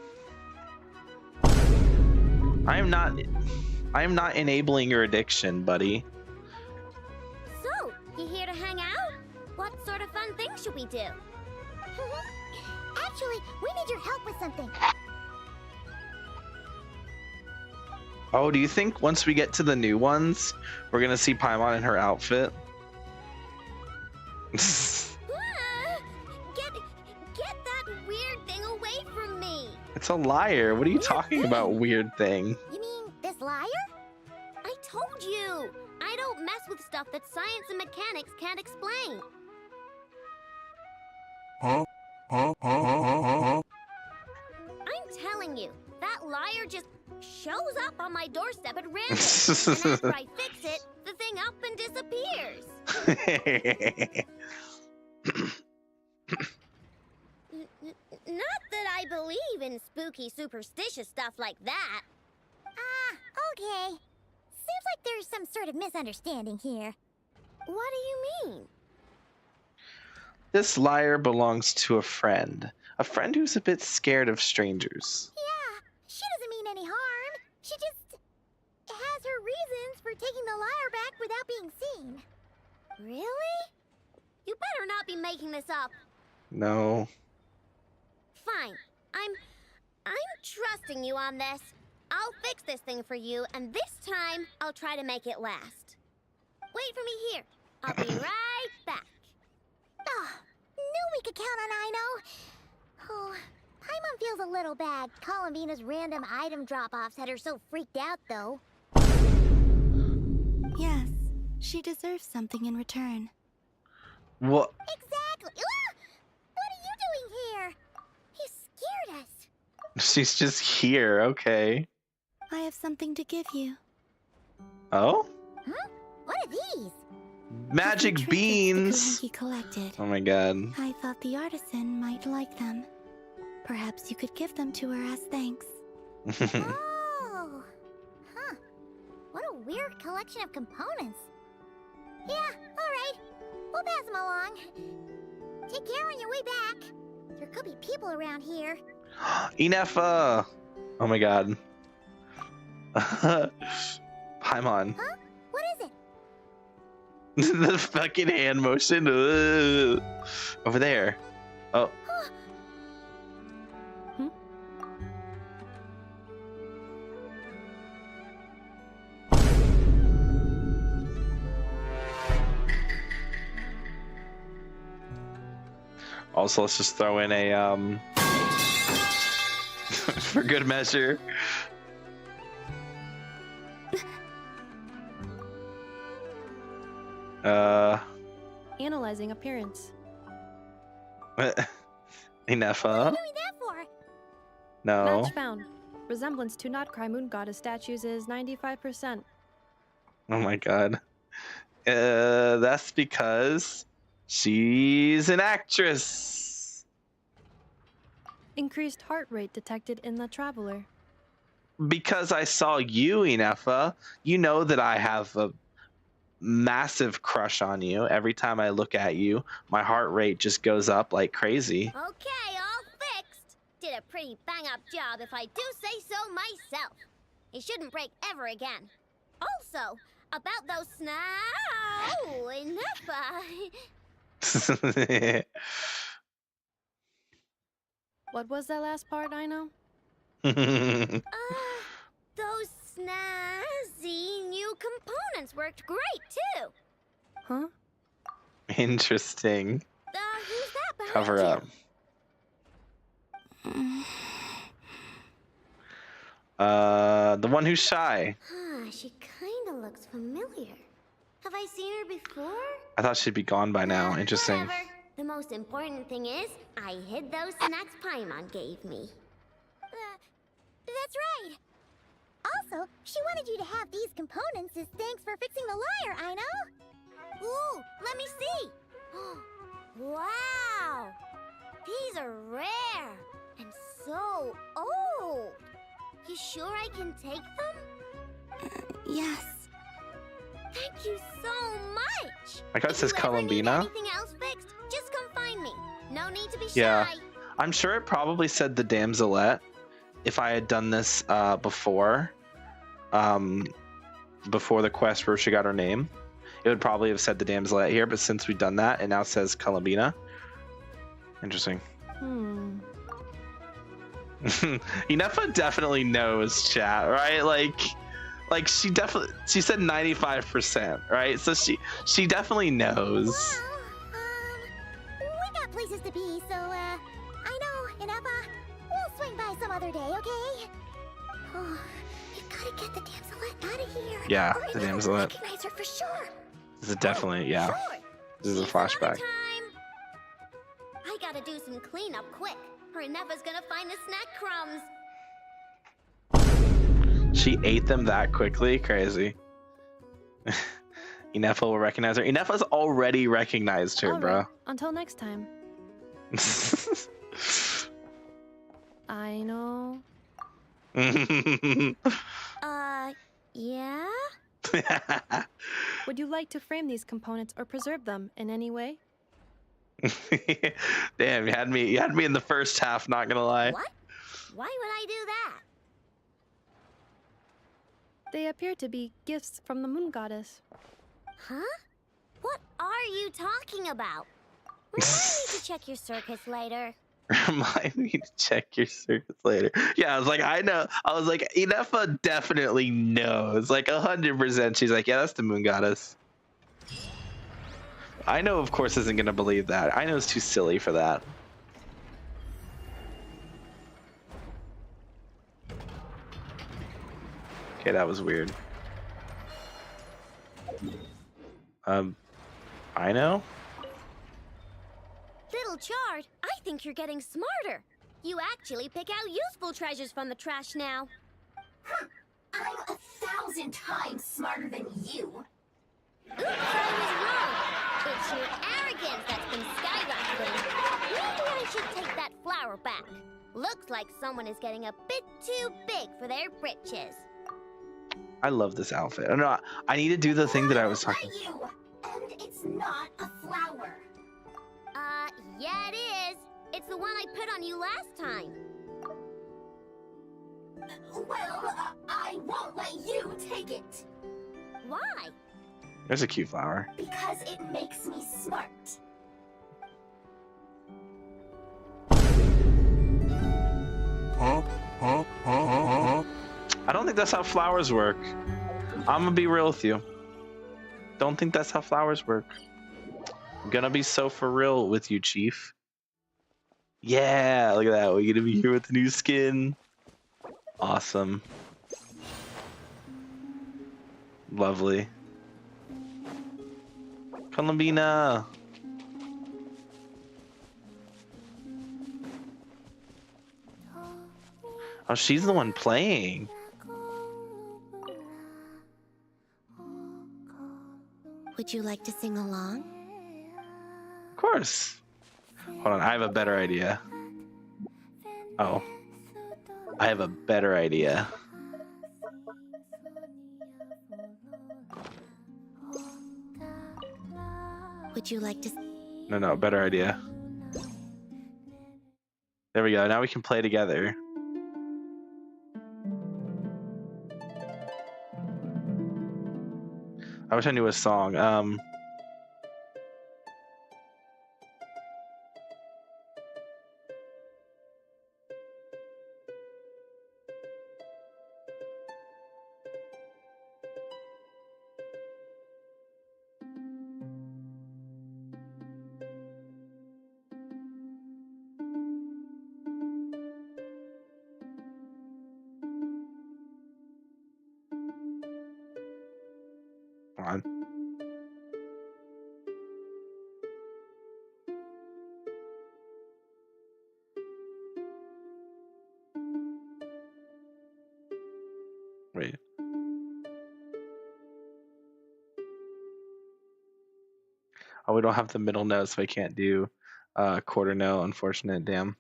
I am not enabling your addiction, buddy. So, you here to hang out? What sort of fun things should we do? Actually, we need your help with something. Oh, do you think once we get to the new ones, we're gonna see Paimon in her outfit? Get that weird thing away from me! It's a liar. What are you talking about, weird thing? You mean this liar? I told you! I don't mess with stuff that science and mechanics can't explain. I'm telling you, that liar just shows up on my doorstep at random. And after I fix it, the thing up and disappears. Not that I believe in spooky, superstitious stuff like that. Ah, okay. Seems like there's some sort of misunderstanding here. What do you mean? This liar belongs to a friend who's a bit scared of strangers. Yeah, she doesn't mean any harm. She just has her reasons for taking the lyre back without being seen. Really? You better not be making this up. No. Fine. I'm trusting you on this. I'll fix this thing for you, and this time I'll try to make it last. Wait for me here. I'll be right back. Oh, knew we could count on Aino. Oh, Paimon feels a little bad. Columbina's random item drop-offs had her so freaked out, though. Yes, she deserves something in return. What? Exactly. Ah! What are you doing here? You scared us. She's just here. Okay. I have something to give you. Oh? Huh? What are these? Magic beans. He collected. Oh my god. I thought the artisan might like them. Perhaps you could give them to her as thanks. Oh. Huh. What a weird collection of components. Yeah, alright. We'll pass them along. Take care on your way back. There could be people around here. Ineffa. Oh my god. Paimon. Huh? What is it? The fucking hand motion. Ugh. Over there. Oh. Also, let's just throw in a for good measure. Analyzing appearance. Enough, What are huh? you doing that for? No. Match found. Resemblance to Notcry Moon Goddess statues is 95%. Oh my god. That's because she's an actress. Increased heart rate detected in the traveler. Because I saw you, Inefa. You know that I have a massive crush on you. Every time I look at you, my heart rate just goes up like crazy. Okay, all fixed. Did a pretty bang-up job if I do say so myself. It shouldn't break ever again. Also, about those snow enough. What was that last part, I know? Those snazzy new components worked great too. Huh? Interesting. Who's that behind Cover you? up. The one who's shy. Huh, she kinda looks familiar. Have I seen her before? I thought she'd be gone by now. Interesting. Whatever. The most important thing is, I hid those snacks Paimon gave me. That's right. Also, she wanted you to have these components as thanks for fixing the lyre, I know. Ooh, let me see. Wow. These are rare and so old. You sure I can take them? Yes. Thank you so much. My card says Columbina. Anything else fixed? Just come find me. No need to be Yeah. shy. I'm sure it probably said the Damselette if I had done this before the quest where she got her name. It would probably have said the Damselette here, but since we've done that, it now says Columbina. Interesting. Inefa definitely knows chat, right? Like she said 95%, right? So she definitely knows. We got places to be, so I know, enough. We'll swing by some other day, okay? Oh, you gotta get the Damselette out of here. Yeah, or the Inefa will Damselette. recognize her for sure. This is definitely, yeah. Sure. This is a flashback. I gotta do some cleanup quick, or Inefa's gonna find the snack crumbs. She ate them that quickly? Crazy. Inefa will recognize her. Inefa's already recognized her, All bro. right. Until next time. I know. Yeah? Would you like to frame these components or preserve them in any way? Damn, you had me in the first half, not gonna lie. What? Why would I do that? They appear to be gifts from the Moon Goddess. Huh? What are you talking about? We might need to check your circuits later. Remind me to check your circuits later. Yeah, I was like, I know. I was like, Inefa definitely knows. Like 100%. She's like, yeah, that's the Moon Goddess. I know, of course, isn't gonna believe that. I know it's too silly for that. Okay, that was weird. I know. Little Chard, I think you're getting smarter. You actually pick out useful treasures from the trash now. I'm 1,000 times smarter than you. Oops, I was wrong. It's your arrogance that's been skyrocketing. Maybe I should take that flower back. Looks like someone is getting a bit too big for their britches. I love this outfit. No, I need to do the thing that I was talking. You, and it's not a flower. Yeah it is. It's the one I put on you last time. Well, I won't let you take it. Why? There's a cute flower. Because it makes me smart. I don't think that's how flowers work. I'm gonna be real with you. Don't think that's how flowers work. I'm gonna be so for real with you, Chief. Yeah, look at that. We're gonna be here with the new skin. Awesome. Lovely. Columbina. Oh, she's the one playing. Would you like to sing along? Of course. Hold on, I have a better idea. Oh. I have a better idea. Would you like to... No, better idea. There we go, now we can play together. I wish I knew a song. Come on. Wait. Oh, we don't have the middle note, so I can't do quarter note. Unfortunate, damn.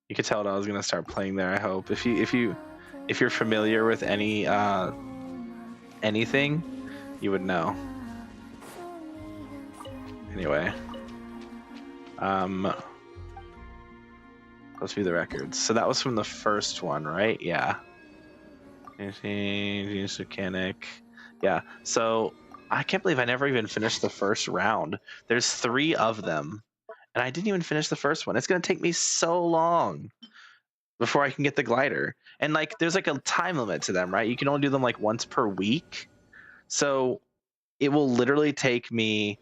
You could tell what I was gonna start playing there. I hope if you're familiar with any anything, you would know. Anyway, let's view the records. So that was from the first one, right? Yeah. Genius Mechanic. Yeah. So I can't believe I never even finished the first round. There's 3 of them, and I didn't even finish the first one. It's gonna take me so long before I can get the glider. And like, there's like a time limit to them, right? You can only do them like once per week. So it will literally take me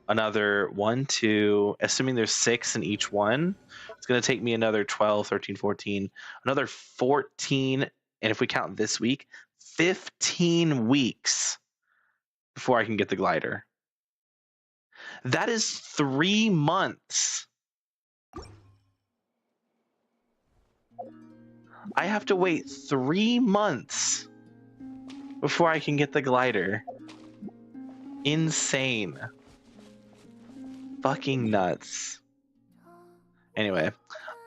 another 1, 2, assuming there's 6 in each one, it's going to take me another 12, 13, 14, another 14, and if we count this week, 15 weeks before I can get the glider. That is 3 months. I have to wait 3 months before I can get the glider. Insane. Fucking nuts. Anyway,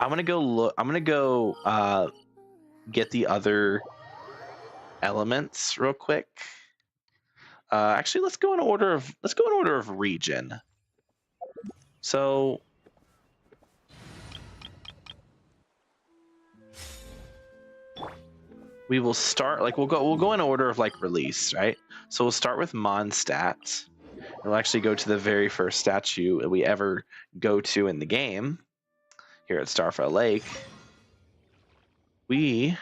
I'm gonna go look. I'm gonna go get the other elements real quick. Actually, let's go in order of region. So we will start we'll go in order of like release, right? So we'll start with Mondstadt. We'll actually go to the very first statue we ever go to in the game here at Starfell Lake. We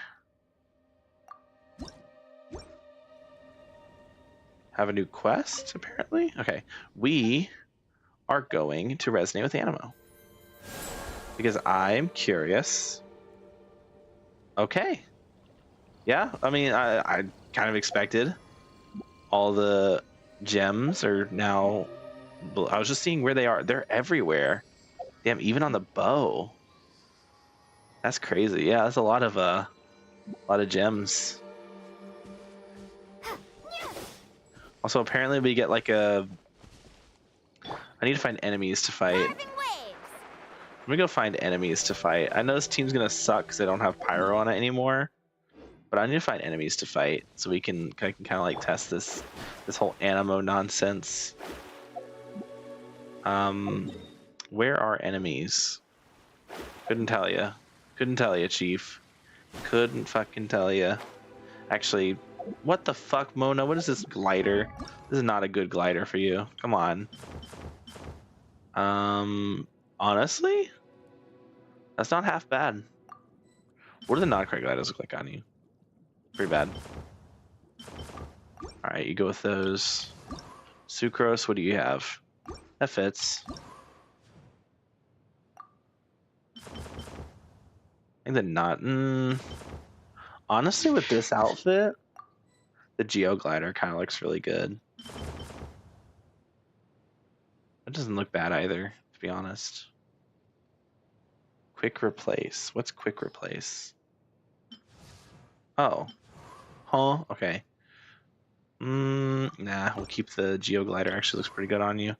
have a new quest, apparently. Okay, we are going to resonate with Anemo because I'm curious. Okay. Yeah, I mean, I kind of expected. All the gems are now... I was just seeing where they are. They're everywhere. Damn, even on the bow. That's crazy. Yeah, that's a lot of gems. Also, apparently we get like a... I need to find enemies to fight. Let me go find enemies to fight. I know this team's gonna suck because they don't have Pyro on it anymore. But I need to find enemies to fight so we can kind of like test this whole Anemo nonsense. Where are enemies? Couldn't tell you. Couldn't tell you, Chief. Couldn't fucking tell you. Actually, what the fuck, Mona? What is this glider? This is not a good glider for you. Come on. Honestly, that's not half bad. What do the non-credit gliders look like on you? Pretty bad. All right, you go with those. Sucrose, what do you have? That fits. think the not. Honestly, with this outfit, the Geoglider kind of looks really good. It doesn't look bad either, to be honest. Quick replace. What's quick replace? Oh. Huh? Okay. Nah, we'll keep the Geoglider. Actually looks pretty good on you.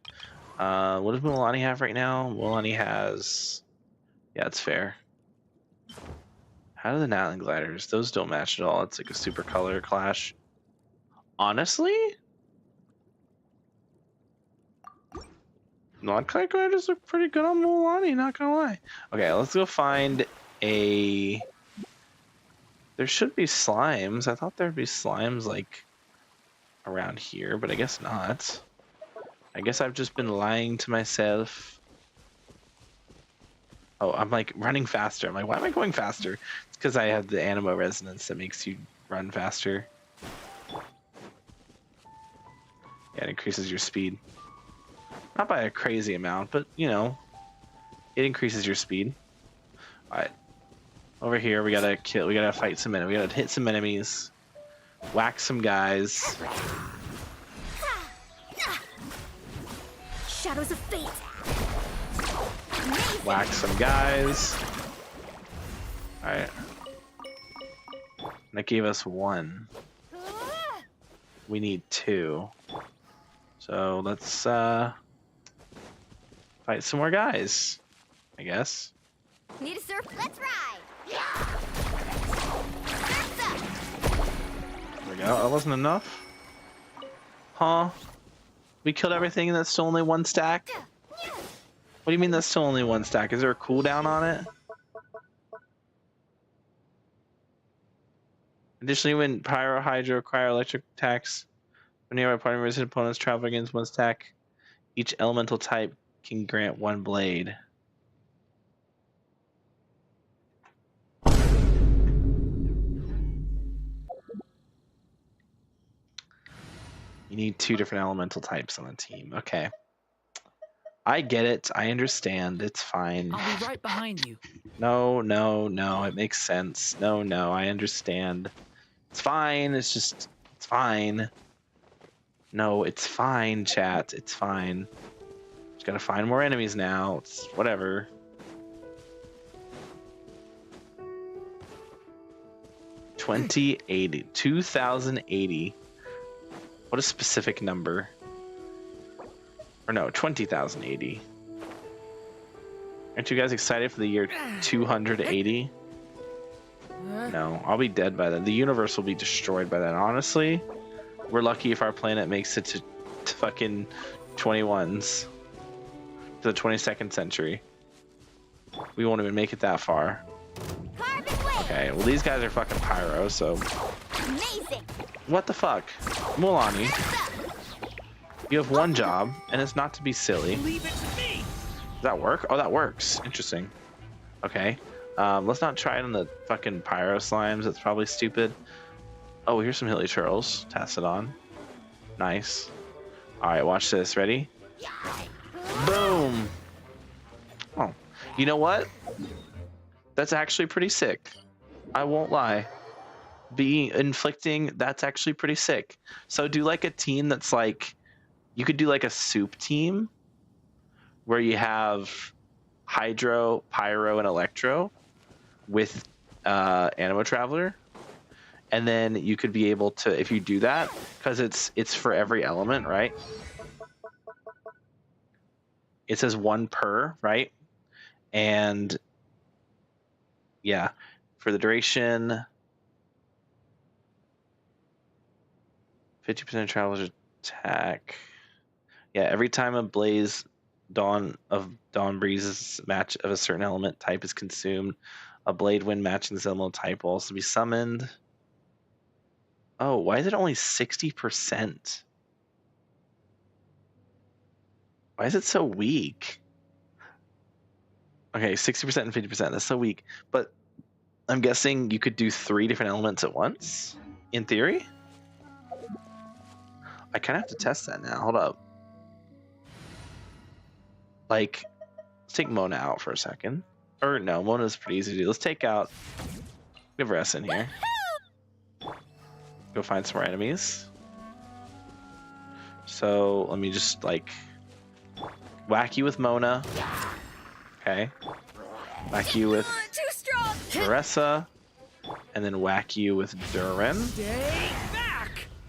What does Mulan have right now? Mulan has... Yeah, it's fair. How do the Natlan gliders? Those don't match at all. It's like a super color clash. Honestly? Non-kite gliders look pretty good on Mulan, not gonna lie. Okay, let's go find a... There should be slimes. I thought there'd be slimes like around here, but I guess not. I guess I've just been lying to myself. Oh, I'm like running faster. I'm like, why am I going faster? It's because I have the animo resonance that makes you run faster. Yeah, it increases your speed. Not by a crazy amount, but you know, it increases your speed. All right, over here we gotta kill. We gotta fight some enemies. We gotta hit some enemies, whack some guys. Shadows of fate. Whack some guys. All right, that gave us 1. We need 2. So let's fight some more guys, I guess. Need a surf? Let's ride! There we go. That wasn't enough. Huh? We killed everything and that's still only 1 stack? What do you mean that's still only 1 stack? Is there a cooldown on it? Additionally, when Pyro, Hydro, Cryo-Electric attacks, when nearby party members and opponents travel against 1 stack, each elemental type can grant 1 blade. You need 2 different elemental types on a team. Okay. I get it. I understand. It's fine. I'll be right behind you. No, no, no. It makes sense. No, no. I understand. It's fine. It's just... It's fine. No, it's fine, chat. It's fine. Just gotta find more enemies now. It's whatever. $2080. 2080. What a specific number. Or no, 20,080. Aren't you guys excited for the year 280? No, I'll be dead by then. The universe will be destroyed by then. Honestly, we're lucky if our planet makes it to fucking 21s. To the 22nd century. We won't even make it that far. Okay, well these guys are fucking pyro, so... Amazing. What the fuck? Mulani, you have 1 job, and it's not to be silly. Leave it to me. Does that work? Oh, that works. Interesting. Okay. Let's not try it on the fucking pyro slimes. That's probably stupid. Oh, here's some hilly turtles. Tassadon. Nice. Alright, watch this. Ready? Boom! Oh. You know what? That's actually pretty sick. I won't lie. Inflicting, that's actually pretty sick. So do like a team that's like... You could do like a soup team where you have Hydro, Pyro, and Electro with Animo Traveler. And then you could be able to, if you do that, because it's for every element, right? It says 1 per, right? And yeah, for the duration, 50% of travelers attack. Yeah, every time a blaze dawn breezes match of a certain element type is consumed, a blade wind matching this elemental type will also be summoned. Oh, why is it only 60%? Why is it so weak? Okay, 60% and 50%. That's so weak. But I'm guessing you could do 3 different elements at once, in theory? I kind of have to test that now. Hold up. Like, let's take Mona out for a second. Or no, Mona's pretty easy to do. Let's take out. We have Ress in here. Go find some more enemies. So let me just like whack you with Mona. Okay. Whack you with Marissa. And then whack you with Durin.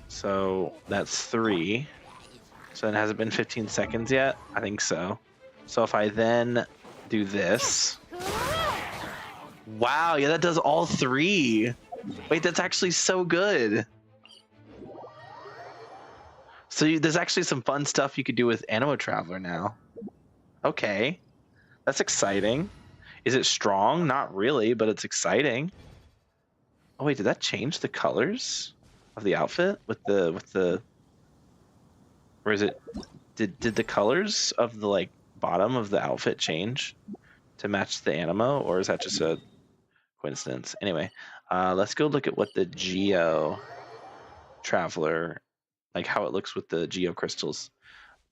So that's 3. So then has it been 15 seconds yet? I think so. So if I then do this. Wow, yeah, that does all 3. Wait, that's actually so good. So there's actually some fun stuff you could do with Animo Traveler now. Okay, that's exciting. Is it strong? Not really, but it's exciting. Oh wait, did that change the colors of the outfit with the? Or is it? Did the colors of the like bottom of the outfit change to match the Animo, or is that just a coincidence? Anyway, let's go look at what the Geo Traveler, like how it looks with the Geo crystals.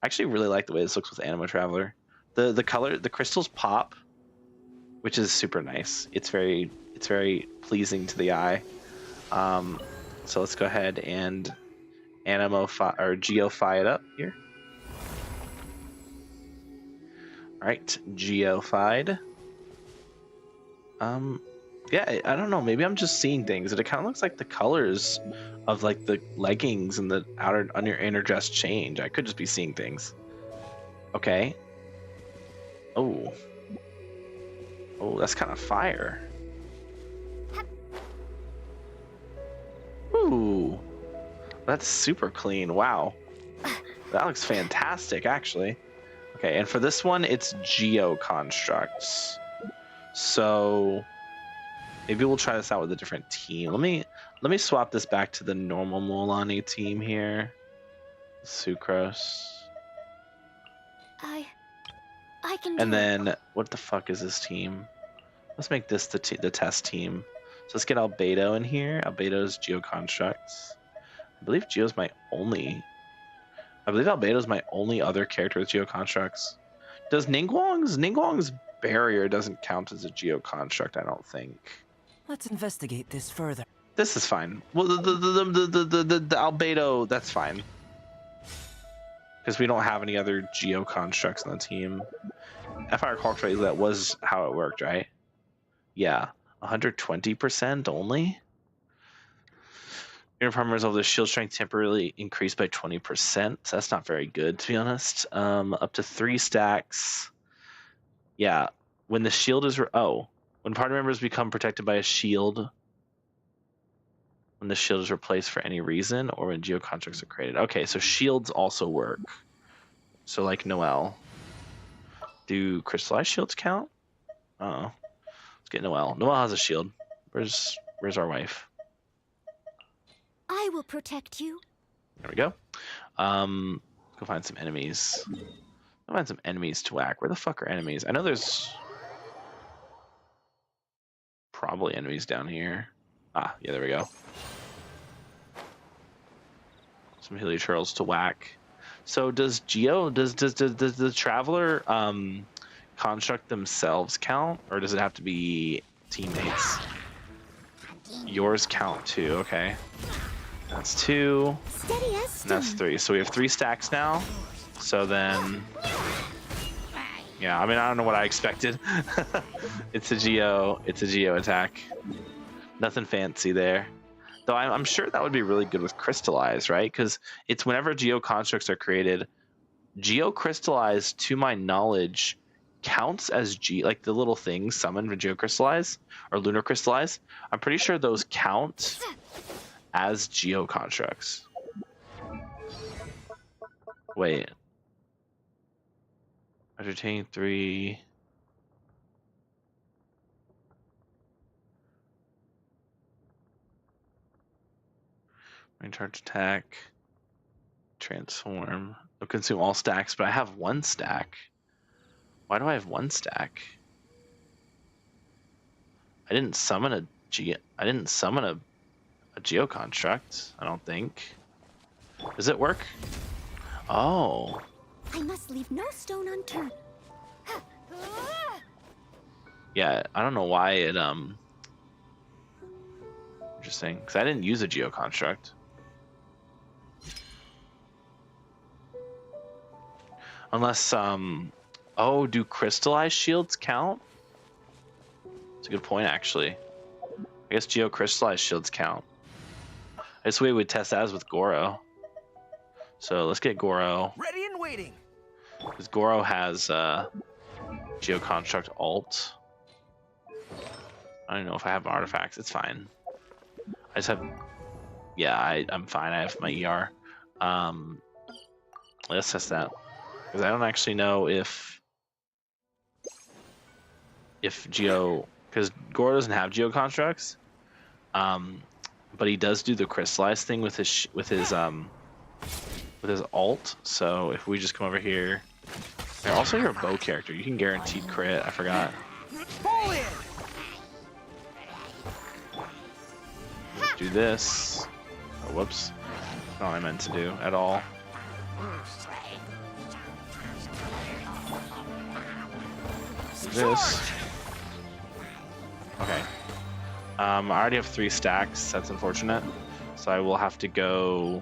I actually really like the way this looks with Animo Traveler. The color, the crystals pop, which is super nice. It's very pleasing to the eye. So let's go ahead and Geofy it up here. All right, Geofied. Yeah, I don't know. Maybe I'm just seeing things. It kind of looks like the colors of like the leggings and the inner dress change. I could just be seeing things. Okay. Oh, that's kind of fire. Ooh, that's super clean. Wow, that looks fantastic, actually. Okay, and for this one, it's Geo Constructs. So maybe we'll try this out with a different team. Let me swap this back to the normal Mualani team here. Sucrose. I can. And then what the fuck is this team? Let's make this the test team. So let's get Albedo in here. Albedo's Geo Constructs. I believe Albedo's my only other character with Geo Constructs. Does Ningguang's barrier doesn't count as a Geo Construct, I don't think. Let's investigate this further. This is fine. Well, the Albedo, that's fine. Because we don't have any other Geo Constructs on the team. If I recall correctly, that was how it worked, right? Yeah. 120% only? Your farmers of the shield strength temporarily increased by 20%. So that's not very good, to be honest. Up to 3 stacks. Yeah. When the shield is... when party members become protected by a shield... When the shield is replaced for any reason, or when Geo Constructs are created. Okay, so shields also work. So like Noelle. Do crystallized shields count? Uh-oh. Let's get Noelle. Noelle has a shield. Where's our wife? I will protect you. There we go. Go find some enemies. Go find some enemies to whack. Where the fuck are enemies? I know there's probably enemies down here. Ah, yeah, there we go. Some Helioturials to whack. So does the Traveler construct themselves count, or does it have to be teammates? Yours count too. Okay, that's 2. And that's 3. So we have 3 stacks now. So then, yeah. I mean, I don't know what I expected. It's a Geo attack. Nothing fancy there. Though I'm sure that would be really good with Crystallize, right? Because it's whenever Geo Constructs are created, Geo Crystallize, to my knowledge, counts as like the little things summoned for Geo Crystallize or Lunar Crystallize. I'm pretty sure those count as Geo Constructs. Wait. Entertain 3. Main charge attack. Transform. It'll consume all stacks, but I have 1 stack. Why do I have 1 stack? I didn't summon a Geo Construct, I don't think. Does it work? Oh. I must leave no stone unturned. Yeah, I don't know why it interesting, because I didn't use a Geo Construct. Unless oh, do crystallized shields count? That's a good point, actually. I guess Geo crystallized shields count. This way we would test that as with Goro. So let's get Goro. Ready and waiting. Because Goro has Geo Construct alt. I don't know if I have artifacts. It's fine. I just have. Yeah, I'm fine. I have my ER. Let's test that. Because I don't actually know if Geo. Because Goro doesn't have Geo Constructs. But he does do the crystallized thing with his alt. So if we just come over here, and also you're a bow character, you can guaranteed crit. I forgot. Do this. Oh, whoops. Not what I meant to do at all. Do this. Okay. I already have 3 stacks. That's unfortunate. So I will have to go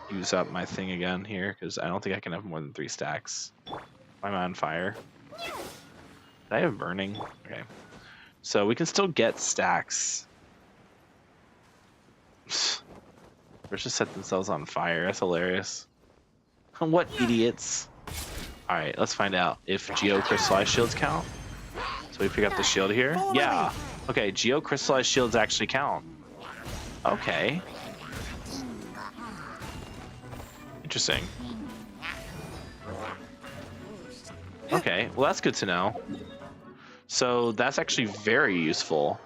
use up my thing again here because I don't think I can have more than 3 stacks. Why am I on fire? Did I have burning? Okay. So we can still get stacks. First just set themselves on fire. That's hilarious. What idiots. Alright, let's find out if Geo Crystallized Shields count. So we pick up the shield here. Yeah. Okay, Geo Crystallized Shields actually count. Okay. Interesting. Okay, well that's good to know. So that's actually very useful.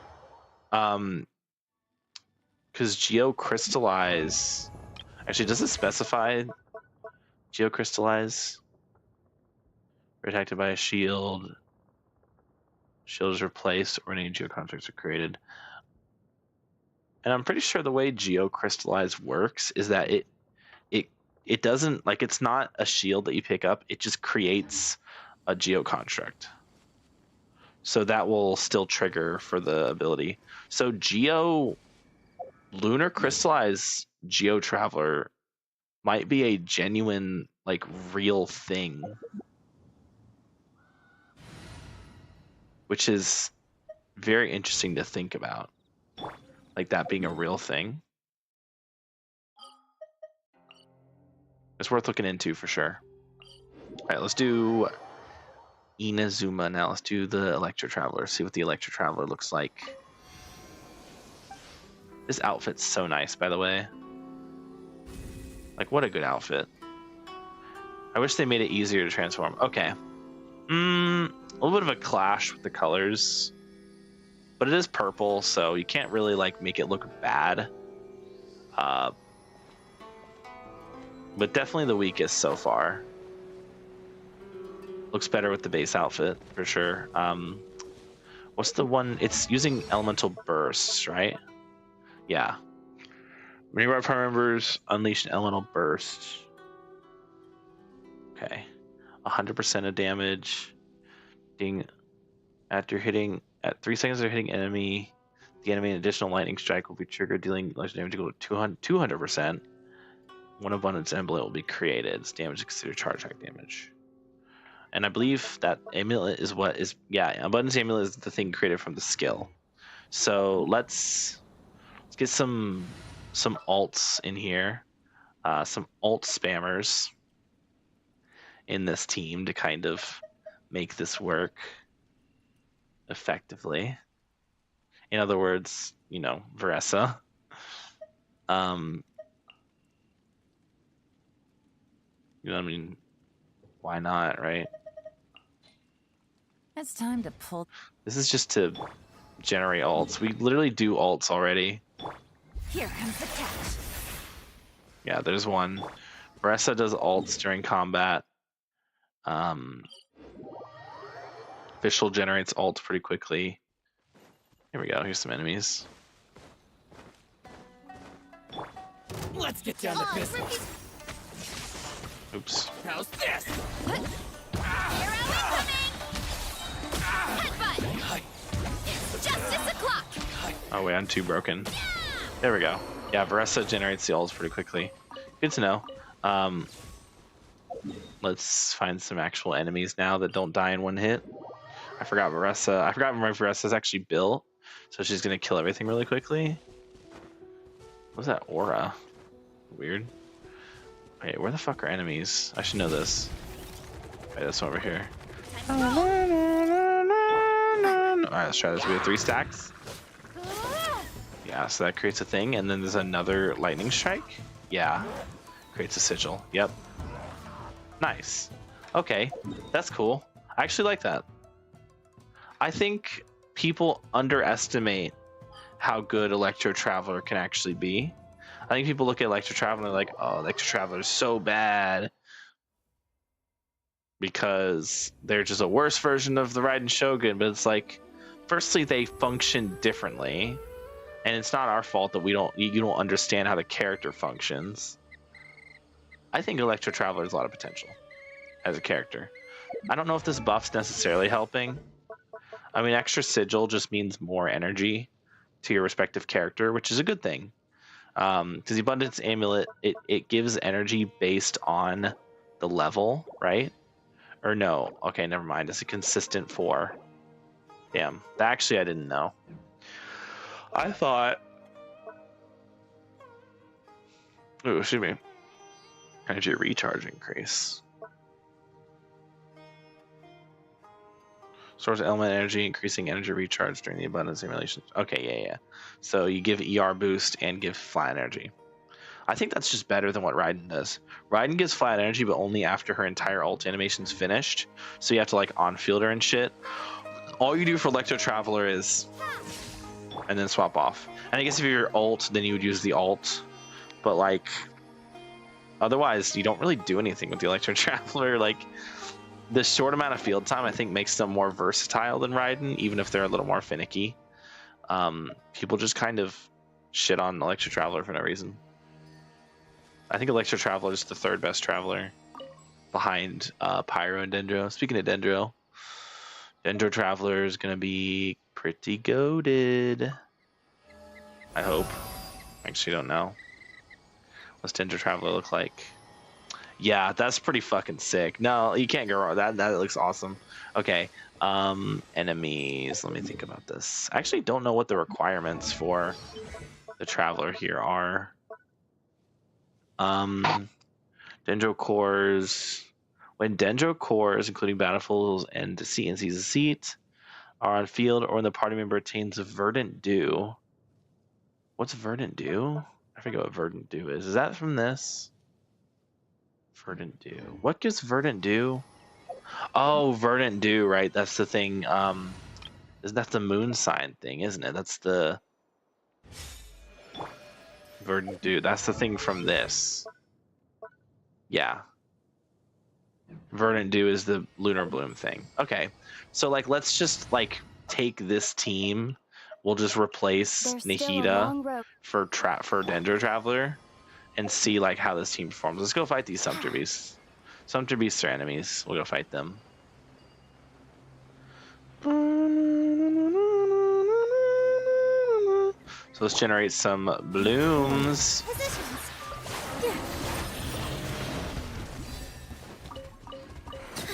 Because Geo Crystallize... Actually, does it specify Geo Crystallize? Protected by a shield. Shield is replaced or any Geo Constructs are created. And I'm pretty sure the way Geo Crystallize works is that it doesn't, like, it's not a shield that you pick up, it just creates a Geo Construct. So that will still trigger for the ability. So Lunar Crystallize Geo Traveler might be a genuine, like, real thing. Which is very interesting to think about. Like that being a real thing. It's worth looking into for sure. Alright, let's do Inazuma now. Let's do the Electro Traveler. See what the Electro Traveler looks like. This outfit's so nice, by the way. Like, what a good outfit. I wish they made it easier to transform. Okay. A little bit of a clash with the colors. But it is purple, so you can't really, like, make it look bad. But definitely the weakest so far. Looks better with the base outfit, for sure. What's the one? It's using elemental bursts, right? Yeah. Many of our power members unleash an elemental burst. Okay. 100% of damage. After hitting at 3 seconds of hitting enemy, the enemy an additional lightning strike will be triggered, dealing legendary damage equal to 200%. One abundance amulet will be created. Its damage is considered charge attack damage. And I believe that amulet is what is, yeah, abundance amulet is the thing created from the skill. So let's get some alts in here, some alt spammers in this team to kind of make this work effectively. In other words, you know, Veressa. You know what I mean? Why not, right? It's time to pull. This is just to generate alts. We literally do alts already. Here comes the catch. Yeah, there's one. Veressa does alts during combat. Fischl generates alts pretty quickly. Here we go. Here's some enemies. Let's get down to business. Oops. How's this? what? It's justice o'clock! Oh wait, I'm too broken. There we go. Yeah, Veressa generates the ults pretty quickly. Good to know. Let's find some actual enemies now that don't die in one hit. I forgot Veressa. I forgot my Veressa's actually built, so she's gonna kill everything really quickly. What's that aura? Weird. Wait, where the fuck are enemies? I should know this. Wait, this one over here. Alright, let's try this. We have 3 stacks. Yeah, so that creates a thing, and then there's another lightning strike. Yeah, creates a sigil. Yep. Nice. Okay, that's cool. I actually like that. I think people underestimate how good Electro Traveler can actually be. I think people look at Electro Traveler and they're like, oh, Electro Traveler is so bad because they're just a worse version of the Raiden Shogun. But it's like, firstly, they function differently, and it's not our fault that you don't understand how the character functions. I think Electro Traveler has a lot of potential as a character. I don't know if this buff's necessarily helping. I mean, extra sigil just means more energy to your respective character, which is a good thing. Because the Abundance Amulet, it gives energy based on the level, right? Or no, okay, never mind. It's a consistent 4. Damn, that actually I didn't know. I thought, oh, excuse me, energy recharge increase. Source element energy, increasing energy recharge during the abundance simulations. Okay, yeah. So you give ER boost and give flat energy. I think that's just better than what Raiden does. Raiden gives flat energy, but only after her entire ult animation's finished. So you have to like on-field her and shit. All you do for Electro Traveler is, and then swap off. And I guess if you're ult, then you would use the ult. But like, otherwise, you don't really do anything with the Electro Traveler. Like, the short amount of field time, I think, makes them more versatile than Raiden, even if they're a little more finicky. People just kind of shit on Electro Traveler for no reason. I think Electro Traveler is the 3rd best Traveler behind Pyro and Dendro. Speaking of Dendro, Dendro Traveler is going to be pretty goated. I hope. I actually don't know. What's Dendro Traveler look like? Yeah, that's pretty fucking sick. No, you can't go wrong. That looks awesome. Okay, enemies. Let me think about this. I actually don't know what the requirements for the Traveler here are. Dendro cores. When Dendro cores, including battlefields and Deceit and Seize a Seat, are on field or when the party member attains a Verdant Dew. What's Verdant Dew? I forget what Verdant Dew is. Is that from this? Verdant Dew. What gives Verdant Dew? Oh, Verdant Dew, right? That's the thing. Isn't that the moon sign thing, isn't it? That's the Verdant Dew. That's the thing from this. Yeah. Verdant Dew is the Lunar Bloom thing. Okay. So like let's just like take this team. We'll just replace Nahida for Dendro Traveler and see like how this team performs. Let's go fight these Sumpter Beasts. Sumpter Beasts are enemies. We'll go fight them. So let's generate some blooms.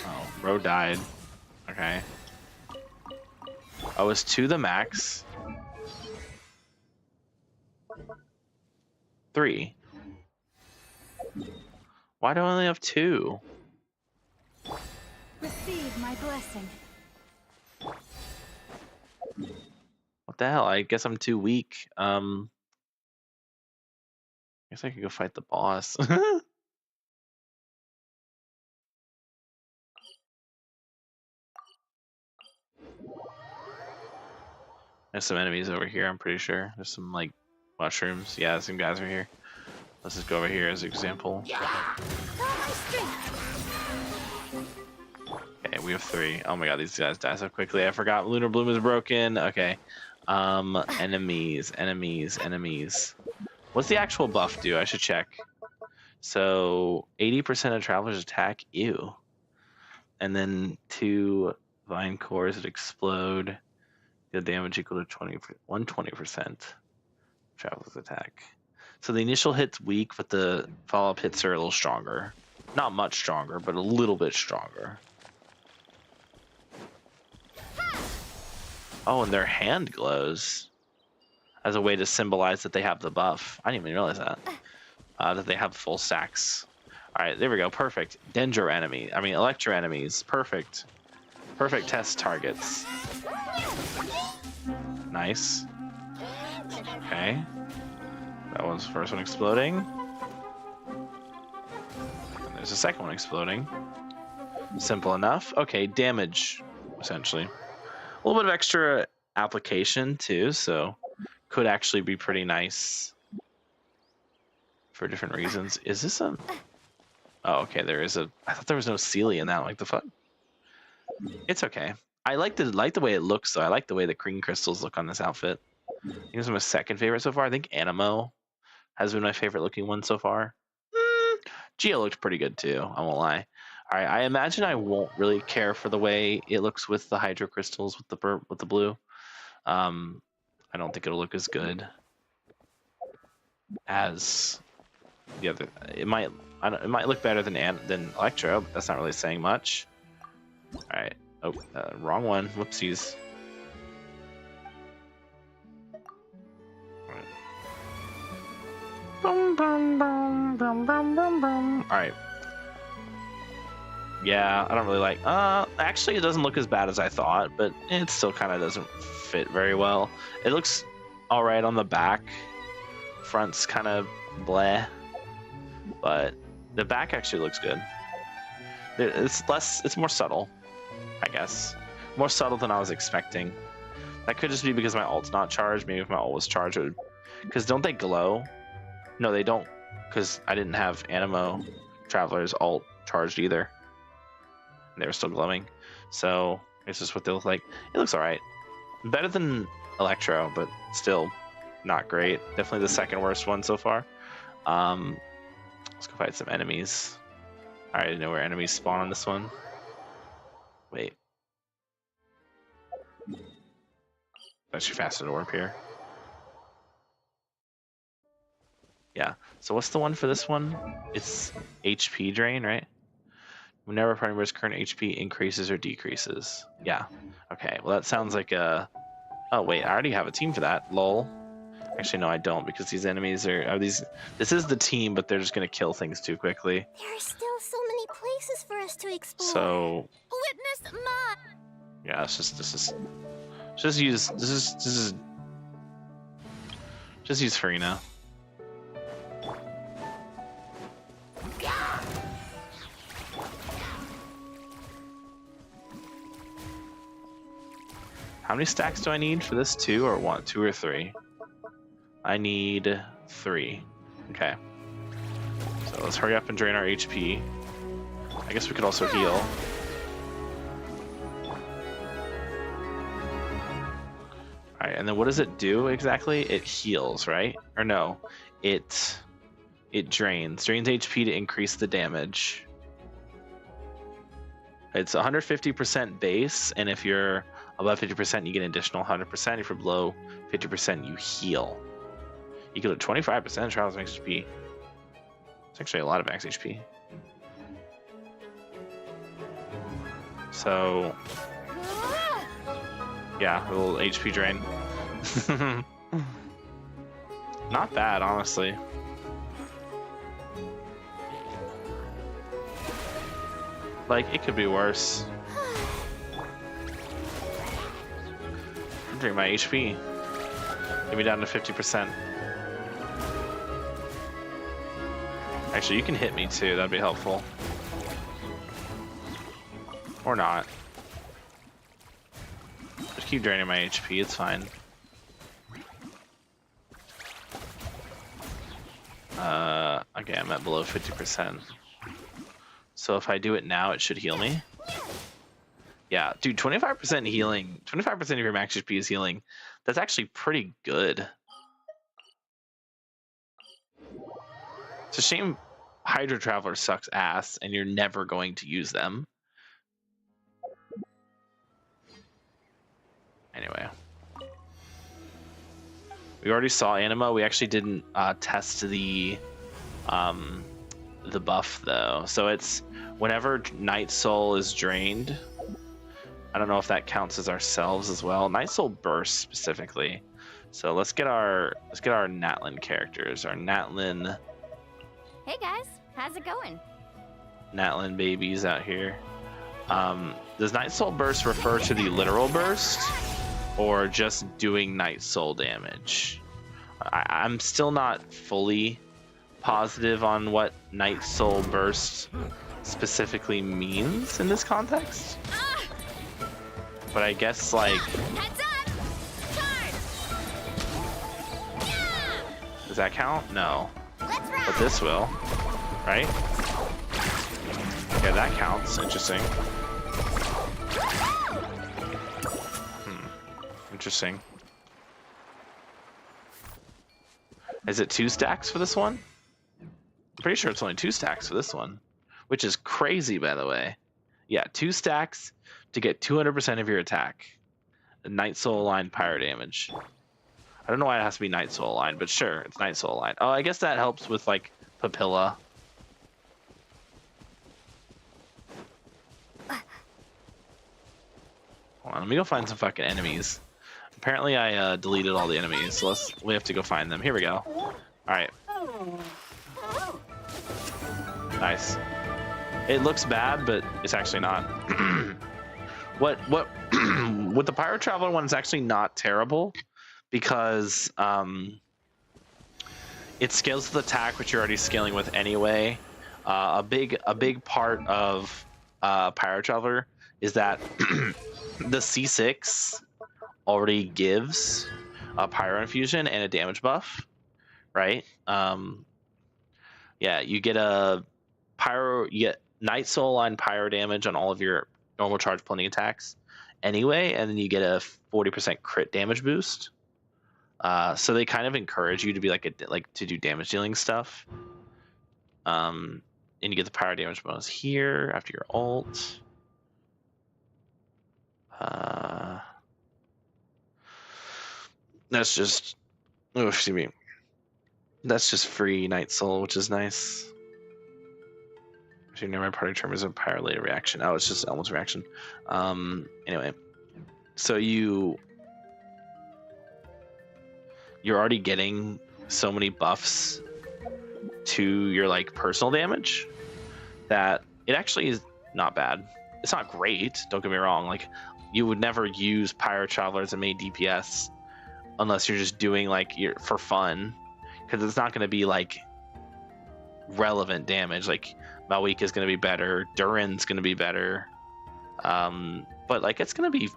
Oh, bro died. Okay. Oh, it's to the max. 3. Why do I only have 2? Receive my blessing. What the hell? I guess I'm too weak. I guess I could go fight the boss. There's some enemies over here, I'm pretty sure. There's some like mushrooms. Yeah, some guys are here. Let's just go over here as an example. Okay, we have 3. Oh my god, these guys die so quickly. I forgot Lunar Bloom is broken. Okay. Enemies. What's the actual buff do? I should check. So 80% of travelers attack. Ew. And then to Vine cores that explode. The damage equal to 120%. Traveler's attack. So the initial hit's weak, but the follow-up hits are a little stronger. Not much stronger, but a little bit stronger. Oh, and their hand glows as a way to symbolize that they have the buff. I didn't even realize that. That they have full stacks. All right, there we go. Perfect. Electro enemies. Perfect. Perfect test targets. Nice. Okay. That one's the first one exploding. And there's a second one exploding. Simple enough. Okay, damage, essentially. A little bit of extra application, too, so could actually be pretty nice for different reasons. Is this a... Oh, okay, there is a... I thought there was no Sealy in that. Like, the fuck? It's okay. I like the way it looks, though. I like the way the green crystals look on this outfit. I think this is my second favorite so far. I think Animo has been my favorite looking one so far. Geo looked pretty good, too. I won't lie. All right, I imagine I won't really care for the way it looks with the hydro crystals with the blue. I don't think it'll look as good as the other. It might look better than Electro, but that's not really saying much. All right. Oh, wrong one. Whoopsies. All right. Yeah, I don't really like... actually, it doesn't look as bad as I thought, but it still kind of doesn't fit very well. It looks all right on the back. Front's kind of bleh. But the back actually looks good. It's more subtle, I guess. More subtle than I was expecting. That could just be because my ult's not charged. Maybe if my ult was charged, it would... Because don't they glow? No, they don't. Because I didn't have Animo Traveler's ult charged either. They were still glowing. So it's just what they look like. It looks alright. Better than Electro, but still not great. Definitely the second worst one so far. Let's go fight some enemies. I already know where enemies spawn on this one. Wait. Actually faster to warp here. Yeah. So what's the one for this one? It's HP drain, right? Whenever a party member's current HP increases or decreases. Yeah. Okay. Well, that sounds like a... Oh, wait. I already have a team for that. Lol. Actually, no, I don't, because these enemies are these... This is the team, but they're just going to kill things too quickly. There are still so many places for us to explore. So... Witness mine. Yeah, it's just... Just use Farina. How many stacks do I need for this? 2 or 1? 2 or 3? I need 3. Okay. So let's hurry up and drain our HP. I guess we could also heal. Alright, and then what does it do exactly? It heals, right? Or no, it drains. Drains HP to increase the damage. It's 150% base, and if you're above 50%, you get an additional 100%. If you're below 50%, you heal. You get a 25% Trials max HP. It's actually a lot of max HP. So, yeah, a little HP drain. Not bad, honestly. Like, it could be worse. Drink my HP. Get me down to 50%. Actually, you can hit me too. That'd be helpful. Or not. Just keep draining my HP. It's fine. Okay, I'm at below 50%. So if I do it now, it should heal me. Yeah, dude, 25% healing, 25% of your max HP is healing. That's actually pretty good. It's a shame Hydro Traveler sucks ass and you're never going to use them. Anyway. We already saw Animo. We actually didn't test the buff though. So it's whenever Night Soul is drained. I don't know if that counts as ourselves as well. Night Soul burst specifically. So let's get our Natlin characters. Our Natlin Hey guys, how's it going? Natlin babies out here. Does Night Soul burst refer to the literal burst, or just doing Night Soul damage? I'm still not fully positive on what Night Soul burst specifically means in this context. But I guess like, does that count? No. But this will, right? Yeah, that counts. Interesting. Interesting. Is it 2 stacks for this one? I'm pretty sure it's only 2 stacks for this one, which is crazy, by the way. Yeah, 2 stacks to get 200% of your attack. Night Soul aligned pyro damage. I don't know why it has to be Night Soul aligned, but sure, it's Night Soul aligned. Oh, I guess that helps with like Papilla. Hold on, let me go find some fucking enemies. Apparently I deleted all the enemies, so we have to go find them. Here we go. Alright. Nice. It looks bad, but it's actually not. What with the Pyro Traveler one is actually not terrible, because it scales with attack, which you're already scaling with anyway. A big part of Pyro Traveler is that the C6 already gives a Pyro Infusion and a damage buff, right? Yeah, you get a Pyro, you get Night Soul aligned Pyro damage on all of your normal charge blending attacks anyway, and then you get a 40% crit damage boost. So they kind of encourage you to be like to do damage dealing stuff. And you get the Pyro damage bonus here after your ult. That's just, oh, excuse me. That's just free Night Soul, which is nice. Actually, near my party term is a Pyro later reaction. Oh, it's just Elmo's reaction. Anyway, so you're already getting so many buffs to your like personal damage that it actually is not bad. It's not great, don't get me wrong. Like, you would never use Pyro Traveler as a main DPS unless you're just doing like for fun, because it's not going to be like relevant damage. Like Malweek is going to be better, Durin's going to be better, but like it's going to be,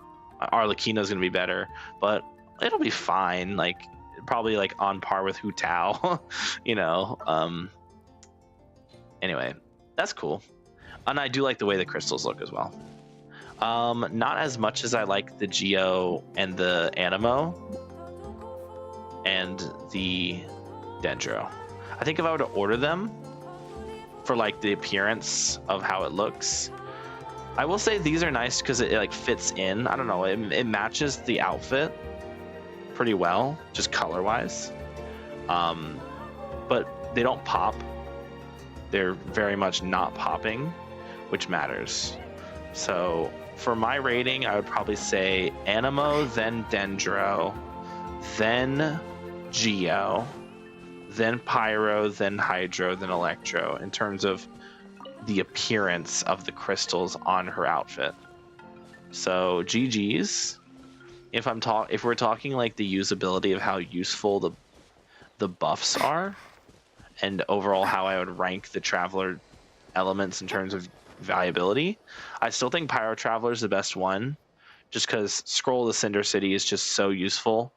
Arlecchino's going to be better, but it'll be fine. Like probably like on par with Hu Tao, you know. Anyway, that's cool, and I do like the way the crystals look as well. Not as much as I like the Geo and the Animo and the Dendro. I think if I were to order them for like the appearance of how it looks, I will say these are nice because it like fits in. I don't know, it matches the outfit pretty well, just color wise. But they don't pop. They're very much not popping, which matters. So for my rating, I would probably say Animo, then Dendro, then Geo, then Pyro, then Hydro, then Electro, in terms of the appearance of the crystals on her outfit. So GG's. If we're talking like the usability of how useful the buffs are, and overall how I would rank the Traveler elements in terms of valuability, I still think Pyro Traveler is the best one, just because Scroll of the Cinder City is just so useful,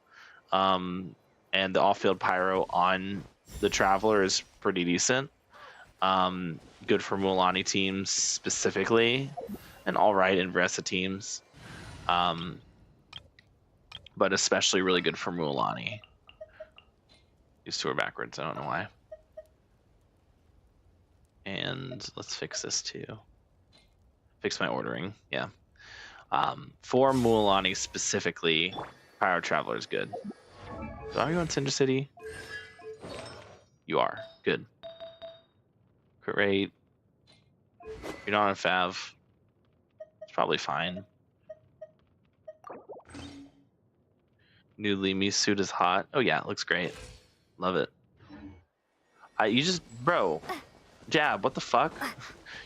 and the off-field Pyro on the Traveler is pretty decent. Good for Mualani teams specifically, and all right in Vressa teams, but especially really good for Mualani. These two are backwards, I don't know why. And let's fix this too. Fix my ordering, yeah. For Mualani specifically, Pyro Traveler is good. So are you on Cinder City? You are. Good. Great. You're not on Fav. It's probably fine. New Limi suit is hot. Oh yeah, it looks great. Love it. You just, bro, Jab, what the fuck?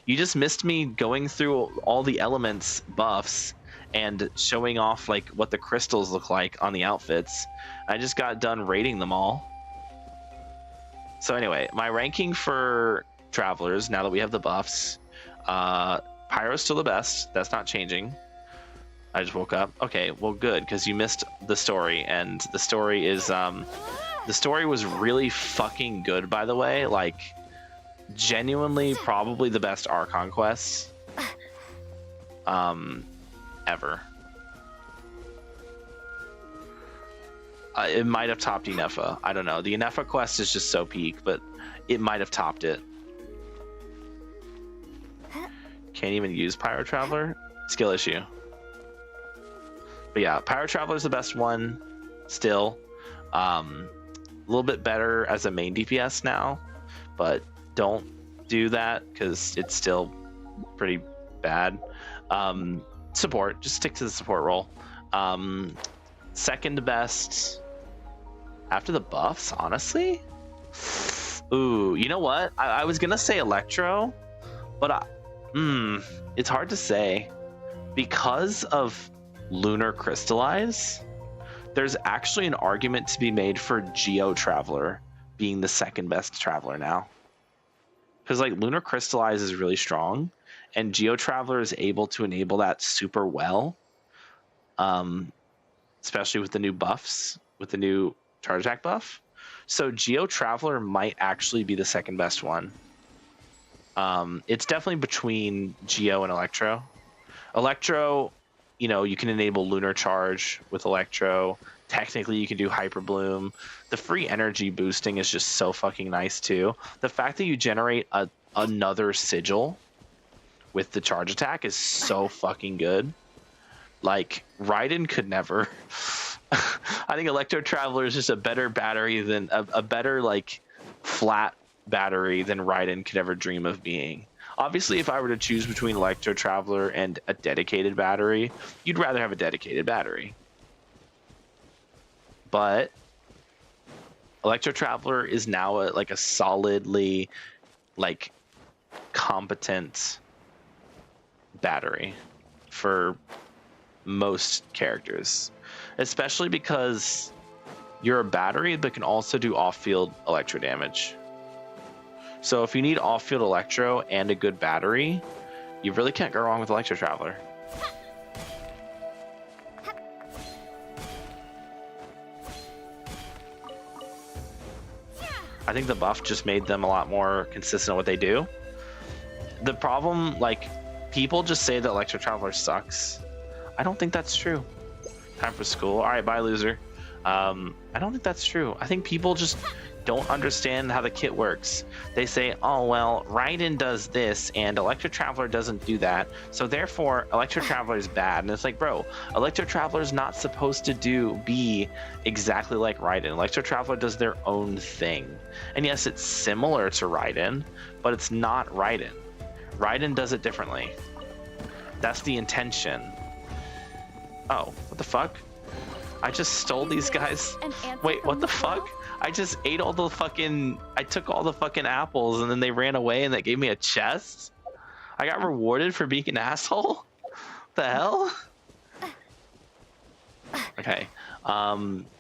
You just missed me going through all the elements buffs and showing off like what the crystals look like on the outfits. I just got done rating them all. So anyway, my ranking for Travelers, now that we have the buffs, Pyro's still the best. That's not changing. I just woke up. Okay, well good, because you missed the story, and the story is the story was really fucking good, by the way. Like, genuinely probably the best Archon quest ever. It might have topped Inefa. I don't know. The Inefa quest is just so peak, but it might have topped it. Can't even use Pyro Traveler. Skill issue. But yeah, Pyro Traveler is the best one still. A little bit better as a main DPS now, but don't do that because it's still pretty bad. Support, just stick to the support role. Second best after the buffs, honestly. Ooh, you know what? I was gonna say Electro, but it's hard to say because of Lunar Crystallize. There's actually an argument to be made for Geo Traveler being the second best Traveler now, because like Lunar Crystallize is really strong, and Geo Traveler is able to enable that super well, especially with the new buffs, with the new charge attack buff. So Geo Traveler might actually be the second best one. It's definitely between Geo and Electro. Electro, you know, you can enable Lunar Charge with Electro. Technically, you can do Hyper Bloom. The free energy boosting is just so fucking nice too. The fact that you generate another sigil with the charge attack is so fucking good. Like, Raiden could never. I think Electro Traveler is just a better battery than a better like flat battery than Raiden could ever dream of being. Obviously, if I were to choose between Electro Traveler and a dedicated battery, you'd rather have a dedicated battery. But Electro Traveler is now like a solidly like competent battery for most characters, especially because you're a battery that can also do off-field electro damage. So if you need off-field electro and a good battery, you really can't go wrong with Electro Traveler. I think the buff just made them a lot more consistent at what they do. The problem, like, people just say that Electro Traveler sucks. I don't think that's true. Time for school. All right, bye, loser. I don't think that's true. I think people just don't understand how the kit works. They say, oh, well, Raiden does this and Electro Traveler doesn't do that, so therefore Electro Traveler is bad. And it's like, bro, Electro Traveler is not supposed to be exactly like Raiden. Electro Traveler does their own thing. And yes, it's similar to Raiden, but it's not Raiden. Raiden does it differently. That's the intention. Oh, what the fuck? I just stole these guys. Wait, what the fuck? I just ate all the fucking... I took all the fucking apples and then they ran away and that gave me a chest? I got rewarded for being an asshole? What the hell? Okay.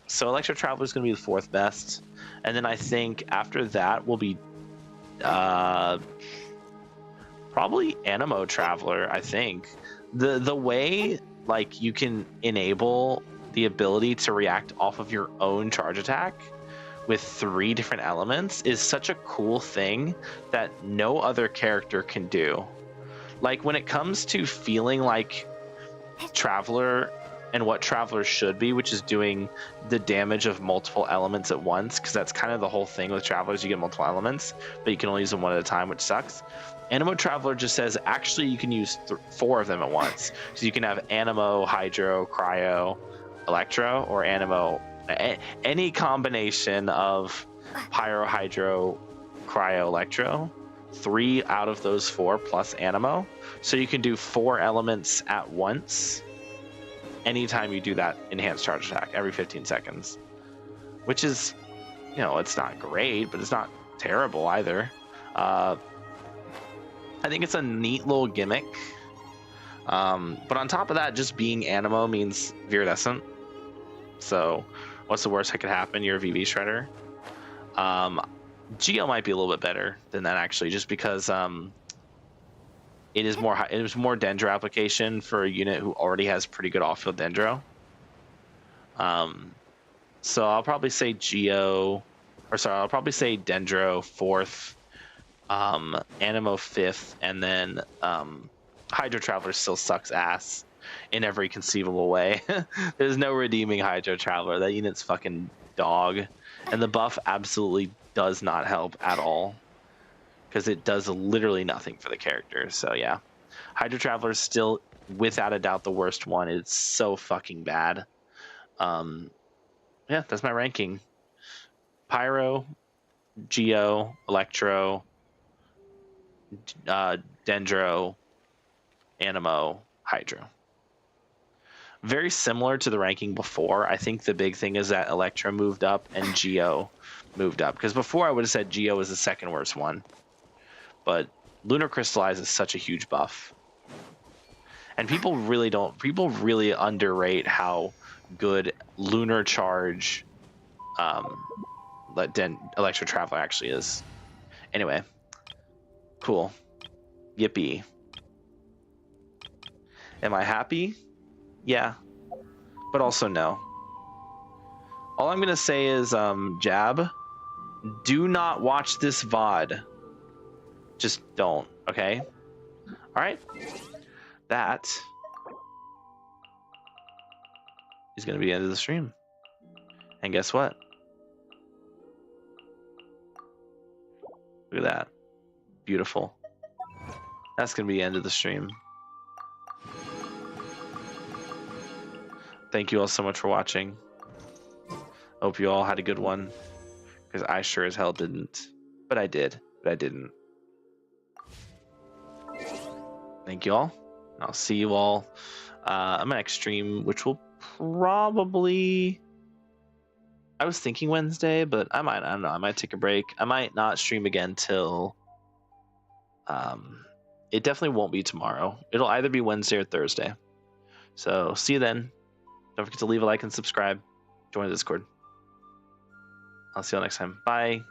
So Electro Traveler is going to be the fourth best. And then I think after that will be... probably Anemo Traveler, I think. The way, like, you can enable the ability to react off of your own charge attack with 3 different elements is such a cool thing that no other character can do. Like, when it comes to feeling like Traveler and what Travelers should be, which is doing the damage of multiple elements at once, because that's kind of the whole thing with Travelers. You get multiple elements, but you can only use them one at a time, which sucks. Anemo Traveler just says actually you can use 4 of them at once. So you can have Anemo, Hydro, Cryo, Electro, or Anemo, any combination of Pyro, Hydro, Cryo, Electro. 3 out of those 4 plus Anemo. So you can do 4 elements at once anytime you do that enhanced charge attack every 15 seconds. Which is, you know, it's not great, but it's not terrible either. I think it's a neat little gimmick. But on top of that, just being Anemo means Viridescent. So what's the worst that could happen? You're a VV Shredder. Geo might be a little bit better than that, actually, just because it is more Dendro application for a unit who already has pretty good off-field Dendro. So I'll probably say Dendro 4th, Anemo 5th, and then Hydro Traveler still sucks ass in every conceivable way. There's no redeeming Hydro Traveler. That unit's fucking dog, and the buff absolutely does not help at all because it does literally nothing for the character. So yeah, Hydro Traveler is still without a doubt the worst one. It's so fucking bad. Yeah, that's my ranking. Pyro, Geo, Electro, Dendro, Anemo, Hydro. Very similar to the ranking before. I think the big thing is that Electro moved up and Geo moved up, because before I would have said Geo was the second worst one, but Lunar Crystallize is such a huge buff, and people really underrate how good Lunar Charge Electro Traveler actually is. Anyway, cool. Yippee. Am I happy? Yeah, but also no. All I'm gonna say is, Jab, do not watch this VOD. Just don't, okay? All right. That is gonna be the end of the stream. And guess what? Look at that. Beautiful. That's gonna be the end of the stream. Thank you all so much for watching. Hope you all had a good one, because I sure as hell didn't. But I did, but I didn't. Thank you all. I'll see you all on my next stream, which will probably... I was thinking Wednesday, but I don't know, I might take a break. I might not stream again till... it definitely won't be tomorrow. It'll either be Wednesday or Thursday. So see you then. Don't forget to leave a like and subscribe. Join the Discord. I'll see you all next time. Bye.